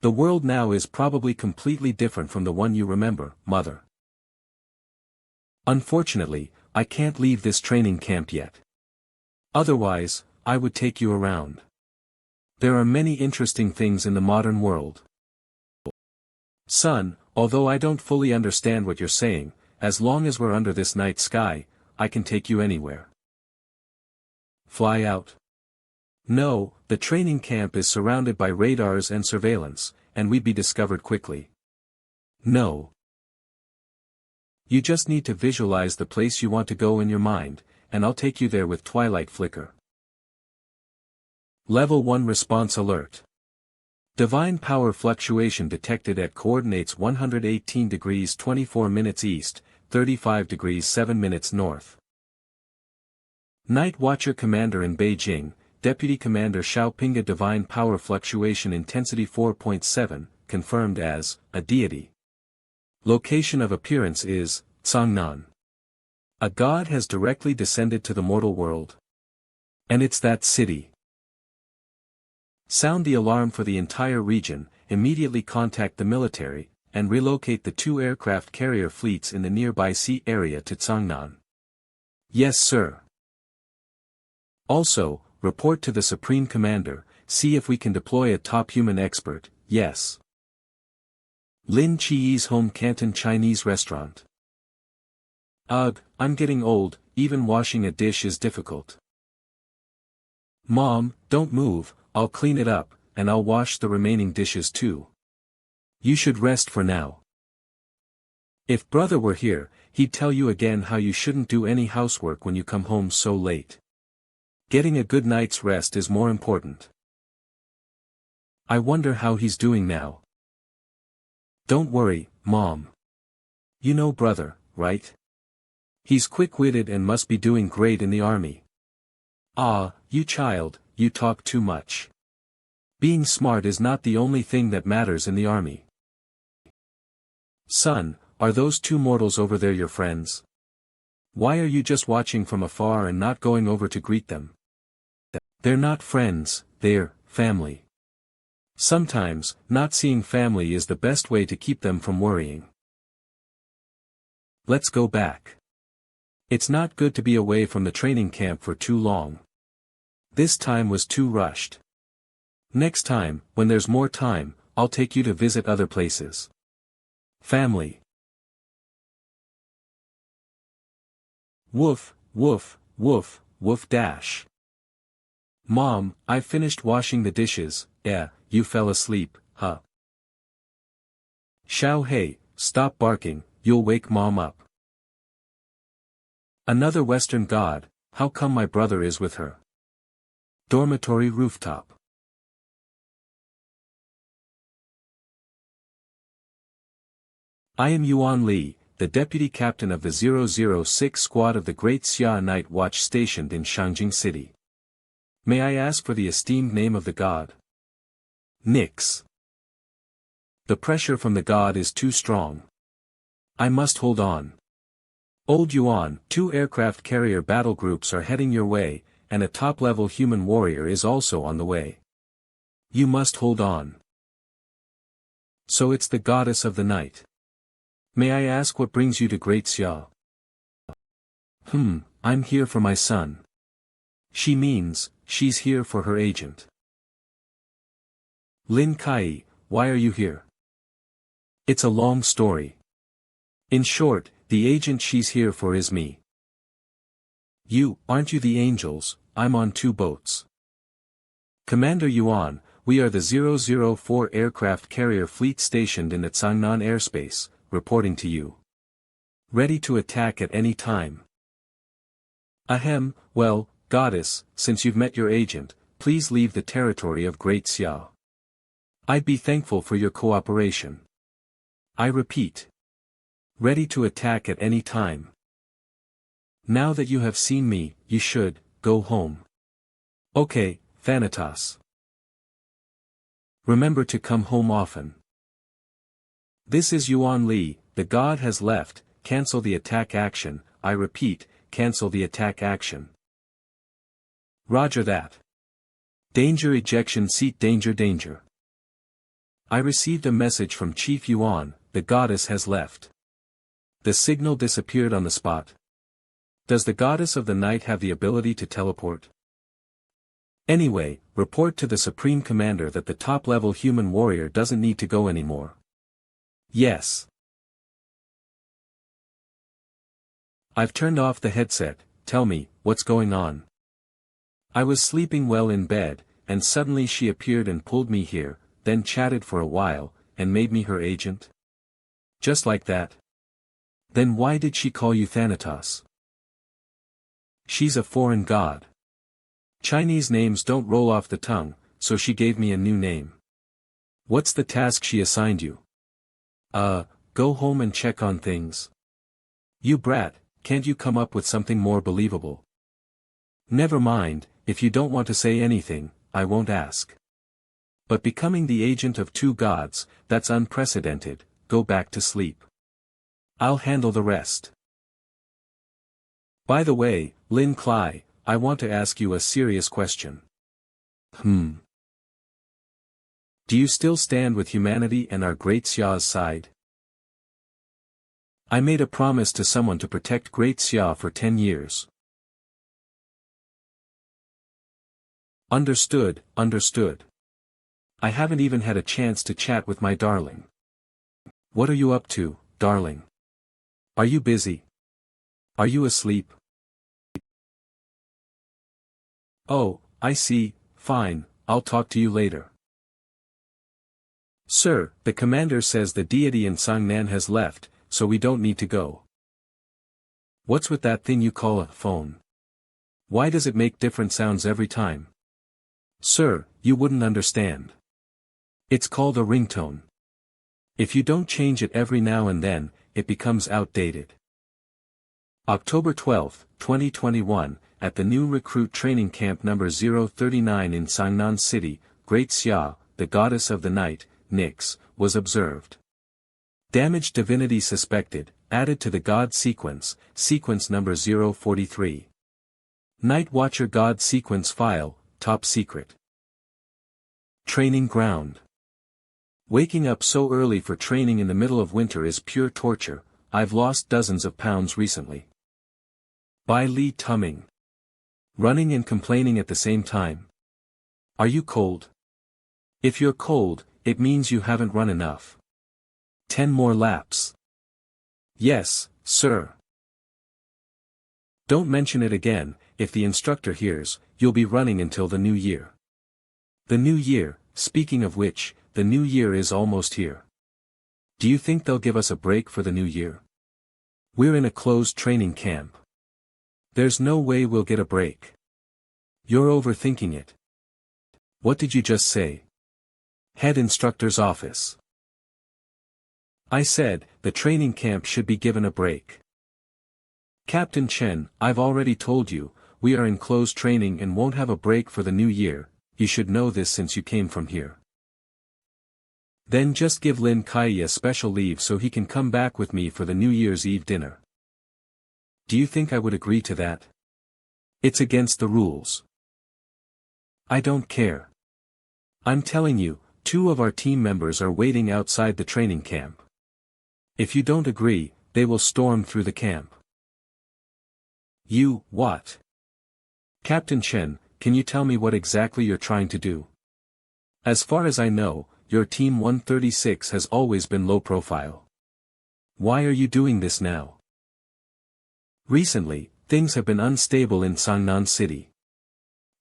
The world now is probably completely different from the one you remember, Mother. Unfortunately, I can't leave this training camp yet. Otherwise, I would take you around. There are many interesting things in the modern world. Son, although I don't fully understand what you're saying, as long as we're under this night sky, I can take you anywhere. Fly out. No, the training camp is surrounded by radars and surveillance, and we'd be discovered quickly. No. You just need to visualize the place you want to go in your mind, and I'll take you there with twilight flicker. Level 1 response alert. Divine power fluctuation detected at coordinates 118 degrees 24 minutes east, 35 degrees 7 minutes north. Night Watcher Commander in Beijing, Deputy Commander Xiaopinga Divine Power Fluctuation Intensity 4.7, confirmed as a deity. Location of appearance is Cangnan. A god has directly descended to the mortal world. And it's that city. Sound the alarm for the entire region, immediately contact the military, and relocate the 2 aircraft carrier fleets in the nearby sea area to Cangnan. Yes sir. Also, report to the Supreme Commander, see if we can deploy a top human expert, yes. Lin Chi's Home Canton Chinese Restaurant. Ugh, I'm getting old, even washing a dish is difficult. Mom, don't move, I'll clean it up, and I'll wash the remaining dishes too. You should rest for now. If brother were here, he'd tell you again how you shouldn't do any housework when you come home so late. Getting a good night's rest is more important. I wonder how he's doing now. Don't worry, Mom. You know brother, right? He's quick-witted and must be doing great in the army. Ah, you child, you talk too much. Being smart is not the only thing that matters in the army. Son, are those 2 mortals over there your friends? Why are you just watching from afar and not going over to greet them? They're not friends, they're family. Sometimes, not seeing family is the best way to keep them from worrying. Let's go back. It's not good to be away from the training camp for too long. This time was too rushed. Next time, when there's more time, I'll take you to visit other places. Family. Woof, woof, woof, woof dash. Mom, I've finished washing the dishes. You fell asleep, huh? Xiao Hei, stop barking, you'll wake Mom up. Another Western god, how come my brother is with her? Dormitory rooftop. I am Yuan Li, the deputy captain of the 006 squad of the Great Xia Night Watch stationed in Shangjing City. May I ask for the esteemed name of the god? Nix. The pressure from the god is too strong. I must hold on. Old Yuan, 2 aircraft carrier battle groups are heading your way, and a top-level human warrior is also on the way. You must hold on. So it's the goddess of the night. May I ask what brings you to Great Xia? I'm here for my son. She means, she's here for her agent. Lin Kai, why are you here? It's a long story. In short, the agent she's here for is me. Aren't you the angels? I'm on 2 boats. Commander Yuan, we are the 004 aircraft carrier fleet stationed in the Changnan airspace, reporting to you. Ready to attack at any time. Ahem, well, goddess, since you've met your agent, please leave the territory of Great Xia. I'd be thankful for your cooperation. I repeat. Ready to attack at any time. Now that you have seen me, you should, go home. Okay, Thanatos. Remember to come home often. This is Yuan Li, the god has left, cancel the attack action, I repeat, cancel the attack action. Roger that. Danger ejection seat danger danger. I received a message from Chief Yuan, the goddess has left. The signal disappeared on the spot. Does the goddess of the night have the ability to teleport? Anyway, report to the Supreme Commander that the top-level human warrior doesn't need to go anymore. Yes. I've turned off the headset, tell me, what's going on? I was sleeping well in bed, and suddenly she appeared and pulled me here, then chatted for a while, and made me her agent? Just like that? Then why did she call you Thanatos? She's a foreign god. Chinese names don't roll off the tongue, so she gave me a new name. What's the task she assigned you? Go home and check on things. You brat, can't you come up with something more believable? Never mind, if you don't want to say anything, I won't ask. But becoming the agent of 2 gods, that's unprecedented, go back to sleep. I'll handle the rest. By the way, Lin Kai, I want to ask you a serious question. Do you still stand with humanity and our Great Xia's side? I made a promise to someone to protect Great Xia for 10 years. Understood, understood. I haven't even had a chance to chat with my darling. What are you up to, darling? Are you busy? Are you asleep? Oh, I see, fine, I'll talk to you later. Sir, the commander says the deity in Changnan has left, so we don't need to go. What's with that thing you call a phone? Why does it make different sounds every time? Sir, you wouldn't understand. It's called a ringtone. If you don't change it every now and then, it becomes outdated. October 12, 2021, at the new recruit training camp number 039 in Changnan City, Great Xia, the goddess of the night, Nyx, was observed. Damaged divinity suspected, added to the god sequence, sequence number 043. Night Watcher god sequence file, top secret. Training ground. Waking up so early for training in the middle of winter is pure torture, I've lost dozens of pounds recently. By Li Tumming. Running and complaining at the same time. Are you cold? If you're cold, it means you haven't run enough. 10 more laps. Yes, sir. Don't mention it again, if the instructor hears, you'll be running until the new year. The new year, speaking of which, the new year is almost here. Do you think they'll give us a break for the new year? We're in a closed training camp. There's no way we'll get a break. You're overthinking it. What did you just say? Head instructor's office. I said, the training camp should be given a break. Captain Chen, I've already told you, we are in closed training and won't have a break for the new year, you should know this since you came from here. Then just give Lin Kai a special leave so he can come back with me for the New Year's Eve dinner. Do you think I would agree to that? It's against the rules. I don't care. I'm telling you, 2 of our team members are waiting outside the training camp. If you don't agree, they will storm through the camp. You, what? Captain Chen, can you tell me what exactly you're trying to do? As far as I know, your Team 136 has always been low profile. Why are you doing this now? Recently, things have been unstable in Sangnan City.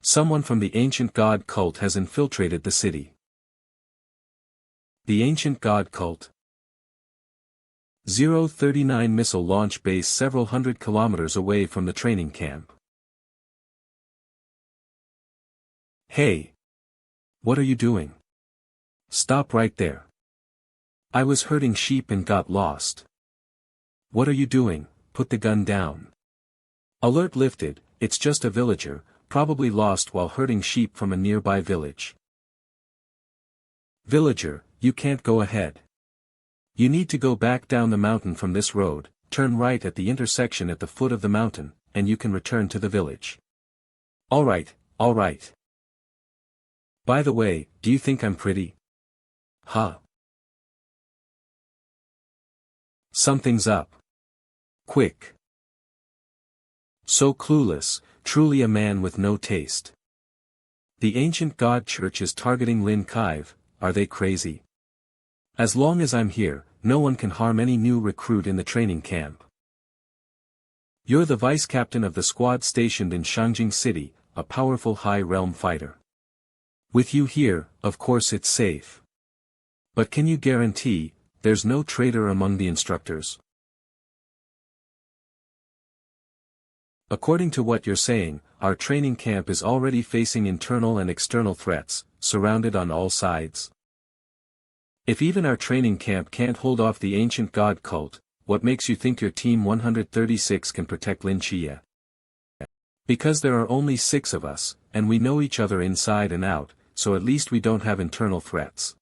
Someone from the ancient god cult has infiltrated the city. The ancient god cult. 039 missile launch base several hundred kilometers away from the training camp. Hey! What are you doing? Stop right there. I was herding sheep and got lost. What are you doing? Put the gun down. Alert lifted, it's just a villager, probably lost while herding sheep from a nearby village. Villager, you can't go ahead. You need to go back down the mountain from this road, turn right at the intersection at the foot of the mountain, and you can return to the village. Alright, alright. By the way, do you think I'm pretty? Huh? Something's up. Quick. So clueless, truly a man with no taste. The ancient god church is targeting Lin Kaive, are they crazy? As long as I'm here, no one can harm any new recruit in the training camp. You're the vice captain of the squad stationed in Shangjing City, a powerful high realm fighter. With you here, of course it's safe. But can you guarantee, there's no traitor among the instructors? According to what you're saying, our training camp is already facing internal and external threats, surrounded on all sides. If even our training camp can't hold off the ancient god cult, what makes you think your Team 136 can protect Lin Chia? Because there are only 6 of us, and we know each other inside and out, so at least we don't have internal threats.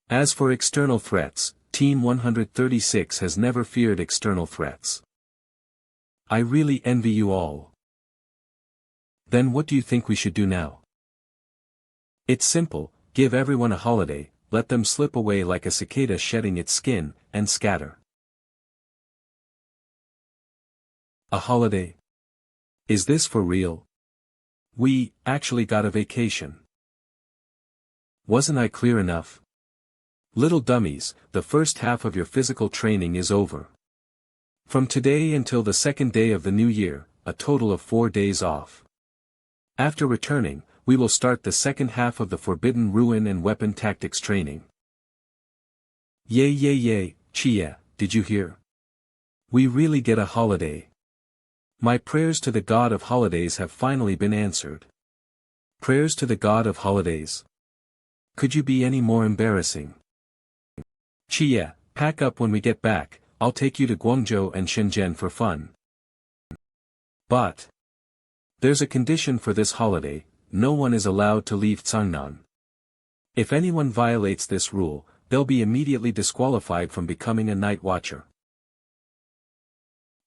As for external threats, Team 136 has never feared external threats. I really envy you all. Then what do you think we should do now? It's simple, give everyone a holiday, let them slip away like a cicada shedding its skin, and scatter. A holiday? Is this for real? We, actually got a vacation. Wasn't I clear enough? Little dummies, the first half of your physical training is over. From today until the 2nd day of the new year, a total of 4 days off. After returning, we will start the second half of the Forbidden Ruin and Weapon Tactics training. Yay yay yay, Chia, did you hear? We really get a holiday. My prayers to the god of holidays have finally been answered. Prayers to the god of holidays. Could you be any more embarrassing? Chia, pack up when we get back, I'll take you to Guangzhou and Shenzhen for fun. But there's a condition for this holiday, no one is allowed to leave Cangnan. If anyone violates this rule, they'll be immediately disqualified from becoming a night watcher.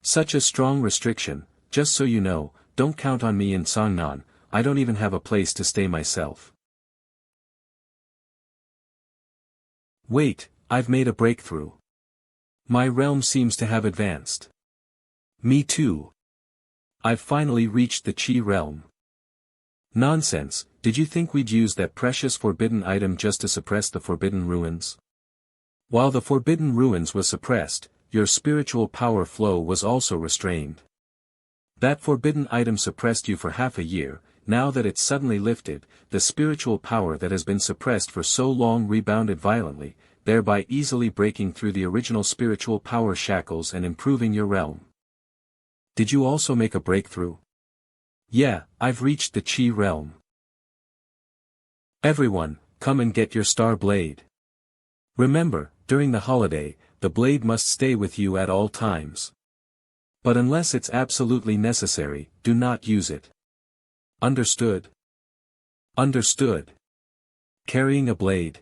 Such a strong restriction, just so you know, don't count on me in Cangnan, I don't even have a place to stay myself. Wait, I've made a breakthrough. My realm seems to have advanced. Me too. I've finally reached the Qi realm. Nonsense, did you think we'd use that precious forbidden item just to suppress the Forbidden Ruins? While the Forbidden Ruins was suppressed, your spiritual power flow was also restrained. That forbidden item suppressed you for half a year, now that it's suddenly lifted, the spiritual power that has been suppressed for so long rebounded violently, thereby easily breaking through the original spiritual power shackles and improving your realm. Did you also make a breakthrough? Yeah, I've reached the Qi realm. Everyone, come and get your star blade. Remember, during the holiday, the blade must stay with you at all times. But unless it's absolutely necessary, do not use it. Understood? Understood. Carrying a blade.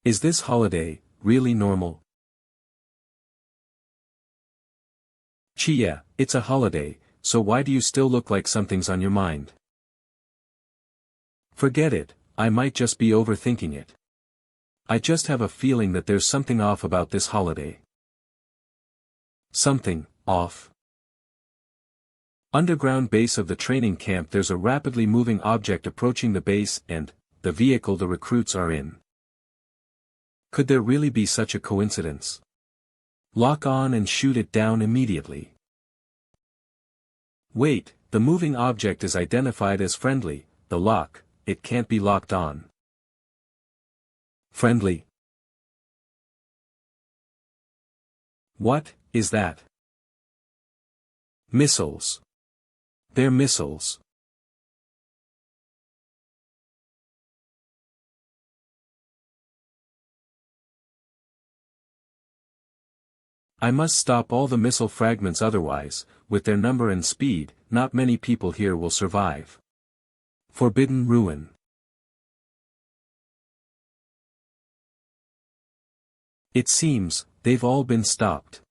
Is this holiday really normal? Chia, it's a holiday, so why do you still look like something's on your mind? Forget it, I might just be overthinking it. I just have a feeling that there's something off about this holiday. Something, off? Underground base of the training camp, there's a rapidly moving object approaching the base and, the vehicle the recruits are in. Could there really be such a coincidence? Lock on and shoot it down immediately. Wait, the moving object is identified as friendly, the lock, it can't be locked on. Friendly? What is that? Missiles. They're missiles. I must stop all the missile fragments, otherwise, with their number and speed, not many people here will survive. Forbidden ruin. It seems, they've all been stopped.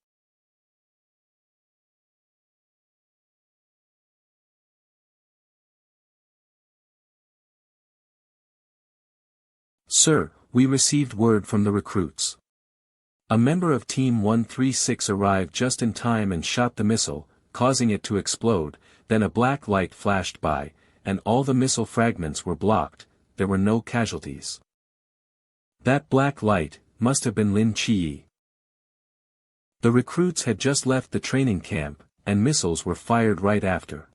Sir, we received word from the recruits. A member of Team 136 arrived just in time and shot the missile, causing it to explode, then a black light flashed by, and all the missile fragments were blocked, there were no casualties. That black light must have been Lin Chi. The recruits had just left the training camp, and missiles were fired right after.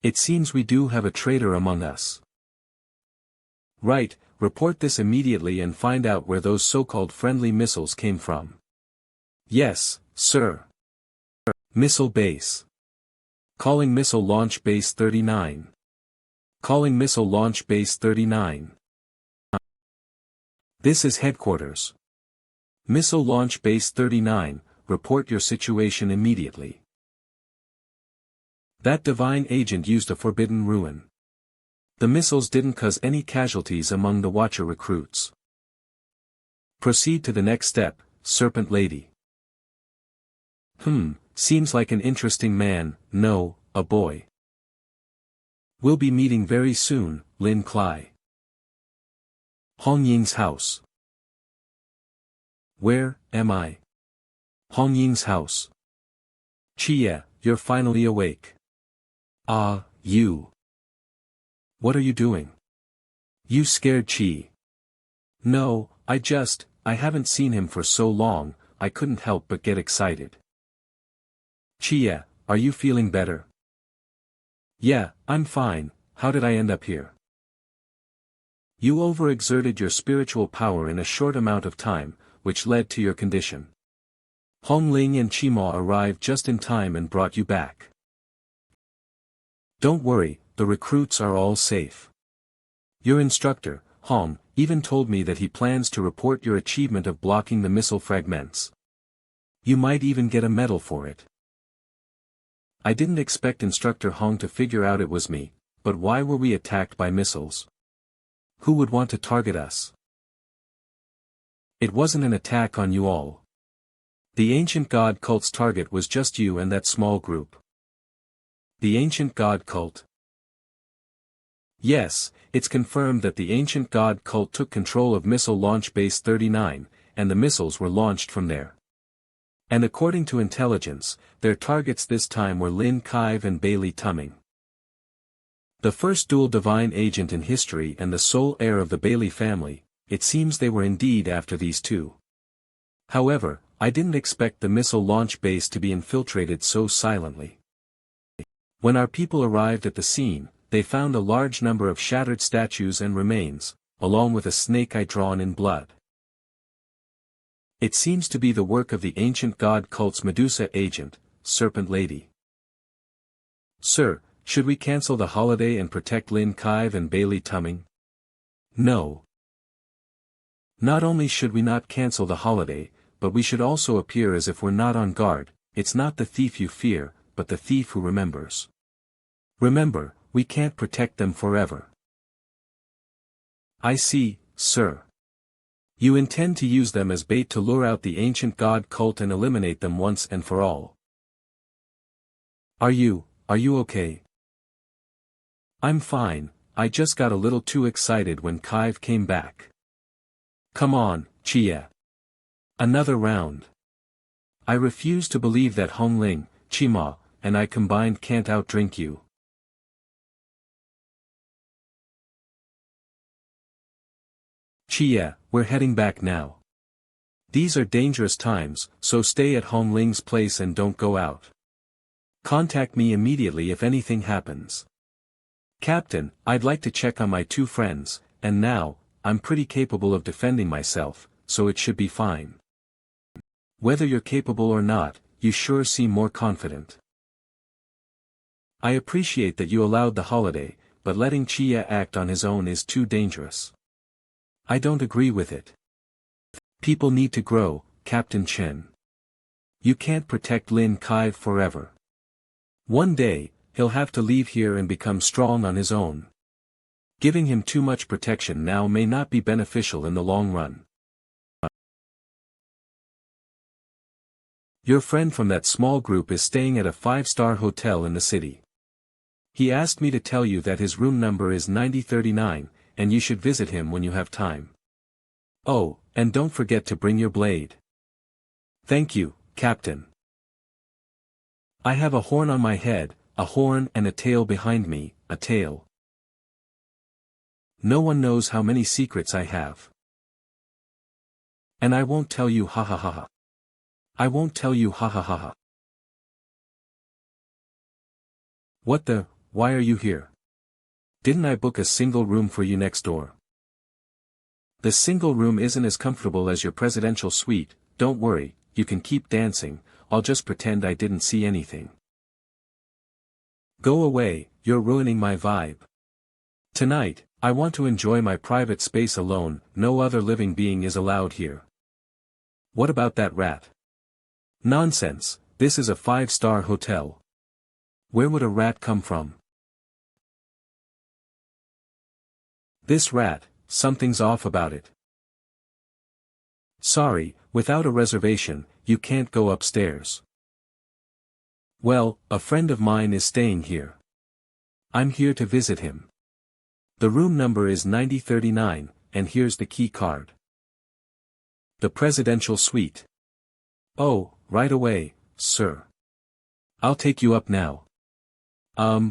It seems we do have a traitor among us. Right, report this immediately and find out where those so-called friendly missiles came from. Yes, sir. Missile base. Calling missile launch base 39. Calling missile launch base 39. This is headquarters. Missile launch base 39, report your situation immediately. That divine agent used a forbidden ruin. The missiles didn't cause any casualties among the Watcher recruits. Proceed to the next step, Serpent Lady. Seems like an interesting man, no, a boy. We'll be meeting very soon, Lin Klai. Hong Ying's house. Where am I? Hong Ying's house. Chia, you're finally awake. Ah, you. What are you doing? You scared Chi. No, I haven't seen him for so long, I couldn't help but get excited. Chia, are you feeling better? Yeah, I'm fine, how did I end up here? You overexerted your spiritual power in a short amount of time, which led to your condition. Hong Ling and Chima arrived just in time and brought you back. Don't worry, the recruits are all safe. Your instructor, Hong, even told me that he plans to report your achievement of blocking the missile fragments. You might even get a medal for it. I didn't expect Instructor Hong to figure out it was me, but why were we attacked by missiles? Who would want to target us? It wasn't an attack on you all. The ancient god cult's target was just you and that small group. The ancient god cult. Yes, it's confirmed that the ancient god cult took control of missile launch base 39, and the missiles were launched from there. And according to intelligence, their targets this time were Lin Kaive and Bailey Tumming. The first dual divine agent in history and the sole heir of the Bailey family, it seems they were indeed after these two. However, I didn't expect the missile launch base to be infiltrated so silently. When our people arrived at the scene, they found a large number of shattered statues and remains, along with a snake eye drawn in blood. It seems to be the work of the ancient god cult's Medusa agent, Serpent Lady. Sir, should we cancel the holiday and protect Lin Kaive and Bailey Tumming? No. Not only should we not cancel the holiday, but we should also appear as if we're not on guard. It's not the thief you fear, but the thief who remembers. Remember, we can't protect them forever. I see, sir. You intend to use them as bait to lure out the ancient god cult and eliminate them once and for all. Are you okay? I'm fine, I just got a little too excited when Kaive came back. Come on, Chia. Another round. I refuse to believe that Hongling, Chima, and I combined can't outdrink you. Chia, we're heading back now. These are dangerous times, so stay at Hongling's place and don't go out. Contact me immediately if anything happens. Captain, I'd like to check on my two friends, and now, I'm pretty capable of defending myself, so it should be fine. Whether you're capable or not, you sure seem more confident. I appreciate that you allowed the holiday, but letting Chia act on his own is too dangerous. I don't agree with it. People need to grow, Captain Chen. You can't protect Lin Kai forever. One day, he'll have to leave here and become strong on his own. Giving him too much protection now may not be beneficial in the long run. Your friend from that small group is staying at a 5-star hotel in the city. He asked me to tell you that his room number is 9039, and you should visit him when you have time. Oh, and don't forget to bring your blade. Thank you, Captain. I have a horn on my head, a horn and a tail behind me, a tail. No one knows how many secrets I have. And I won't tell you ha ha ha ha. I won't tell you ha ha ha ha. What the, why are you here? Didn't I book a single room for you next door? The single room isn't as comfortable as your presidential suite, don't worry, you can keep dancing, I'll just pretend I didn't see anything. Go away, you're ruining my vibe. Tonight, I want to enjoy my private space alone, no other living being is allowed here. What about that rat? Nonsense, this is a 5-star hotel. Where would a rat come from? This rat, something's off about it. Sorry, without a reservation, you can't go upstairs. Well, a friend of mine is staying here. I'm here to visit him. The room number is 9039, and here's the key card. The presidential suite. Oh, right away, sir. I'll take you up now.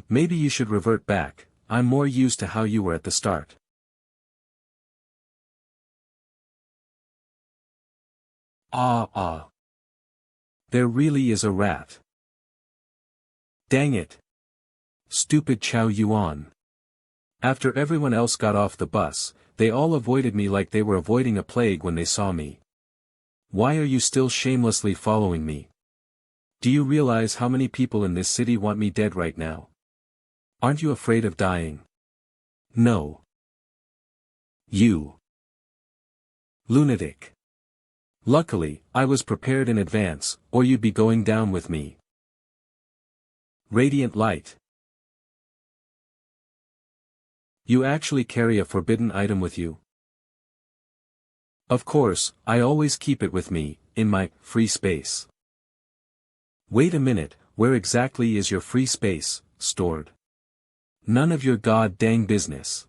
Maybe you should revert back, I'm more used to how you were at the start. There really is a rat. Dang it. Stupid Chow Yuan. After everyone else got off the bus, they all avoided me like they were avoiding a plague when they saw me. Why are you still shamelessly following me? Do you realize how many people in this city want me dead right now? Aren't you afraid of dying? No. You. Lunatic. Luckily, I was prepared in advance, or you'd be going down with me. Radiant light. You actually carry a forbidden item with you? Of course, I always keep it with me, in my free space. Wait a minute, where exactly is your free space stored? None of your god-dang business.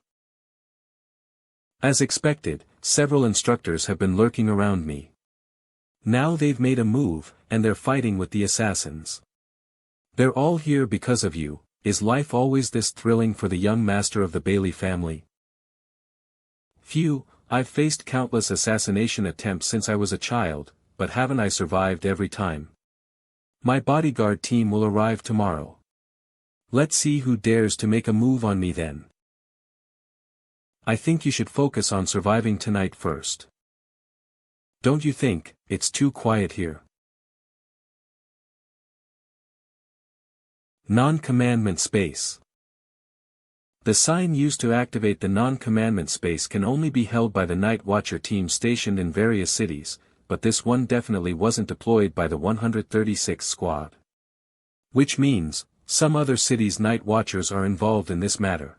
As expected, several instructors have been lurking around me. Now they've made a move, and they're fighting with the assassins. They're all here because of you. Is life always this thrilling for the young master of the Bailey family? Phew, I've faced countless assassination attempts since I was a child, but haven't I survived every time? My bodyguard team will arrive tomorrow. Let's see who dares to make a move on me then. I think you should focus on surviving tonight first. Don't you think, it's too quiet here? Non-commandment space. The sign used to activate the non-commandment space can only be held by the Night Watcher team stationed in various cities, but this one definitely wasn't deployed by the 136th Squad. Which means, some other cities' Night Watchers are involved in this matter.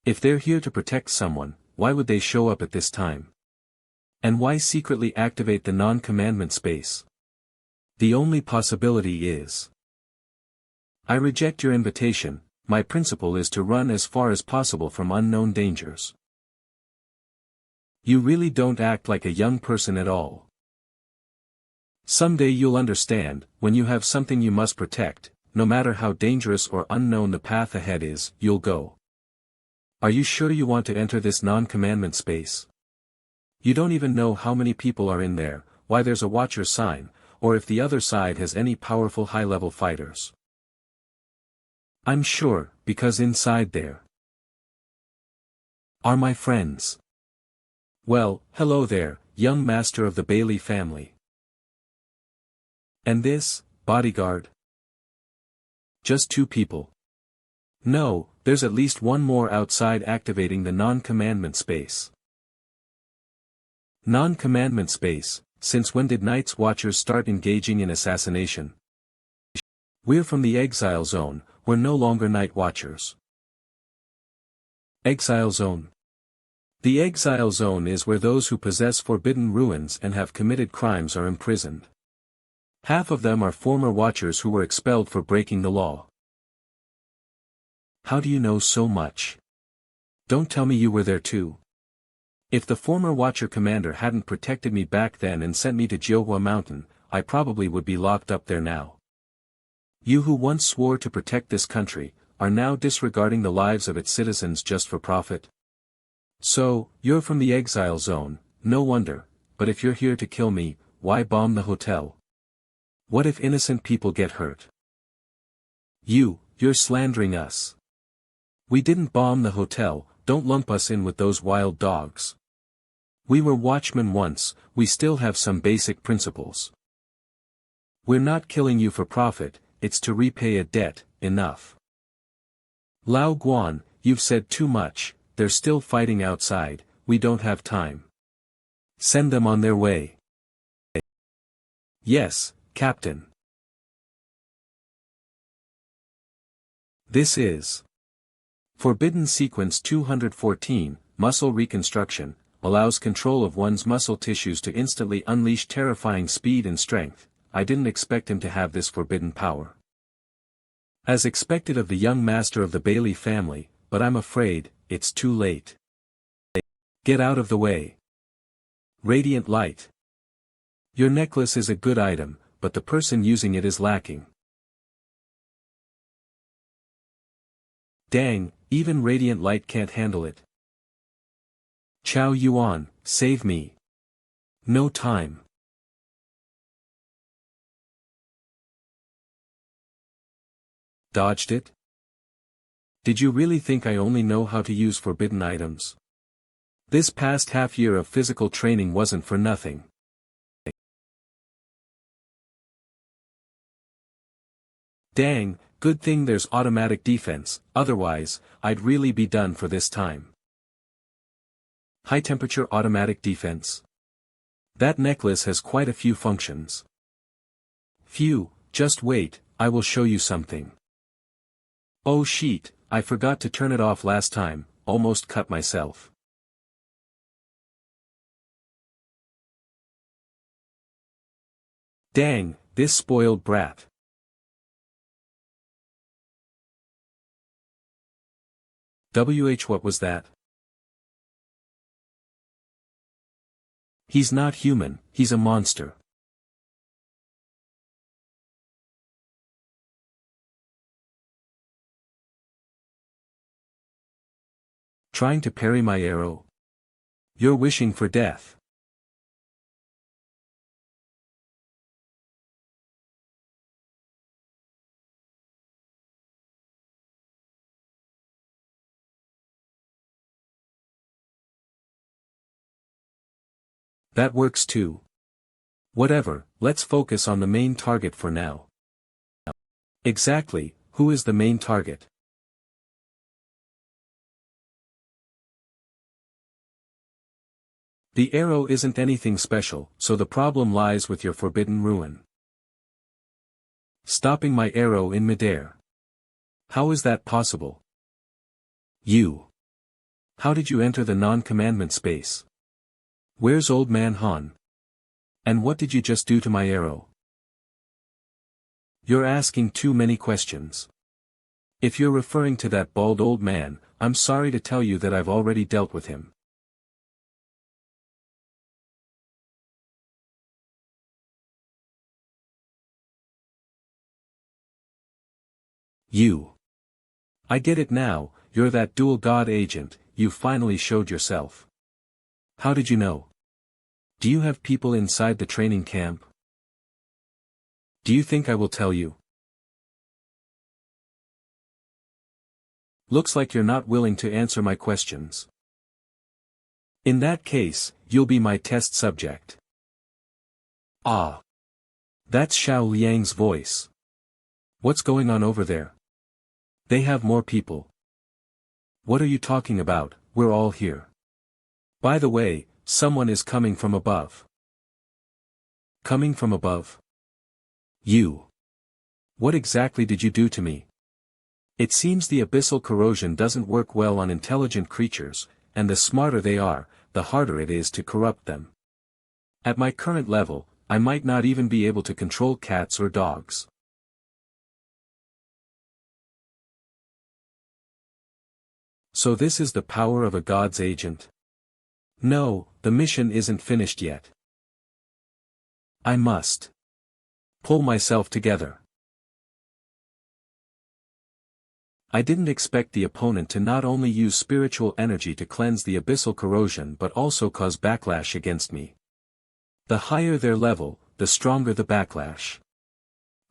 If they're here to protect someone, why would they show up at this time? And why secretly activate the non-commandment space? The only possibility is I reject your invitation. My principle is to run as far as possible from unknown dangers. You really don't act like a young person at all. Someday you'll understand, when you have something you must protect, no matter how dangerous or unknown the path ahead is, you'll go. Are you sure you want to enter this non-commandment space? You don't even know how many people are in there, why there's a watcher sign, or if the other side has any powerful high-level fighters. I'm sure, because inside there are my friends. Well, hello there, young master of the Bailey family. And this, bodyguard? Just 2 people. No, there's at least one more outside activating the non-commandment space. Non-commandment space, since when did Night's Watchers start engaging in assassination? We're from the exile zone, we're no longer Night Watchers. Exile zone. The exile zone is where those who possess forbidden ruins and have committed crimes are imprisoned. Half of them are former Watchers who were expelled for breaking the law. How do you know so much? Don't tell me you were there too. If the former Watcher commander hadn't protected me back then and sent me to Johua Mountain, I probably would be locked up there now. You who once swore to protect this country, are now disregarding the lives of its citizens just for profit? So, you're from the exile zone, no wonder, but if you're here to kill me, why bomb the hotel? What if innocent people get hurt? You're slandering us. We didn't bomb the hotel, don't lump us in with those wild dogs. We were watchmen once, we still have some basic principles. We're not killing you for profit, it's to repay a debt, enough. Lao Guan, you've said too much, they're still fighting outside, we don't have time. Send them on their way. Yes, Captain. This is Forbidden Sequence 214, Muscle Reconstruction, allows control of one's muscle tissues to instantly unleash terrifying speed and strength. I didn't expect him to have this forbidden power. As expected of the young master of the Bailey family, but I'm afraid, it's too late. Get out of the way. Radiant light. Your necklace is a good item, but the person using it is lacking. Dang, even radiant light can't handle it. Chow Yuan, save me. No time. Dodged it? Did you really think I only know how to use forbidden items? This past half-year of physical training wasn't for nothing. Dang, good thing there's automatic defense, otherwise, I'd really be done for this time. High-temperature automatic defense. That necklace has quite a few functions. Phew, just wait, I will show you something. Oh sheet, I forgot to turn it off last time, almost cut myself. Dang, this spoiled brat. What was that? He's not human, he's a monster. Trying to parry my arrow? You're wishing for death. That works too. Whatever, let's focus on the main target for now. Exactly, who is the main target? The arrow isn't anything special, so the problem lies with your forbidden ruin. Stopping my arrow in midair. How is that possible? You. How did you enter the non-commandment space? Where's Old Man Han? And what did you just do to my arrow? You're asking too many questions. If you're referring to that bald old man, I'm sorry to tell you that I've already dealt with him. You. I get it now, you're that dual god agent, you finally showed yourself. How did you know? Do you have people inside the training camp? Do you think I will tell you? Looks like you're not willing to answer my questions. In that case, you'll be my test subject. Ah. That's Xiao Liang's voice. What's going on over there? They have more people. What are you talking about? We're all here. By the way, someone is coming from above. Coming from above? You. What exactly did you do to me? It seems the abyssal corrosion doesn't work well on intelligent creatures, and the smarter they are, the harder it is to corrupt them. At my current level, I might not even be able to control cats or dogs. So this is the power of a god's agent? No, the mission isn't finished yet. I must pull myself together. I didn't expect the opponent to not only use spiritual energy to cleanse the abyssal corrosion but also cause backlash against me. The higher their level, the stronger the backlash.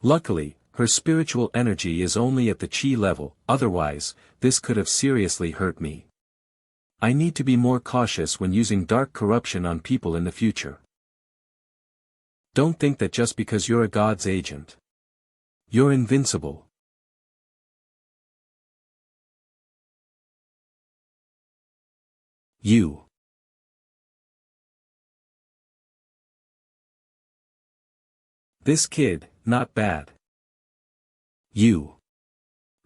Luckily, her spiritual energy is only at the chi level, otherwise, this could have seriously hurt me. I need to be more cautious when using dark corruption on people in the future. Don't think that just because you're a god's agent, you're invincible. You. This kid, not bad. You.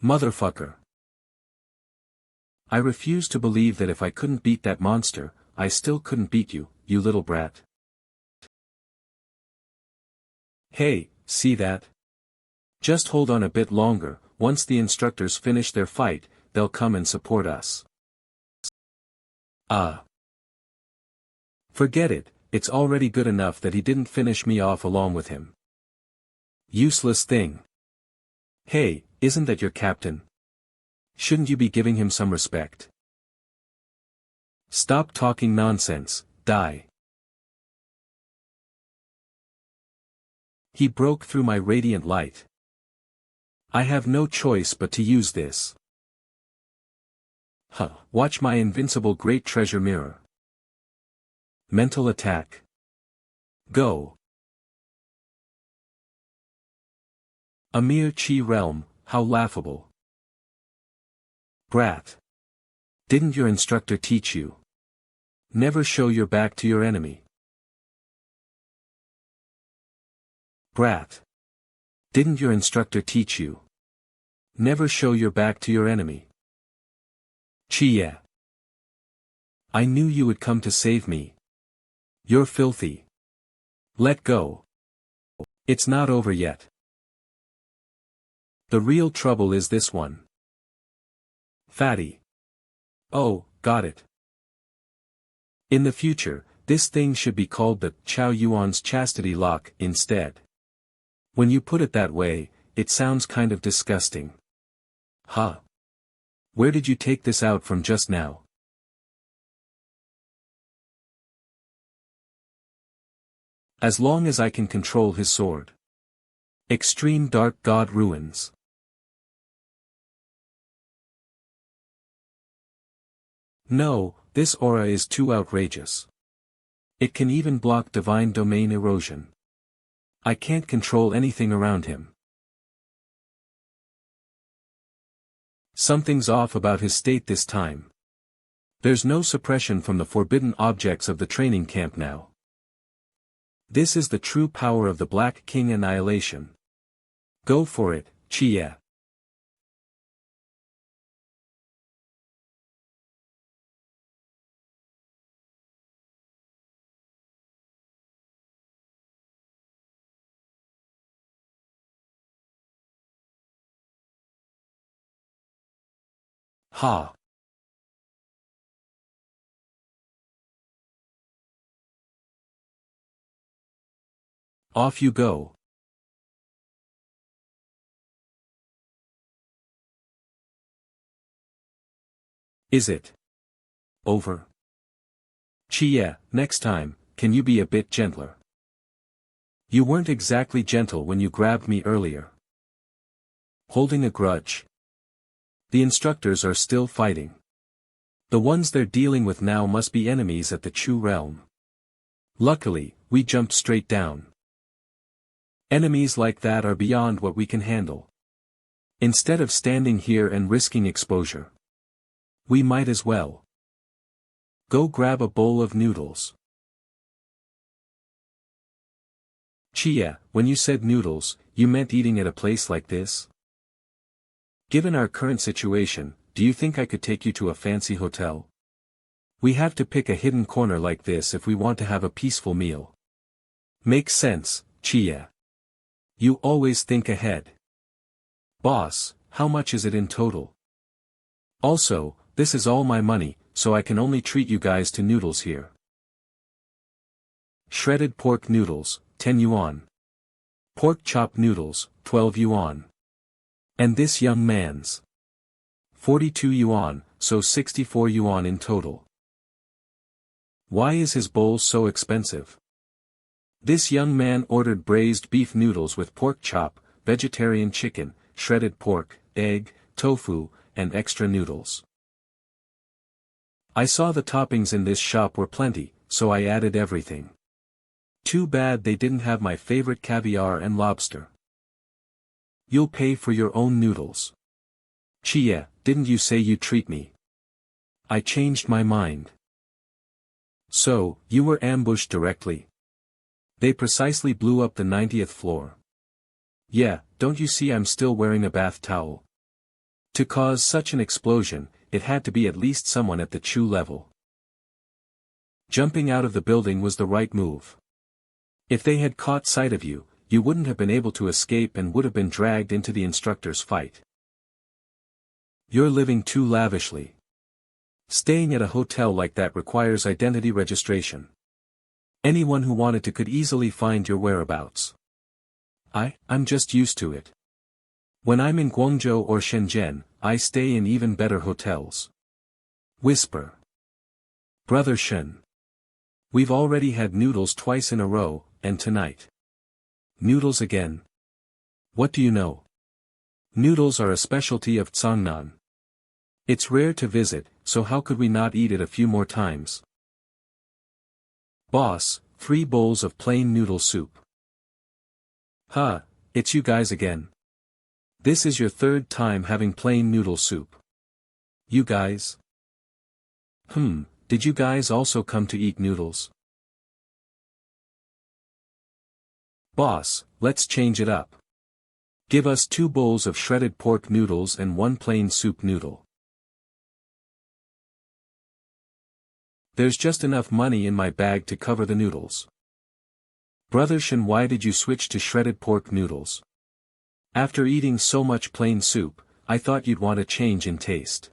Motherfucker. I refuse to believe that if I couldn't beat that monster, I still couldn't beat you, you little brat. Hey, see that? Just hold on a bit longer, once the instructors finish their fight, they'll come and support us. Forget it, it's already good enough that he didn't finish me off along with him. Useless thing. Hey, isn't that your captain? Shouldn't you be giving him some respect? Stop talking nonsense, die. He broke through my radiant light. I have no choice but to use this. Watch my invincible great treasure mirror. Mental attack. Go. A mere chi realm, how laughable. Brat. Didn't your instructor teach you? Never show your back to your enemy. Brat. Didn't your instructor teach you? Never show your back to your enemy. Chia. I knew you would come to save me. You're filthy. Let go. It's not over yet. The real trouble is this one. Fatty. Oh, got it. In the future, this thing should be called the Chao Yuan's chastity lock instead. When you put it that way, it sounds kind of disgusting. Huh. Where did you take this out from just now? As long as I can control his sword. Extreme Dark God Ruins. No, this aura is too outrageous. It can even block divine domain erosion. I can't control anything around him. Something's off about his state this time. There's no suppression from the forbidden objects of the training camp now. This is the true power of the Black King Annihilation. Go for it, Chia. Ha! Off you go. Is it over? Chia, next time, can you be a bit gentler? You weren't exactly gentle when you grabbed me earlier. Holding a grudge. The instructors are still fighting. The ones they're dealing with now must be enemies at the Chu realm. Luckily, we jumped straight down. Enemies like that are beyond what we can handle. Instead of standing here and risking exposure, we might as well go grab a bowl of noodles. Chia, when you said noodles, you meant eating at a place like this? Given our current situation, do you think I could take you to a fancy hotel? We have to pick a hidden corner like this if we want to have a peaceful meal. Makes sense, Chia. You always think ahead. Boss, how much is it in total? Also, this is all my money, so I can only treat you guys to noodles here. Shredded pork noodles, 10 yuan. Pork chop noodles, 12 yuan. And this young man's 42 yuan, so 64 yuan in total. Why is his bowl so expensive? This young man ordered braised beef noodles with pork chop, vegetarian chicken, shredded pork, egg, tofu, and extra noodles. I saw the toppings in this shop were plenty, so I added everything. Too bad they didn't have my favorite caviar and lobster. You'll pay for your own noodles. Chia, didn't you say you'd treat me? I changed my mind. So, you were ambushed directly. They precisely blew up the 90th floor. Yeah, don't you see I'm still wearing a bath towel? To cause such an explosion, it had to be at least someone at the Chu level. Jumping out of the building was the right move. If they had caught sight of you, you wouldn't have been able to escape and would have been dragged into the instructor's fight. You're living too lavishly. Staying at a hotel like that requires identity registration. Anyone who wanted to could easily find your whereabouts. I'm just used to it. When I'm in Guangzhou or Shenzhen, I stay in even better hotels. Whisper. Brother Shen. We've already had noodles twice in a row, and tonight. Noodles again. What do you know? Noodles are a specialty of Cangnan. It's rare to visit, so how could we not eat it a few more times? Boss, 3 bowls of plain noodle soup. Huh, it's you guys again. This is your 3rd time having plain noodle soup. You guys? Did you guys also come to eat noodles? Boss, let's change it up. Give us 2 bowls of shredded pork noodles and 1 plain soup noodle. There's just enough money in my bag to cover the noodles. Brother Shen, why did you switch to shredded pork noodles? After eating so much plain soup, I thought you'd want a change in taste.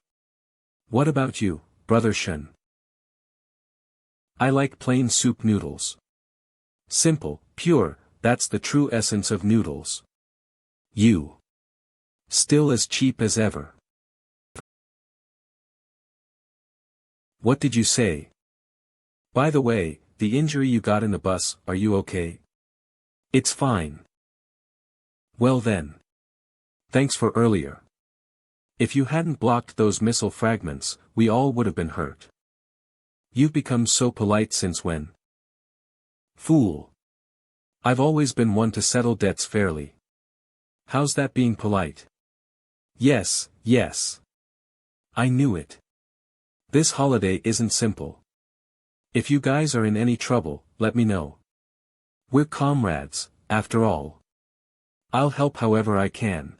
What about you, Brother Shen? I like plain soup noodles. Simple, pure, that's the true essence of noodles. You. Still as cheap as ever. What did you say? By the way, the injury you got in the bus, are you okay? It's fine. Well then. Thanks for earlier. If you hadn't blocked those missile fragments, we all would have been hurt. You've become so polite since when? Fool. I've always been one to settle debts fairly. How's that being polite? Yes, yes. I knew it. This holiday isn't simple. If you guys are in any trouble, let me know. We're comrades, after all. I'll help however I can.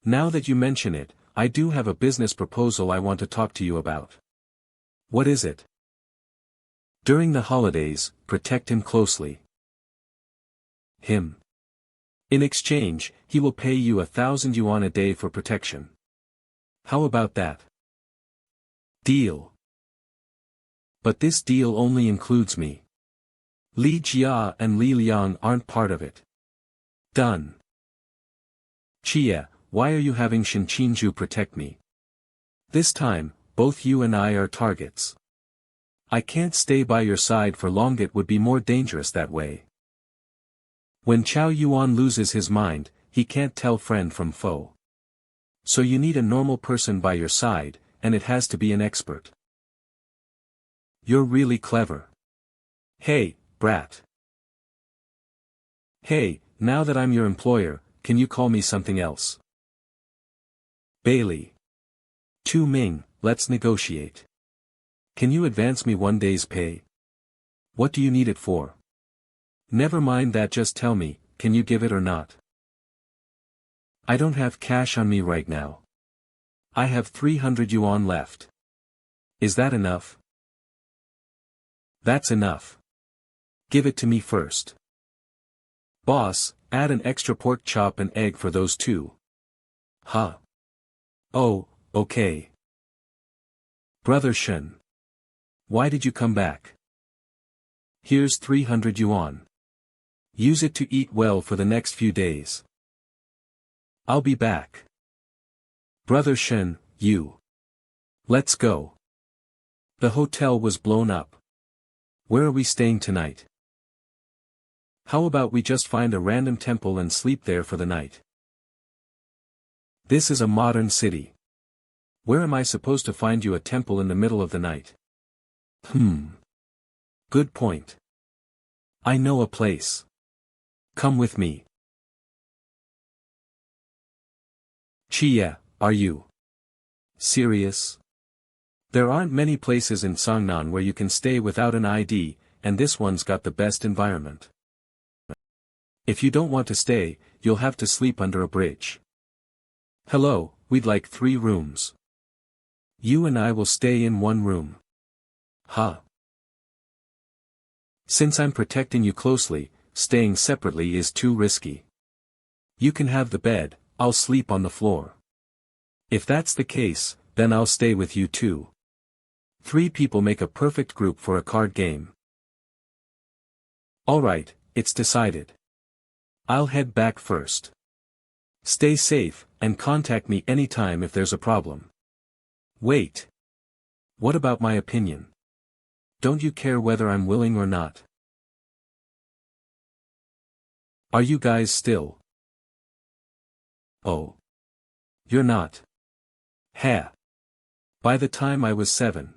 Now that you mention it, I do have a business proposal I want to talk to you about. What is it? During the holidays, protect him closely. Him. In exchange, he will pay you 1,000 yuan a day for protection. How about that? Deal. But this deal only includes me. Li Jia and Li Liang aren't part of it. Done. Chia, why are you having Shin Qinju protect me? This time, both you and I are targets. I can't stay by your side for long, it would be more dangerous that way. When Chao Yuan loses his mind, he can't tell friend from foe. So you need a normal person by your side, and it has to be an expert. You're really clever. Hey, brat. Hey, now that I'm your employer, can you call me something else? Bailey. Tu Ming, let's negotiate. Can you advance me 1 day's pay? What do you need it for? Never mind that, just tell me, can you give it or not? I don't have cash on me right now. I have 300 yuan left. Is that enough? That's enough. Give it to me first. Boss, add an extra pork chop and egg for those two. Huh. Oh, okay. Brother Shen. Why did you come back? Here's 300 yuan. Use it to eat well for the next few days. I'll be back. Brother Shen, you. Let's go. The hotel was blown up. Where are we staying tonight? How about we just find a random temple and sleep there for the night? This is a modern city. Where am I supposed to find you a temple in the middle of the night? Good point. I know a place. Come with me. Chia, are you serious? There aren't many places in Sangnan where you can stay without an ID, and this one's got the best environment. If you don't want to stay, you'll have to sleep under a bridge. Hello, we'd like 3 rooms. You and I will stay in 1 room. Huh. Since I'm protecting you closely, staying separately is too risky. You can have the bed, I'll sleep on the floor. If that's the case, then I'll stay with you too. 3 people make a perfect group for a card game. Alright, it's decided. I'll head back first. Stay safe, and contact me anytime if there's a problem. Wait. What about my opinion? Don't you care whether I'm willing or not? Are you guys still? Oh. You're not. Ha. By the time I was 7.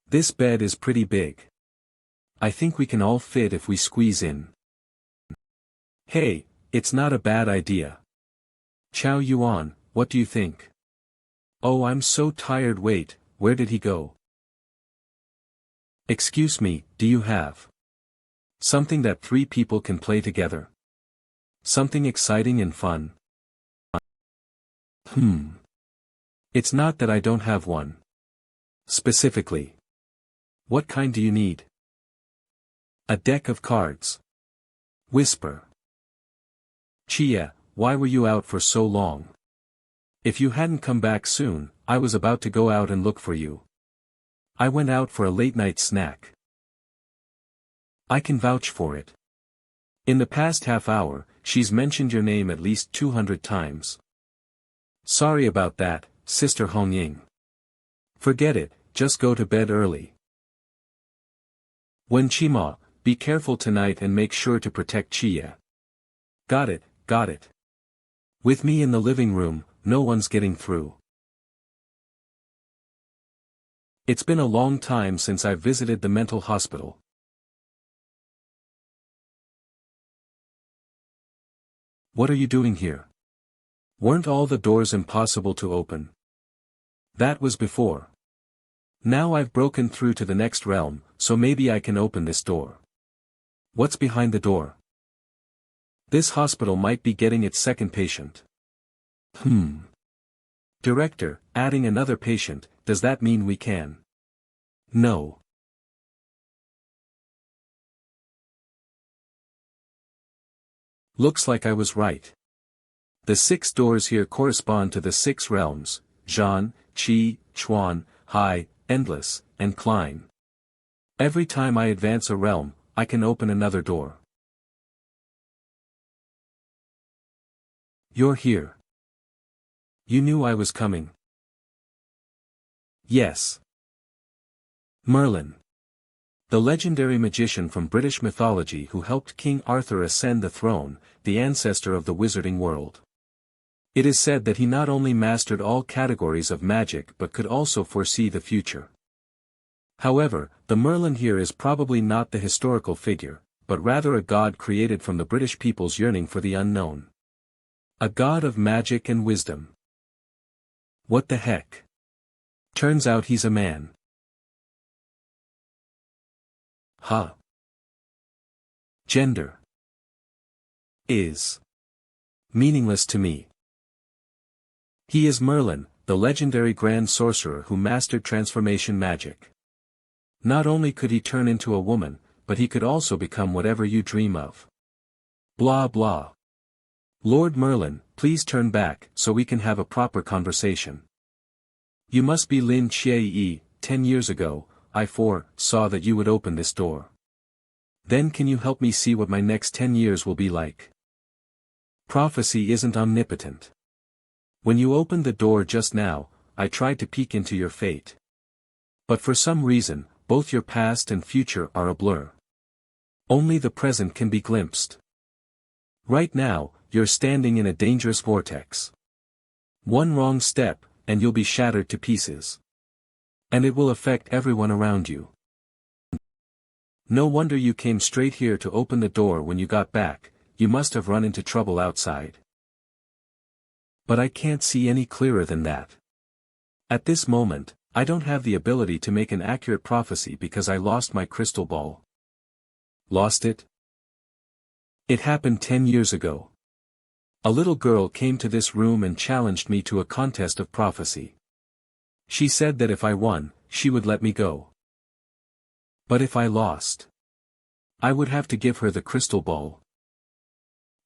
This bed is pretty big. I think we can all fit if we squeeze in. Hey, it's not a bad idea. Chao Yuan, what do you think? Oh, I'm so tired. Wait, where did he go? Excuse me, do you have something that 3 people can play together? Something exciting and fun? It's not that I don't have one. Specifically. What kind do you need? A deck of cards. Whisper. Chia, why were you out for so long? If you hadn't come back soon, I was about to go out and look for you. I went out for a late-night snack. I can vouch for it. In the past half hour, she's mentioned your name at least 200 times. Sorry about that, Sister Hongying. Forget it, just go to bed early. Wen Qima, be careful tonight and make sure to protect Chia. Got it, got it. With me in the living room, no one's getting through. It's been a long time since I've visited the mental hospital. What are you doing here? Weren't all the doors impossible to open? That was before. Now I've broken through to the next realm, so maybe I can open this door. What's behind the door? This hospital might be getting its second patient. Director, adding another patient, does that mean we can? No. Looks like I was right. The 6 doors here correspond to the 6 realms: Zhan, Qi, Chuan, Hai, Endless, and Klein. Every time I advance a realm, I can open another door. You're here. You knew I was coming. Yes. Merlin. The legendary magician from British mythology who helped King Arthur ascend the throne, the ancestor of the wizarding world. It is said that he not only mastered all categories of magic but could also foresee the future. However, the Merlin here is probably not the historical figure, but rather a god created from the British people's yearning for the unknown. A god of magic and wisdom. What the heck? Turns out he's a man. Huh. Gender. Is. Meaningless to me. He is Merlin, the legendary grand sorcerer who mastered transformation magic. Not only could he turn into a woman, but he could also become whatever you dream of. Blah blah. Lord Merlin, please turn back, so we can have a proper conversation. You must be Lin Chiayi. 10 years ago, I foresaw that you would open this door. Then can you help me see what my next 10 years will be like? Prophecy isn't omnipotent. When you opened the door just now, I tried to peek into your fate. But for some reason, both your past and future are a blur. Only the present can be glimpsed. Right now, you're standing in a dangerous vortex. One wrong step, and you'll be shattered to pieces. And it will affect everyone around you. No wonder you came straight here to open the door when you got back. You must have run into trouble outside. But I can't see any clearer than that. At this moment, I don't have the ability to make an accurate prophecy because I lost my crystal ball. Lost it? It happened 10 years ago. A little girl came to this room and challenged me to a contest of prophecy. She said that if I won, she would let me go. But if I lost, I would have to give her the crystal ball.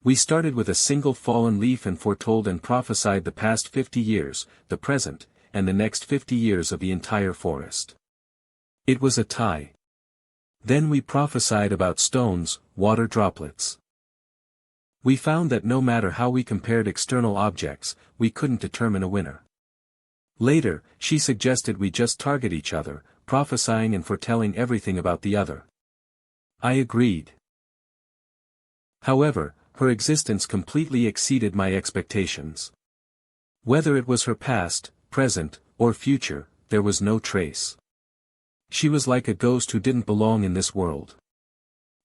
We started with a single fallen leaf and foretold and prophesied the past 50 years, the present, and the next 50 years of the entire forest. It was a tie. Then we prophesied about stones, water droplets. We found that no matter how we compared external objects, we couldn't determine a winner. Later, she suggested we just target each other, prophesying and foretelling everything about the other. I agreed. However, her existence completely exceeded my expectations. Whether it was her past, present, or future, there was no trace. She was like a ghost who didn't belong in this world.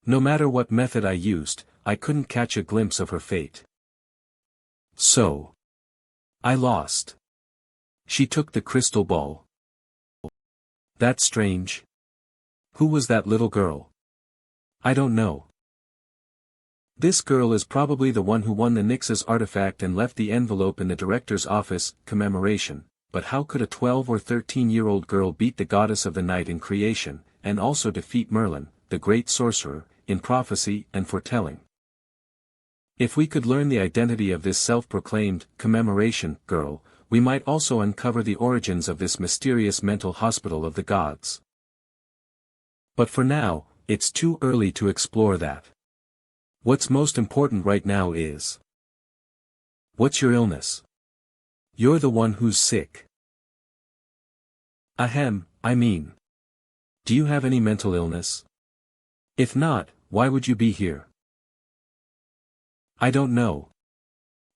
No matter what method I used, I couldn't catch a glimpse of her fate. So, I lost. She took the crystal ball. That's strange. Who was that little girl? I don't know. This girl is probably the one who won the Nyx's artifact and left the envelope in the director's office, commemoration, but how could a 12 or 13-year-old girl beat the goddess of the night in creation, and also defeat Merlin, the great sorcerer, in prophecy and foretelling? If we could learn the identity of this self-proclaimed, commemoration, girl, we might also uncover the origins of this mysterious mental hospital of the gods. But for now, it's too early to explore that. What's most important right now is... What's your illness? You're the one who's sick. Ahem, I mean. Do you have any mental illness? If not, why would you be here? I don't know.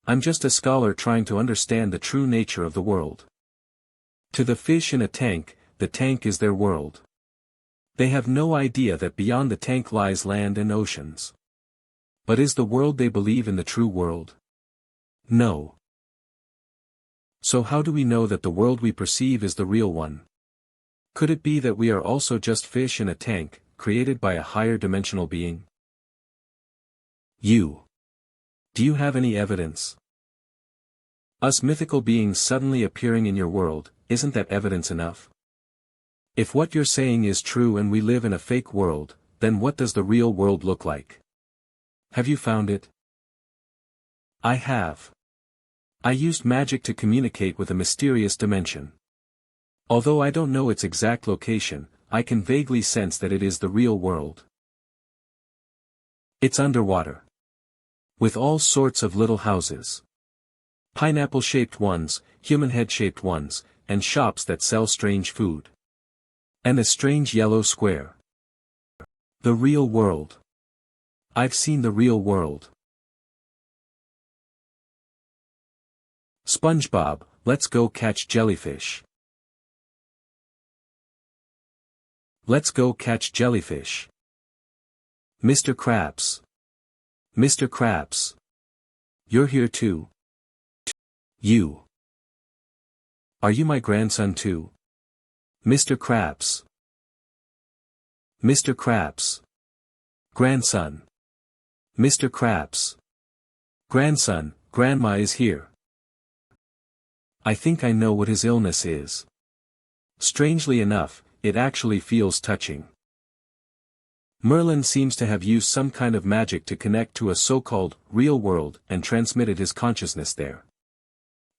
I'm just a scholar trying to understand the true nature of the world. To the fish in a tank, the tank is their world. They have no idea that beyond the tank lies land and oceans. But is the world they believe in the true world? No. So how do we know that the world we perceive is the real one? Could it be that we are also just fish in a tank, created by a higher dimensional being? You. Do you have any evidence? Us mythical beings suddenly appearing in your world, isn't that evidence enough? If what you're saying is true and we live in a fake world, then what does the real world look like? Have you found it? I have. I used magic to communicate with a mysterious dimension. Although I don't know its exact location, I can vaguely sense that it is the real world. It's underwater. With all sorts of little houses. Pineapple-shaped ones, human head-shaped ones, and shops that sell strange food. And a strange yellow square. The real world. I've seen the real world. SpongeBob, let's go catch jellyfish. Let's go catch jellyfish. Mr. Krabs. Mr. Krabs. You're here too. You. Are you my grandson too? Mr. Krabs. Mr. Krabs. Grandson. Mr. Krabs. Grandson, Grandma is here. I think I know what his illness is. Strangely enough, it actually feels touching. Merlin seems to have used some kind of magic to connect to a so-called real world and transmitted his consciousness there.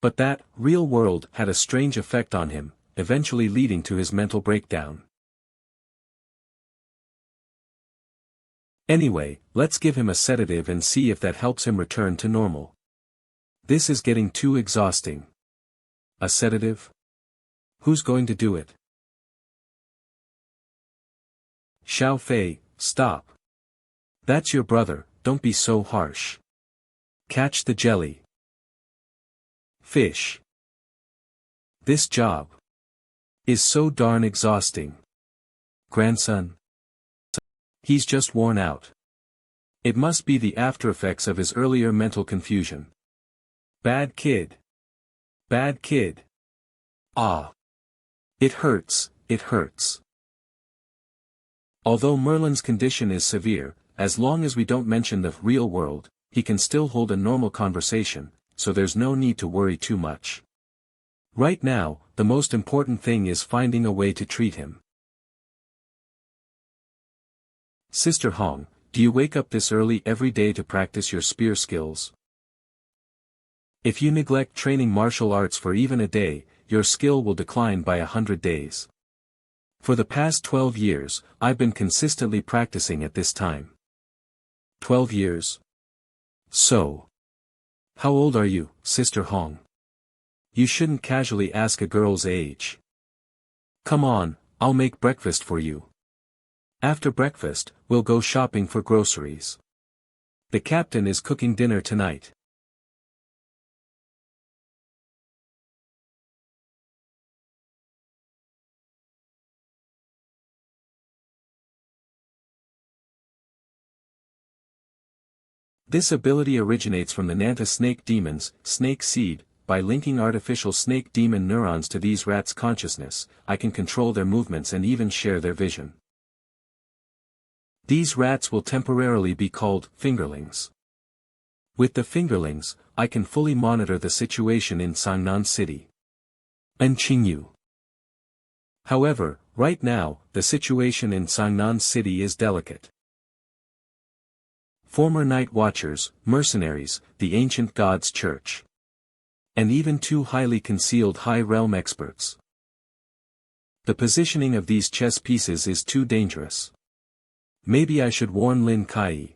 But that real world had a strange effect on him, eventually leading to his mental breakdown. Anyway, let's give him a sedative and see if that helps him return to normal. This is getting too exhausting. A sedative? Who's going to do it? Xiao Fei, stop. That's your brother, don't be so harsh. Catch the jelly. Fish. This job is so darn exhausting. Grandson. He's just worn out. It must be the after-effects of his earlier mental confusion. Bad kid. Bad kid. Ah. It hurts, it hurts. Although Merlin's condition is severe, as long as we don't mention the real world, he can still hold a normal conversation, so there's no need to worry too much. Right now, the most important thing is finding a way to treat him. Sister Hong, do you wake up this early every day to practice your spear skills? If you neglect training martial arts for even a day, your skill will decline by 100 days. For the past 12 years, I've been consistently practicing at this time. 12 years? So. How old are you, Sister Hong? You shouldn't casually ask a girl's age. Come on, I'll make breakfast for you. After breakfast, we'll go shopping for groceries. The captain is cooking dinner tonight. This ability originates from the Nanta snake demons, snake seed. By linking artificial snake demon neurons to these rats' consciousness, I can control their movements and even share their vision. These rats will temporarily be called fingerlings. With the fingerlings, I can fully monitor the situation in Sangnan City and Qingyu. However, right now, the situation in Sangnan City is delicate. Former night watchers, mercenaries, the ancient gods' church. And even two highly concealed high realm experts. The positioning of these chess pieces is too dangerous. Maybe I should warn Lin Kai.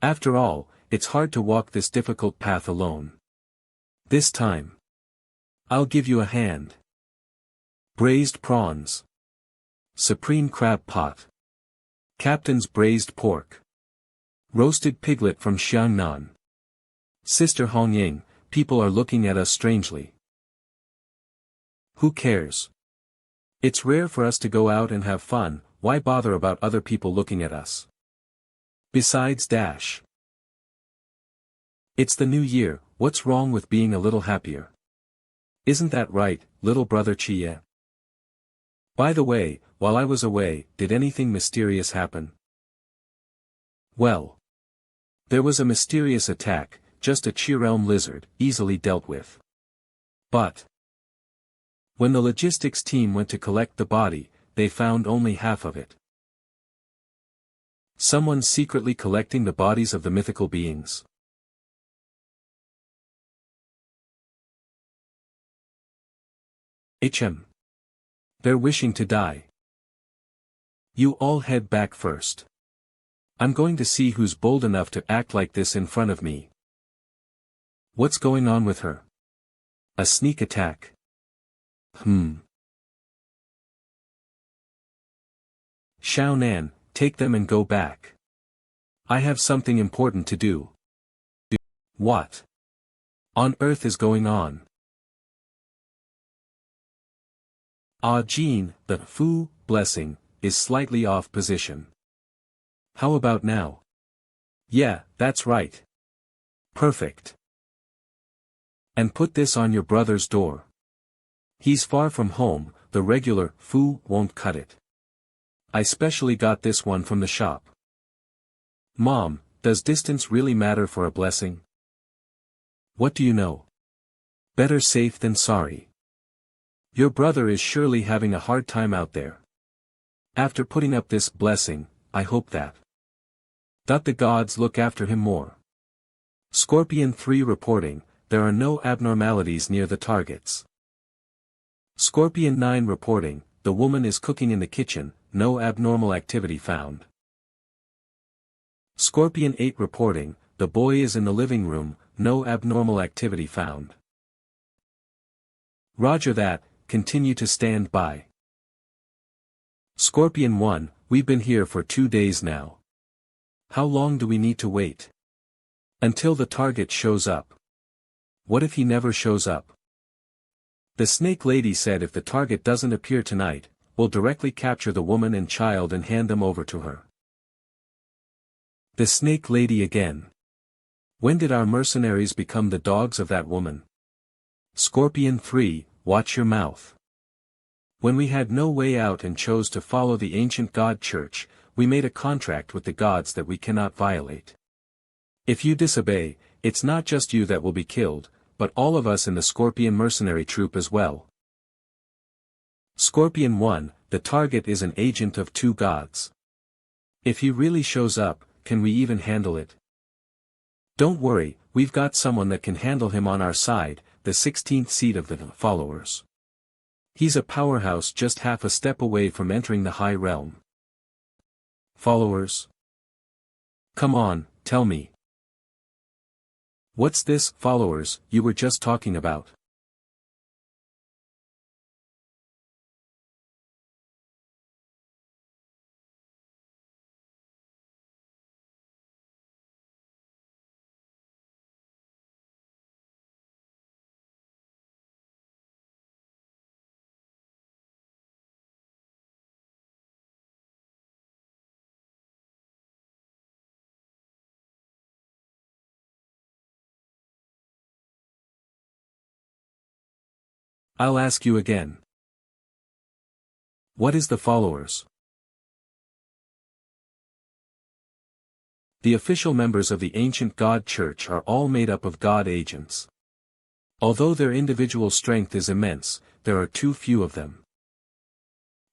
After all, it's hard to walk this difficult path alone. This time. I'll give you a hand. Braised prawns. Supreme crab pot. Captain's braised pork. Roasted piglet from Xiangnan. Sister Hongying, people are looking at us strangely. Who cares? It's rare for us to go out and have fun, why bother about other people looking at us? Besides dash. It's the new year, what's wrong with being a little happier? Isn't that right, little brother Chie? By the way, while I was away, did anything mysterious happen? Well. There was a mysterious attack, just a Chi-realm lizard, easily dealt with. But. When the logistics team went to collect the body, they found only half of it. Someone secretly collecting the bodies of the mythical beings. HM. They're wishing to die. You all head back first. I'm going to see who's bold enough to act like this in front of me. What's going on with her? A sneak attack. Shounen, take them and go back. I have something important to do. What on earth is going on? Ah, Jean, the Fu blessing is slightly off position. How about now? Yeah, that's right. Perfect. And put this on your brother's door. He's far from home, the regular Fu won't cut it. I specially got this one from the shop. Mom, does distance really matter for a blessing? What do you know? Better safe than sorry. Your brother is surely having a hard time out there. After putting up this blessing, I hope that the gods look after him more. Scorpion 3 reporting, there are no abnormalities near the targets. Scorpion 9 reporting, the woman is cooking in the kitchen, no abnormal activity found. Scorpion 8 reporting, the boy is in the living room, no abnormal activity found. Roger that, continue to stand by. Scorpion 1, we've been here for 2 days now. How long do we need to wait? Until the target shows up. What if he never shows up? The snake lady said if the target doesn't appear tonight, we'll directly capture the woman and child and hand them over to her. The snake lady again. When did our mercenaries become the dogs of that woman? Scorpion 3, watch your mouth. When we had no way out and chose to follow the ancient god church, we made a contract with the gods that we cannot violate. If you disobey, it's not just you that will be killed, but all of us in the Scorpion mercenary troop as well. Scorpion 1, the target is an agent of 2 gods. If he really shows up, can we even handle it? Don't worry, we've got someone that can handle him on our side, the 16th seat of the followers. He's a powerhouse just half a step away from entering the high realm. Followers? Come on, tell me. What's this, followers, you were just talking about? I'll ask you again. What is the followers? The official members of the ancient god church are all made up of god agents. Although their individual strength is immense, there are too few of them.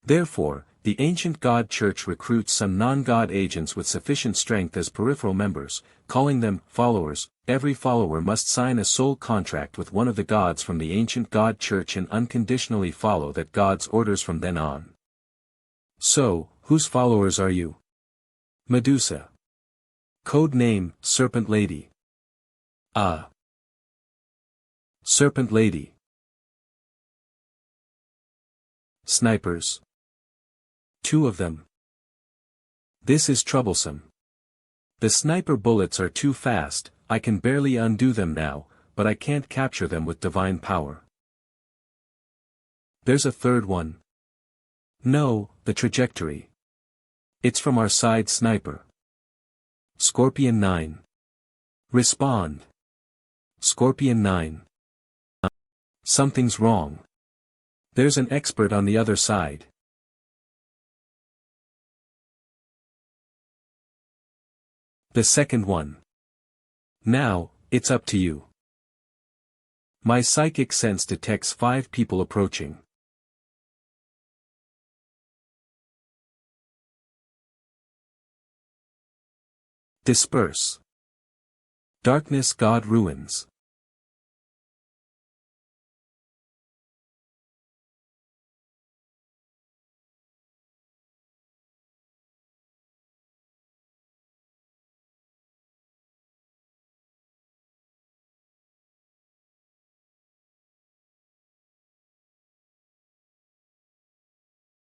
Therefore, the ancient god church recruits some non-god agents with sufficient strength as peripheral members, calling them followers. Every follower must sign a soul contract with one of the gods from the ancient god church and unconditionally follow that god's orders from then on. So, whose followers are you? Medusa. Code name, Serpent Lady. Ah. Serpent Lady. Snipers. 2 of them. This is troublesome. The sniper bullets are too fast, I can barely undo them now, but I can't capture them with divine power. There's a 3rd one. No, the trajectory. It's from our side sniper. Scorpion 9. Respond. Scorpion 9. Something's wrong. There's an expert on the other side. The 2nd one. Now, it's up to you. My psychic sense detects 5 people approaching. Disperse. Darkness god ruins.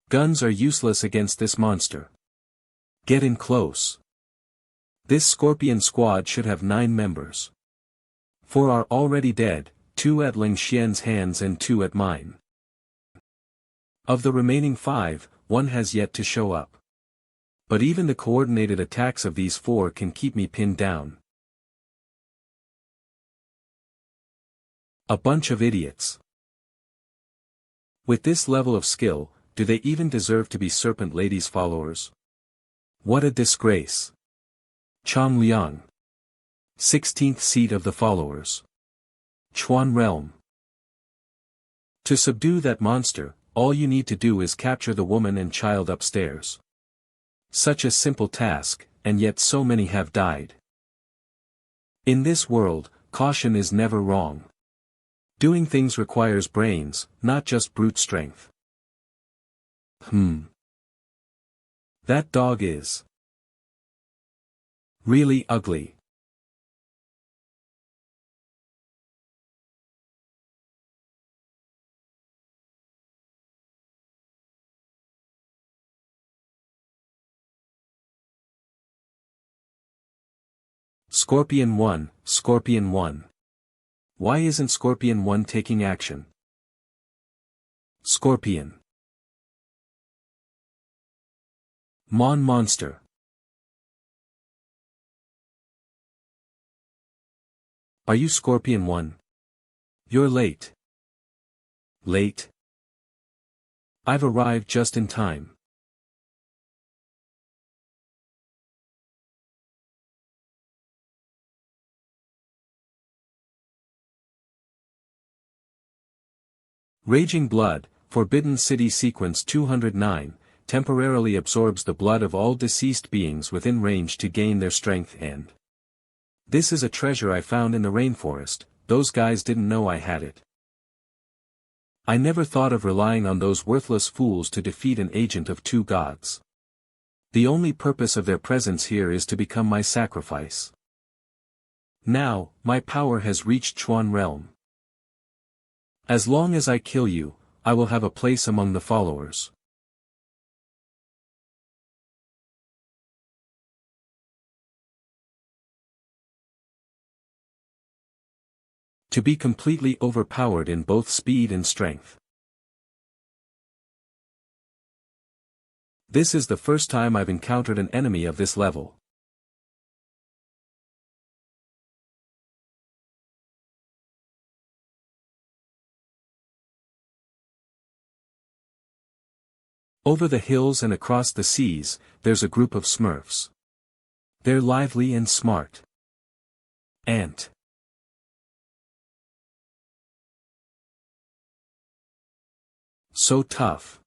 Guns are useless against this monster. Get in close. This scorpion squad should have 9 members. 4 are already dead, 2 at Ling Xian's hands and 2 at mine. Of the remaining 5, 1 has yet to show up. But even the coordinated attacks of these 4 can keep me pinned down. A bunch of idiots. With this level of skill, do they even deserve to be Serpent Lady's followers? What a disgrace. Chang Liang. 16th seat of the followers. Chuan Realm. To subdue that monster, all you need to do is capture the woman and child upstairs. Such a simple task, and yet so many have died. In this world, caution is never wrong. Doing things requires brains, not just brute strength. That dog is really ugly. Scorpion 1, Scorpion 1. Why isn't Scorpion 1 taking action? Scorpion. Mon monster. Are you Scorpion 1? You're late. Late? I've arrived just in time. Raging Blood, Forbidden City Sequence 209, temporarily absorbs the blood of all deceased beings within range to gain their strength and. This is a treasure I found in the rainforest, those guys didn't know I had it. I never thought of relying on those worthless fools to defeat an agent of 2 gods. The only purpose of their presence here is to become my sacrifice. Now, my power has reached Chuan Realm. As long as I kill you, I will have a place among the followers. To be completely overpowered in both speed and strength. This is the first time I've encountered an enemy of this level. Over the hills and across the seas, there's a group of Smurfs. They're lively and smart. Ant. So tough.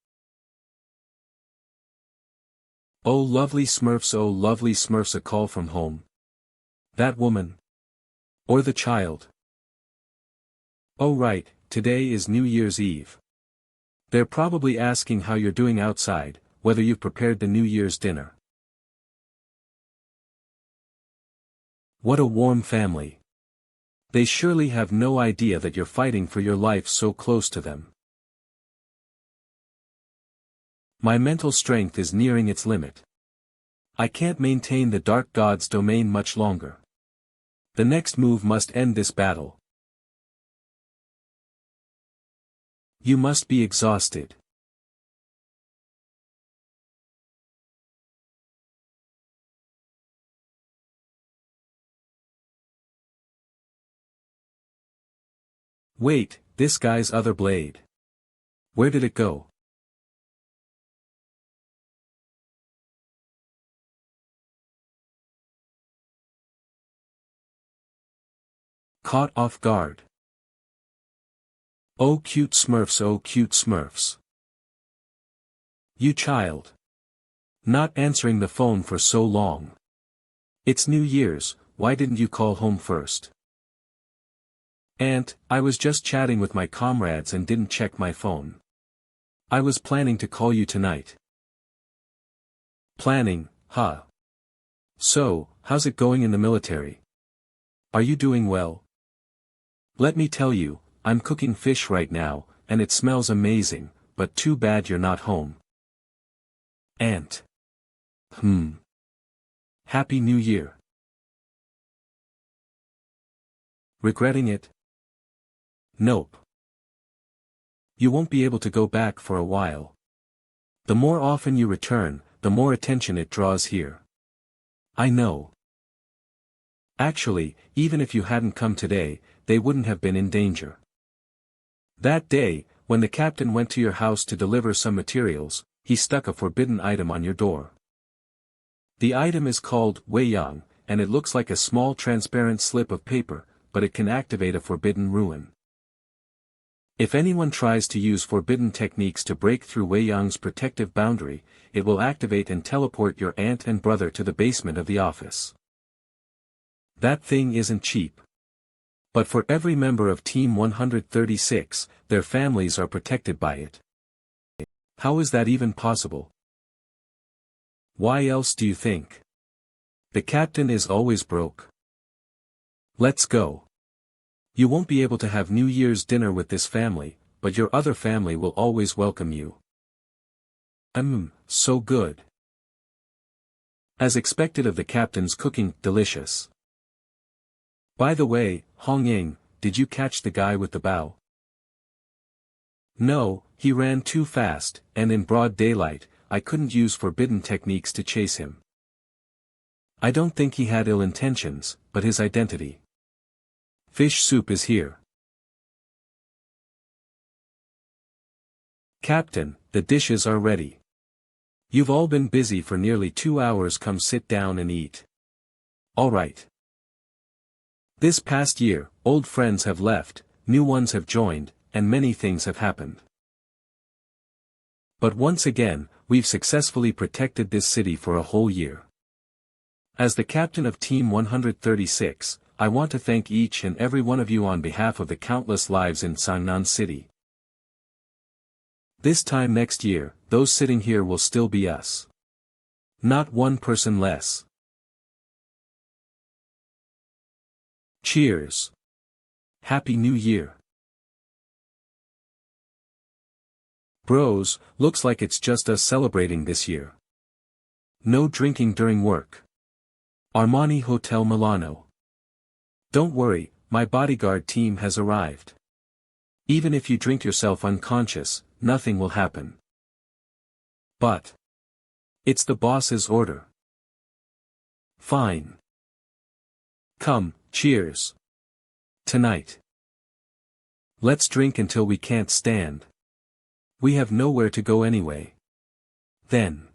Oh lovely Smurfs, a call from home. That woman. Or the child. Oh right, today is New Year's Eve. They're probably asking how you're doing outside, whether you've prepared the New Year's dinner. What a warm family. They surely have no idea that you're fighting for your life so close to them. My mental strength is nearing its limit. I can't maintain the Dark God's domain much longer. The next move must end this battle. You must be exhausted. Wait, this guy's other blade. Where did it go? Caught off guard. Oh cute Smurfs. You child. Not answering the phone for so long. It's New Year's, why didn't you call home first? Aunt, I was just chatting with my comrades and didn't check my phone. I was planning to call you tonight. Planning, huh? So, how's it going in the military? Are you doing well? Let me tell you, I'm cooking fish right now, and it smells amazing, but too bad you're not home. Ant. Happy New Year. Regretting it? Nope. You won't be able to go back for a while. The more often you return, the more attention it draws here. I know. Actually, even if you hadn't come today, they wouldn't have been in danger. That day, when the captain went to your house to deliver some materials, he stuck a forbidden item on your door. The item is called Weiyang, and it looks like a small transparent slip of paper, but it can activate a forbidden ruin. If anyone tries to use forbidden techniques to break through Weiyang's protective boundary, it will activate and teleport your aunt and brother to the basement of the office. That thing isn't cheap. But for every member of Team 136, their families are protected by it. How is that even possible? Why else do you think? The captain is always broke. Let's go. You won't be able to have New Year's dinner with this family, but your other family will always welcome you. So good. As expected of the captain's cooking, delicious. By the way, Hong Ying, did you catch the guy with the bow? No, he ran too fast, and in broad daylight, I couldn't use forbidden techniques to chase him. I don't think he had ill intentions, but his identity. Fish soup is here. Captain, the dishes are ready. You've all been busy for nearly 2 hours. Come sit down and eat. All right. This past year, old friends have left, new ones have joined, and many things have happened. But once again, we've successfully protected this city for a whole year. As the captain of Team 136, I want to thank each and every one of you on behalf of the countless lives in Sangnan City. This time next year, those sitting here will still be us. Not one person less. Cheers. Happy New Year. Bros, looks like it's just us celebrating this year. No drinking during work. Armani Hotel Milano. Don't worry, my bodyguard team has arrived. Even if you drink yourself unconscious, nothing will happen. But it's the boss's order. Fine. Come, cheers. Tonight. Let's drink until we can't stand. We have nowhere to go anyway. Then.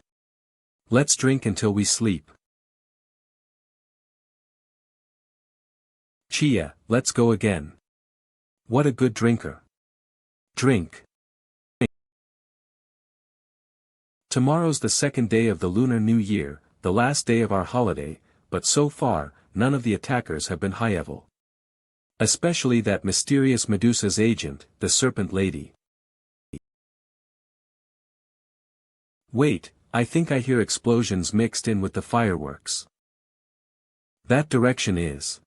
Let's drink until we sleep. Chia, let's go again. What a good drinker. Drink. Tomorrow's the second day of the Lunar New Year, the last day of our holiday, but so far, none of the attackers have been high-level. Especially that mysterious Medusa's agent, the Serpent Lady. Wait, I think I hear explosions mixed in with the fireworks. That direction is.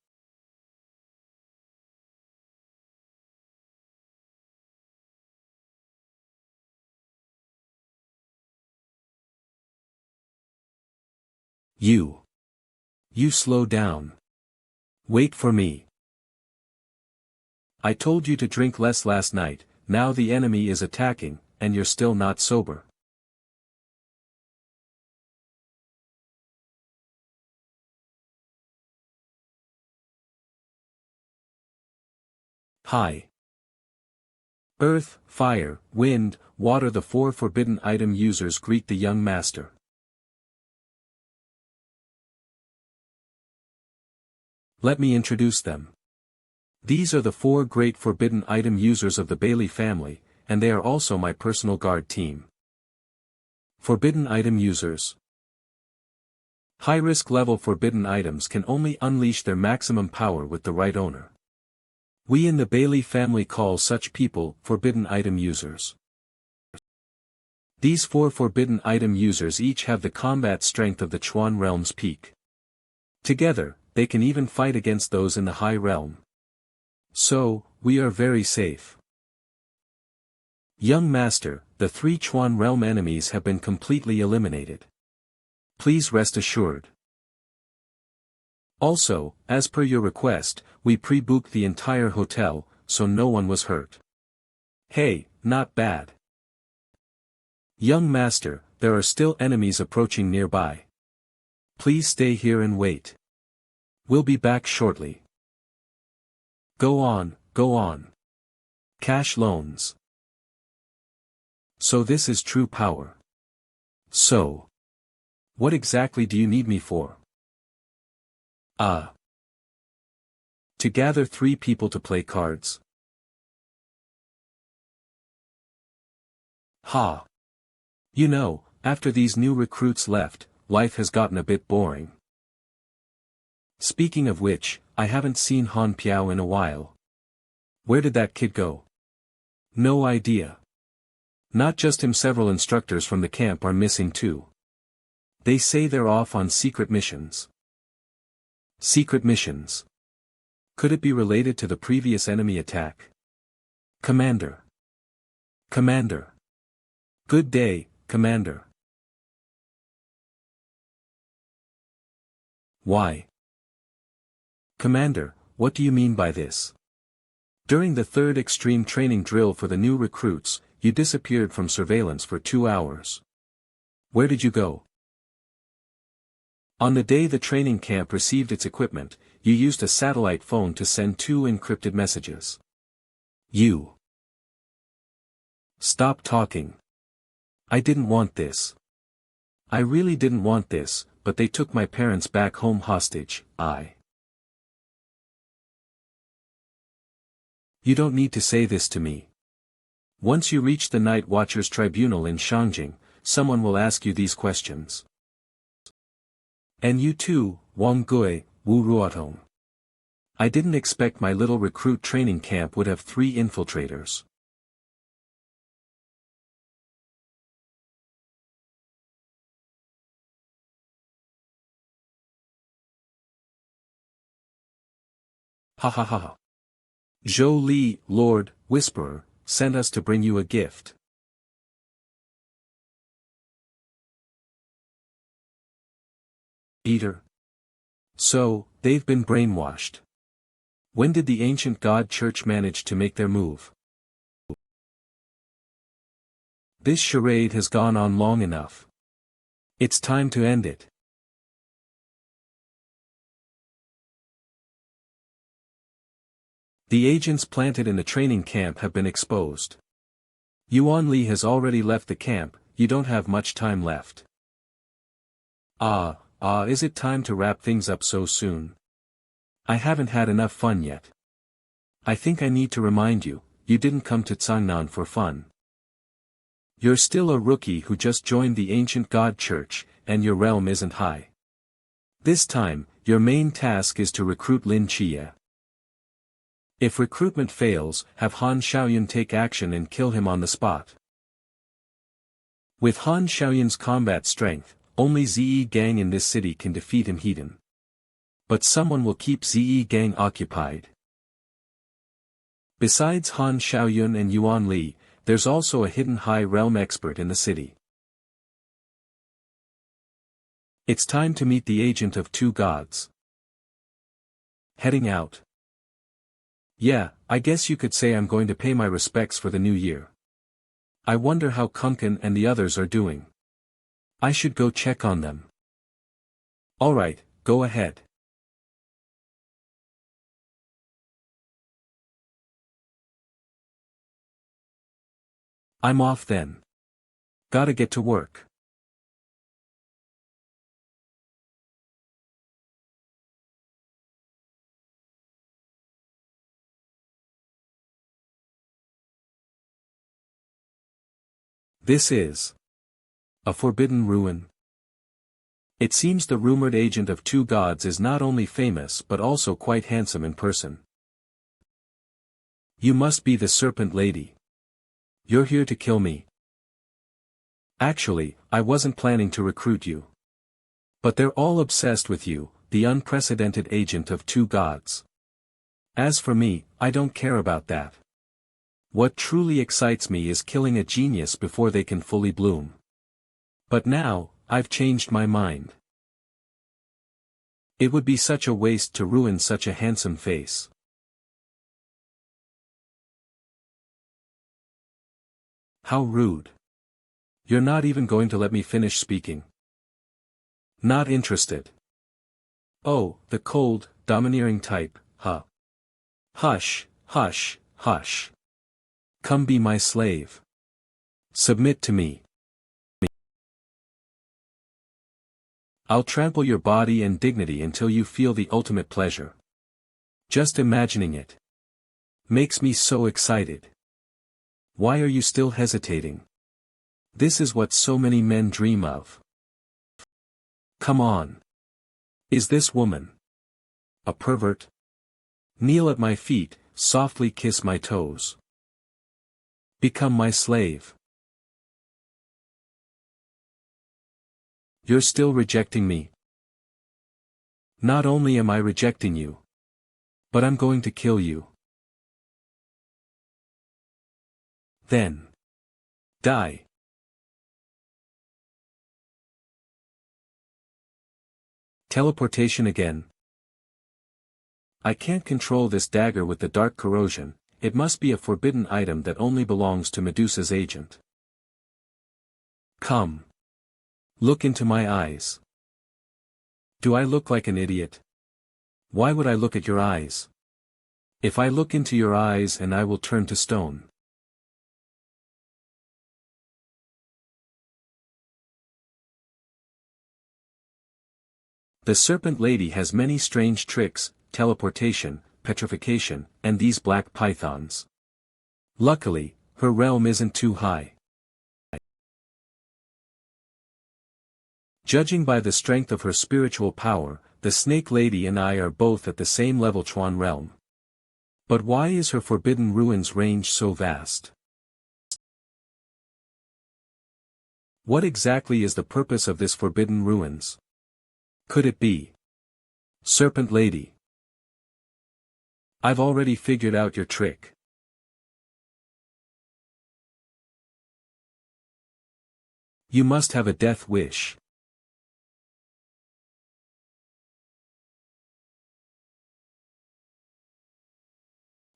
You slow down. Wait for me. I told you to drink less last night, now the enemy is attacking, and you're still not sober. Hi. Earth, fire, wind, water. The 4 forbidden item users greet the young master. Let me introduce them. These are the 4 great forbidden item users of the Bailey family, and they are also my personal guard team. Forbidden item users. High-risk level forbidden items can only unleash their maximum power with the right owner. We in the Bailey family call such people forbidden item users. These 4 forbidden item users each have the combat strength of the Chuan realm's peak. Together, they can even fight against those in the high realm. So, we are very safe. Young Master, the 3 Chuan realm enemies have been completely eliminated. Please rest assured. Also, as per your request, we pre-booked the entire hotel, so no one was hurt. Hey, not bad. Young Master, there are still enemies approaching nearby. Please stay here and wait. We'll be back shortly. Go on, go on. Cash loans. So this is true power. So. What exactly do you need me for? To gather 3 people to play cards. Ha. You know, after these new recruits left, life has gotten a bit boring. Speaking of which, I haven't seen Han Piao in a while. Where did that kid go? No idea. Not just him, several instructors from the camp are missing too. They say they're off on secret missions. Secret missions. Could it be related to the previous enemy attack? Commander. Commander. Good day, Commander. Why? Commander, what do you mean by this? During the 3rd extreme training drill for the new recruits, you disappeared from surveillance for 2 hours. Where did you go? On the day the training camp received its equipment, you used a satellite phone to send 2 encrypted messages. You. Stop talking. I didn't want this. I really didn't want this, but they took my parents back home hostage. You don't need to say this to me. Once you reach the Night Watchers Tribunal in Shangjing, someone will ask you these questions. And you too, Wang Gui, Wu Ruotong. I didn't expect my little recruit training camp would have 3 infiltrators. Ha ha ha. Zhou Li, Lord, Whisperer, sent us to bring you a gift. Eater. So, they've been brainwashed. When did the ancient God Church manage to make their move? This charade has gone on long enough. It's time to end it. The agents planted in the training camp have been exposed. Yuan Li has already left the camp, you don't have much time left. Is it time to wrap things up so soon? I haven't had enough fun yet. I think I need to remind you, you didn't come to Cangnan for fun. You're still a rookie who just joined the ancient God Church, and your realm isn't high. This time, your main task is to recruit Lin Chia. If recruitment fails, have Han Xiaoyun take action and kill him on the spot. With Han Xiaoyun's combat strength, only Ziyi Gang in this city can defeat him hidden. But someone will keep Ziyi Gang occupied. Besides Han Xiaoyun and Yuan Li, there's also a hidden high realm expert in the city. It's time to meet the agent of 2 gods. Heading out. Yeah, I guess you could say I'm going to pay my respects for the new year. I wonder how Kunken and the others are doing. I should go check on them. Alright, go ahead. I'm off then. Gotta get to work. This is a forbidden ruin. It seems the rumored agent of 2 gods is not only famous but also quite handsome in person. You must be the serpent lady. You're here to kill me. Actually, I wasn't planning to recruit you. But they're all obsessed with you, the unprecedented agent of 2 gods. As for me, I don't care about that. What truly excites me is killing a genius before they can fully bloom. But now, I've changed my mind. It would be such a waste to ruin such a handsome face. How rude. You're not even going to let me finish speaking. Not interested. Oh, the cold, domineering type, huh? Hush, hush, hush. Come be my slave. Submit to me. I'll trample your body and dignity until you feel the ultimate pleasure. Just imagining it makes me so excited. Why are you still hesitating? This is what so many men dream of. Come on. Is this woman a pervert? Kneel at my feet, softly kiss my toes. Become my slave. You're still rejecting me. Not only am I rejecting you, but I'm going to kill you. Then die. Teleportation again. I can't control this dagger with the dark corrosion, it must be a forbidden item that only belongs to Medusa's agent. Come. Look into my eyes. Do I look like an idiot? Why would I look at your eyes? If I look into your eyes and I will turn to stone. The serpent lady has many strange tricks, teleportation, petrification, and these black pythons. Luckily, her realm isn't too high. Judging by the strength of her spiritual power, the snake lady and I are both at the same level Chuan realm. But why is her forbidden ruins range so vast? What exactly is the purpose of this forbidden ruins? Could it be Serpent Lady? I've already figured out your trick. You must have a death wish.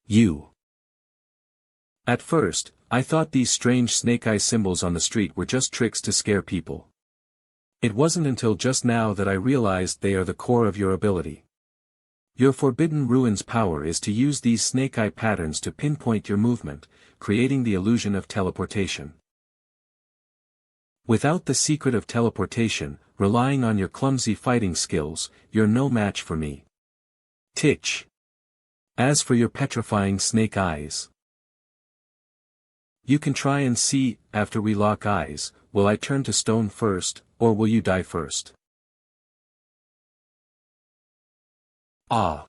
You. At first, I thought these strange snake-eye symbols on the street were just tricks to scare people. It wasn't until just now that I realized they are the core of your ability. Your forbidden ruins power is to use these snake-eye patterns to pinpoint your movement, creating the illusion of teleportation. Without the secret of teleportation, relying on your clumsy fighting skills, you're no match for me. Titch. As for your petrifying snake eyes, you can try and see, after we lock eyes, will I turn to stone first, or will you die first? Ah.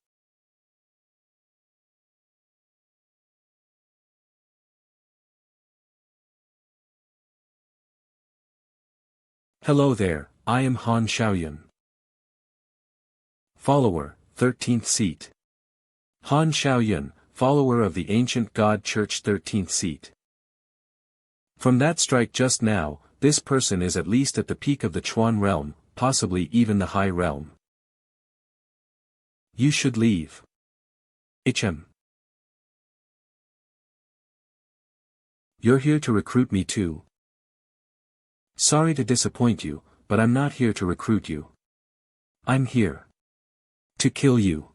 Hello there, I am Han Xiaoyun. Follower, 13th seat. Han Xiaoyun, follower of the ancient God Church 13th seat. From that strike just now, this person is at least at the peak of the Chuan realm, possibly even the High realm. You should leave. HM. You're here to recruit me too. Sorry to disappoint you, but I'm not here to recruit you. I'm here to kill you.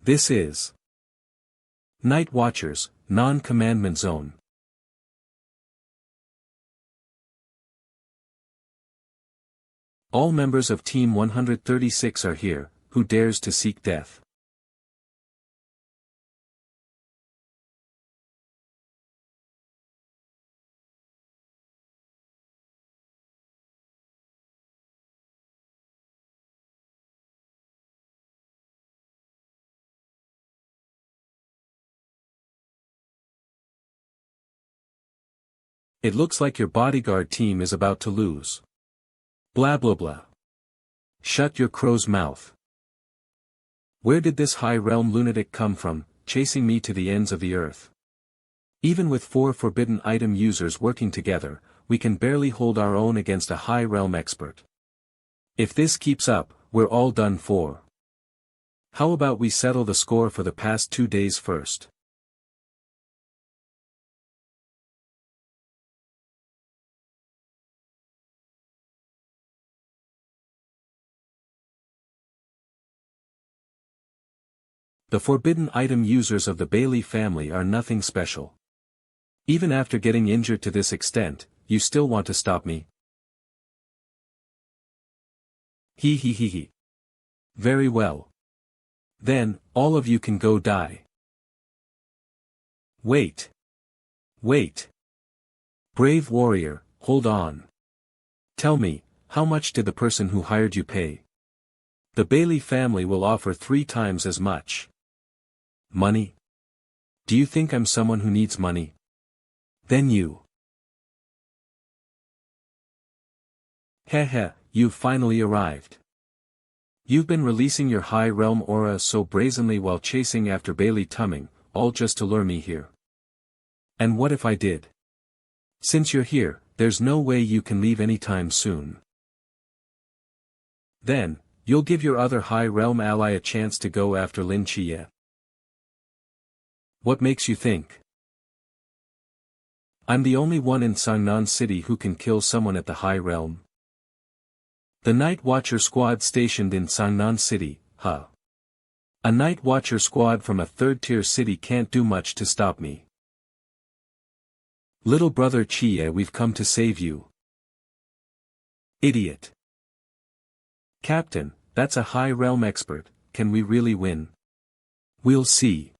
This is Night Watchers, Non-Commandment Zone. All members of Team 136 are here, who dares to seek death. It looks like your bodyguard team is about to lose. Blah blah blah. Shut your crow's mouth. Where did this high realm lunatic come from, chasing me to the ends of the earth? Even with 4 forbidden item users working together, we can barely hold our own against a high realm expert. If this keeps up, we're all done for. How about we settle the score for the past 2 days first? The forbidden item users of the Bailey family are nothing special. Even after getting injured to this extent, you still want to stop me? He he he he. Very well. Then, all of you can go die. Wait. Wait. Brave warrior, hold on. Tell me, how much did the person who hired you pay? The Bailey family will offer 3 times as much. Money? Do you think I'm someone who needs money? Then you. Heh, you've finally arrived. You've been releasing your high realm aura so brazenly while chasing after Bailey Tumming, all just to lure me here. And what if I did? Since you're here, there's no way you can leave anytime soon. Then, you'll give your other high realm ally a chance to go after Lin Chie. What makes you think? I'm the only one in Sangnan City who can kill someone at the high realm. The Night Watcher squad stationed in Sangnan City, huh? A Night Watcher squad from a 3rd-tier city can't do much to stop me. Little brother Chie, we've come to save you. Idiot. Captain, that's a high realm expert, can we really win? We'll see.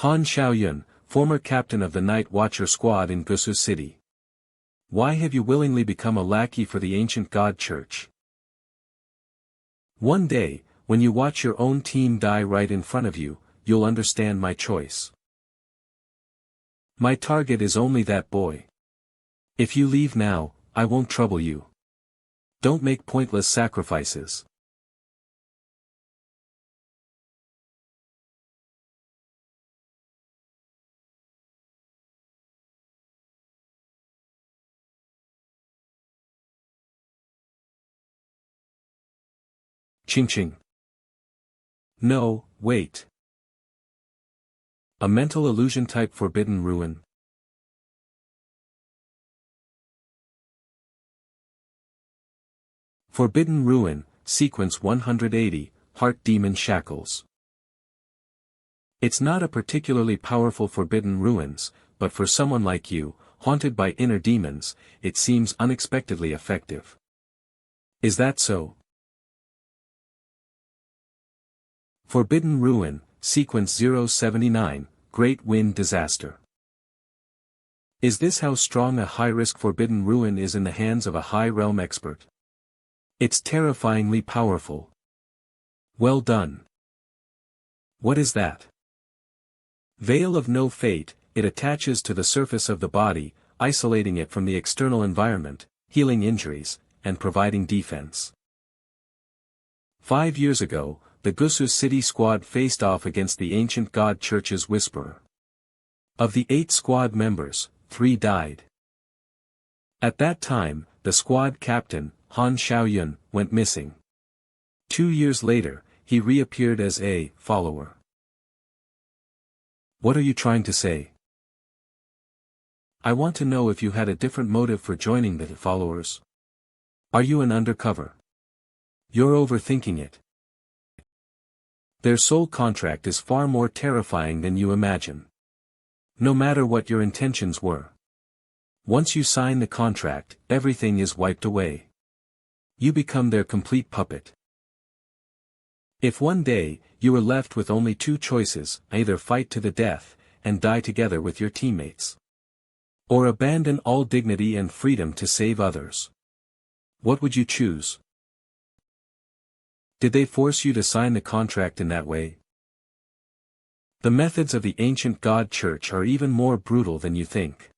Han Xiaoyun, former captain of the Night Watcher squad in Gusu City. Why have you willingly become a lackey for the ancient god church? One day, when you watch your own team die right in front of you, you'll understand my choice. My target is only that boy. If you leave now, I won't trouble you. Don't make pointless sacrifices. Ching ching. No, wait. A mental illusion type forbidden ruin. Forbidden ruin, sequence 180, heart demon shackles. It's not a particularly powerful forbidden ruins, but for someone like you, haunted by inner demons, it seems unexpectedly effective. Is that so? Forbidden Ruin, Sequence 079, Great Wind Disaster. Is this how strong a high-risk Forbidden Ruin is in the hands of a high realm expert? It's terrifyingly powerful. Well done. What is that? Veil of No Fate, it attaches to the surface of the body, isolating it from the external environment, healing injuries, and providing defense. 5 years ago, the Gusu City squad faced off against the ancient god church's Whisperer. Of the 8 squad members, 3 died. At that time, the squad captain, Han Xiaoyun, went missing. 2 years later, he reappeared as a follower. What are you trying to say? I want to know if you had a different motive for joining the followers. Are you an undercover? You're overthinking it. Their soul contract is far more terrifying than you imagine. No matter what your intentions were. Once you sign the contract, everything is wiped away. You become their complete puppet. If one day, you were left with only 2 choices, either fight to the death, and die together with your teammates. Or abandon all dignity and freedom to save others. What would you choose? Did they force you to sign the contract in that way? The methods of the ancient god church are even more brutal than you think.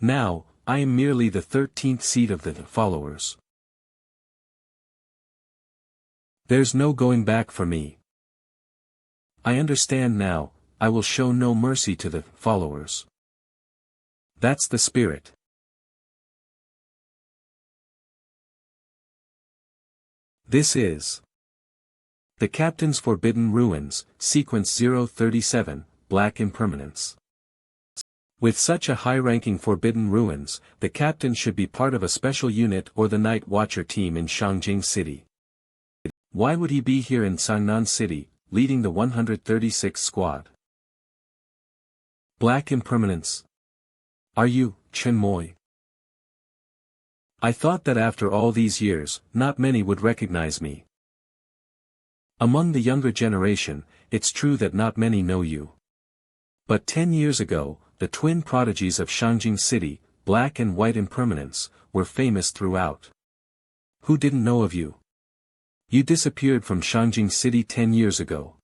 Now, I am merely the 13th seed of the followers. There's no going back for me. I understand now, I will show no mercy to the followers. That's the spirit. This is the Captain's Forbidden Ruins, Sequence 037, Black Impermanence. With such a high-ranking Forbidden Ruins, the captain should be part of a special unit or the Night Watcher team in Shangjing City. Why would he be here in Sangnan City, leading the 136th Squad? Black Impermanence. Are you, Chen Moi? I thought that after all these years, not many would recognize me. Among the younger generation, it's true that not many know you. But 10 years ago, the twin prodigies of Shangjing City, Black and White Impermanence, were famous throughout. Who didn't know of you? You disappeared from Shangjing City 10 years ago.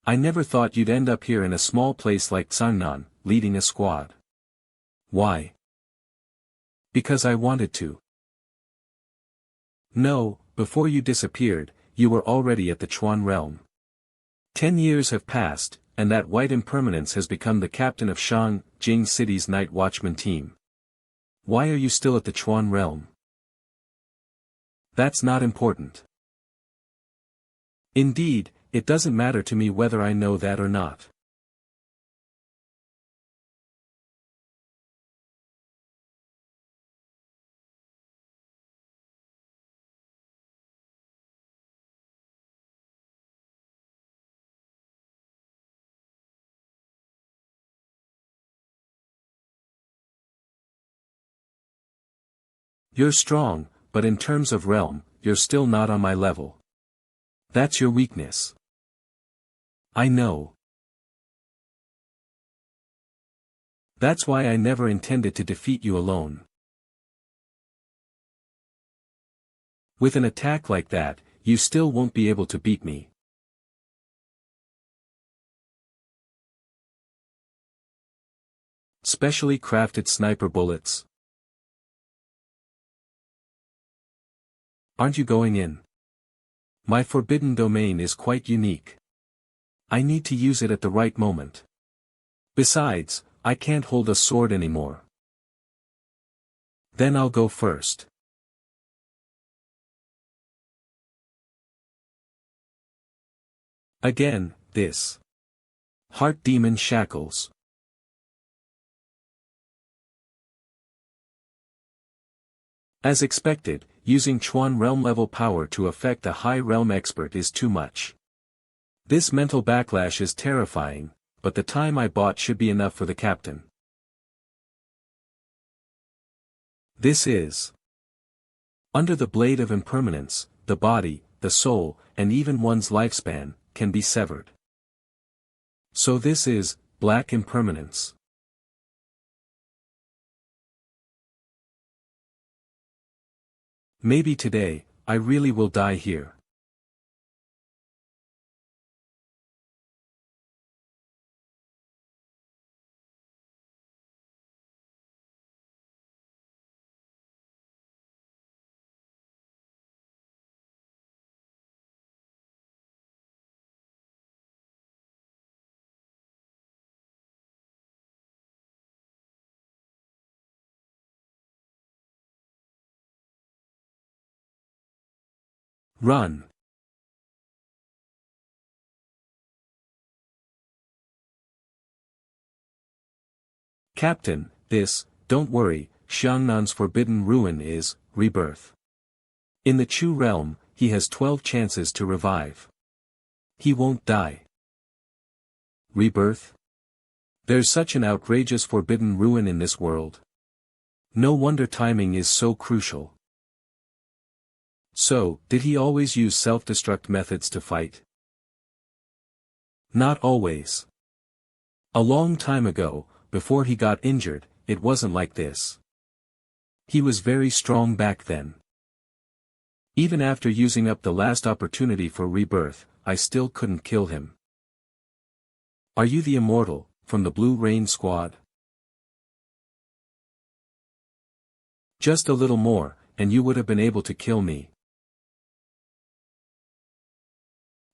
I never thought you'd end up here in a small place like Sangnan, leading a squad. Why? Because I wanted to. No, before you disappeared, you were already at the Chuan realm. 10 years have passed, and that White Impermanence has become the captain of Shangjing City's Night Watchman team. Why are you still at the Chuan realm? That's not important. Indeed, it doesn't matter to me whether I know that or not. You're strong, but in terms of realm, you're still not on my level. That's your weakness. I know. That's why I never intended to defeat you alone. With an attack like that, you still won't be able to beat me. Specially crafted sniper bullets. Aren't you going in? My forbidden domain is quite unique. I need to use it at the right moment. Besides, I can't hold a sword anymore. Then I'll go first. Again, this. Heart demon shackles. As expected, using Chuan realm level power to affect a high realm expert is too much. This mental backlash is terrifying, but the time I bought should be enough for the captain. This is. Under the blade of impermanence, the body, the soul, and even one's lifespan, can be severed. So this is, black impermanence. Maybe today, I really will die here. Run. Captain, this, don't worry, Xiangnan's forbidden ruin is, rebirth. In the Chu realm, he has 12 chances to revive. He won't die. Rebirth? There's such an outrageous forbidden ruin in this world. No wonder timing is so crucial. So, did he always use self-destruct methods to fight? Not always. A long time ago, before he got injured, it wasn't like this. He was very strong back then. Even after using up the last opportunity for rebirth, I still couldn't kill him. Are you the immortal, from the Blue Rain Squad? Just a little more, and you would have been able to kill me.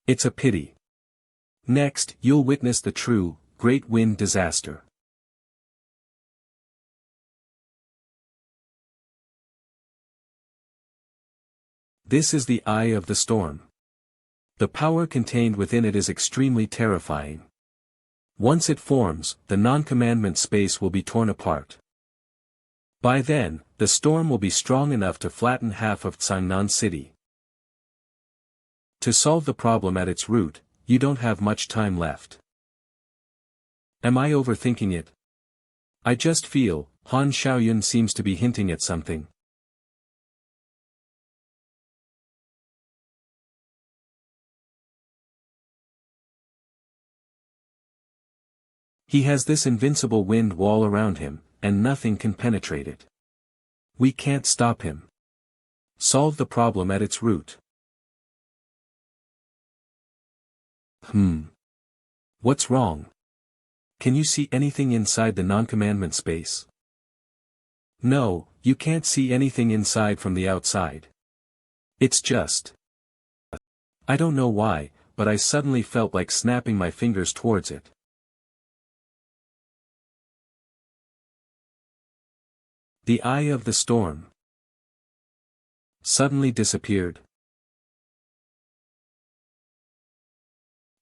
It's a pity. Next, you'll witness the true, great wind disaster. This is the eye of the storm. The power contained within it is extremely terrifying. Once it forms, the non-commandment space will be torn apart. By then, the storm will be strong enough to flatten half of Changnan City. To solve the problem at its root, you don't have much time left. Am I overthinking it? I just feel, Han Xiaoyun seems to be hinting at something. He has this invincible wind wall around him, and nothing can penetrate it. We can't stop him. Solve the problem at its root. What's wrong? Can you see anything inside the non-commandment space? No, you can't see anything inside from the outside. It's just... I don't know why, but I suddenly felt like snapping my fingers towards it. The eye of the storm suddenly disappeared.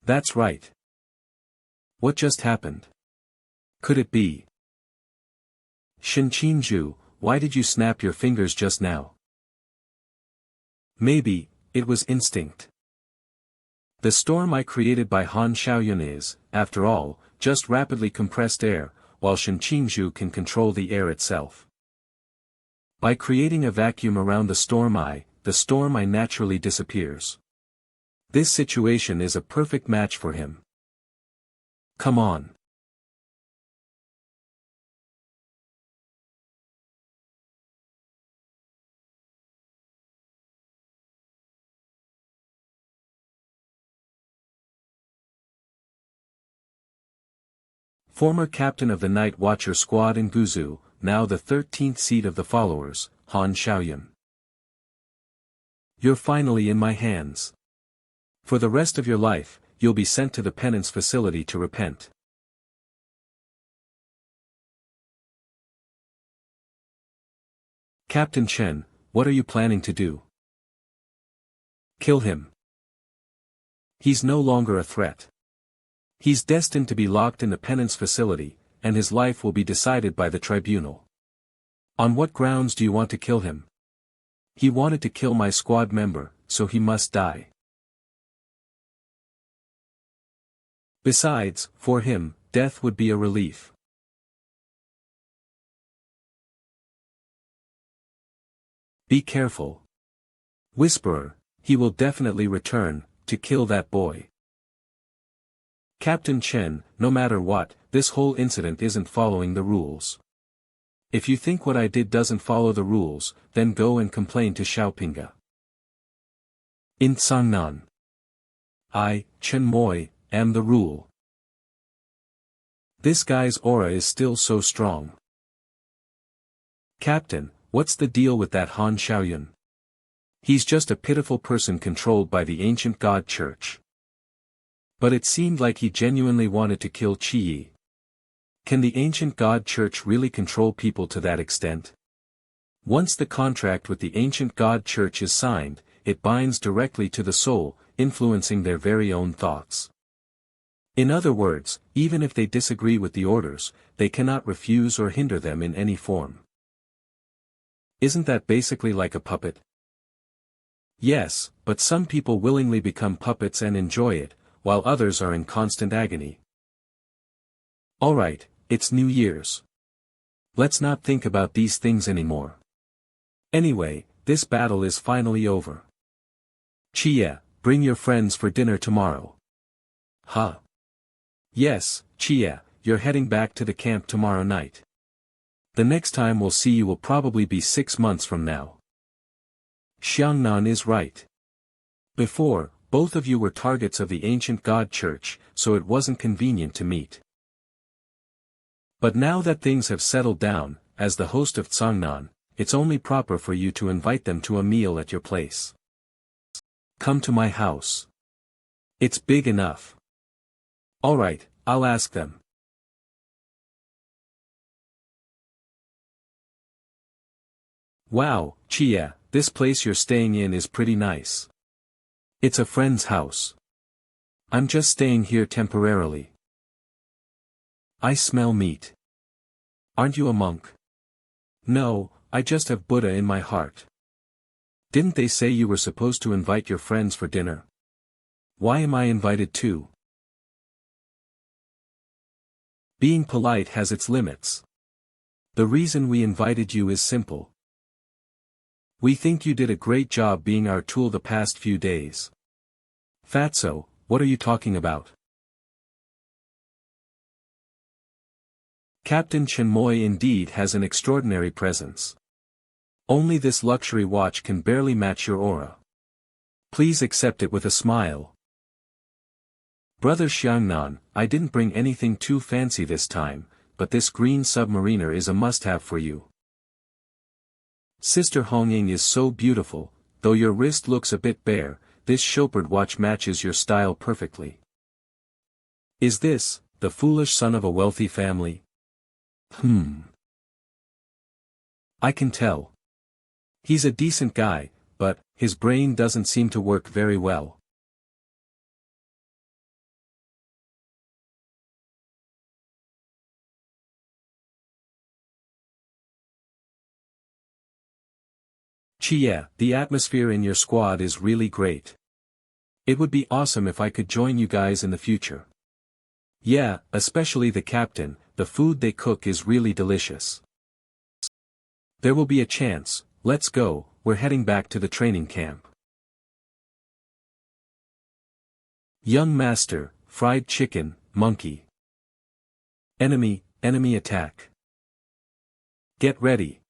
That's right. What just happened? Could it be? Shinqinju, why did you snap your fingers just now? Maybe, it was instinct. The storm I created by Han Xiaoyun is, after all, just rapidly compressed air, while Shinqinju can control the air itself. By creating a vacuum around the storm eye naturally disappears. This situation is a perfect match for him. Come on. Former captain of the Night Watcher squad in Guzu, now the 13th seat of the followers, Han Xiaoyun. You're finally in my hands. For the rest of your life, you'll be sent to the penance facility to repent. Captain Chen, what are you planning to do? Kill him. He's no longer a threat. He's destined to be locked in the penance facility, and his life will be decided by the tribunal. On what grounds do you want to kill him? He wanted to kill my squad member, so he must die. Besides, for him, death would be a relief. Be careful. Whisperer, he will definitely return, to kill that boy. Captain Chen, no matter what, this whole incident isn't following the rules. If you think what I did doesn't follow the rules, then go and complain to Xiaopinga. In Changnan. I, Chen Moi, am the rule. This guy's aura is still so strong. Captain, what's the deal with that Han Xiaoyun? He's just a pitiful person controlled by the ancient god church. But it seemed like he genuinely wanted to kill Qi. Can the ancient god church really control people to that extent? Once the contract with the ancient god church is signed, it binds directly to the soul, influencing their very own thoughts. In other words, even if they disagree with the orders, they cannot refuse or hinder them in any form. Isn't that basically like a puppet? Yes, but some people willingly become puppets and enjoy it, while others are in constant agony. Alright, it's New Year's. Let's not think about these things anymore. Anyway, this battle is finally over. Chia, bring your friends for dinner tomorrow. Huh? Yes, Chia, you're heading back to the camp tomorrow night. The next time we'll see you will probably be 6 months from now. Xiangnan is right. Before, both of you were targets of the ancient god church, so it wasn't convenient to meet. But now that things have settled down, as the host of Changnan, it's only proper for you to invite them to a meal at your place. Come to my house. It's big enough. Alright, I'll ask them. Wow, Chia, this place you're staying in is pretty nice. It's a friend's house. I'm just staying here temporarily. I smell meat. Aren't you a monk? No, I just have Buddha in my heart. Didn't they say you were supposed to invite your friends for dinner? Why am I invited too? Being polite has its limits. The reason we invited you is simple. We think you did a great job being our tool the past few days. Fatso, what are you talking about? Captain Chenmoy indeed has an extraordinary presence. Only this luxury watch can barely match your aura. Please accept it with a smile. Brother Xiangnan, I didn't bring anything too fancy this time, but this green submariner is a must-have for you. Sister Hongying is so beautiful, though your wrist looks a bit bare, this chopard watch matches your style perfectly. Is this, the foolish son of a wealthy family? I can tell. He's a decent guy, but, his brain doesn't seem to work very well. Chia, the atmosphere in your squad is really great. It would be awesome if I could join you guys in the future. Yeah, especially the captain, the food they cook is really delicious. There will be a chance, let's go, we're heading back to the training camp. Young master, fried chicken, monkey. Enemy attack. Get ready.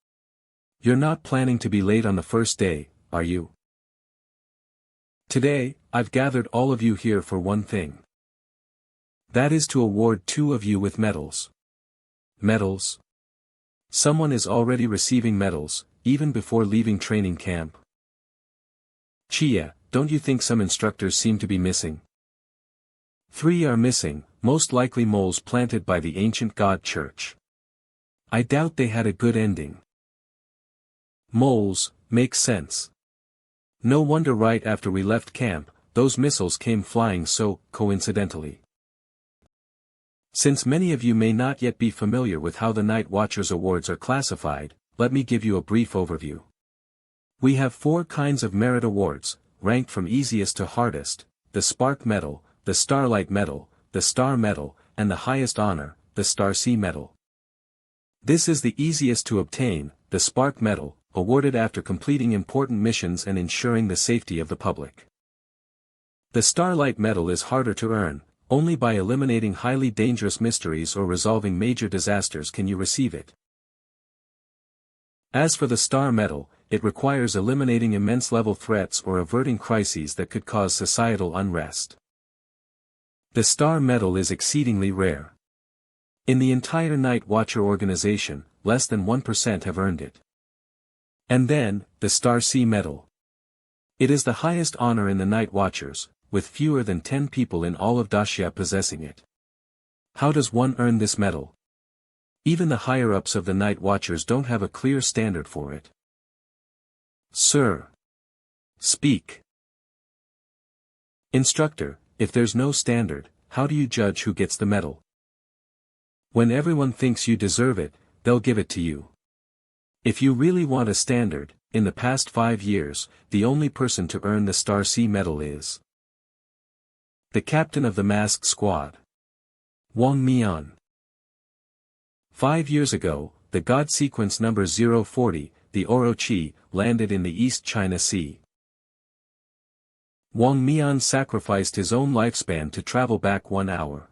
You're not planning to be late on the first day, are you? Today, I've gathered all of you here for one thing. That is to award 2 of you with medals. Medals? Someone is already receiving medals, even before leaving training camp. Chia, don't you think some instructors seem to be missing? 3 are missing, most likely moles planted by the ancient god church. I doubt they had a good ending. Moles, makes sense. No wonder right after we left camp, those missiles came flying so coincidentally. Since many of you may not yet be familiar with how the Night Watchers Awards are classified, let me give you a brief overview. We have 4 kinds of merit awards, ranked from easiest to hardest: the Spark Medal, the Starlight Medal, the Star Medal, and the highest honor, the Star Sea Medal. This is the easiest to obtain, the Spark Medal, awarded after completing important missions and ensuring the safety of the public. The Starlight Medal is harder to earn, only by eliminating highly dangerous mysteries or resolving major disasters can you receive it. As for the Star Medal, it requires eliminating immense level threats or averting crises that could cause societal unrest. The Star Medal is exceedingly rare. In the entire Night Watcher organization, less than 1% have earned it. And then, the Star Sea Medal. It is the highest honor in the Night Watchers, with fewer than 10 people in all of Daxia possessing it. How does one earn this medal? Even the higher-ups of the Night Watchers don't have a clear standard for it. Sir. Speak. Instructor, if there's no standard, how do you judge who gets the medal? When everyone thinks you deserve it, they'll give it to you. If you really want a standard, in the past 5 years, the only person to earn the Star Sea Medal is the captain of the masked squad, Wang Mian. 5 years ago, the God Sequence number 040, the Orochi, landed in the East China Sea. Wang Mian sacrificed his own lifespan to travel back 1 hour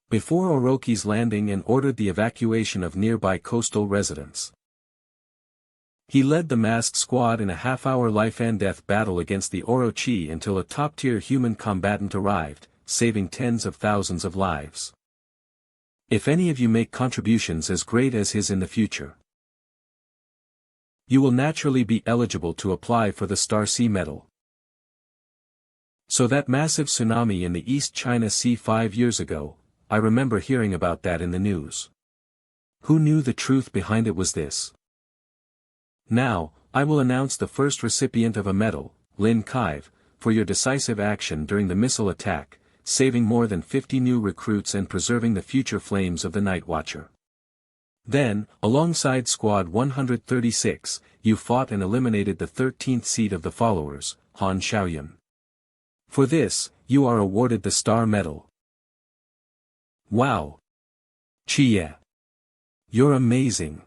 before Orochi's landing and ordered the evacuation of nearby coastal residents. He led the masked squad in a half-hour life-and-death battle against the Orochi until a top-tier human combatant arrived, saving tens of thousands of lives. If any of you make contributions as great as his in the future, you will naturally be eligible to apply for the Star Sea Medal. So that massive tsunami in the East China Sea 5 years ago, I remember hearing about that in the news. Who knew the truth behind it was this? Now, I will announce the first recipient of a medal, Lin Kaive, for your decisive action during the missile attack, saving more than 50 new recruits and preserving the future flames of the Night Watcher. Then, alongside Squad 136, you fought and eliminated the 13th seed of the followers, Han Xiaoyun. For this, you are awarded the Star Medal. Wow! Chia! You're amazing!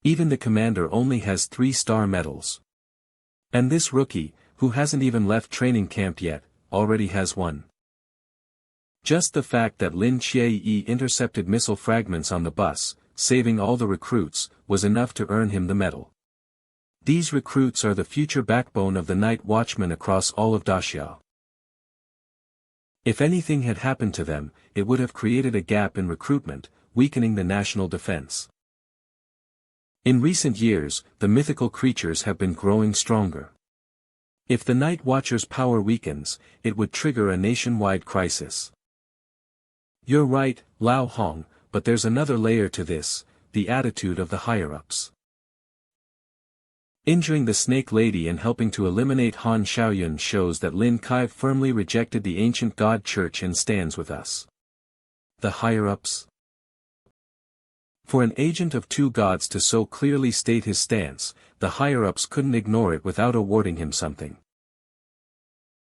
Even the commander only has 3-star medals. And this rookie, who hasn't even left training camp yet, already has one. Just the fact that Lin Qiaoyi intercepted missile fragments on the bus, saving all the recruits, was enough to earn him the medal. These recruits are the future backbone of the Night Watchmen across all of Daxia. If anything had happened to them, it would have created a gap in recruitment, weakening the national defense. In recent years, the mythical creatures have been growing stronger. If the Night Watcher's power weakens, it would trigger a nationwide crisis. You're right, Lao Hong, but there's another layer to this, the attitude of the higher-ups. Injuring the Snake Lady and helping to eliminate Han Xiaoyun shows that Lin Kaive firmly rejected the ancient God Church and stands with us. The higher-ups? For an agent of 2 gods to so clearly state his stance, the higher-ups couldn't ignore it without awarding him something.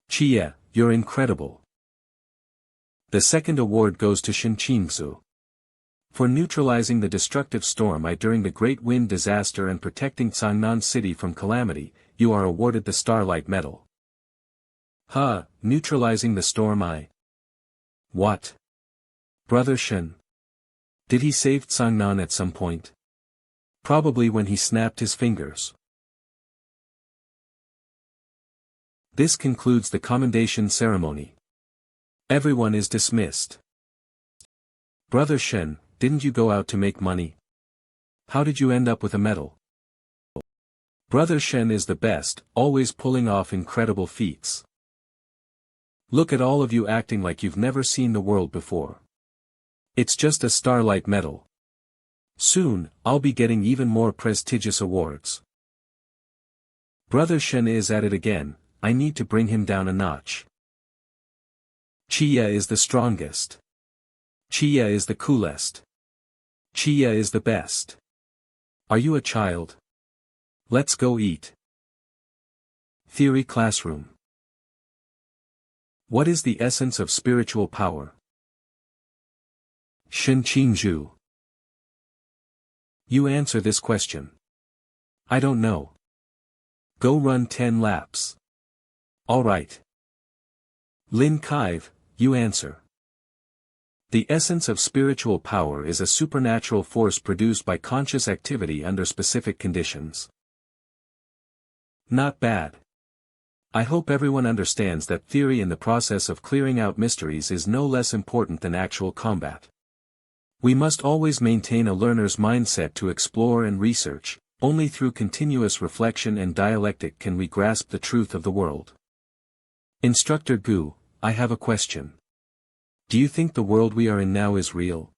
Chia, you're incredible. The second award goes to Shen Qingzu. For neutralizing the destructive storm during the Great Wind disaster and protecting Changnan City from calamity, you are awarded the Starlight Medal. Huh, neutralizing the storm What? Brother Shen. Did he save Changnan at some point? Probably when he snapped his fingers. This concludes the commendation ceremony. Everyone is dismissed. Brother Shen, didn't you go out to make money? How did you end up with a medal? Brother Shen is the best, always pulling off incredible feats. Look at all of you acting like you've never seen the world before. It's just a Starlight Medal. Soon, I'll be getting even more prestigious awards. Brother Shen is at it again, I need to bring him down a notch. Chia is the strongest. Chia is the coolest. Chia is the best. Are you a child? Let's go eat. Theory Classroom. What is the essence of spiritual power? Shen Qingzhu. You answer this question. I don't know. Go run 10 laps. Alright. Lin Kaive, you answer. The essence of spiritual power is a supernatural force produced by conscious activity under specific conditions. Not bad. I hope everyone understands that theory in the process of clearing out mysteries is no less important than actual combat. We must always maintain a learner's mindset to explore and research, only through continuous reflection and dialectic can we grasp the truth of the world. Instructor Gu, I have a question. Do you think the world we are in now is real?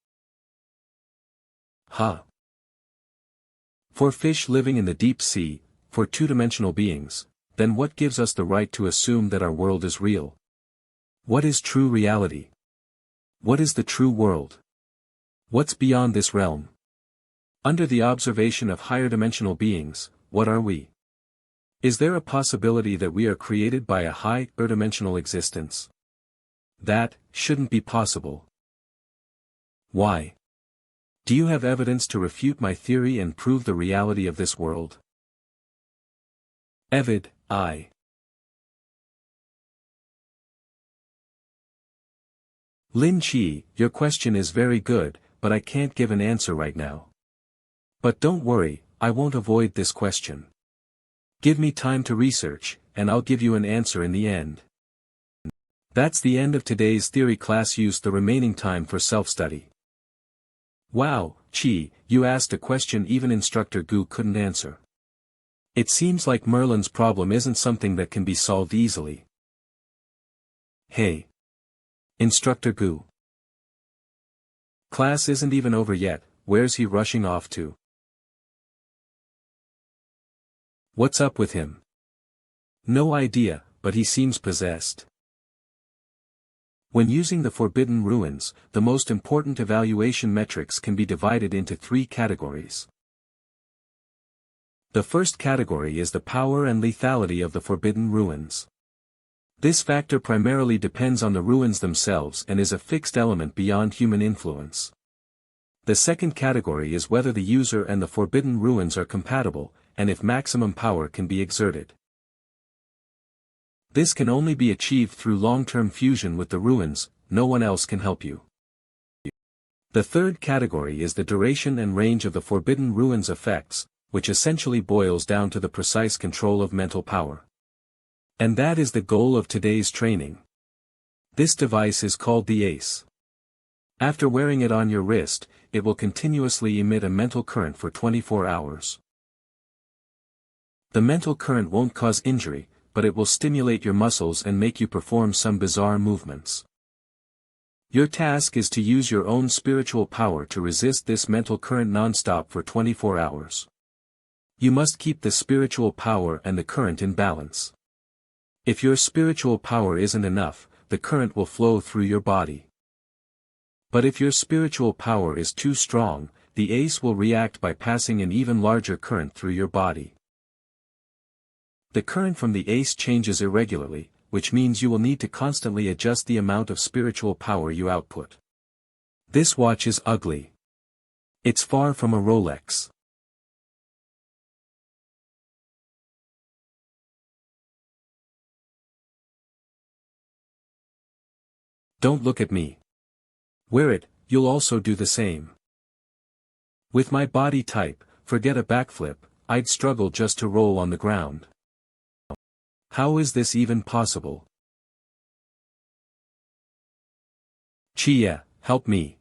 For fish living in the deep sea, for two-dimensional beings, then what gives us the right to assume that our world is real? What is true reality? What is the true world? What's beyond this realm? Under the observation of higher dimensional beings, what are we? Is there a possibility that we are created by a higher dimensional existence? That shouldn't be possible. Why? Do you have evidence to refute my theory and prove the reality of this world? Evid, I. Lin Qi, your question is very good, but I can't give an answer right now. But don't worry, I won't avoid this question. Give me time to research, and I'll give you an answer in the end. That's the end of today's theory class. Use the remaining time for self-study. Wow, Qi, you asked a question even Instructor Gu couldn't answer. It seems like Merlin's problem isn't something that can be solved easily. Hey. Instructor Gu. Class isn't even over yet, where's he rushing off to? What's up with him? No idea, but he seems possessed. When using the Forbidden Ruins, the most important evaluation metrics can be divided into 3 categories. The first category is the power and lethality of the Forbidden Ruins. This factor primarily depends on the ruins themselves and is a fixed element beyond human influence. The second category is whether the user and the Forbidden Ruins are compatible, and if maximum power can be exerted. This can only be achieved through long-term fusion with the ruins, no one else can help you. The third category is the duration and range of the Forbidden Ruins effects, which essentially boils down to the precise control of mental power. And that is the goal of today's training. This device is called the Ace. After wearing it on your wrist, it will continuously emit a mental current for 24 hours. The mental current won't cause injury, but it will stimulate your muscles and make you perform some bizarre movements. Your task is to use your own spiritual power to resist this mental current non-stop for 24 hours. You must keep the spiritual power and the current in balance. If your spiritual power isn't enough, the current will flow through your body. But if your spiritual power is too strong, the Ace will react by passing an even larger current through your body. The current from the Ace changes irregularly, which means you will need to constantly adjust the amount of spiritual power you output. This watch is ugly. It's far from a Rolex. Don't look at me. Wear it, you'll also do the same. With my body type, forget a backflip, I'd struggle just to roll on the ground. How is this even possible? Chia, help me.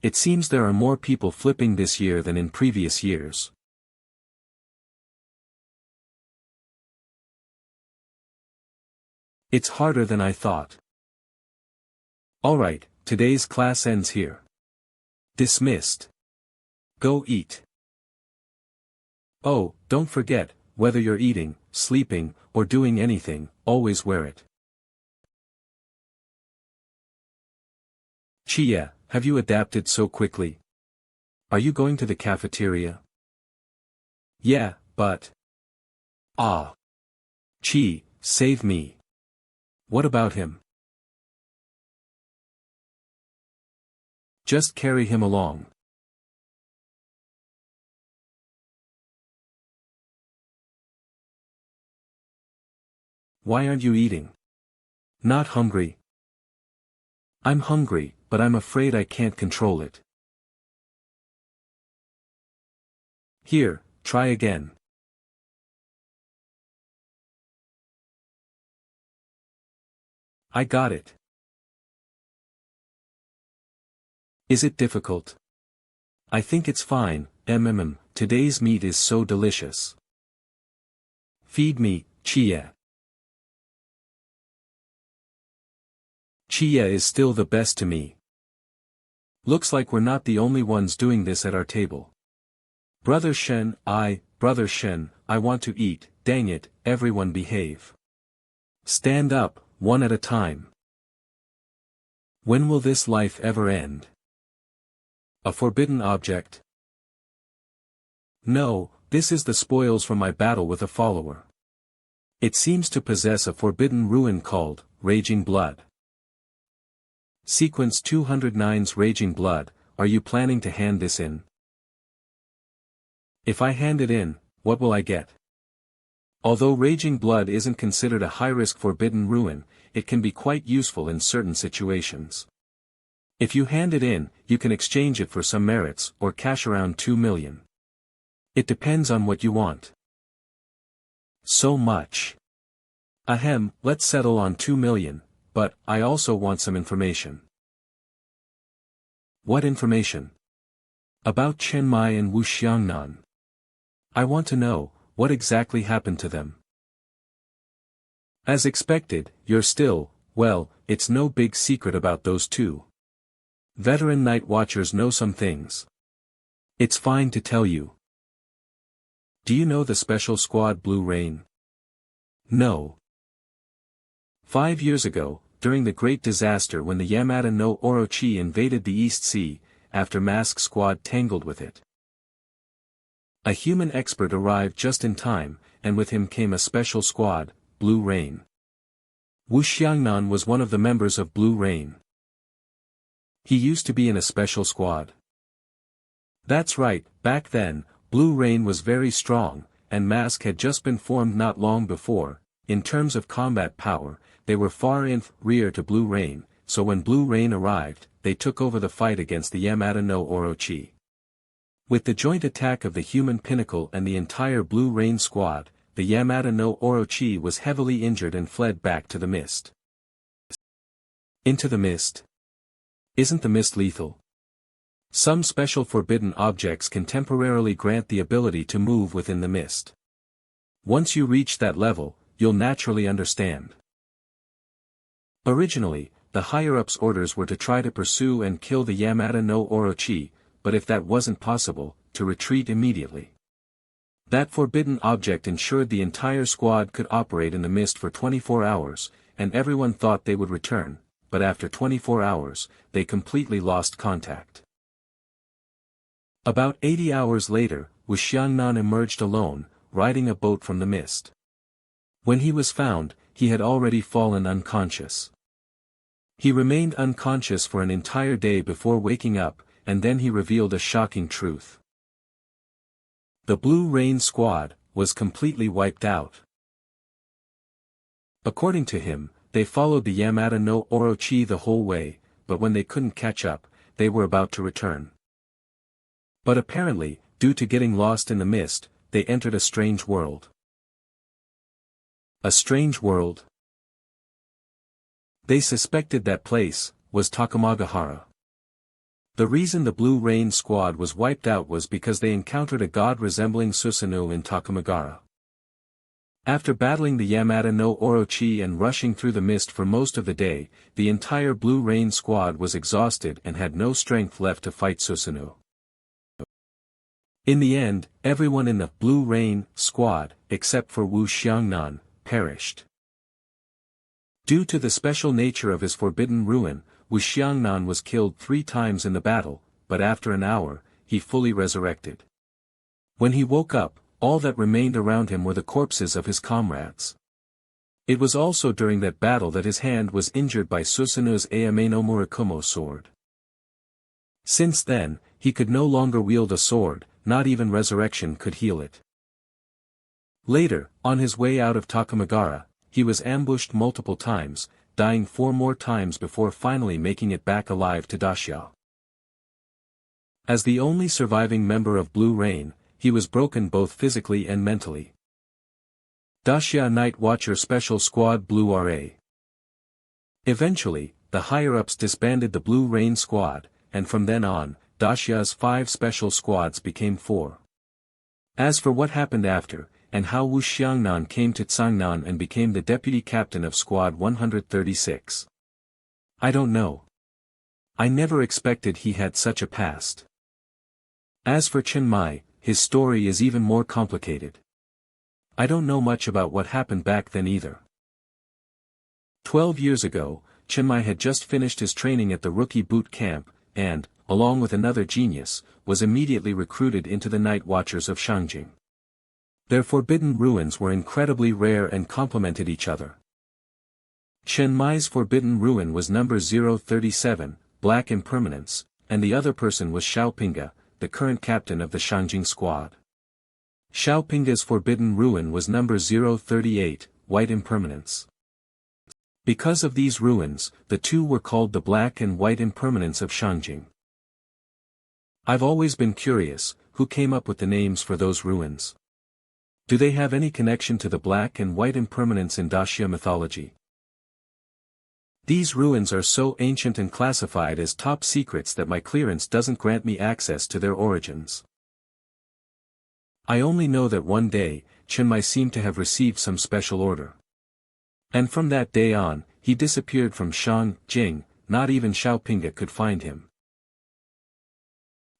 It seems there are more people flipping this year than in previous years. It's harder than I thought. Alright, today's class ends here. Dismissed. Go eat. Oh, don't forget, whether you're eating, sleeping, or doing anything, always wear it. Chia, have you adapted so quickly? Are you going to the cafeteria? Yeah, but... Ah. Chi, save me. What about him? Just carry him along. Why aren't you eating? Not hungry. I'm hungry, but I'm afraid I can't control it. Here, try again. I got it. Is it difficult? I think it's fine, today's meat is so delicious. Feed me, Chia. Chia is still the best to me. Looks like we're not the only ones doing this at our table. Brother Shen, I want to eat, dang it, everyone behave. Stand up, one at a time. When will this life ever end? A forbidden object? No, this is the spoils from my battle with a follower. It seems to possess a forbidden ruin called, Raging Blood. Sequence 209's Raging Blood, are you planning to hand this in? If I hand it in, what will I get? Although Raging Blood isn't considered a high-risk forbidden ruin, it can be quite useful in certain situations. If you hand it in, you can exchange it for some merits or cash around 2 million. It depends on what you want. So much. Let's settle on 2 million. But, I also want some information. What information? About Chen Mai and Wu Xiangnan. I want to know, what exactly happened to them? As expected, you're still, well, it's no big secret about those two. Veteran night watchers know some things. It's fine to tell you. Do you know the special squad Blue Rain? No. 5 years ago, during the Great Disaster when the Yamata no Orochi invaded the East Sea, after Mask Squad tangled with it. A human expert arrived just in time, and with him came a special squad, Blue Rain. Wu Xiangnan was one of the members of Blue Rain. He used to be in a special squad. That's right, back then, Blue Rain was very strong, and Mask had just been formed not long before. In terms of combat power, they were far inferior to Blue Rain, so when Blue Rain arrived, they took over the fight against the Yamata no Orochi. With the joint attack of the human pinnacle and the entire Blue Rain squad, the Yamata no Orochi was heavily injured and fled back to the mist. Into the mist? Isn't the mist lethal? Some special forbidden objects can temporarily grant the ability to move within the mist. Once you reach that level, you'll naturally understand. Originally, the higher-ups' orders were to try to pursue and kill the Yamata no Orochi, but if that wasn't possible, to retreat immediately. That forbidden object ensured the entire squad could operate in the mist for 24 hours, and everyone thought they would return, but after 24 hours, they completely lost contact. About 80 hours later, Wu Xiangnan emerged alone, riding a boat from the mist. When he was found, he had already fallen unconscious. He remained unconscious for an entire day before waking up, and then he revealed a shocking truth. The Blue Rain squad was completely wiped out. According to him, they followed the Yamata no Orochi the whole way, but when they couldn't catch up, they were about to return. But apparently, due to getting lost in the mist, they entered a strange world. A strange world? They suspected that place was Takamagahara. The reason the Blue Rain squad was wiped out was because they encountered a god resembling Susanoo in Takamagahara. After battling the Yamata no Orochi and rushing through the mist for most of the day, the entire Blue Rain squad was exhausted and had no strength left to fight Susanoo. In the end, everyone in the Blue Rain squad, except for Wu Xiangnan, perished. Due to the special nature of his forbidden ruin, Wu Xiangnan was killed 3 times in the battle, but after an hour, he fully resurrected. When he woke up, all that remained around him were the corpses of his comrades. It was also during that battle that his hand was injured by Susanoo's Ayame no Murakumo sword. Since then, he could no longer wield a sword, not even resurrection could heal it. Later, on his way out of Takamagahara, he was ambushed multiple times, dying 4 more times before finally making it back alive to Dacia. As the only surviving member of Blue Rain, he was broken both physically and mentally. Dacia Night Watcher Special Squad Blue RA. Eventually, the higher-ups disbanded the Blue Rain squad, and from then on, Dacia's 5 special squads became 4. As for what happened after, and how Wu Xiangnan came to Tsangnan and became the deputy captain of Squad 136. I don't know. I never expected he had such a past. As for Chen Mai, his story is even more complicated. I don't know much about what happened back then either. 12 years ago, Chen Mai had just finished his training at the rookie boot camp, and, along with another genius, was immediately recruited into the Night Watchers of Shangjing. Their forbidden ruins were incredibly rare and complemented each other. Chen Mai's forbidden ruin was number 037, Black Impermanence, and the other person was Xiaopinga, the current captain of the Shangjing squad. Xiaopinga's forbidden ruin was number 038, White Impermanence. Because of these ruins, the two were called the Black and White Impermanence of Shangjing. I've always been curious, who came up with the names for those ruins? Do they have any connection to the Black and White Impermanence in Dacia mythology? These ruins are so ancient and classified as top secrets that my clearance doesn't grant me access to their origins. I only know that one day, Chinmai seemed to have received some special order. And from that day on, he disappeared from Shangjing. Not even Xiaopinga could find him.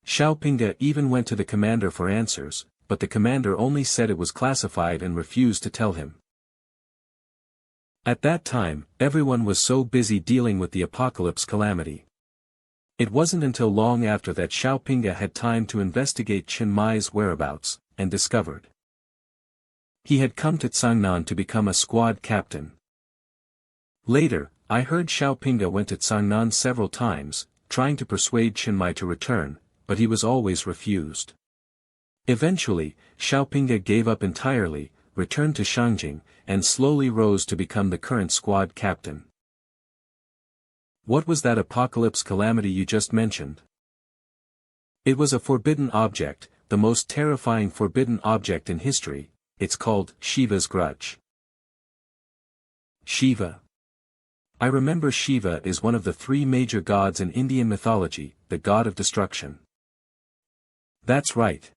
Xiaopinga even went to the commander for answers, but the commander only said it was classified and refused to tell him. At that time, everyone was so busy dealing with the apocalypse calamity. It wasn't until long after that Xiaopinga had time to investigate Chinmai's whereabouts, and discovered. He had come to Cangnan to become a squad captain. Later, I heard Xiaopinga went to Cangnan several times, trying to persuade Chinmai to return, but he was always refused. Eventually, Xiaopinga gave up entirely, returned to Shangjing, and slowly rose to become the current squad captain. What was that apocalypse calamity you just mentioned? It was a forbidden object, the most terrifying forbidden object in history. It's called Shiva's grudge. Shiva. I remember Shiva is one of the three major gods in Indian mythology, the god of destruction. That's right.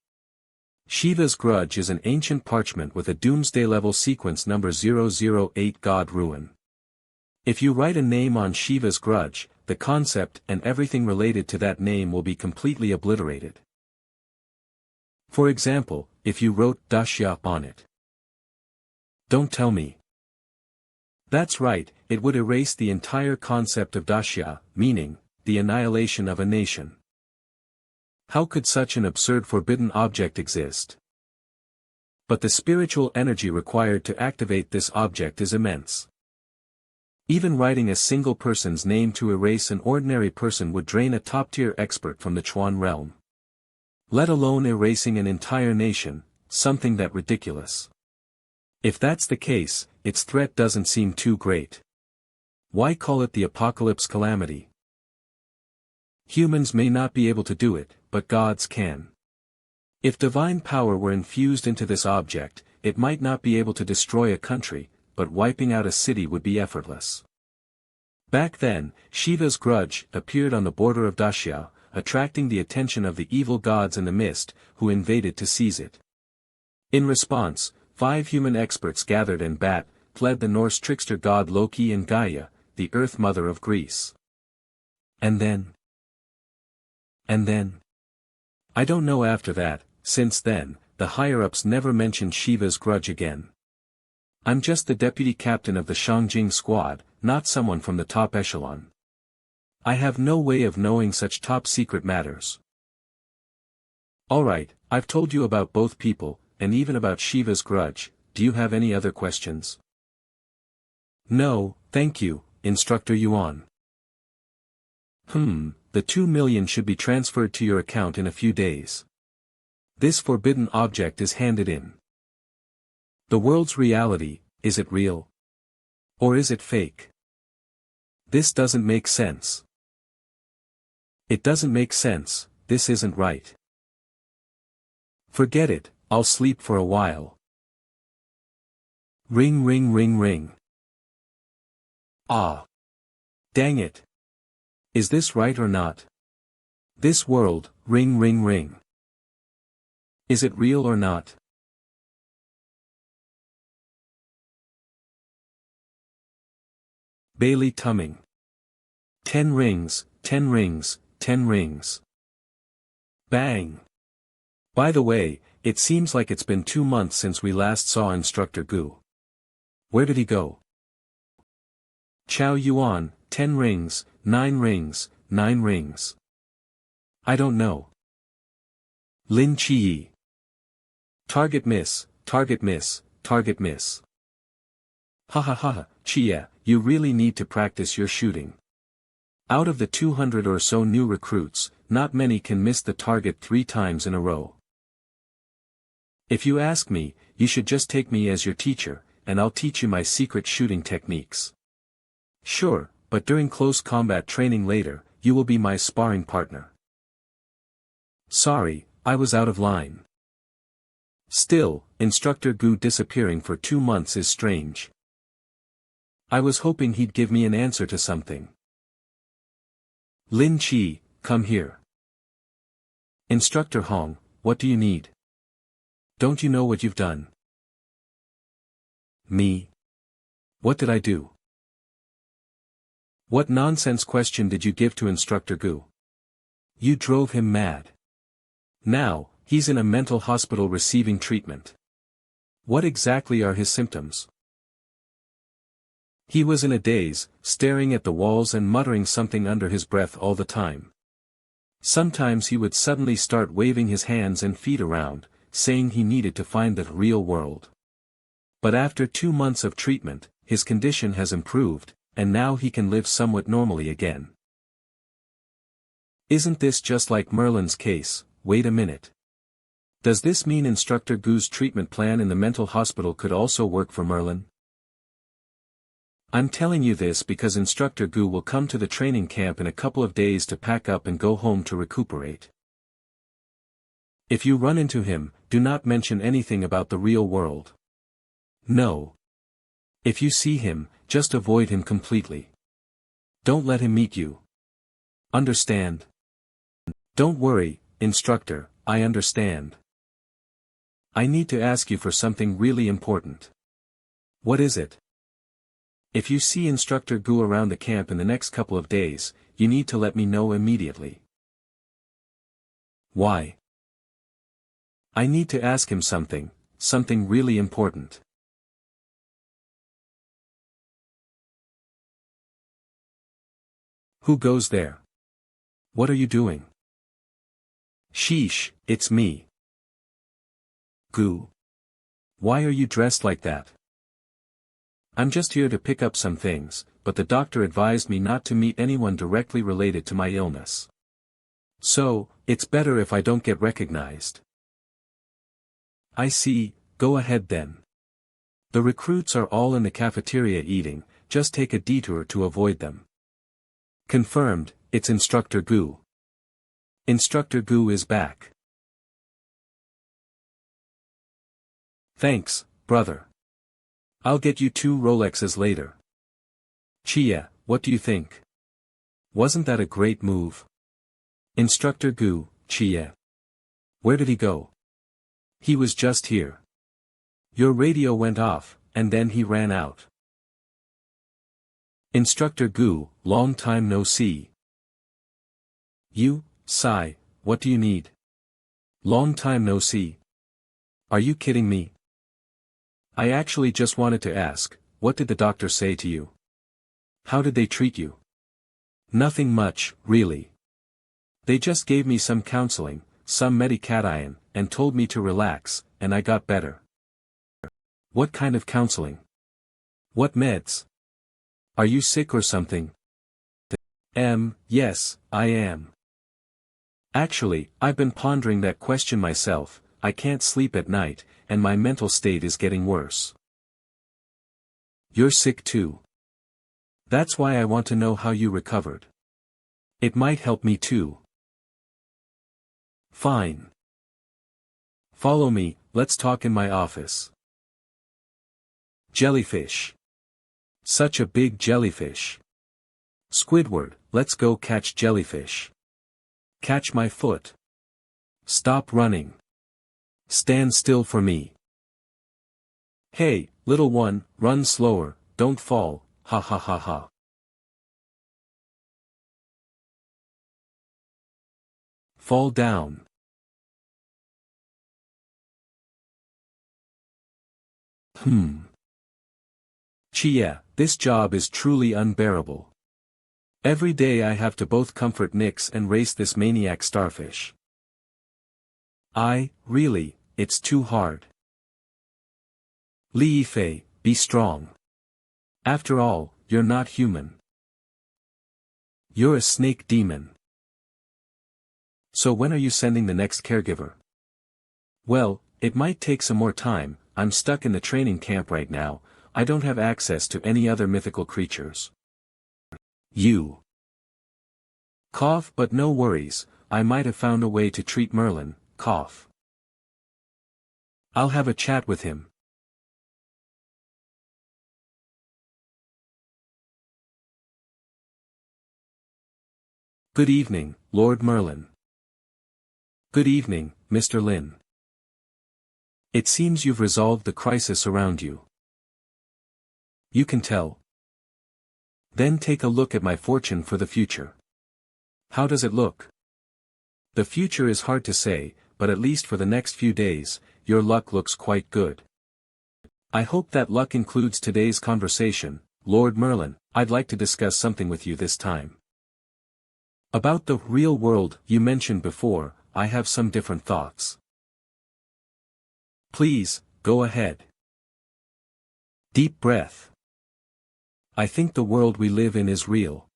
Shiva's grudge is an ancient parchment with a doomsday-level sequence number 008 God Ruin. If you write a name on Shiva's grudge, the concept and everything related to that name will be completely obliterated. For example, if you wrote Dashya on it. Don't tell me. That's right, it would erase the entire concept of Dashya, meaning, the annihilation of a nation. How could such an absurd forbidden object exist? But the spiritual energy required to activate this object is immense. Even writing a single person's name to erase an ordinary person would drain a top-tier expert from the Chuan realm. Let alone erasing an entire nation, something that ridiculous. If that's the case, its threat doesn't seem too great. Why call it the apocalypse calamity? Humans may not be able to do it, but gods can. If divine power were infused into this object, it might not be able to destroy a country, but wiping out a city would be effortless. Back then, Shiva's grudge appeared on the border of Dashya, attracting the attention of the evil gods in the mist, who invaded to seize it. In response, 5 human experts gathered and fled the Norse trickster god Loki and Gaia, the Earth Mother of Greece. And then? I don't know after that. Since then, the higher-ups never mentioned Shiva's grudge again. I'm just the deputy captain of the Shangjing squad, not someone from the top echelon. I have no way of knowing such top-secret matters. Alright, I've told you about both people, and even about Shiva's grudge. Do you have any other questions? No, thank you, Instructor Yuan. The 2 million should be transferred to your account in a few days. This forbidden object is handed in. The world's reality, is it real? Or is it fake? This doesn't make sense. It doesn't make sense, this isn't right. Forget it, I'll sleep for a while. Ring ring ring ring. Ah. Dang it. Is this right or not? This world, ring ring ring. Is it real or not? Bailey Tumming. 10 rings, 10 rings, 10 rings. Bang. By the way, it seems like it's been 2 months since we last saw Instructor Gu. Where did he go? Chow Yuan, 10 rings, 9 rings, 9 rings. I don't know. Lin Qi. Target miss, target miss, target miss. Ha ha ha, Chia, you really need to practice your shooting. Out of the 200 or so new recruits, not many can miss the target 3 times in a row. If you ask me, you should just take me as your teacher, and I'll teach you my secret shooting techniques. Sure, but during close combat training later, you will be my sparring partner. Sorry, I was out of line. Still, Instructor Gu disappearing for 2 months is strange. I was hoping he'd give me an answer to something. Lin Qi, come here. Instructor Hong, what do you need? Don't you know what you've done? Me? What did I do? What nonsense question did you give to Instructor Gu? You drove him mad. Now, he's in a mental hospital receiving treatment. What exactly are his symptoms? He was in a daze, staring at the walls and muttering something under his breath all the time. Sometimes he would suddenly start waving his hands and feet around, saying he needed to find the real world. But after 2 months of treatment, his condition has improved, and now he can live somewhat normally again. Isn't this just like Merlin's case? Wait a minute. Does this mean Instructor Gu's treatment plan in the mental hospital could also work for Merlin? I'm telling you this because Instructor Gu will come to the training camp in a couple of days to pack up and go home to recuperate. If you run into him, do not mention anything about the real world. No. If you see him, just avoid him completely. Don't let him meet you. Understand? Don't worry, instructor, I understand. I need to ask you for something really important. What is it? If you see Instructor Gu around the camp in the next couple of days, you need to let me know immediately. Why? I need to ask him something really important. Who goes there? What are you doing? Sheesh, it's me. Gu. Why are you dressed like that? I'm just here to pick up some things, but the doctor advised me not to meet anyone directly related to my illness. So, it's better if I don't get recognized. I see, go ahead then. The recruits are all in the cafeteria eating, just take a detour to avoid them. Confirmed, it's Instructor Gu. Instructor Gu is back. Thanks, brother. I'll get you 2 Rolexes later. Chia, what do you think? Wasn't that a great move? Instructor Gu, Chia. Where did he go? He was just here. Your radio went off, and then he ran out. Instructor Gu, long time no see. You, Sai, what do you need? Long time no see. Are you kidding me? I actually just wanted to ask, what did the doctor say to you? How did they treat you? Nothing much, really. They just gave me some counseling, some medication, and told me to relax, and I got better. What kind of counseling? What meds? Are you sick or something? Yes, I am. Actually, I've been pondering that question myself. I can't sleep at night, and my mental state is getting worse. You're sick too. That's why I want to know how you recovered. It might help me too. Fine. Follow me, let's talk in my office. Jellyfish. Such a big jellyfish. Squidward, let's go catch jellyfish. Catch my foot. Stop running. Stand still for me. Hey, little one, run slower, don't fall, ha ha ha ha. Fall down. Chia, this job is truly unbearable. Every day I have to both comfort Nyx and race this maniac starfish. Really, it's too hard. Li Yifei, be strong. After all, you're not human. You're a snake demon. So when are you sending the next caregiver? Well, it might take some more time, I'm stuck in the training camp right now, I don't have access to any other mythical creatures. You. Cough, but no worries, I might have found a way to treat Merlin, cough. I'll have a chat with him. Good evening, Lord Merlin. Good evening, Mr. Lin. It seems you've resolved the crisis around you. You can tell. Then take a look at my fortune for the future. How does it look? The future is hard to say, but at least for the next few days, your luck looks quite good. I hope that luck includes today's conversation, Lord Merlin. I'd like to discuss something with you this time. About the real world you mentioned before, I have some different thoughts. Please, go ahead. Deep breath. I think the world we live in is real.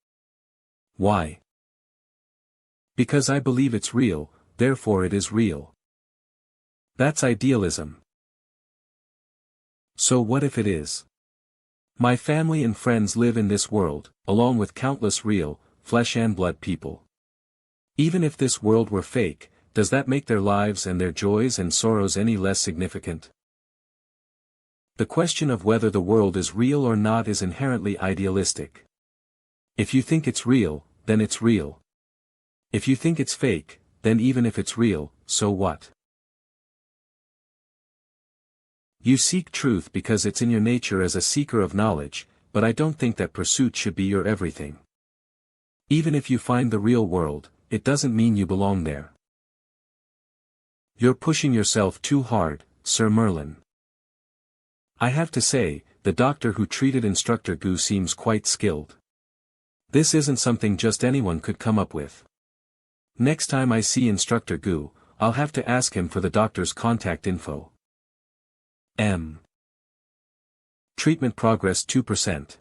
Why? Because I believe it's real, therefore it is real. That's idealism. So what if it is? My family and friends live in this world, along with countless real, flesh and blood people. Even if this world were fake, does that make their lives and their joys and sorrows any less significant? The question of whether the world is real or not is inherently idealistic. If you think it's real, then it's real. If you think it's fake, then even if it's real, so what? You seek truth because it's in your nature as a seeker of knowledge, but I don't think that pursuit should be your everything. Even if you find the real world, it doesn't mean you belong there. You're pushing yourself too hard, Sir Merlin. I have to say, the doctor who treated Instructor Gu seems quite skilled. This isn't something just anyone could come up with. Next time I see Instructor Gu, I'll have to ask him for the doctor's contact info. Treatment progress 2%.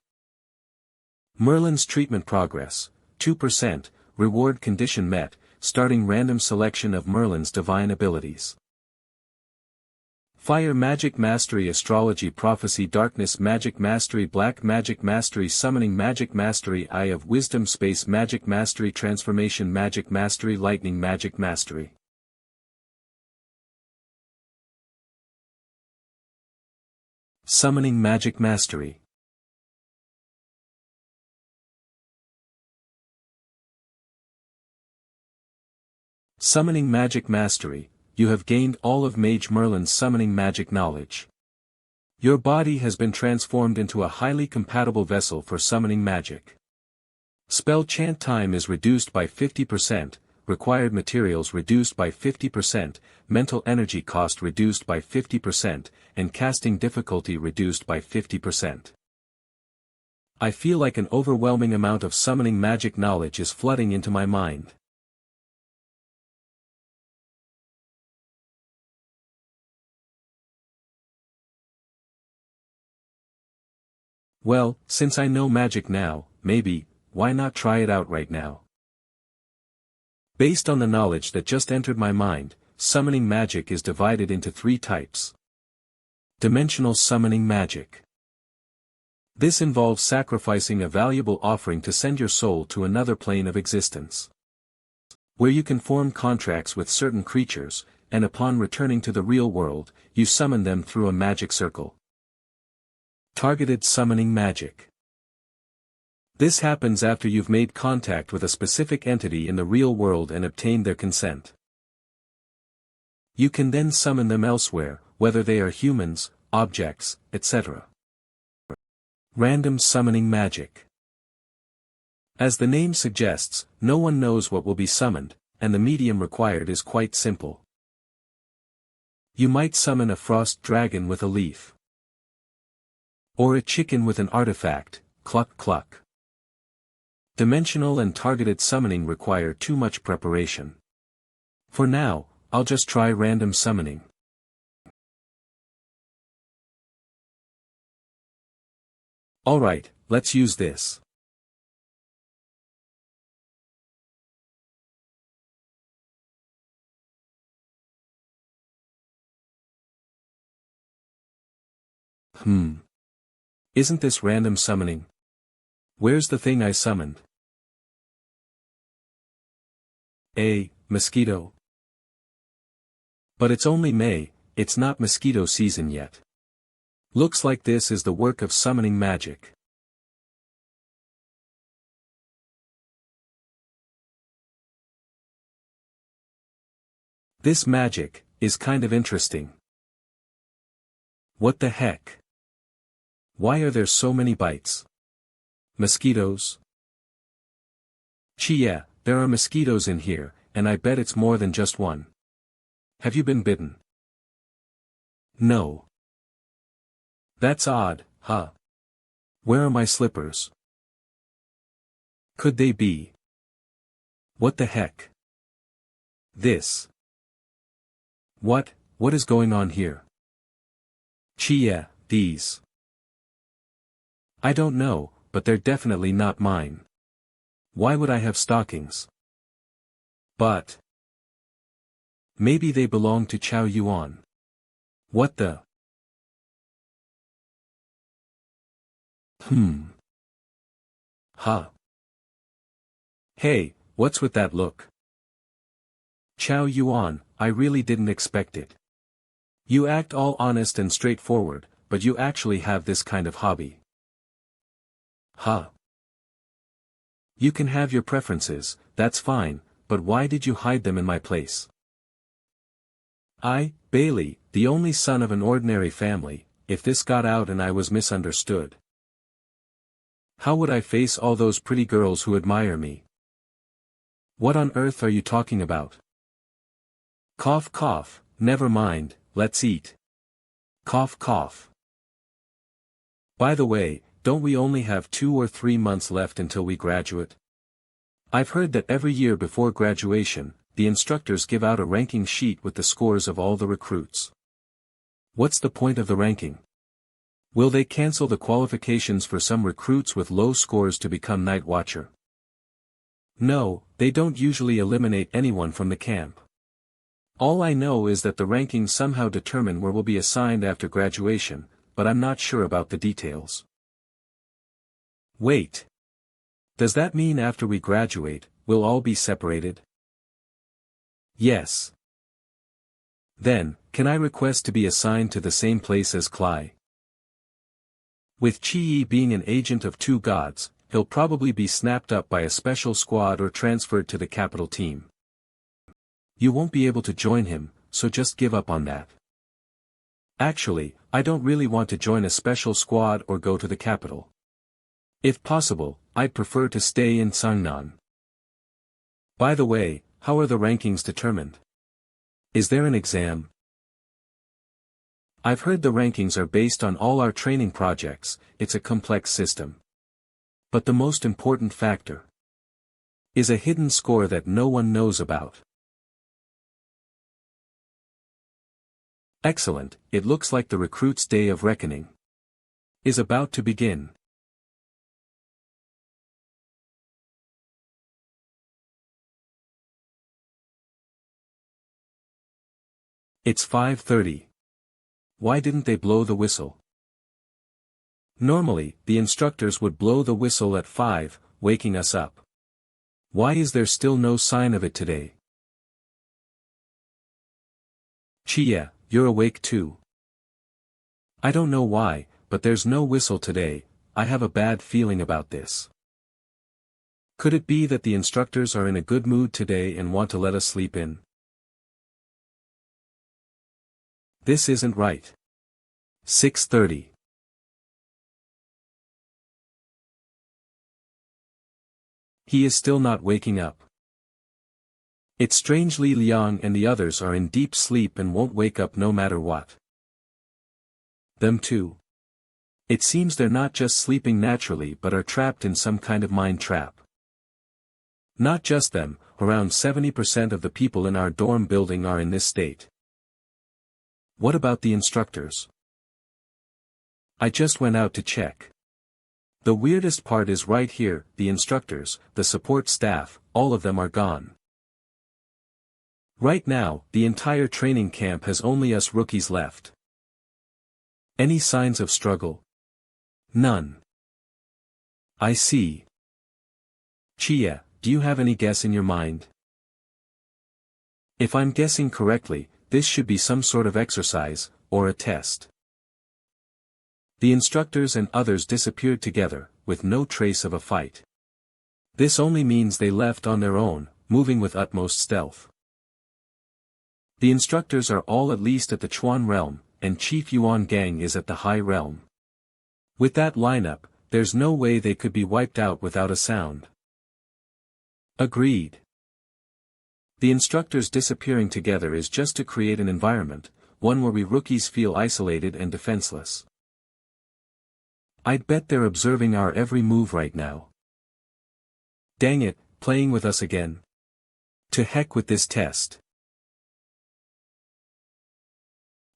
Merlin's treatment progress, 2%, reward condition met, starting random selection of Merlin's divine abilities. Fire Magic Mastery, Astrology, Prophecy, Darkness Magic Mastery, Black Magic Mastery, Summoning Magic Mastery, Eye of Wisdom, Space Magic Mastery, Transformation Magic Mastery, Lightning Magic Mastery. Summoning Magic Mastery. Summoning Magic Mastery, you have gained all of Mage Merlin's summoning magic knowledge. Your body has been transformed into a highly compatible vessel for summoning magic. Spell chant time is reduced by 50%, required materials reduced by 50%, mental energy cost reduced by 50%, and casting difficulty reduced by 50%. I feel like an overwhelming amount of summoning magic knowledge is flooding into my mind. Well, since I know magic now, maybe, why not try it out right now? Based on the knowledge that just entered my mind, summoning magic is divided into 3 types. Dimensional summoning magic. This involves sacrificing a valuable offering to send your soul to another plane of existence, where you can form contracts with certain creatures, and upon returning to the real world, you summon them through a magic circle. Targeted summoning magic. This happens after you've made contact with a specific entity in the real world and obtained their consent. You can then summon them elsewhere, whether they are humans, objects, etc. Random summoning magic. As the name suggests, no one knows what will be summoned, and the medium required is quite simple. You might summon a frost dragon with a leaf. Or a chicken with an artifact, cluck cluck. Dimensional and targeted summoning require too much preparation. For now, I'll just try random summoning. Alright, let's use this. Isn't this random summoning? Where's the thing I summoned? A mosquito. But it's only May, it's not mosquito season yet. Looks like this is the work of summoning magic. This magic is kind of interesting. What the heck? Why are there so many bites? Mosquitoes? Yeah, there are mosquitoes in here, and I bet it's more than just one. Have you been bitten? No. That's odd, huh? Where are my slippers? Could they be? What the heck? This. What is going on here? Yeah, these. I don't know, but they're definitely not mine. Why would I have stockings? But. Maybe they belong to Chow Yuan. What the? Huh. Hey, what's with that look? Chow Yuan, I really didn't expect it. You act all honest and straightforward, but you actually have this kind of hobby. Huh. You can have your preferences, that's fine, but why did you hide them in my place? I, Bailey, the only son of an ordinary family, if this got out and I was misunderstood. How would I face all those pretty girls who admire me? What on earth are you talking about? Cough cough, never mind, let's eat. Cough cough. By the way, don't we only have 2 or 3 months left until we graduate? I've heard that every year before graduation, the instructors give out a ranking sheet with the scores of all the recruits. What's the point of the ranking? Will they cancel the qualifications for some recruits with low scores to become night watcher? No, they don't usually eliminate anyone from the camp. All I know is that the rankings somehow determine where we'll be assigned after graduation, but I'm not sure about the details. Wait. Does that mean after we graduate, we'll all be separated? Yes. Then, can I request to be assigned to the same place as Cly? With Chi being an agent of 2 gods, he'll probably be snapped up by a special squad or transferred to the capital team. You won't be able to join him, so just give up on that. Actually, I don't really want to join a special squad or go to the capital. If possible, I'd prefer to stay in Sangnan. By the way, how are the rankings determined? Is there an exam? I've heard the rankings are based on all our training projects, it's a complex system. But the most important factor is a hidden score that no one knows about. Excellent, it looks like the recruit's day of reckoning is about to begin. It's 5:30. Why didn't they blow the whistle? Normally, the instructors would blow the whistle at 5, waking us up. Why is there still no sign of it today? Chia, you're awake too. I don't know why, but there's no whistle today. I have a bad feeling about this. Could it be that the instructors are in a good mood today and want to let us sleep in? This isn't right. 6:30. He is still not waking up. It's strangely Liang and the others are in deep sleep and won't wake up no matter what. Them too. It seems they're not just sleeping naturally but are trapped in some kind of mind trap. Not just them, around 70% of the people in our dorm building are in this state. What about the instructors? I just went out to check. The weirdest part is right here, the instructors, the support staff, all of them are gone. Right now, the entire training camp has only us rookies left. Any signs of struggle? None. I see. Chia, do you have any guess in your mind? If I'm guessing correctly, this should be some sort of exercise, or a test. The instructors and others disappeared together, with no trace of a fight. This only means they left on their own, moving with utmost stealth. The instructors are all at least at the Chuan realm, and Chief Yuan Gang is at the High realm. With that lineup, there's no way they could be wiped out without a sound. Agreed. The instructors disappearing together is just to create an environment, one where we rookies feel isolated and defenseless. I'd bet they're observing our every move right now. Dang it, playing with us again. To heck with this test.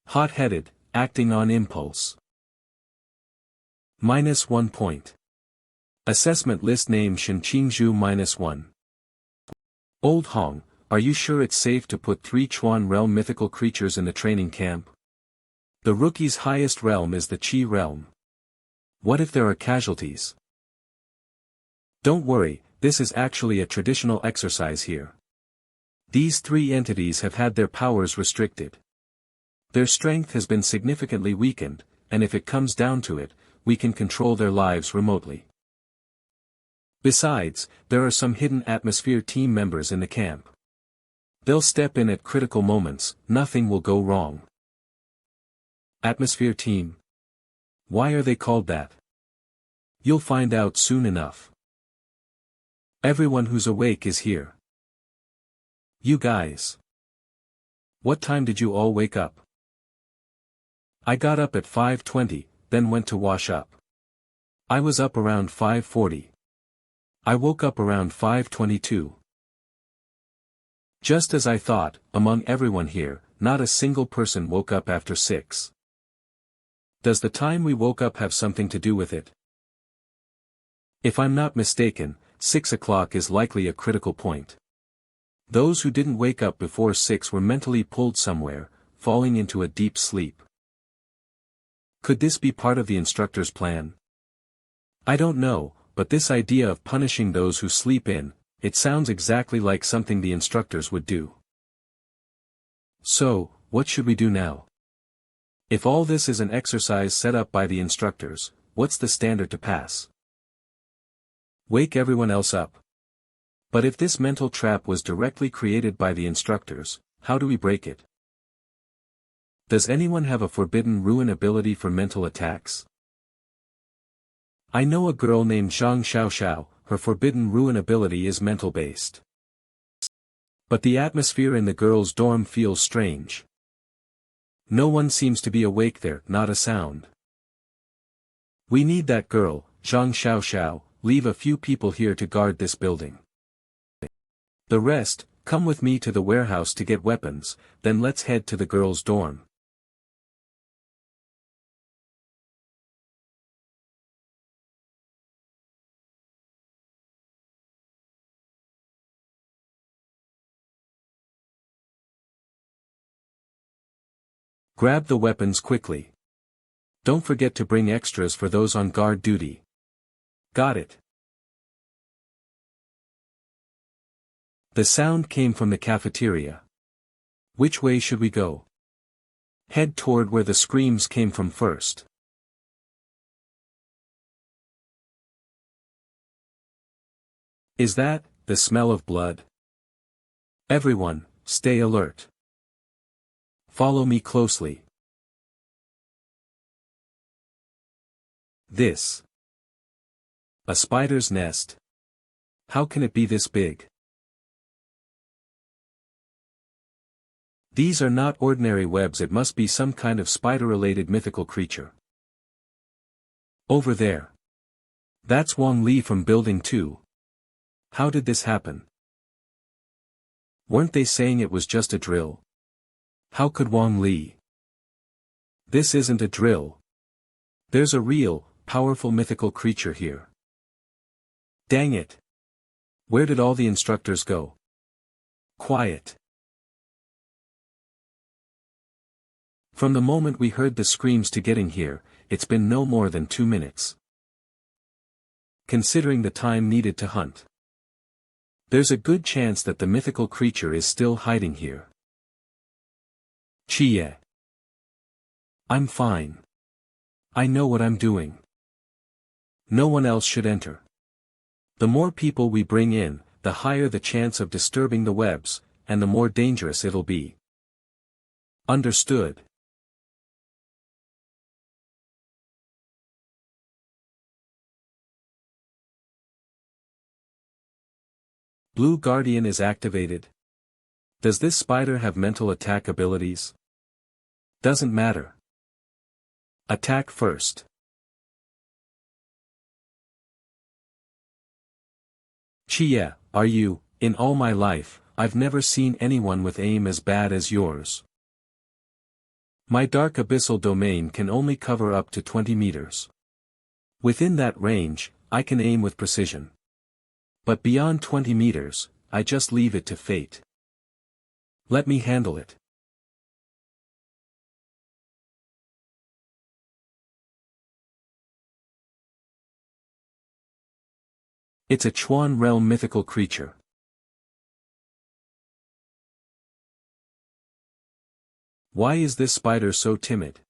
Hot-headed, acting on impulse. -1 point. Assessment list name Shinqingzhu -1. Old Hong, are you sure it's safe to put 3 Chuan realm mythical creatures in the training camp? The rookie's highest realm is the Qi realm. What if there are casualties? Don't worry, this is actually a traditional exercise here. These 3 entities have had their powers restricted. Their strength has been significantly weakened, and if it comes down to it, we can control their lives remotely. Besides, there are some hidden atmosphere team members in the camp. They'll step in at critical moments, nothing will go wrong. Atmosphere team. Why are they called that? You'll find out soon enough. Everyone who's awake is here. You guys. What time did you all wake up? I got up at 5:20, then went to wash up. I was up around 5:40. I woke up around 5:22. Just as I thought, among everyone here, not a single person woke up after 6. Does the time we woke up have something to do with it? If I'm not mistaken, 6 o'clock is likely a critical point. Those who didn't wake up before 6 were mentally pulled somewhere, falling into a deep sleep. Could this be part of the instructor's plan? I don't know, but this idea of punishing those who sleep in, it sounds exactly like something the instructors would do. So, what should we do now? If all this is an exercise set up by the instructors, what's the standard to pass? Wake everyone else up. But if this mental trap was directly created by the instructors, how do we break it? Does anyone have a forbidden ruin ability for mental attacks? I know a girl named Zhang Xiaoxiao, her forbidden ruin ability is mental-based. But the atmosphere in the girls' dorm feels strange. No one seems to be awake there, not a sound. We need that girl, Zhang Xiaoxiao, leave a few people here to guard this building. The rest, come with me to the warehouse to get weapons, then let's head to the girls' dorm. Grab the weapons quickly. Don't forget to bring extras for those on guard duty. Got it. The sound came from the cafeteria. Which way should we go? Head toward where the screams came from first. Is that the smell of blood? Everyone, stay alert. Follow me closely. This. A spider's nest. How can it be this big? These are not ordinary webs, it must be some kind of spider-related mythical creature. Over there. That's Wang Li from Building 2. How did this happen? Weren't they saying it was just a drill? How could Wang Li? This isn't a drill. There's a real, powerful mythical creature here. Dang it. Where did all the instructors go? Quiet. From the moment we heard the screams to getting here, it's been no more than 2 minutes. Considering the time needed to hunt. There's a good chance that the mythical creature is still hiding here. Chie. I'm fine. I know what I'm doing. No one else should enter. The more people we bring in, the higher the chance of disturbing the webs, and the more dangerous it'll be. Understood. Blue Guardian is activated. Does this spider have mental attack abilities? Doesn't matter. Attack first. Chia, are you? In all my life, I've never seen anyone with aim as bad as yours. My dark abyssal domain can only cover up to 20 meters. Within that range, I can aim with precision. But beyond 20 meters, I just leave it to fate. Let me handle it. It's a Chuan realm mythical creature. Why is this spider so timid?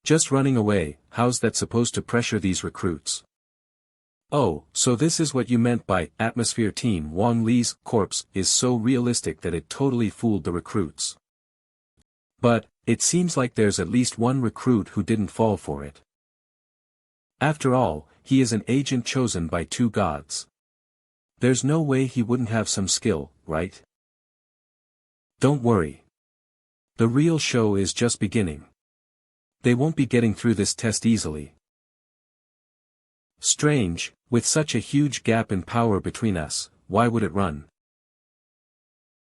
Just running away, how's that supposed to pressure these recruits? Oh, so this is what you meant by atmosphere team. Wang Li's corpse is so realistic that it totally fooled the recruits. But, it seems like there's at least one recruit who didn't fall for it. After all, he is an agent chosen by two gods. There's no way he wouldn't have some skill, right? Don't worry. The real show is just beginning. They won't be getting through this test easily. Strange, with such a huge gap in power between us, why would it run?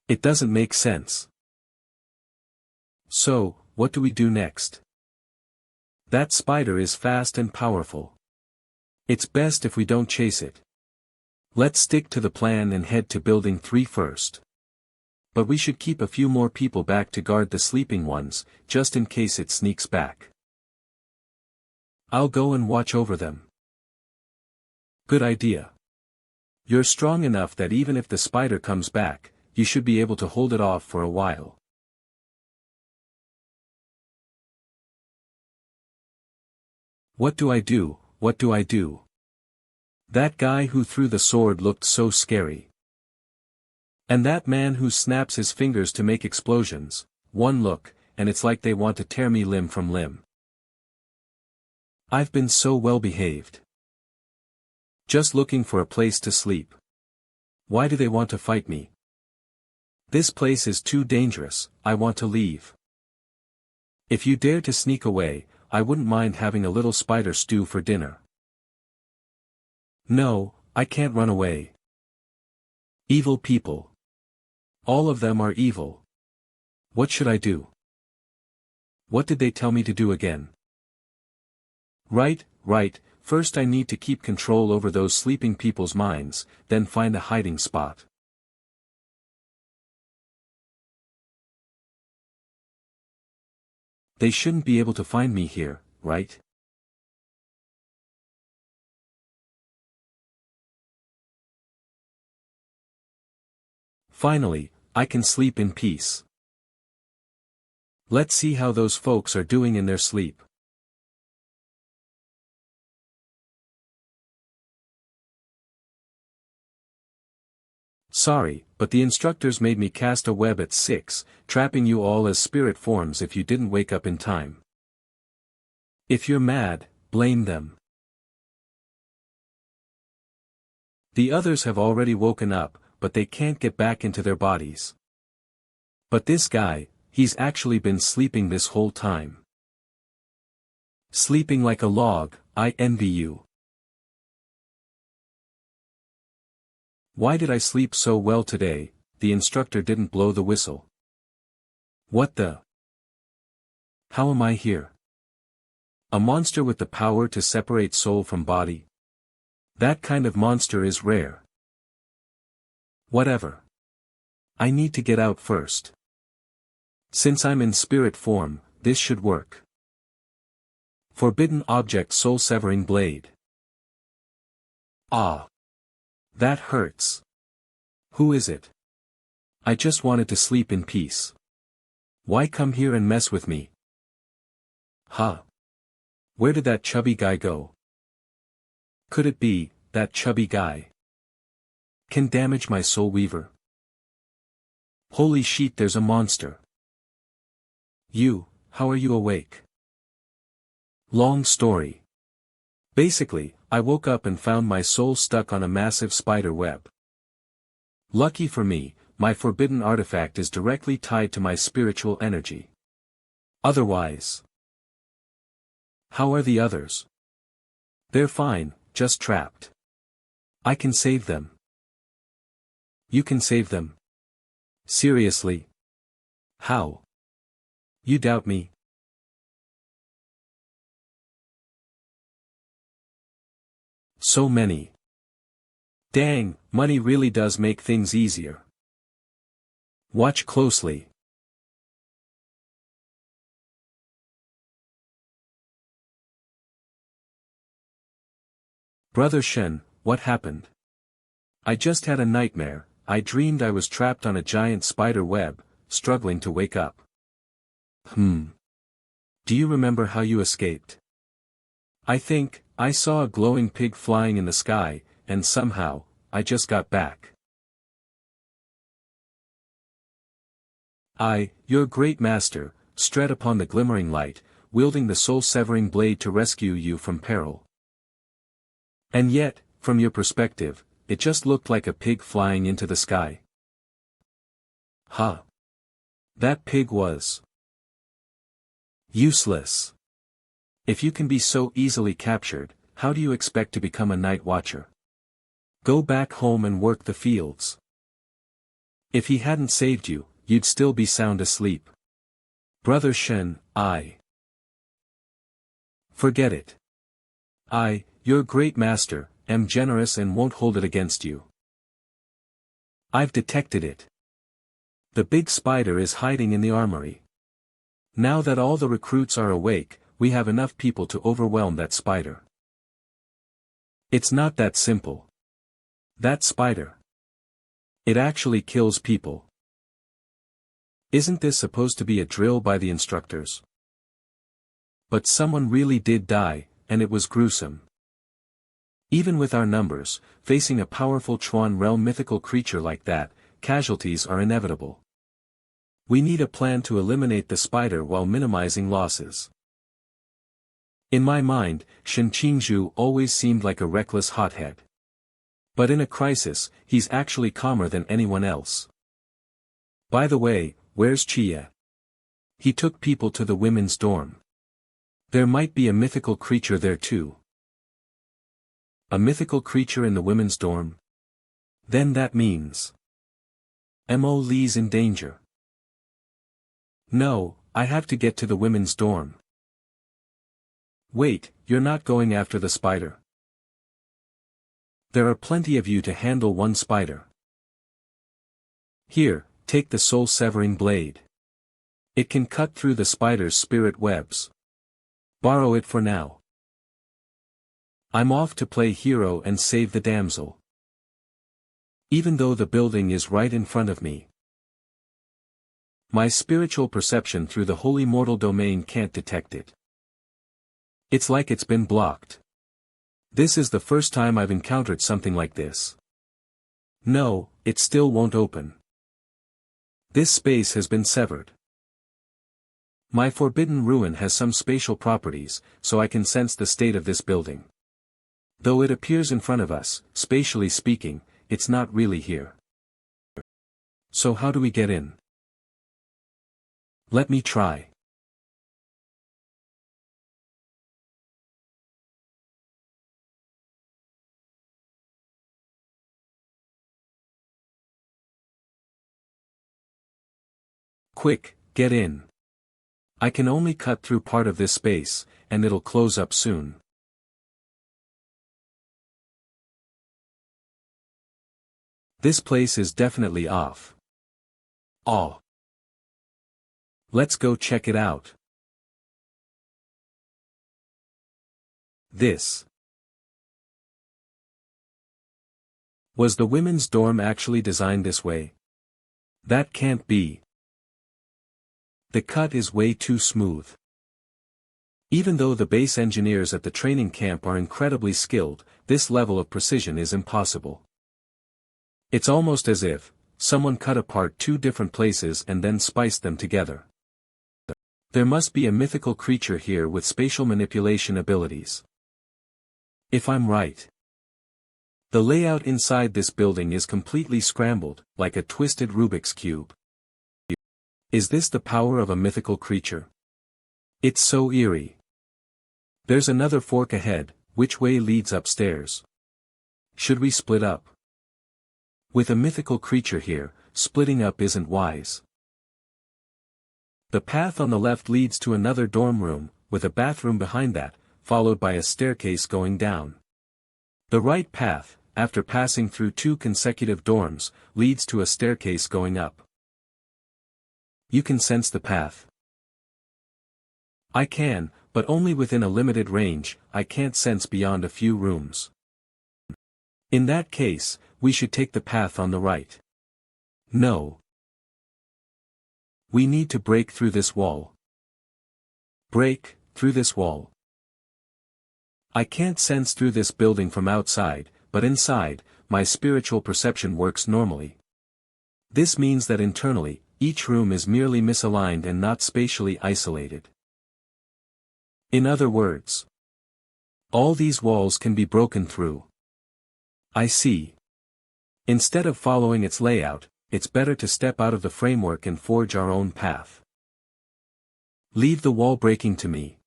It doesn't make sense. So, what do we do next? That spider is fast and powerful. It's best if we don't chase it. Let's stick to the plan and head to building 3 first. But we should keep a few more people back to guard the sleeping ones, just in case it sneaks back. I'll go and watch over them. Good idea. You're strong enough that even if the spider comes back, you should be able to hold it off for a while. What do I do? What do I do? That guy who threw the sword looked so scary. And that man who snaps his fingers to make explosions, one look, and it's like they want to tear me limb from limb. I've been so well behaved. Just looking for a place to sleep. Why do they want to fight me? This place is too dangerous, I want to leave. If you dare to sneak away, I wouldn't mind having a little spider stew for dinner. No, I can't run away. Evil people. All of them are evil. What should I do? What did they tell me to do again? Right, first I need to keep control over those sleeping people's minds, then find a hiding spot. They shouldn't be able to find me here, right? Finally, I can sleep in peace. Let's see how those folks are doing in their sleep. Sorry, but the instructors made me cast a web at 6, trapping you all as spirit forms if you didn't wake up in time. If you're mad, blame them. The others have already woken up, but they can't get back into their bodies. But this guy, he's actually been sleeping this whole time. Sleeping like a log, I envy you. Why did I sleep so well today? The instructor didn't blow the whistle. What the? How am I here? A monster with the power to separate soul from body? That kind of monster is rare. Whatever. I need to get out first. Since I'm in spirit form, this should work. Forbidden object soul-severing blade. Ah. That hurts. Who is it? I just wanted to sleep in peace. Why come here and mess with me? Huh. Where did that chubby guy go? Could it be, that chubby guy can damage my soul weaver? Holy shit, there's a monster. You, how are you awake? Long story. Basically, I woke up and found my soul stuck on a massive spider web. Lucky for me, my forbidden artifact is directly tied to my spiritual energy. Otherwise. How are the others? They're fine, just trapped. I can save them. You can save them? Seriously? How? You doubt me? So many. Dang, money really does make things easier. Watch closely. Brother Shen, what happened? I just had a nightmare. I dreamed I was trapped on a giant spider web, struggling to wake up. Do you remember how you escaped? I think, I saw a glowing pig flying in the sky, and somehow, I just got back. Your great master, strode upon the glimmering light, wielding the soul-severing blade to rescue you from peril. And yet, from your perspective, it just looked like a pig flying into the sky. Huh. That pig was useless. If you can be so easily captured, how do you expect to become a night watcher? Go back home and work the fields. If he hadn't saved you, you'd still be sound asleep. Brother Shen, forget it. Your great master, am generous and won't hold it against you. I've detected it. The big spider is hiding in the armory. Now that all the recruits are awake, we have enough people to overwhelm that spider. It's not that simple. That spider. It actually kills people. Isn't this supposed to be a drill by the instructors? But someone really did die, and it was gruesome. Even with our numbers, facing a powerful Chuan realm mythical creature like that, casualties are inevitable. We need a plan to eliminate the spider while minimizing losses. In my mind, Shen Qingzhu always seemed like a reckless hothead. But in a crisis, he's actually calmer than anyone else. By the way, where's Chia? He took people to the women's dorm. There might be a mythical creature there too. A mythical creature in the women's dorm? Then that means Mo Lee's in danger. No, I have to get to the women's dorm. Wait, you're not going after the spider? There are plenty of you to handle one spider. Here, take the soul-severing blade. It can cut through the spider's spirit webs. Borrow it for now. I'm off to play hero and save the damsel. Even though the building is right in front of me. My spiritual perception through the holy mortal domain can't detect it. It's like it's been blocked. This is the first time I've encountered something like this. No, it still won't open. This space has been severed. My forbidden ruin has some spatial properties, so I can sense the state of this building. Though it appears in front of us, spatially speaking, it's not really here. So how do we get in? Let me try. Quick, get in. I can only cut through part of this space, and it'll close up soon. This place is definitely off. Oh. Let's go check it out. This. Was the women's dorm actually designed this way? That can't be. The cut is way too smooth. Even though the base engineers at the training camp are incredibly skilled, this level of precision is impossible. It's almost as if someone cut apart two different places and then spiced them together. There must be a mythical creature here with spatial manipulation abilities. If I'm right, The layout inside this building is completely scrambled, like a twisted Rubik's Cube. Is this the power of a mythical creature? It's so eerie. There's another fork ahead, which way leads upstairs? Should we split up? With a mythical creature here, splitting up isn't wise. The path on the left leads to another dorm room, with a bathroom behind that, followed by a staircase going down. The right path, after passing through 2 consecutive dorms, leads to a staircase going up. You can sense the path. I can, but only within a limited range. I can't sense beyond a few rooms. In that case, we should take the path on the right. No. We need to break through this wall. Break through this wall. I can't sense through this building from outside, but inside, my spiritual perception works normally. This means that internally, each room is merely misaligned and not spatially isolated. In other words, all these walls can be broken through. I see. Instead of following its layout, it's better to step out of the framework and forge our own path. Leave the wall breaking to me.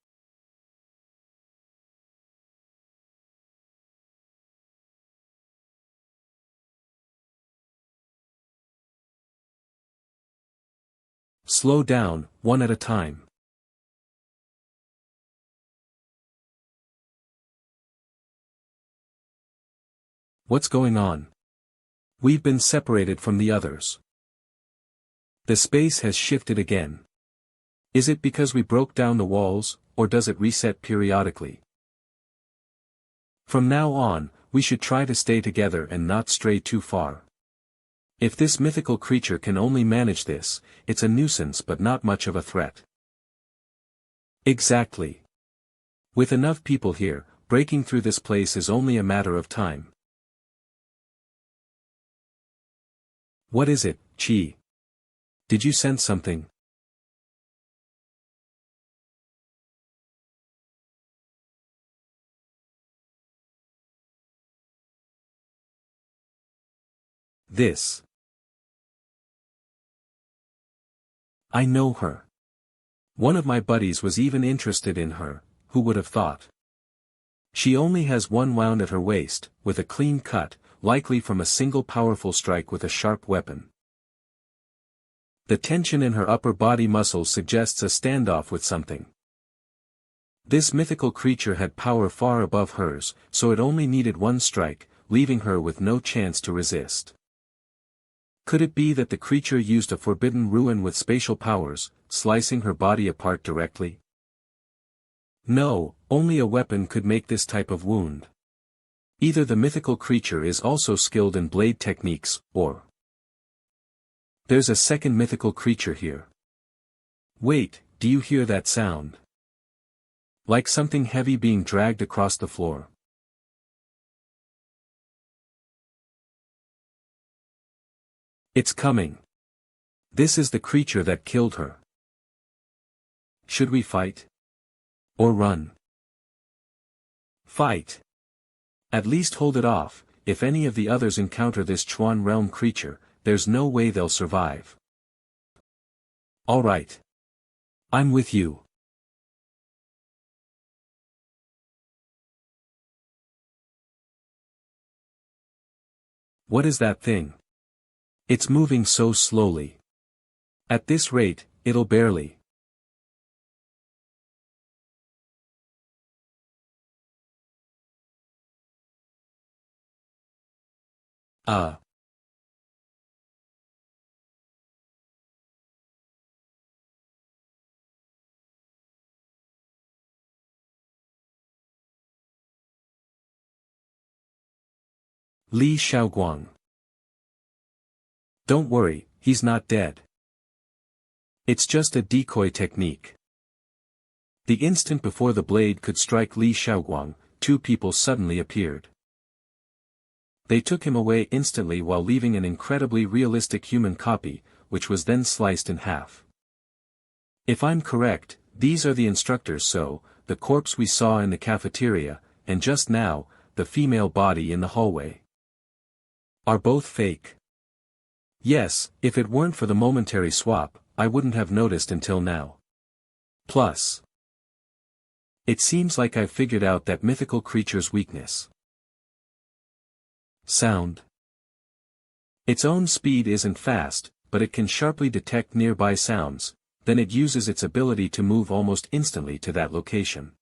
Slow down, one at a time. What's going on? We've been separated from the others. The space has shifted again. Is it because we broke down the walls, or does it reset periodically? From now on, we should try to stay together and not stray too far. If this mythical creature can only manage this, it's a nuisance but not much of a threat. Exactly. With enough people here, breaking through this place is only a matter of time. What is it, Chi? Did you sense something? This. I know her. One of my buddies was even interested in her, who would have thought? She only has one wound at her waist, with a clean cut, likely from a single powerful strike with a sharp weapon. The tension in her upper body muscles suggests a standoff with something. This mythical creature had power far above hers, so it only needed one strike, leaving her with no chance to resist. Could it be that the creature used a forbidden ruin with spatial powers, slicing her body apart directly? No, only a weapon could make this type of wound. Either the mythical creature is also skilled in blade techniques, or there's a second mythical creature here. Wait, do you hear that sound? Like something heavy being dragged across the floor. It's coming. This is the creature that killed her. Should we fight? Or run? Fight. At least hold it off. If any of the others encounter this Chuan realm creature, there's no way they'll survive. Alright. I'm with you. What is that thing? It's moving so slowly. At this rate, it'll barely. Li Xiaoguang. Don't worry, he's not dead. It's just a decoy technique. The instant before the blade could strike Li Xiaoguang, 2 people suddenly appeared. They took him away instantly while leaving an incredibly realistic human copy, which was then sliced in half. If I'm correct, these are the instructors, so, the corpse we saw in the cafeteria, and just now, the female body in the hallway. Are both fake? Yes, if it weren't for the momentary swap, I wouldn't have noticed until now. Plus, it seems like I've figured out that mythical creature's weakness. Sound. Its own speed isn't fast, but it can sharply detect nearby sounds, then it uses its ability to move almost instantly to that location.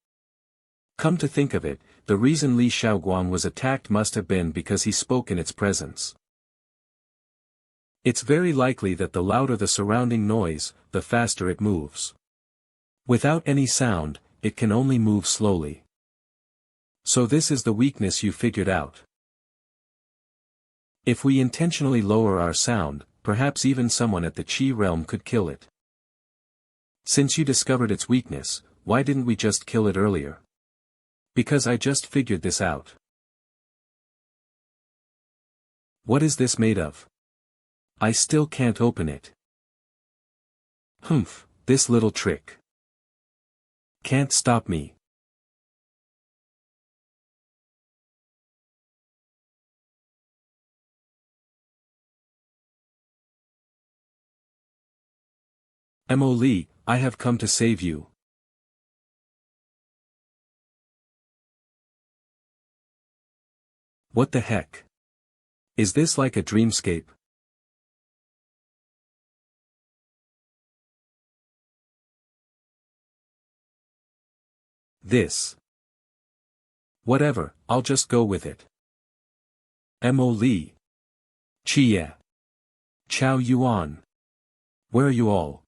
Come to think of it, the reason Li Shaoguang was attacked must have been because he spoke in its presence. It's very likely that the louder the surrounding noise, the faster it moves. Without any sound, it can only move slowly. So this is the weakness you figured out. If we intentionally lower our sound, perhaps even someone at the Qi realm could kill it. Since you discovered its weakness, why didn't we just kill it earlier? Because I just figured this out. What is this made of? I still can't open it. Humph, this little trick can't stop me. Mo Li, I have come to save you. What the heck? Is this like a dreamscape? This. Whatever, I'll just go with it. Mo Li. Chia. Chao Yuan. Where are you all?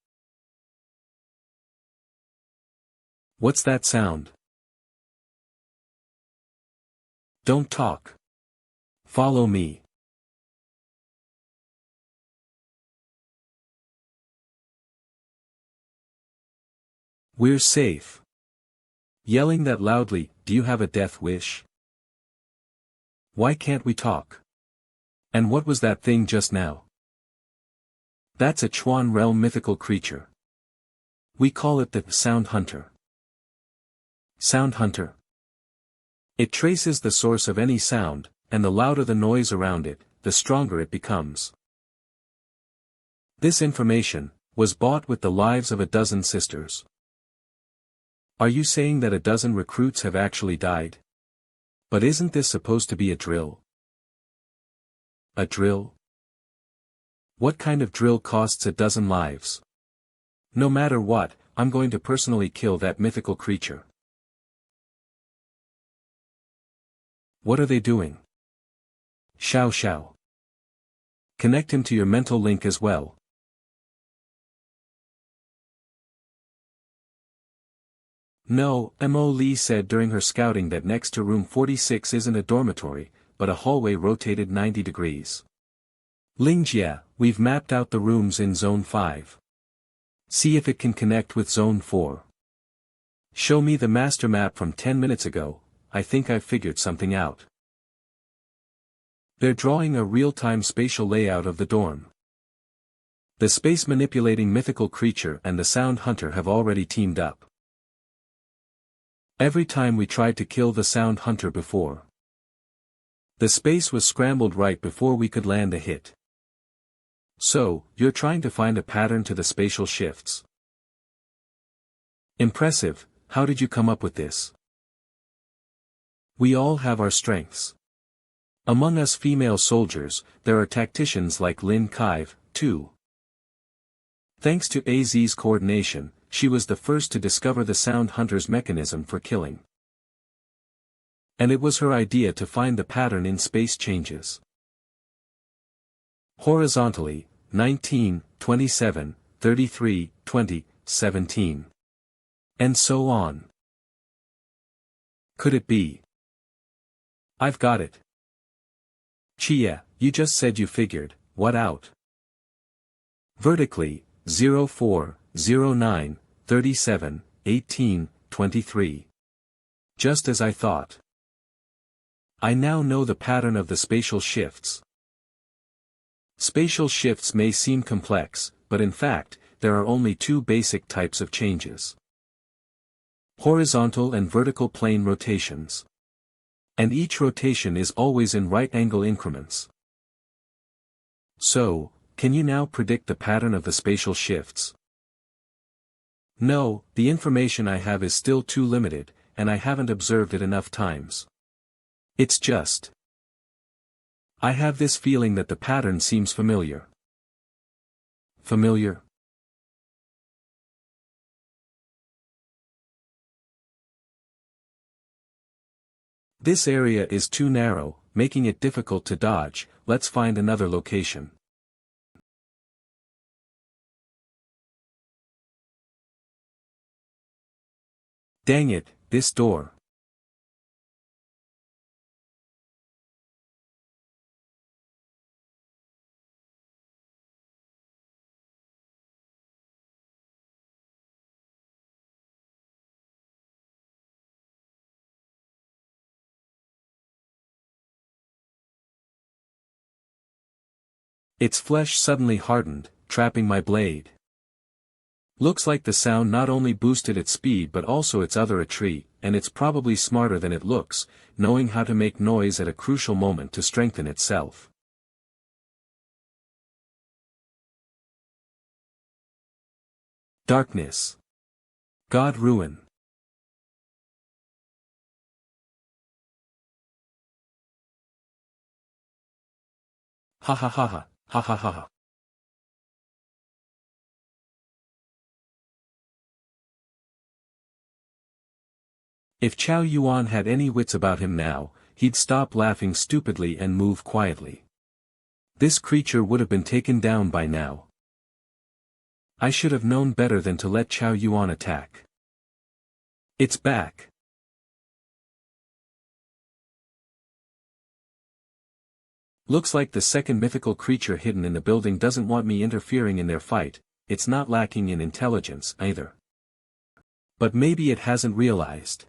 What's that sound? Don't talk. Follow me. We're safe. Yelling that loudly, do you have a death wish? Why can't we talk? And what was that thing just now? That's a Chuan realm mythical creature. We call it the Sound Hunter. Sound Hunter. It traces the source of any sound, and the louder the noise around it, the stronger it becomes. This information was bought with the lives of a dozen sisters. Are you saying that a dozen recruits have actually died? But isn't this supposed to be a drill? A drill? What kind of drill costs a dozen lives? No matter what, I'm going to personally kill that mythical creature. What are they doing? Xiao Xiao. Connect him to your mental link as well. No, Mo Li said during her scouting that next to room 46 isn't a dormitory, but a hallway rotated 90 degrees. Lingjia, we've mapped out the rooms in Zone 5. See if it can connect with Zone 4. Show me the master map from 10 minutes ago, I think I've figured something out. They're drawing a real-time spatial layout of the dorm. The space-manipulating mythical creature and the Sound Hunter have already teamed up. Every time we tried to kill the Sound Hunter before, the space was scrambled right before we could land a hit. So, you're trying to find a pattern to the spatial shifts. Impressive, how did you come up with this? We all have our strengths. Among us female soldiers, there are tacticians like Lin Kaive, too. Thanks to AZ's coordination, she was the first to discover the Sound Hunter's mechanism for killing. And it was her idea to find the pattern in space changes. Horizontally, 19, 27, 33, 20, 17. And so on. Could it be? I've got it. Chia, you just said you figured, what out? Vertically, 04, 09, 37, 18, 23. Just as I thought. I now know the pattern of the spatial shifts. Spatial shifts may seem complex, but in fact, there are only two basic types of changes. Horizontal and vertical plane rotations. And each rotation is always in right-angle increments. So, can you now predict the pattern of the spatial shifts? No, the information I have is still too limited, and I haven't observed it enough times. It's just, I have this feeling that the pattern seems familiar. Familiar? This area is too narrow, making it difficult to dodge. Let's find another location. Dang it, this door. Its flesh suddenly hardened, trapping my blade. Looks like the sound not only boosted its speed but also its other retreat, and it's probably smarter than it looks, knowing how to make noise at a crucial moment to strengthen itself. Darkness. God ruin. Ha ha ha ha, ha ha ha ha. If Chow Yuan had any wits about him now, he'd stop laughing stupidly and move quietly. This creature would have been taken down by now. I should have known better than to let Chow Yuan attack. It's back. Looks like the second mythical creature hidden in the building doesn't want me interfering in their fight. It's not lacking in intelligence either. But maybe it hasn't realized.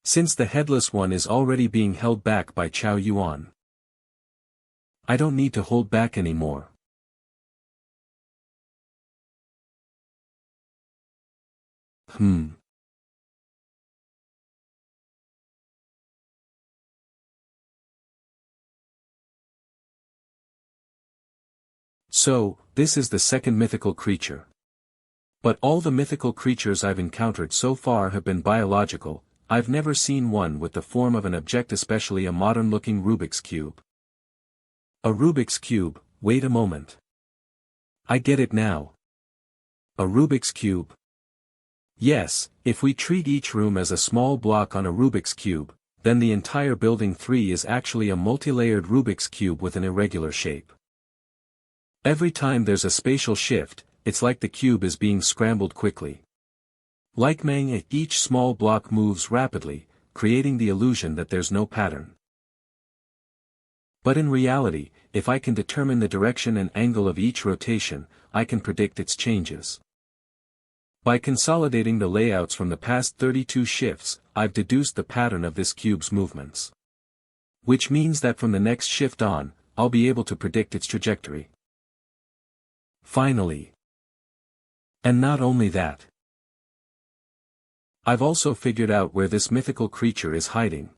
Since the headless one is already being held back by Chow Yuan, I don't need to hold back anymore. So, this is the second mythical creature. But all the mythical creatures I've encountered so far have been biological. I've never seen one with the form of an object, especially a modern-looking Rubik's Cube. A Rubik's Cube, wait a moment. I get it now. A Rubik's Cube. Yes, if we treat each room as a small block on a Rubik's Cube, then the entire building 3 is actually a multi-layered Rubik's Cube with an irregular shape. Every time there's a spatial shift, it's like the cube is being scrambled quickly. Like Mang, each small block moves rapidly, creating the illusion that there's no pattern. But in reality, if I can determine the direction and angle of each rotation, I can predict its changes. By consolidating the layouts from the past 32 shifts, I've deduced the pattern of this cube's movements. Which means that from the next shift on, I'll be able to predict its trajectory. Finally. And not only that. I've also figured out where this mythical creature is hiding.